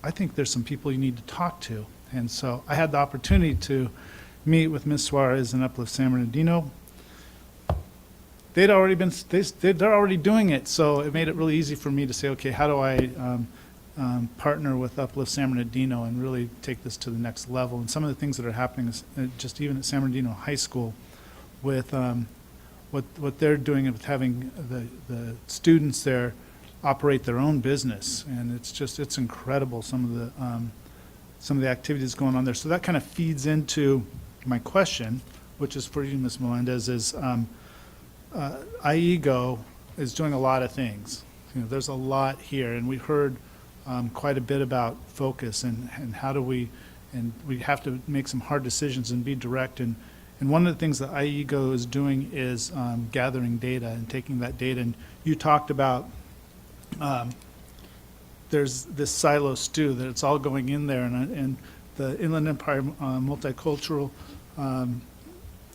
I think there's some people you need to talk to. And so I had the opportunity to meet with Ms. Suarez and Uplift San Bernardino. They're already doing it, so it made it really easy for me to say, okay, how do I partner with Uplift San Bernardino and really take this to the next level? And some of the things that are happening is, just even at San Bernardino High School with what they're doing with having the students there operate their own business, and it's incredible some of the activities going on there. So that kind of feeds into my question, which is for you, Ms. Melendez, is IEGO is doing a lot of things. You know, there's a lot here, and we heard quite a bit about focus and how do we have to make some hard decisions and be direct. And one of the things that IEGO is doing is gathering data and taking that data. And you talked about there's this silo stew that it's all going in there, and the Inland Empire Multicultural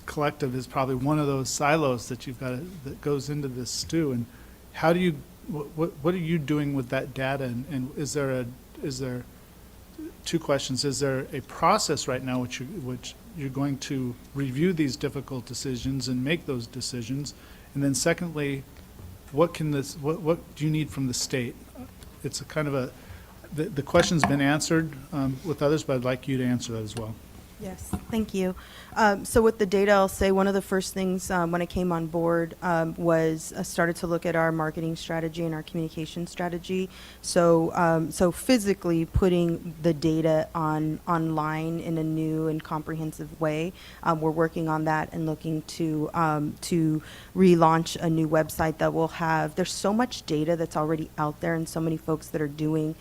Collective is probably one of those silos that you've got that goes into this stew. And how do you, what are you doing with that data? And is there two questions? Is there a process right now which you're going to review these difficult decisions and make those decisions? And then secondly, what do you need from the state? It's a kind of the question's been answered with others, but I'd like you to answer that as well. Yes, thank you. So with the data, I'll say one of the first things when I came on board was started to look at our marketing strategy and our communication strategy. So so physically putting the data online in a new and comprehensive way. We're working on that and looking to relaunch a new website that will have, there's so much data that's already out there and so many folks that are doing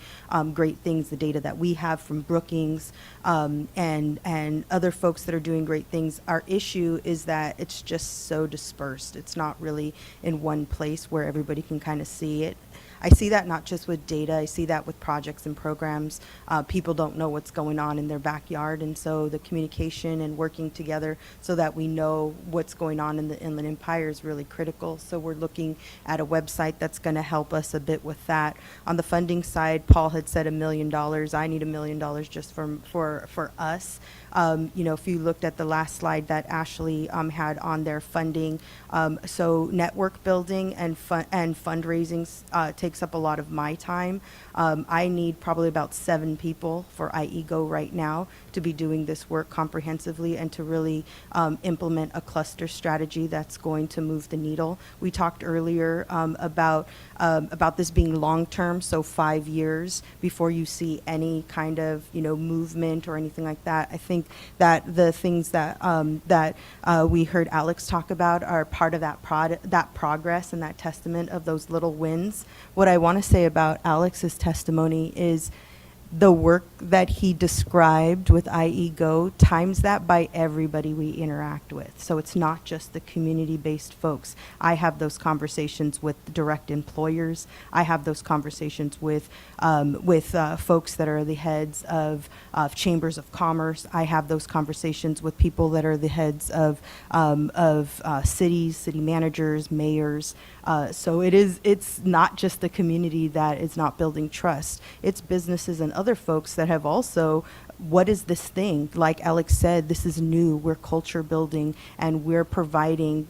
great things, the data that we have from Brookings and other folks that are doing great things. Our issue is that it's just so dispersed. It's not really in one place where everybody can kind of see it. I see that not just with data, I see that with projects and programs. People don't know what's going on in their backyard, and so the communication and working together so that we know what's going on in the Inland Empire is really critical. So we're looking at a website that's going to help us a bit with that. On the funding side, Paul had said $1 million. I need $1 million just for us. You know, if you looked at the last slide that Ashley had on their funding, so network building and fundraising takes up a lot of my time. I need probably about 7 people for IEGO right now to be doing this work comprehensively and to really implement a cluster strategy that's going to move the needle. We talked earlier about this being long-term, so 5 years before you see any kind of, you know, movement or anything like that. I think that the things that we heard Alex talk about are part of that progress and that testament of those little wins what I want to say about Alex's testimony is the work that he described with IEGO times that by everybody we interact with. So it's not just the community-based folks. I have those conversations with direct employers. I have those conversations with folks that are the heads of chambers of commerce. I have those conversations with people that are the heads of cities, city managers, mayors. So it's not just the community that is not building trust. It's businesses and other folks that have also, what is this thing? Like Alex said, this is new. We're culture building and we're providing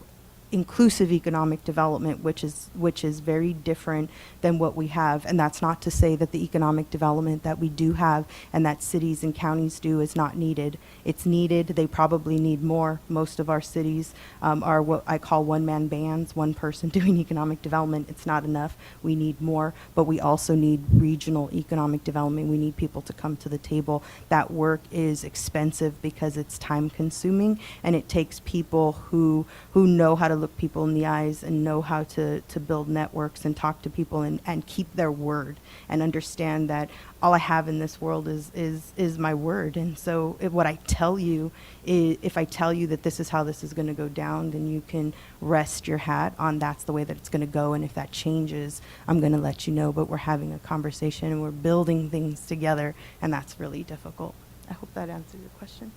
inclusive economic development, which is very different than what we have. And that's not to say that the economic development that we do have and that cities and counties do is not needed. It's needed. They probably need more. Most of our cities are what I call one-man bands, one person doing economic development. It's not enough. We need more, but we also need regional economic development. We need people to come to the table. That work is expensive because it's time-consuming, and it takes people who know how to look people in the eyes and know how to build networks and talk to people and keep their word and understand that all I have in this world is my word. And so what I tell you is, if I tell you that this is how this is going to go down, then you can rest your hat on that's the way that it's going to go. And if that changes, I'm going to let you know. But we're having a conversation and we're building things together, and that's really difficult. I hope that answered your question.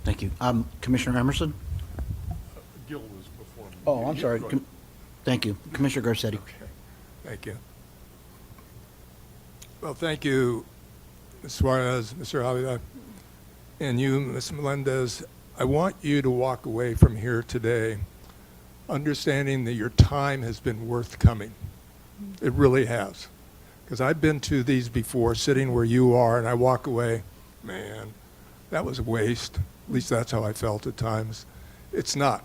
Thank you. Commissioner Emerson? Gil was before me. Oh, I'm sorry. Go ahead. Thank you. Commissioner Garcetti. Okay, thank you. Well, thank you, Ms. Suarez, Mr. Avila, and you, Ms. Melendez. I want you to walk away from here today understanding that your time has been worth coming. It really has. Because I've been to these before, sitting where you are, and I walk away, man, that was a waste. At least that's how I felt at times. It's not.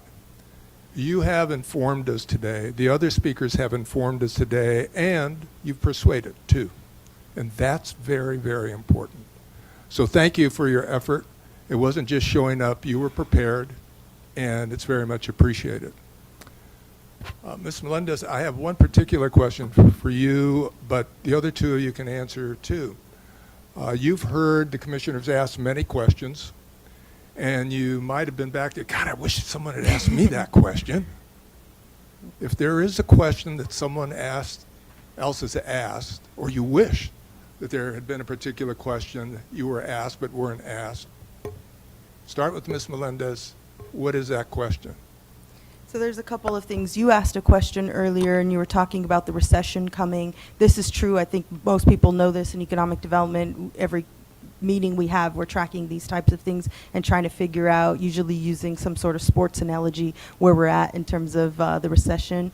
You have informed us today, the other speakers have informed us today, and you've persuaded too. And that's very, very important. So thank you for your effort. It wasn't just showing up, you were prepared, and it's very much appreciated. Ms. Melendez, I have one particular question for you, but the other two you can answer too. You've heard the commissioners ask many questions, and you might have been back there, God, I wish someone had asked me that question. If there is a question that someone else has asked, or you wish that there had been a particular question you were asked but weren't asked, start with Ms. Melendez. What is that question? So there's a couple of things. You asked a question earlier and you were talking about the recession coming. This is true. I think most people know this in economic development. Every meeting we have, we're tracking these types of things and trying to figure out, usually using some sort of sports analogy, where we're at in terms of the recession.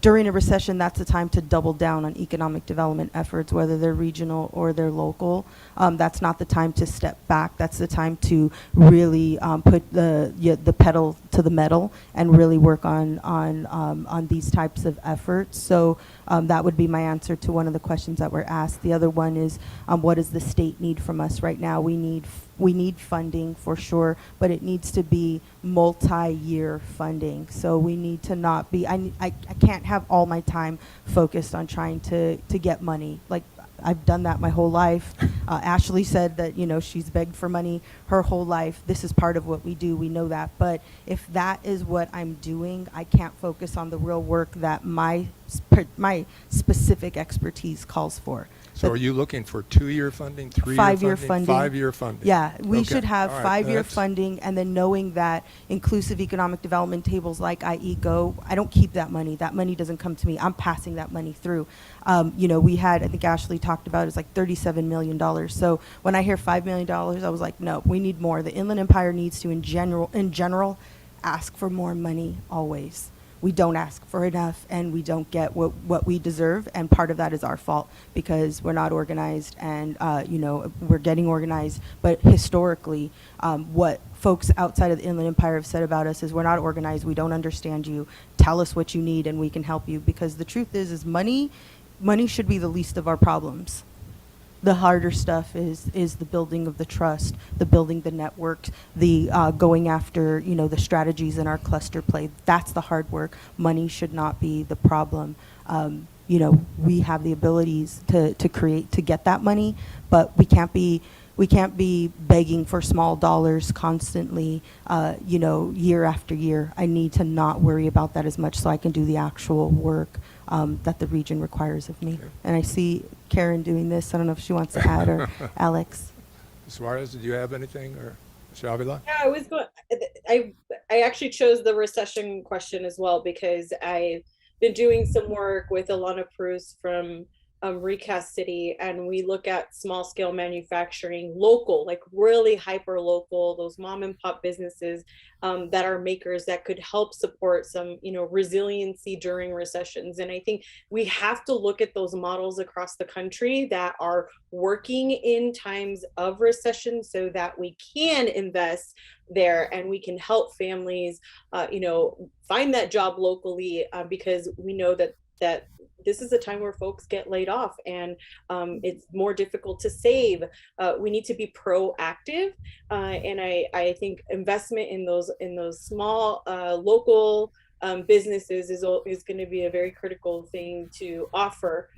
During a recession, that's the time to double down on economic development efforts, whether they're regional or they're local. That's not the time to step back. That's the time to really put the pedal to the metal and really work on these types of efforts. So that would be my answer to one of the questions that were asked. The other one is, what does the state need from us right now? We need funding for sure, but it needs to be multi-year funding. So we need to not be, I can't have all my time focused on trying to get money. Like, I've done that my whole life. Ashley said that, she's begged for money her whole life. This is part of what we do. We know that. But if that is what I'm doing, I can't focus on the real work that my specific expertise calls for. So are you looking for 2-year funding, 3-year Five-year funding? funding. 5-year funding. Yeah, we Okay. should have All right. 5-year That's- funding, and then knowing that inclusive economic development tables like IEGO, I don't keep that money. That money doesn't come to me. I'm passing that money through. We had, I think Ashley talked about, it's like $37 million. So when I hear $5 million, I was like, no, we need more. The Inland Empire needs to, in general, ask for more money always. We don't ask for enough, and we don't get what we deserve, and part of that is our fault because we're not organized, and we're getting organized. But historically, what folks outside of the Inland Empire have said about us is we're not organized, we don't understand you, tell us what you need and we can help you. Because the truth is money should be the least of our problems. The harder stuff is the building of the trust, the building the networks, the going after, you know, the strategies in our cluster play. That's the hard work. Money should not be the problem. You know, we have the abilities to create, to get that money, but we can't be begging for small dollars constantly, you know, year after year. I need to not worry about that as much so I can do the actual work that the region requires of me. And I see Karen doing this. I don't know if she wants to add, or Alex. Suarez, did you have anything, or Mr. Avila? Yeah, I was going. I actually chose the recession question as well because I've been doing some work with Alana Prus from Recast City, and we look at small scale manufacturing, local, like really hyper local, those mom and pop businesses that are makers that could help support some, you know, resiliency during recessions. And I think we have to look at those models across the country that are working in times of recession so that we can invest there and we can help families, you know, find that job locally, because we know that this is a time where folks get laid off and it's more difficult to save. We need to be proactive, and I think investment in those small local businesses is going to be a very critical thing to offer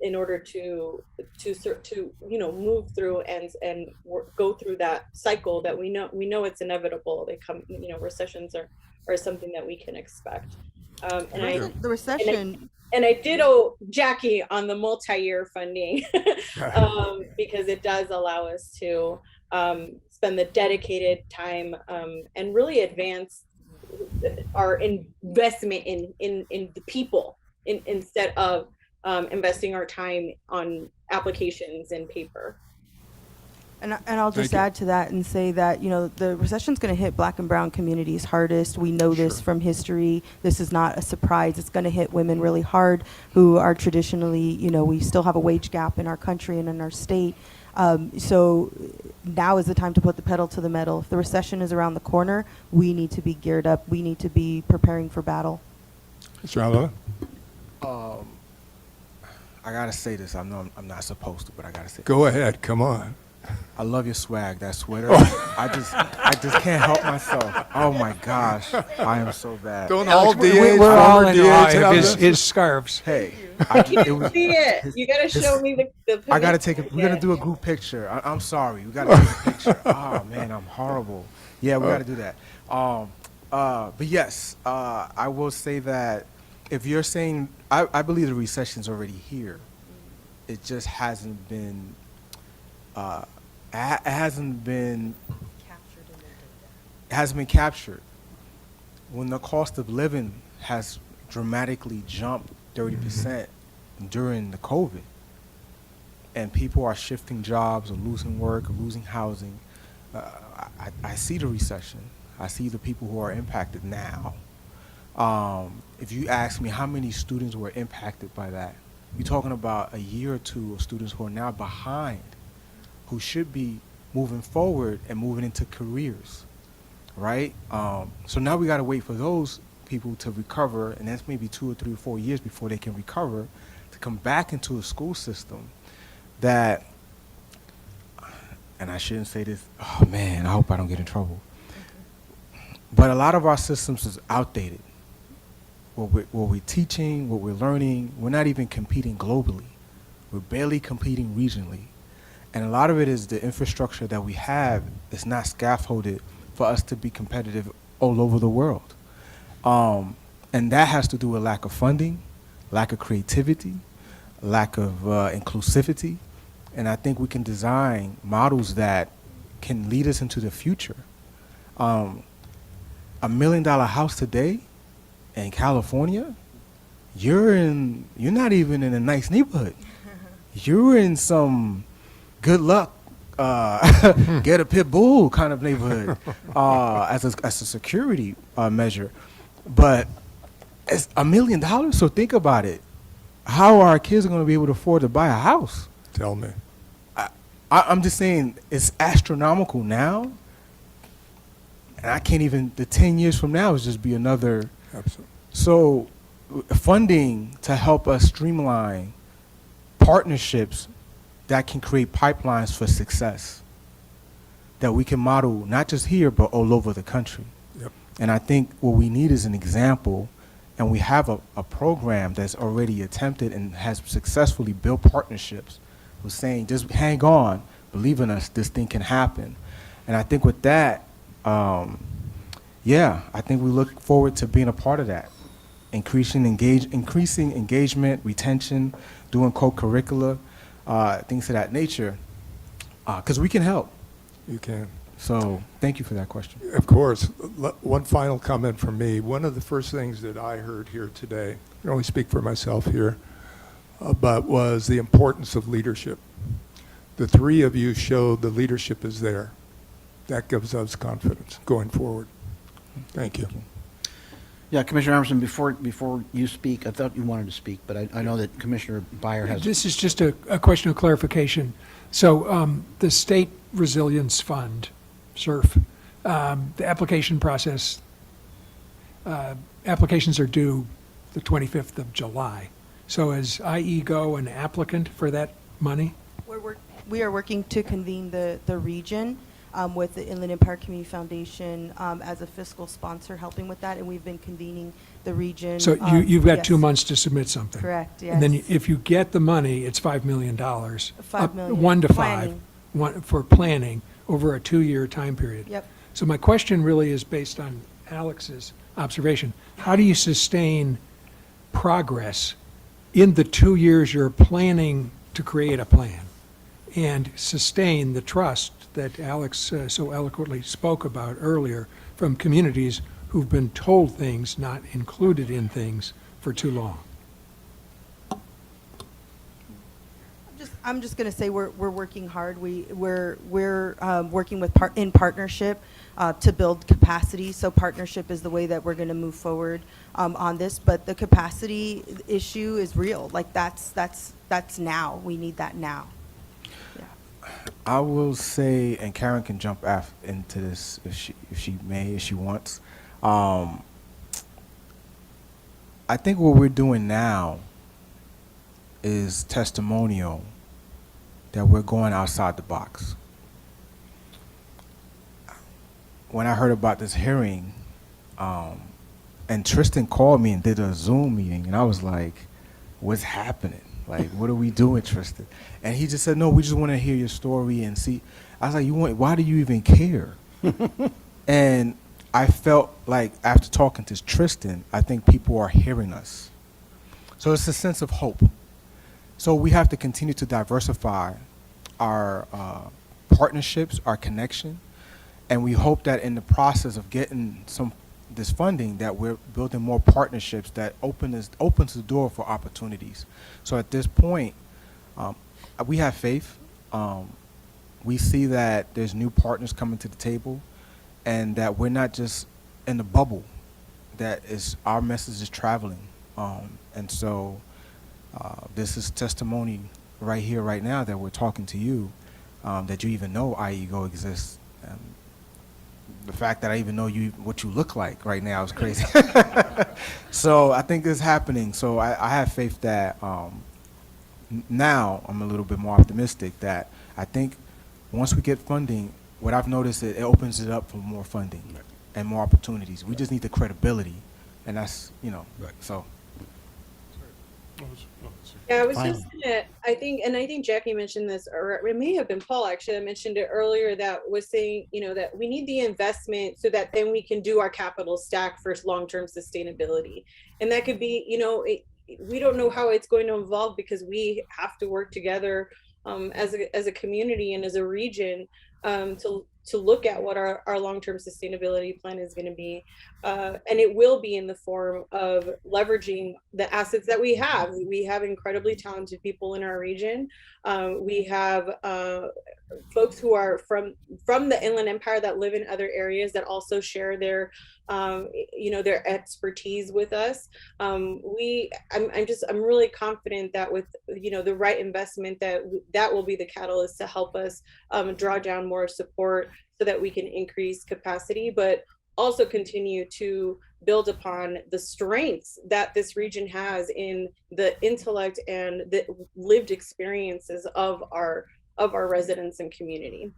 in order to you know, move through and go through that cycle that we know it's inevitable. They come, you know, recessions are something that we can expect. And the recession. And I did owe Jackie on the multi-year funding because it does allow us to spend the dedicated time and really advance our investment in the people instead of investing our time on applications and paper. And I'll just add to that and say that, you know, the recession's going to hit Black and brown communities hardest. We know this from history. This is not a surprise. It's going to hit women really hard who are traditionally, you know, we still have a wage gap in our country and in our state. So now is the time to put the pedal to the metal. If the recession is around the corner, we need to be geared up. We need to be preparing for battle. Mr. Avila? I got to say this. I know I'm not supposed to, but I got to say Go ahead, come on. I love your swag, that sweater. I just can't help myself. Oh my gosh, I am so bad. Don't all We're all in awe of his scarves. Hey, You can see it. You got to show me the I got to take it. We're going to do a group picture. I'm sorry. We got to take a picture. Oh man, I'm horrible. Yeah, we got to do that. But yes, I will say that if you're saying, I believe the recession's already here. It just hasn't been, it hasn't been captured. When the cost of living has dramatically jumped 30% during the COVID, and people are shifting jobs or losing work or losing housing, I see the recession. I see the people who are impacted now. If you ask me how many students were impacted by that, you're talking about a year or two of students who are now behind, who should be moving forward and moving into careers, right? So now we got to wait for those people to recover, and that's maybe 2 or 3 or 4 years before they can recover to come back into a school system that, and I shouldn't say this, oh man, I hope I don't get in trouble, but a lot of our systems is outdated. What we're teaching, what we're learning, we're not even competing globally. We're barely competing regionally. And a lot of it is the infrastructure that we have is not scaffolded for us to be competitive all over the world. And that has to do with lack of funding, lack of creativity, lack of inclusivity. And I think we can design models that can lead us into the future. $1 million house today in California, you're not even in a nice neighborhood. You're in some good luck, get a pit bull kind of neighborhood as a security measure. But it's $1 million, so think about it. How are our kids going to be able to afford to buy a house? Tell me. I'm just saying it's astronomical now, and I can't even, the 10 years from now is just be another. Absolutely. So funding to help us streamline partnerships that can create pipelines for success that we can model not just here, but all over the country. Yep. And I think what we need is an example, and we have a program that's already attempted and has successfully built partnerships with saying, just hang on, believe in us, this thing can happen. And I think with that, yeah, I think we look forward to being a part of that. Increasing engagement, retention, doing co-curricula, things of that nature, because we can help. You can. So thank you for that question. Of course. One final comment from me. One of the first things that I heard here today, I can only speak for myself here, but was the importance of leadership. The three of you showed the leadership is there. That gives us confidence going forward. Thank you. Yeah, Commissioner Emerson, before you speak, I thought you wanted to speak, but I know that Commissioner Byer has. This is just a question of clarification. So the State Resilience Fund, SURF, the application process, applications are due the 25th of July. So is IEGO an applicant for that money? We are working to convene the region with the Inland Empire Community Foundation as a fiscal sponsor helping with that, and we've been convening the region. So you've got yes. 2 months to submit something? Correct, yes. And then if you get the money, it's $5 million. $5 million. 1 to 5, Planning. for planning over a 2-year time period. Yep. So my question really is based on Alex's observation. How do you sustain progress in the 2 years you're planning to create a plan and sustain the trust that Alex so eloquently spoke about earlier from communities who've been told things, not included in things, for too long? I'm just going to say we're working hard. We're working with in partnership to build capacity. So partnership is the way that we're going to move forward on this. But the capacity issue is real. Like that's now. We need that now. Yeah. I will say, and Karen can jump into this if she wants. I think what we're doing now is testimonial that we're going outside the box. When I heard about this hearing, and Tristan called me and did a Zoom meeting, and I was like, what's happening? Like, what are we doing, Tristan? And he just said, no, we just want to hear your story and see. I was like, why do you even care? And I felt like after talking to Tristan, I think people are hearing us. So it's a sense of hope. So we have to continue to diversify our partnerships, our connection, and we hope that in the process of getting this funding that we're building more partnerships that opens the door for opportunities. So at this point, we have faith. We see that there's new partners coming to the table and that we're not just in the bubble, that our message is traveling. And so this is testimony right here, right now that we're talking to you, that you even know IEGO exists. The fact that I even know what you look like right now is crazy. So I think it's happening. So I have faith that now I'm a little bit more optimistic that I think once we get funding, what I've noticed is it opens it up for more funding and more opportunities. We just need the credibility, and that's, so. Yeah, I was just gonna, I think Jackie mentioned this, or it may have been Paul actually that mentioned it earlier, that was saying, that we need the investment so that then we can do our capital stack for long-term sustainability. And that could be, we don't know how it's going to evolve because we have to work together as a community and as a region to look at what our long-term sustainability plan is going to be. And it will be in the form of leveraging the assets that we have. We have incredibly talented people in our region. We have folks who are from the Inland Empire that live in other areas that also share their their expertise with us. I'm really confident that with the right investment that will be the catalyst to help us draw down more support so that we can increase capacity, but also continue to build upon the strengths that this region has in the intellect and the lived experiences of our residents and community.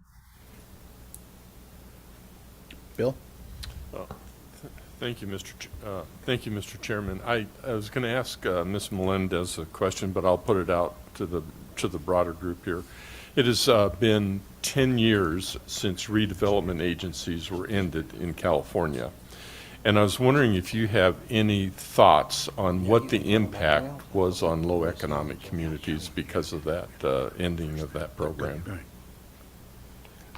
Bill? Thank you, Mr. Chairman. I was going to ask Ms. Melendez a question, but I'll put it out to the broader group here. It has been 10 years since redevelopment agencies were ended in California. And I was wondering if you have any thoughts on what the impact was on low economic communities because of that ending of that program.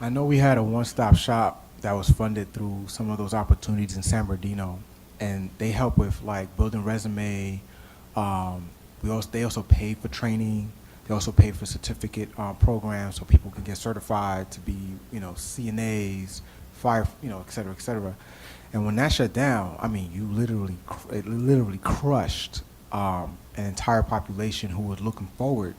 I know we had a one-stop shop that was funded through some of those opportunities in San Bernardino, and they help with like building resume. They also pay for training. They also pay for certificate programs so people can get certified to be, CNAs, fire, et cetera, et cetera. And when that shut down, I mean, it literally crushed an entire population who was looking forward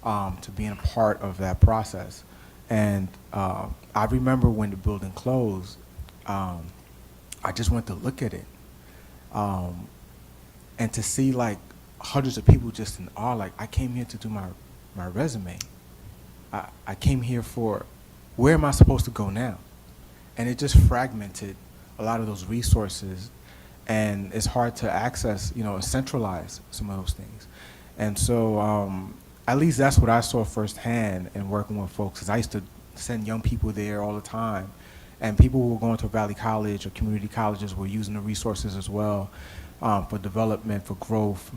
to being a part of that process. And I remember when the building closed, I just went to look at it. And to see like hundreds of people just in awe, like I came here to do my resume. I came here for, where am I supposed to go now? And it just fragmented a lot of those resources, and it's hard to access, and centralize some of those things. And so at least that's what I saw firsthand in working with folks, because I used to send young people there all the time, and people who were going to Valley College or community colleges were using the resources as well for development, for growth,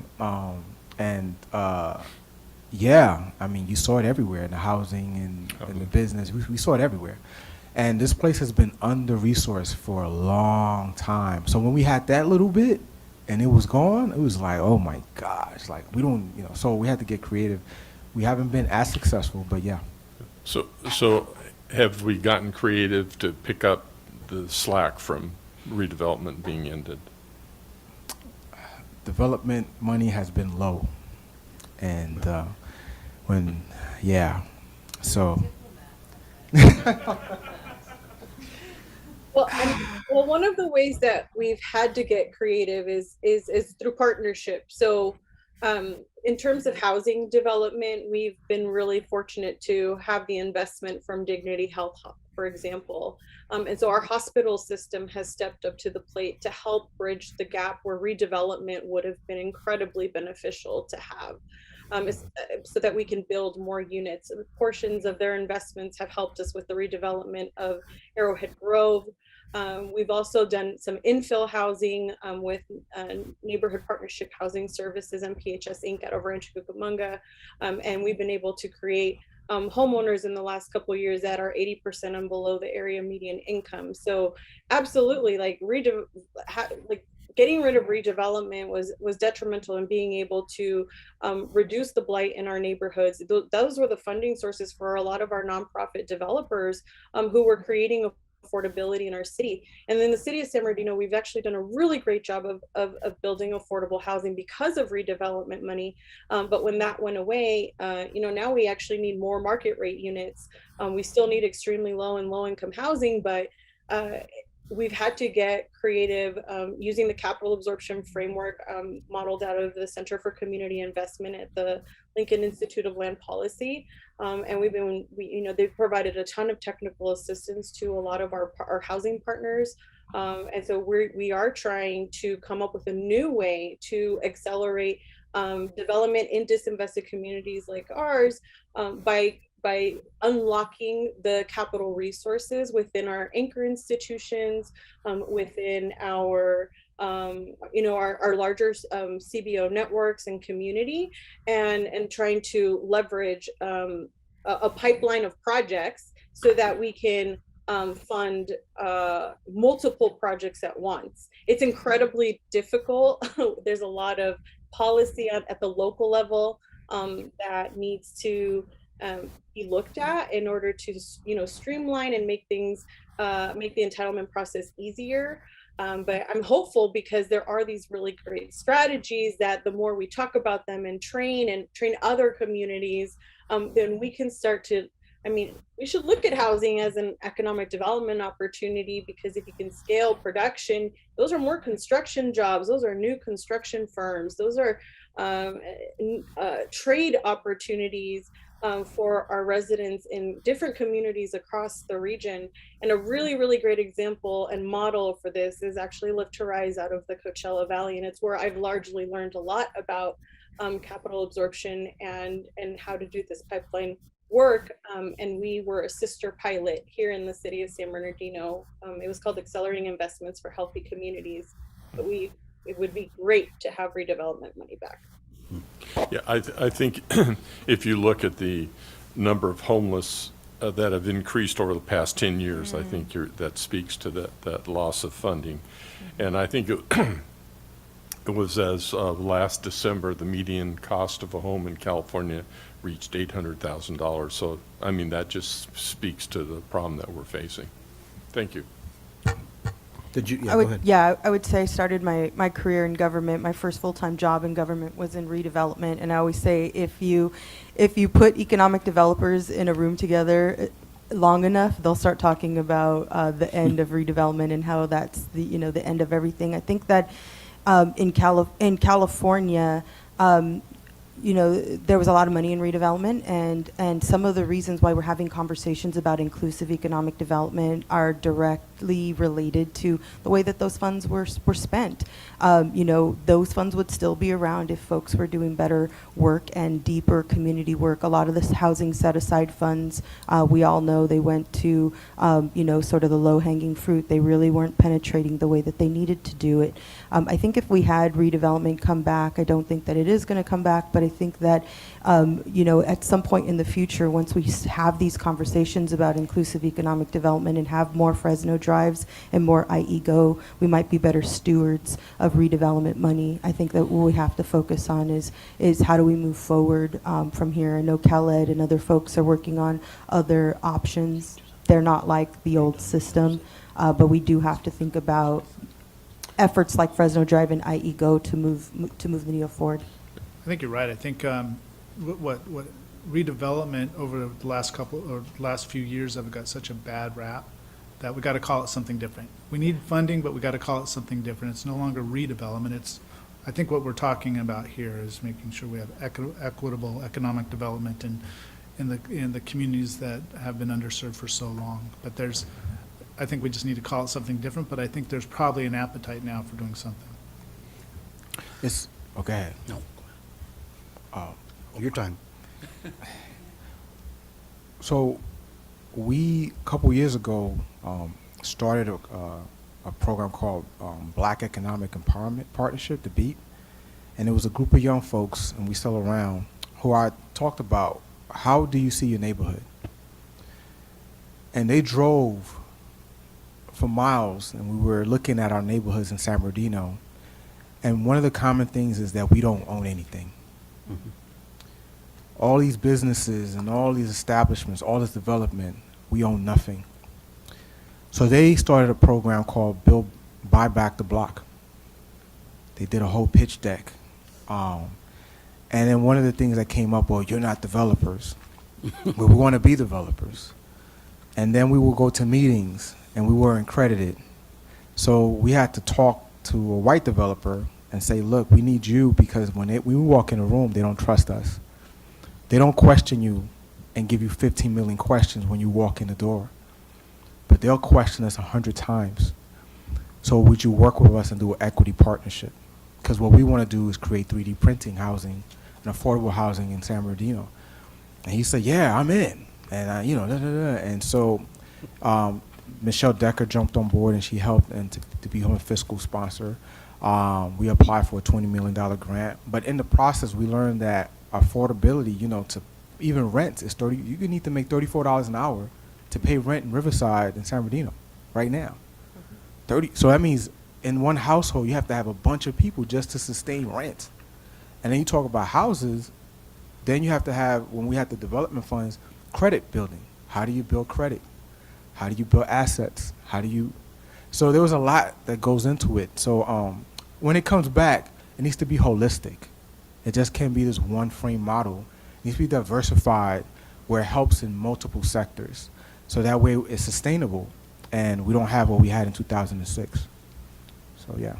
yeah, I mean, you saw it everywhere in the housing and the business. We saw it everywhere. And this place has been under-resourced for a long time. So when we had that little bit and it was gone, it was like, oh my gosh, like we don't, so we had to get creative. We haven't been as successful, but yeah. So have we gotten creative to pick up the slack from redevelopment being ended? Development money has been low. And so. Well, one of the ways that we've had to get creative is through partnership. So in terms of housing development, we've been really fortunate to have the investment from Dignity Health, for example. And so our hospital system has stepped up to the plate to help bridge the gap where redevelopment would have been incredibly beneficial to have. So that we can build more units. Portions of their investments have helped us with the redevelopment of Arrowhead Grove. We've also done some infill housing with Neighborhood Partnership Housing Services, MPHS Inc. out of Rancho Cucamonga. And we've been able to create homeowners in the last couple of years that are 80% and below the area median income. So absolutely, getting rid of redevelopment was detrimental in being able to reduce the blight in our neighborhoods. Those were the funding sources for a lot of our nonprofit developers who were creating affordability in our city. And in the city of San Bernardino, we've actually done a really great job of building affordable housing because of redevelopment money. But when that went away, now we actually need more market rate units. We still need extremely low and low income housing, but we've had to get creative using the capital absorption framework modeled out of the Center for Community Investment at the Lincoln Institute of Land Policy. And they've provided a ton of technical assistance to a lot of our housing partners. And so we are trying to come up with a new way to accelerate development in disinvested communities like ours by unlocking the capital resources within our anchor institutions, within our larger CBO networks and community, and trying to leverage a pipeline of projects so that we can fund multiple projects at once. It's incredibly difficult. There's a lot of policy at the local level that needs to be looked at in order to streamline and make things make the entitlement process easier. But I'm hopeful because there are these really great strategies that the more we talk about them and train other communities, then we can start to I mean, we should look at housing as an economic development opportunity, because if you can scale production, those are more construction jobs. Those are new construction firms. Those are trade opportunities for our residents in different communities across the region. And a really, really great example and model for this is actually Lift to Rise out of the Coachella Valley. And it's where I've largely learned a lot about capital absorption and how to do this pipeline work. And we were a sister pilot here in the city of San Bernardino. It was called Accelerating Investments for Healthy Communities. But it would be great to have redevelopment money back. Yeah, I think if you look at the number of homeless that have increased over the past 10 years, I think that speaks to that loss of funding. And I think it was as last December, the median cost of a home in California reached $800,000. So, I mean, that just speaks to the problem that we're facing. Thank you. Did you? Yeah, I would say I started my career in government. My first full-time job in government was in redevelopment, and I always say if you put economic developers in a room together long enough, they'll start talking about the end of redevelopment and how that's the end of everything. I think that in California, there was a lot of money in redevelopment, and some of the reasons why we're having conversations about inclusive economic development are directly related to the way that those funds were spent. Those funds would still be around if folks were doing better work and deeper community work. A lot of this housing set-aside funds, we all know they went to, sort of the low-hanging fruit. They really weren't penetrating the way that they needed to do it. I think if we had redevelopment come back, I don't think that it is going to come back, but I think that, at some point in the future, once we have these conversations about inclusive economic development and have more Fresno drives and more IEGO, we might be better stewards of redevelopment money. I think that what we have to focus on is how do we move forward from here. I know CalEd and other folks are working on other options. They're not like the old system, but we do have to think about efforts like Fresno Drive and IEGO to move the needle forward. I think you're right. I think what redevelopment over the last few years have got such a bad rap that we got to call it something different. We need funding, but we got to call it something different. It's no longer redevelopment. I think what we're talking about here is making sure we have equitable economic development in the communities that have been underserved for so long. But I think we just need to call it something different, but I think there's probably an appetite now for doing something. Go ahead. No. Your time. So we, a couple years ago, started a program called Black Economic Empowerment Partnership, the BEAT. And it was a group of young folks, and we still around, who I talked about, how do you see your neighborhood? And they drove for miles, and we were looking at our neighborhoods in San Bernardino. And one of the common things is that we don't own anything. Mm-hmm. All these businesses and all these establishments, all this development, we own nothing. So they started a program called Buy Back the Block. They did a whole pitch deck. And then one of the things that came up, well, you're not developers. But we want to be developers. And then we will go to meetings, and we weren't credited. So we had to talk to a white developer and say, look, we need you, because when we walk in a room, they don't trust us. They don't question you and give you 15 million questions when you walk in the door. But they'll question us 100 times. So would you work with us and do an equity partnership? Because what we want to do is create 3D printing housing and affordable housing in San Bernardino. And he said, yeah, I'm in. And, And so Michelle Decker jumped on board, and she helped and to become a fiscal sponsor. We applied for a $20 million grant. But in the process, we learned that affordability, to even rent is you need to make $34 an hour to pay rent in Riverside and San Bernardino right now. 30. So that means in one household, you have to have a bunch of people just to sustain rent. And then you talk about houses, then you have to have, when we have the development funds, credit building. How do you build credit? How do you build assets? So there was a lot that goes into it. So when it comes back, it needs to be holistic. It just can't be this one frame model. It needs to be diversified where it helps in multiple sectors. So that way it's sustainable and we don't have what we had in 2006. So, yeah.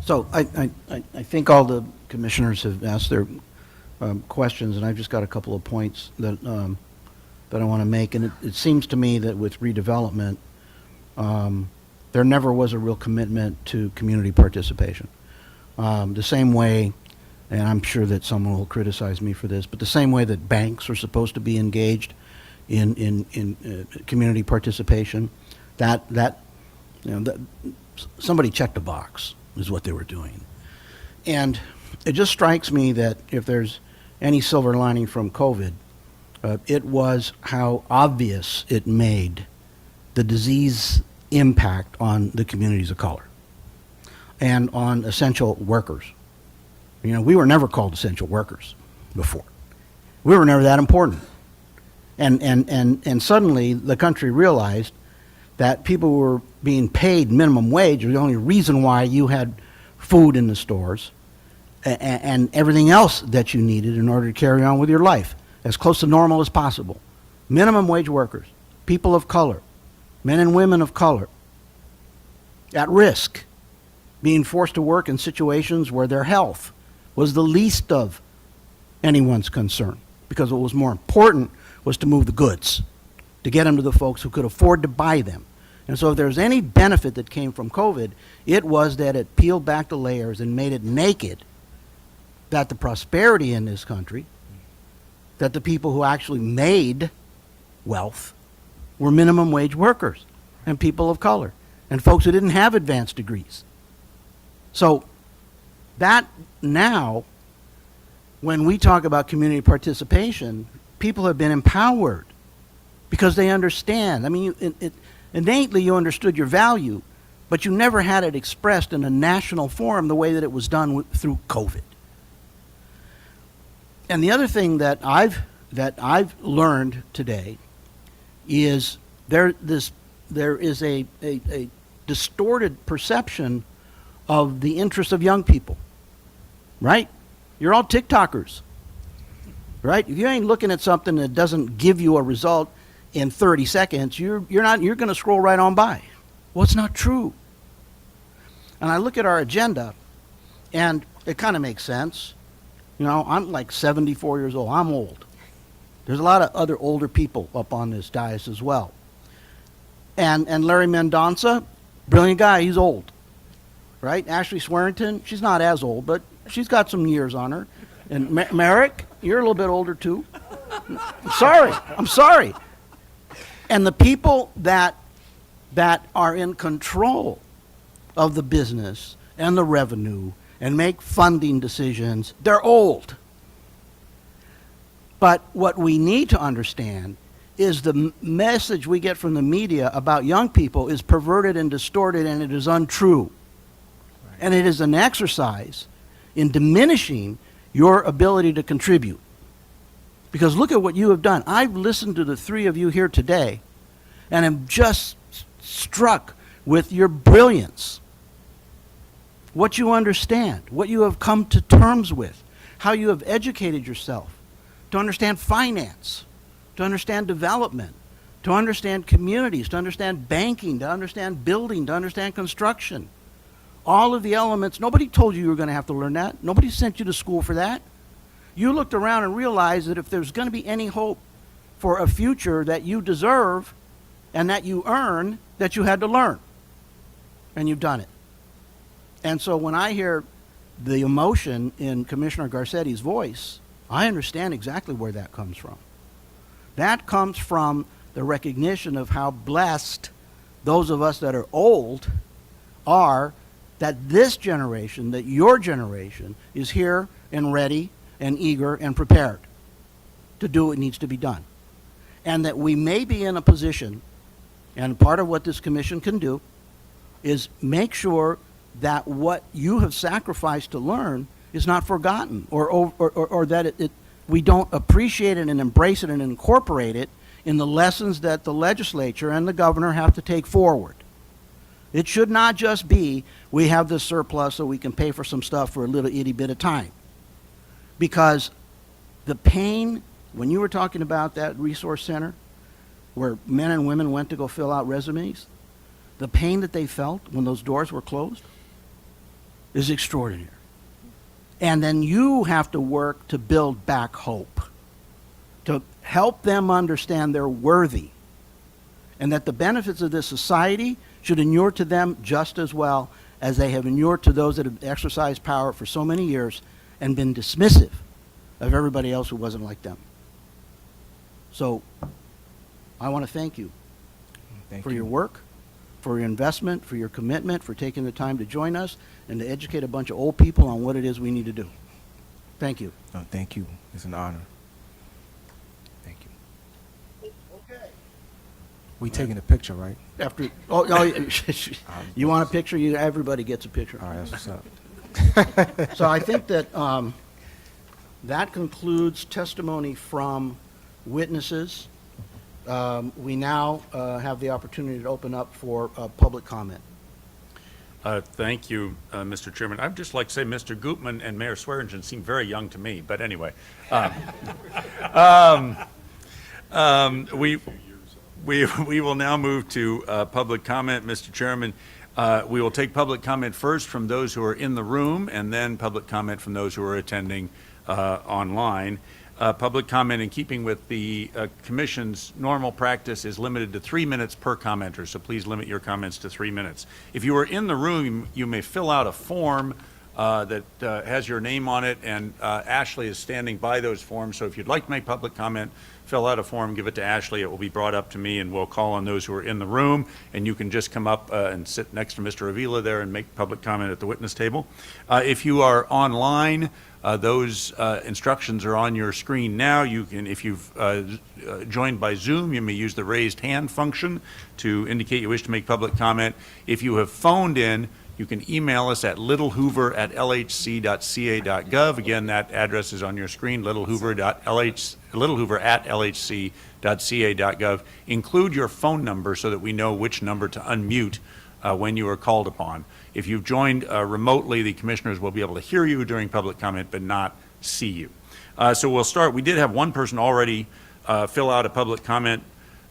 So I think all the commissioners have asked their questions, and I've just got a couple of points that I want to make. And it seems to me that with redevelopment, there never was a real commitment to community participation. The same way, and I'm sure that someone will criticize me for this, but the same way that banks are supposed to be engaged in community participation, somebody checked a box is what they were doing. And it just strikes me that if there's any silver lining from COVID, it was how obvious it made the disease impact on the communities of color and on essential workers. You know, we were never called essential workers before. We were never that important. And suddenly the country realized that people who were being paid minimum wage was the only reason why you had food in the stores and everything else that you needed in order to carry on with your life as close to normal as possible. Minimum wage workers, people of color, men and women of color, at risk, being forced to work in situations where their health was the least of anyone's concern, because what was more important was to move the goods, to get them to the folks who could afford to buy them. And so if there's any benefit that came from COVID, it was that it peeled back the layers and made it naked that the prosperity in this country, that the people who actually made wealth were minimum wage workers and people of color and folks who didn't have advanced degrees. So that now, when we talk about community participation, people have been empowered because they understand. I mean, innately you understood your value, but you never had it expressed in a national forum the way that it was done through COVID. And the other thing that I've learned today is there is a distorted perception of the interests of young people, right? You're all TikTokers, right? If you ain't looking at something that doesn't give you a result in 30 seconds, you're going to scroll right on by. Well, it's not true. And I look at our agenda, and it kind of makes sense. You know, I'm like 74 years old. I'm old. There's a lot of other older people up on this dais as well. And Larry Mendonca, brilliant guy, he's old, right? Ashley Swearengin, she's not as old, but she's got some years on her. And Marek, you're a little bit older too. I'm sorry. And the people that are in control of the business and the revenue and make funding decisions, they're old. But what we need to understand is the message we get from the media about young people is perverted and distorted, and it is untrue. And it is an exercise in diminishing your ability to contribute. Because look at what you have done. I've listened to the three of you here today, and am just struck with your brilliance. What you understand, what you have come to terms with, how you have educated yourself to understand finance, to understand development, to understand communities, to understand banking, to understand building, to understand construction. All of the elements, nobody told you were going to have to learn that. Nobody sent you to school for that. You looked around and realized that if there's going to be any hope for a future that you deserve and that you earn, that you had to learn. And you've done it. And so when I hear the emotion in Commissioner Garcetti's voice, I understand exactly where that comes from. That comes from the recognition of how blessed those of us that are old are, that this generation, that your generation, is here and ready and eager and prepared to do what needs to be done. And that we may be in a position, and part of what this commission can do, is make sure that what you have sacrificed to learn is not forgotten, or that we don't appreciate it and embrace it and incorporate it in the lessons that the legislature and the governor have to take forward. It should not just be, we have this surplus so we can pay for some stuff for a little itty bit of time. Because the pain when you were talking about that resource center where men and women went to go fill out resumes, the pain that they felt when those doors were closed is extraordinary. And then you have to work to build back hope, to help them understand they're worthy and that the benefits of this society should inure to them just as well as they have inured to those that have exercised power for so many years and been dismissive of everybody else who wasn't like them. So I want to thank you for your work, for your investment, for your commitment, for taking the time to join us and to educate a bunch of old people on what it is we need to do. Thank you. Oh, thank you. It's an honor. Thank you. Okay. We taking a picture, right? After, you want a picture? Everybody gets a picture. All right, that's what's up. So I think that that concludes testimony from witnesses. We now have the opportunity to open up for public comment. Thank you, Mr. Chairman. I'd just like to say Mr. Gootman and Mayor Swearengin seem very young to me, but anyway. We will now move to public comment, Mr. Chairman. We will take public comment first from those who are in the room and then public comment from those who are attending online. Public comment in keeping with the Commission's normal practice is limited to 3 minutes per commenter, so please limit your comments to 3 minutes. If you are in the room, you may fill out a form that has your name on it, and Ashley is standing by those forms, so if you'd like to make public comment, fill out a form, give it to Ashley, it will be brought up to me, and we'll call on those who are in the room, and you can just come up and sit next to Mr. Avila there and make public comment at the witness table. If you are online, those instructions are on your screen now. You can, if you've joined by Zoom, you may use the raised hand function to indicate you wish to make public comment. If you have phoned in, you can email us at littlehoover@lhc.ca.gov. Again, that address is on your screen, littlehoover@lhc.ca.gov. Include your phone number so that we know which number to unmute when you are called upon. If you've joined remotely, the commissioners will be able to hear you during public comment but not see you. So we'll start. We did have one person already fill out a public comment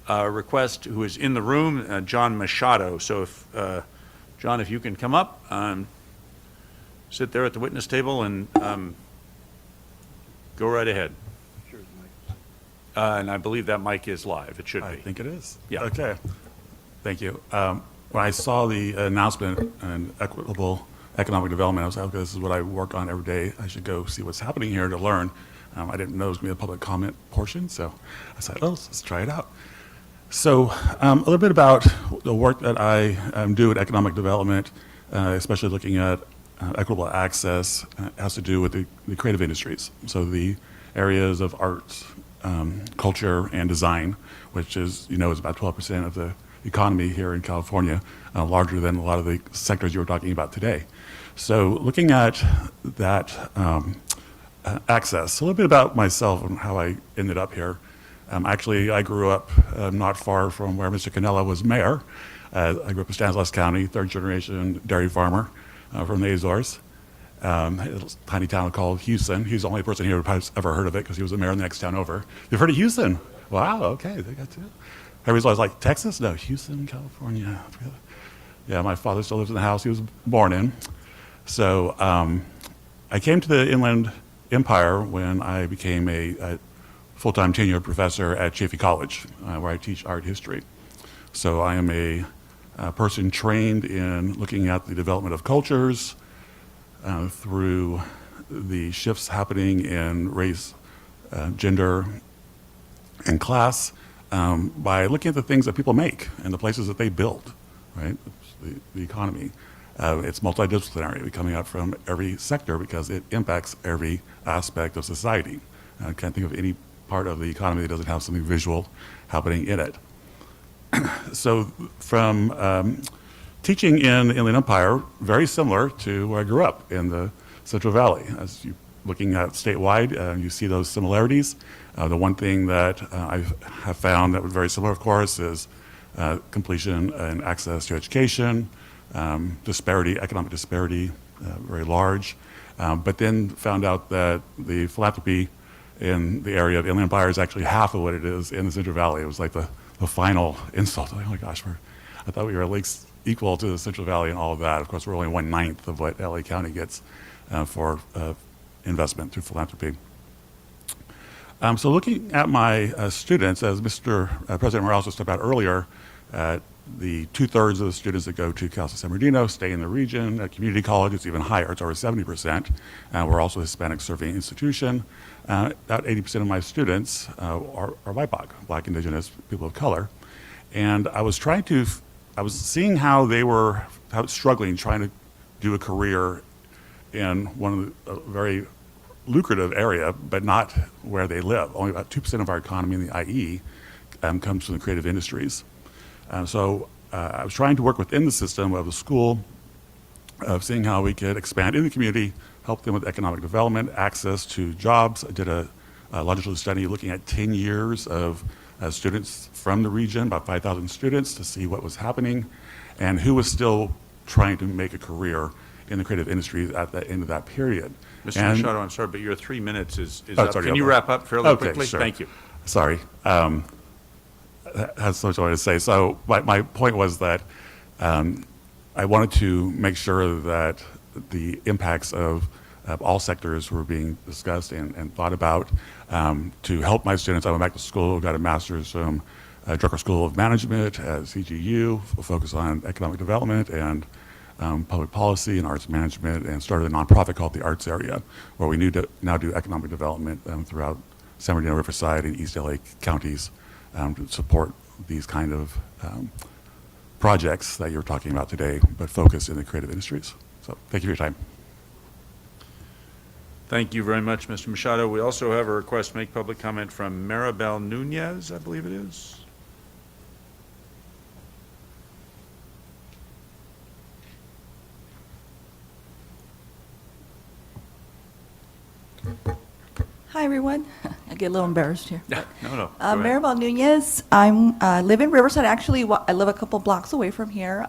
request who is in the room, John Machado. So if John, if you can come up, sit there at the witness table and go right ahead. And I believe that mic is live. It should be. I think it is. Yeah. Okay. Thank you. When I saw the announcement on equitable economic development, I was like, okay, this is what I work on every day. I should go see what's happening here to learn. I didn't know it was going to be a public comment portion, so I said, oh, let's try it out. So a little bit about the work that I do at economic development, especially looking at equitable access, has to do with the creative industries. So the areas of art, culture, and design, which is, is about 12% of the economy here in California, larger than a lot of the sectors you were talking about today. So looking at that access, a little bit about myself and how I ended up here. Actually, I grew up not far from where Mr. Granillo was mayor. I grew up in Stanislaus County, third generation dairy farmer from the Azores. A tiny town called Houston. He's the only person here who's ever heard of it because he was the mayor in the next town over. You've heard of Houston? Wow, okay, they got two. Everybody's always like, Texas? No, Houston, California. Yeah, my father still lives in the house he was born in. So I came to the Inland Empire when I became a full-time tenured professor at Chaffey College, where I teach art history. So I am a person trained in looking at the development of cultures through the shifts happening in race, gender, and class by looking at the things that people make and the places that they build, right? The economy. It's multidisciplinary, We're coming out from every sector because it impacts every aspect of society. I can't think of any part of the economy that doesn't have something visual happening in it. So from teaching in the Inland Empire, very similar to where I grew up in the Central Valley. As you looking at statewide, you see those similarities. The one thing that I have found that was very similar, of course, is completion and access to education, disparity, economic disparity, very large. But then found out that the philanthropy in the area of Inland Empire is actually half of what it is in the Central Valley. It was like the final insult. Oh my gosh, I thought we were at least equal to the Central Valley and all of that. Of course, we're only 1/9 of what LA County gets for investment through philanthropy. So looking at my students, as Mr. President Morales spoke about earlier, the 2/3 of the students that go to Cal State San Bernardino stay in the region. At community college, it's even higher. It's over 70%. We're also a Hispanic serving institution. About 80% of my students are BIPOC, Black, Indigenous, people of color. And I was seeing how they were struggling, trying to do a career in one of the very lucrative area, but not where they live. Only about 2% of our economy in the IE comes from the creative industries. So I was trying to work within the system of the school, of seeing how we could expand in the community, help them with economic development, access to jobs. I did a longitudinal study looking at 10 years of students from the region, about 5,000 students, to see what was happening and who was still trying to make a career in the creative industries at the end of that period. Mr. Machado, I'm sorry, but your 3 minutes is Oh, up. sorry, Can you okay. wrap up fairly Okay, quickly? sure. Thank you. Sorry. That's so much I wanted to say. So my point was that I wanted to make sure that the impacts of all sectors were being discussed and thought about to help my students. I went back to school, got a master's from Drucker School of Management at CGU, focused on economic development and public policy and arts management, and started a nonprofit called the Arts Area, where we now do economic development throughout San Bernardino, Riverside, and East LA counties to support these kind of projects that you're talking about today, but focus in the creative industries. So thank you for your time. Thank you very much, Mr. Machado. We also have a request to make public comment from Maribel Nunez, I believe it is. Hi, everyone. I get a little embarrassed here. Yeah, no. Go ahead. Maribel Nunez. I live in Riverside. Actually, I live a couple blocks away from here.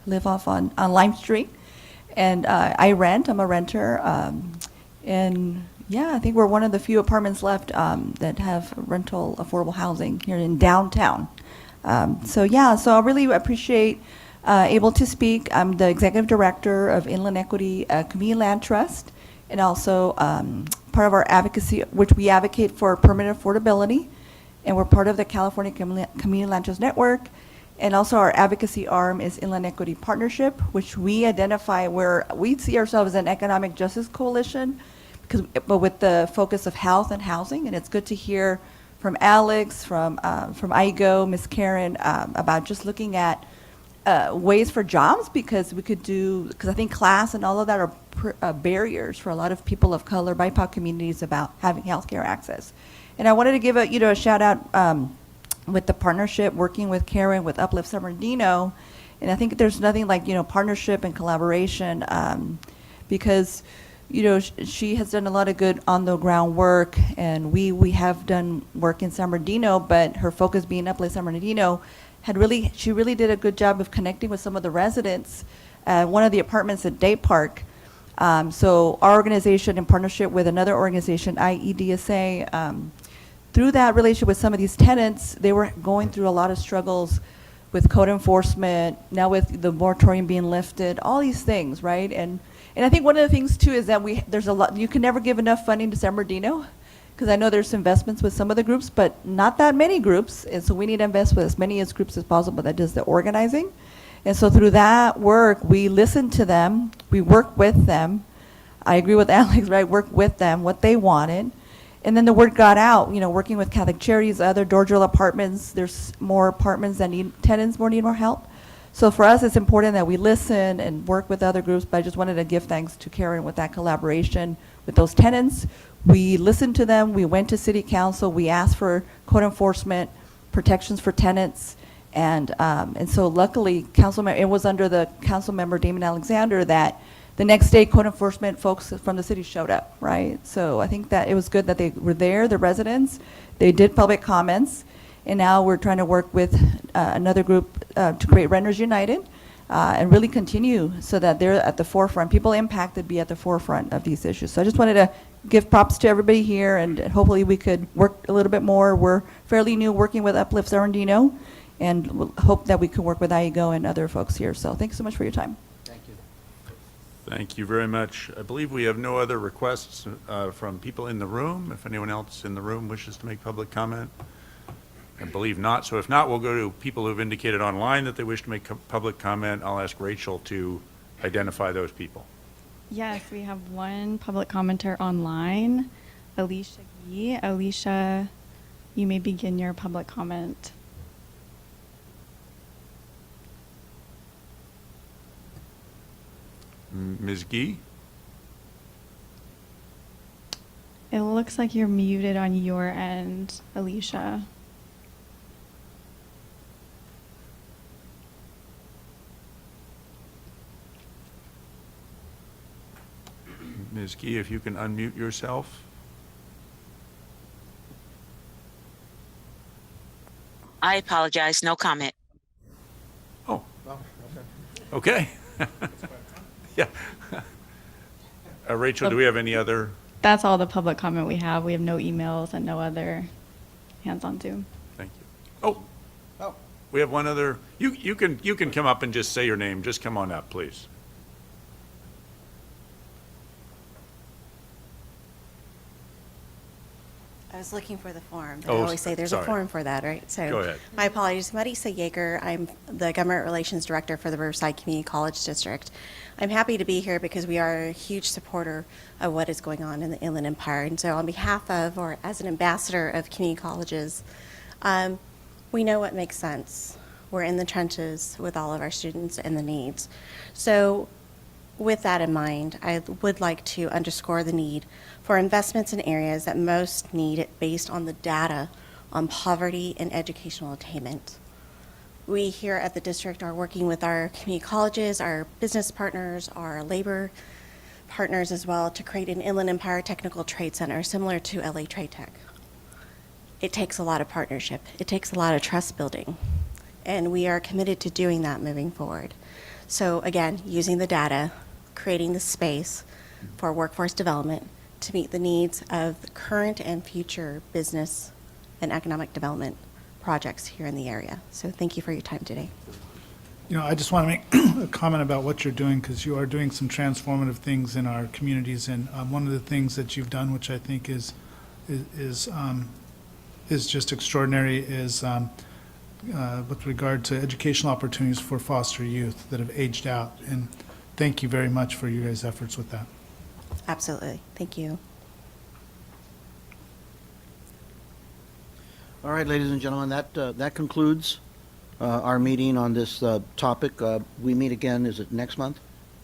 Live off on Lime Street. And I rent. I'm a renter. And yeah, I think we're one of the few apartments left that have rental affordable housing here in downtown. So I really appreciate able to speak. I'm the executive director of Inland Equity Community Land Trust, and also part of our advocacy, which we advocate for permanent affordability, and we're part of the California Community Land Trust Network. And also our advocacy arm is Inland Equity Partnership, which we identify where we see ourselves as an economic justice coalition, but with the focus of health and housing. And it's good to hear from Alex, from IEGO, Ms. Karen, about just looking at ways for jobs, because I think class and all of that are barriers for a lot of people of color, BIPOC communities, about having healthcare access. And I wanted to give a shout out with the partnership, working with Karen with Uplift San Bernardino. And I think there's nothing like, partnership and collaboration, because, she has done a lot of good on the ground work, and we have done work in San Bernardino, but her focus being Uplift San Bernardino, she really did a good job of connecting with some of the residents at one of the apartments at Day Park. So our organization, in partnership with another organization, IEDSA, through that relationship with some of these tenants, they were going through a lot of struggles with code enforcement, now with the moratorium being lifted, all these things, right? And I think one of the things too is that there's a lot, you can never give enough funding to San Bernardino, because I know there's investments with some of the groups, but not that many groups, and so we need to invest with as many groups as possible that does the organizing. And so through that work, we listen to them, we work with them. I agree with Alex, right? Work with them, what they wanted. And then the word got out, working with Catholic Charities, other door drill apartments. There's more apartments that need more help. So for us, it's important that we listen and work with other groups, but I just wanted to give thanks to Karen with that collaboration with those tenants. We listened to them, we went to city council, we asked for code enforcement, protections for tenants, and so luckily, it was under the council member, Damon Alexander, that the next day, code enforcement folks from the city showed up, right? So I think that it was good that they were there, the residents. They did public comments, and now we're trying to work with another group to create Renters United, and really continue so that they're at the forefront, people impacted be at the forefront of these issues. So I just wanted to give props to everybody here, and hopefully we could work a little bit more. We're fairly new working with Uplift Bernardino, and we'll hope that we can work with IEGO and other folks here. So thanks so much for your time. Thank you. Thank you very much. I believe we have no other requests from people in the room. If anyone else in the room wishes to make public comment. I believe not. So if not, we'll go to people who've indicated online that they wish to make public comment. I'll ask Rachel to identify those people. Yes, we have one public commenter online, Alicia Gee. Alicia, you may begin your public comment. Ms. Gee? It looks like you're muted on your end, Alicia. Ms. Gee, if you can unmute yourself. I apologize, no comment. Oh, okay. Yeah. Rachel, do we have any other? That's all the public comment we have. We have no emails and no other hands on Zoom. Thank you. Oh, we have one other. You can come up and just say your name. Just come on up, please. I was looking for the form, but I Oh, always say there's sorry. a form for that, right? So Go ahead. my apologies. Marisa Yeager. I'm the Government Relations Director for the Riverside Community College District. I'm happy to be here because we are a huge supporter of what is going on in the Inland Empire. And so on behalf of, or as an ambassador of community colleges, we know what makes sense. We're in the trenches with all of our students and the needs. So with that in mind, I would like to underscore the need for investments in areas that most need it based on the data on poverty and educational attainment. We here at the district are working with our community colleges, our business partners, our labor partners as well to create an Inland Empire Technical Trade Center similar to LA Trade Tech. It takes a lot of partnership. It takes a lot of trust building. And we are committed to doing that moving forward. So again, using the data, creating the space for workforce development to meet the needs of the current and future business and economic development projects here in the area. So thank you for your time today. You know, I just want to make a comment about what you're doing, because you are doing some transformative things in our communities. And one of the things that you've done, which I think is just extraordinary, is with regard to educational opportunities for foster youth that have aged out. And thank you very much for your guys' efforts with that. Absolutely. Thank you. All right, ladies and gentlemen, that concludes our meeting on this topic. We meet again, is it next month?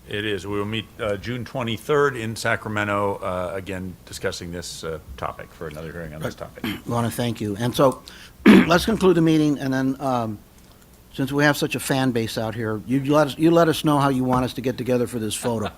It is. We will meet June 23rd in Sacramento, again, discussing this topic for another hearing on this topic. I want to thank you. And so let's conclude the meeting, and then since we have such a fan base out here, you let us know how you want us to get together for this photo.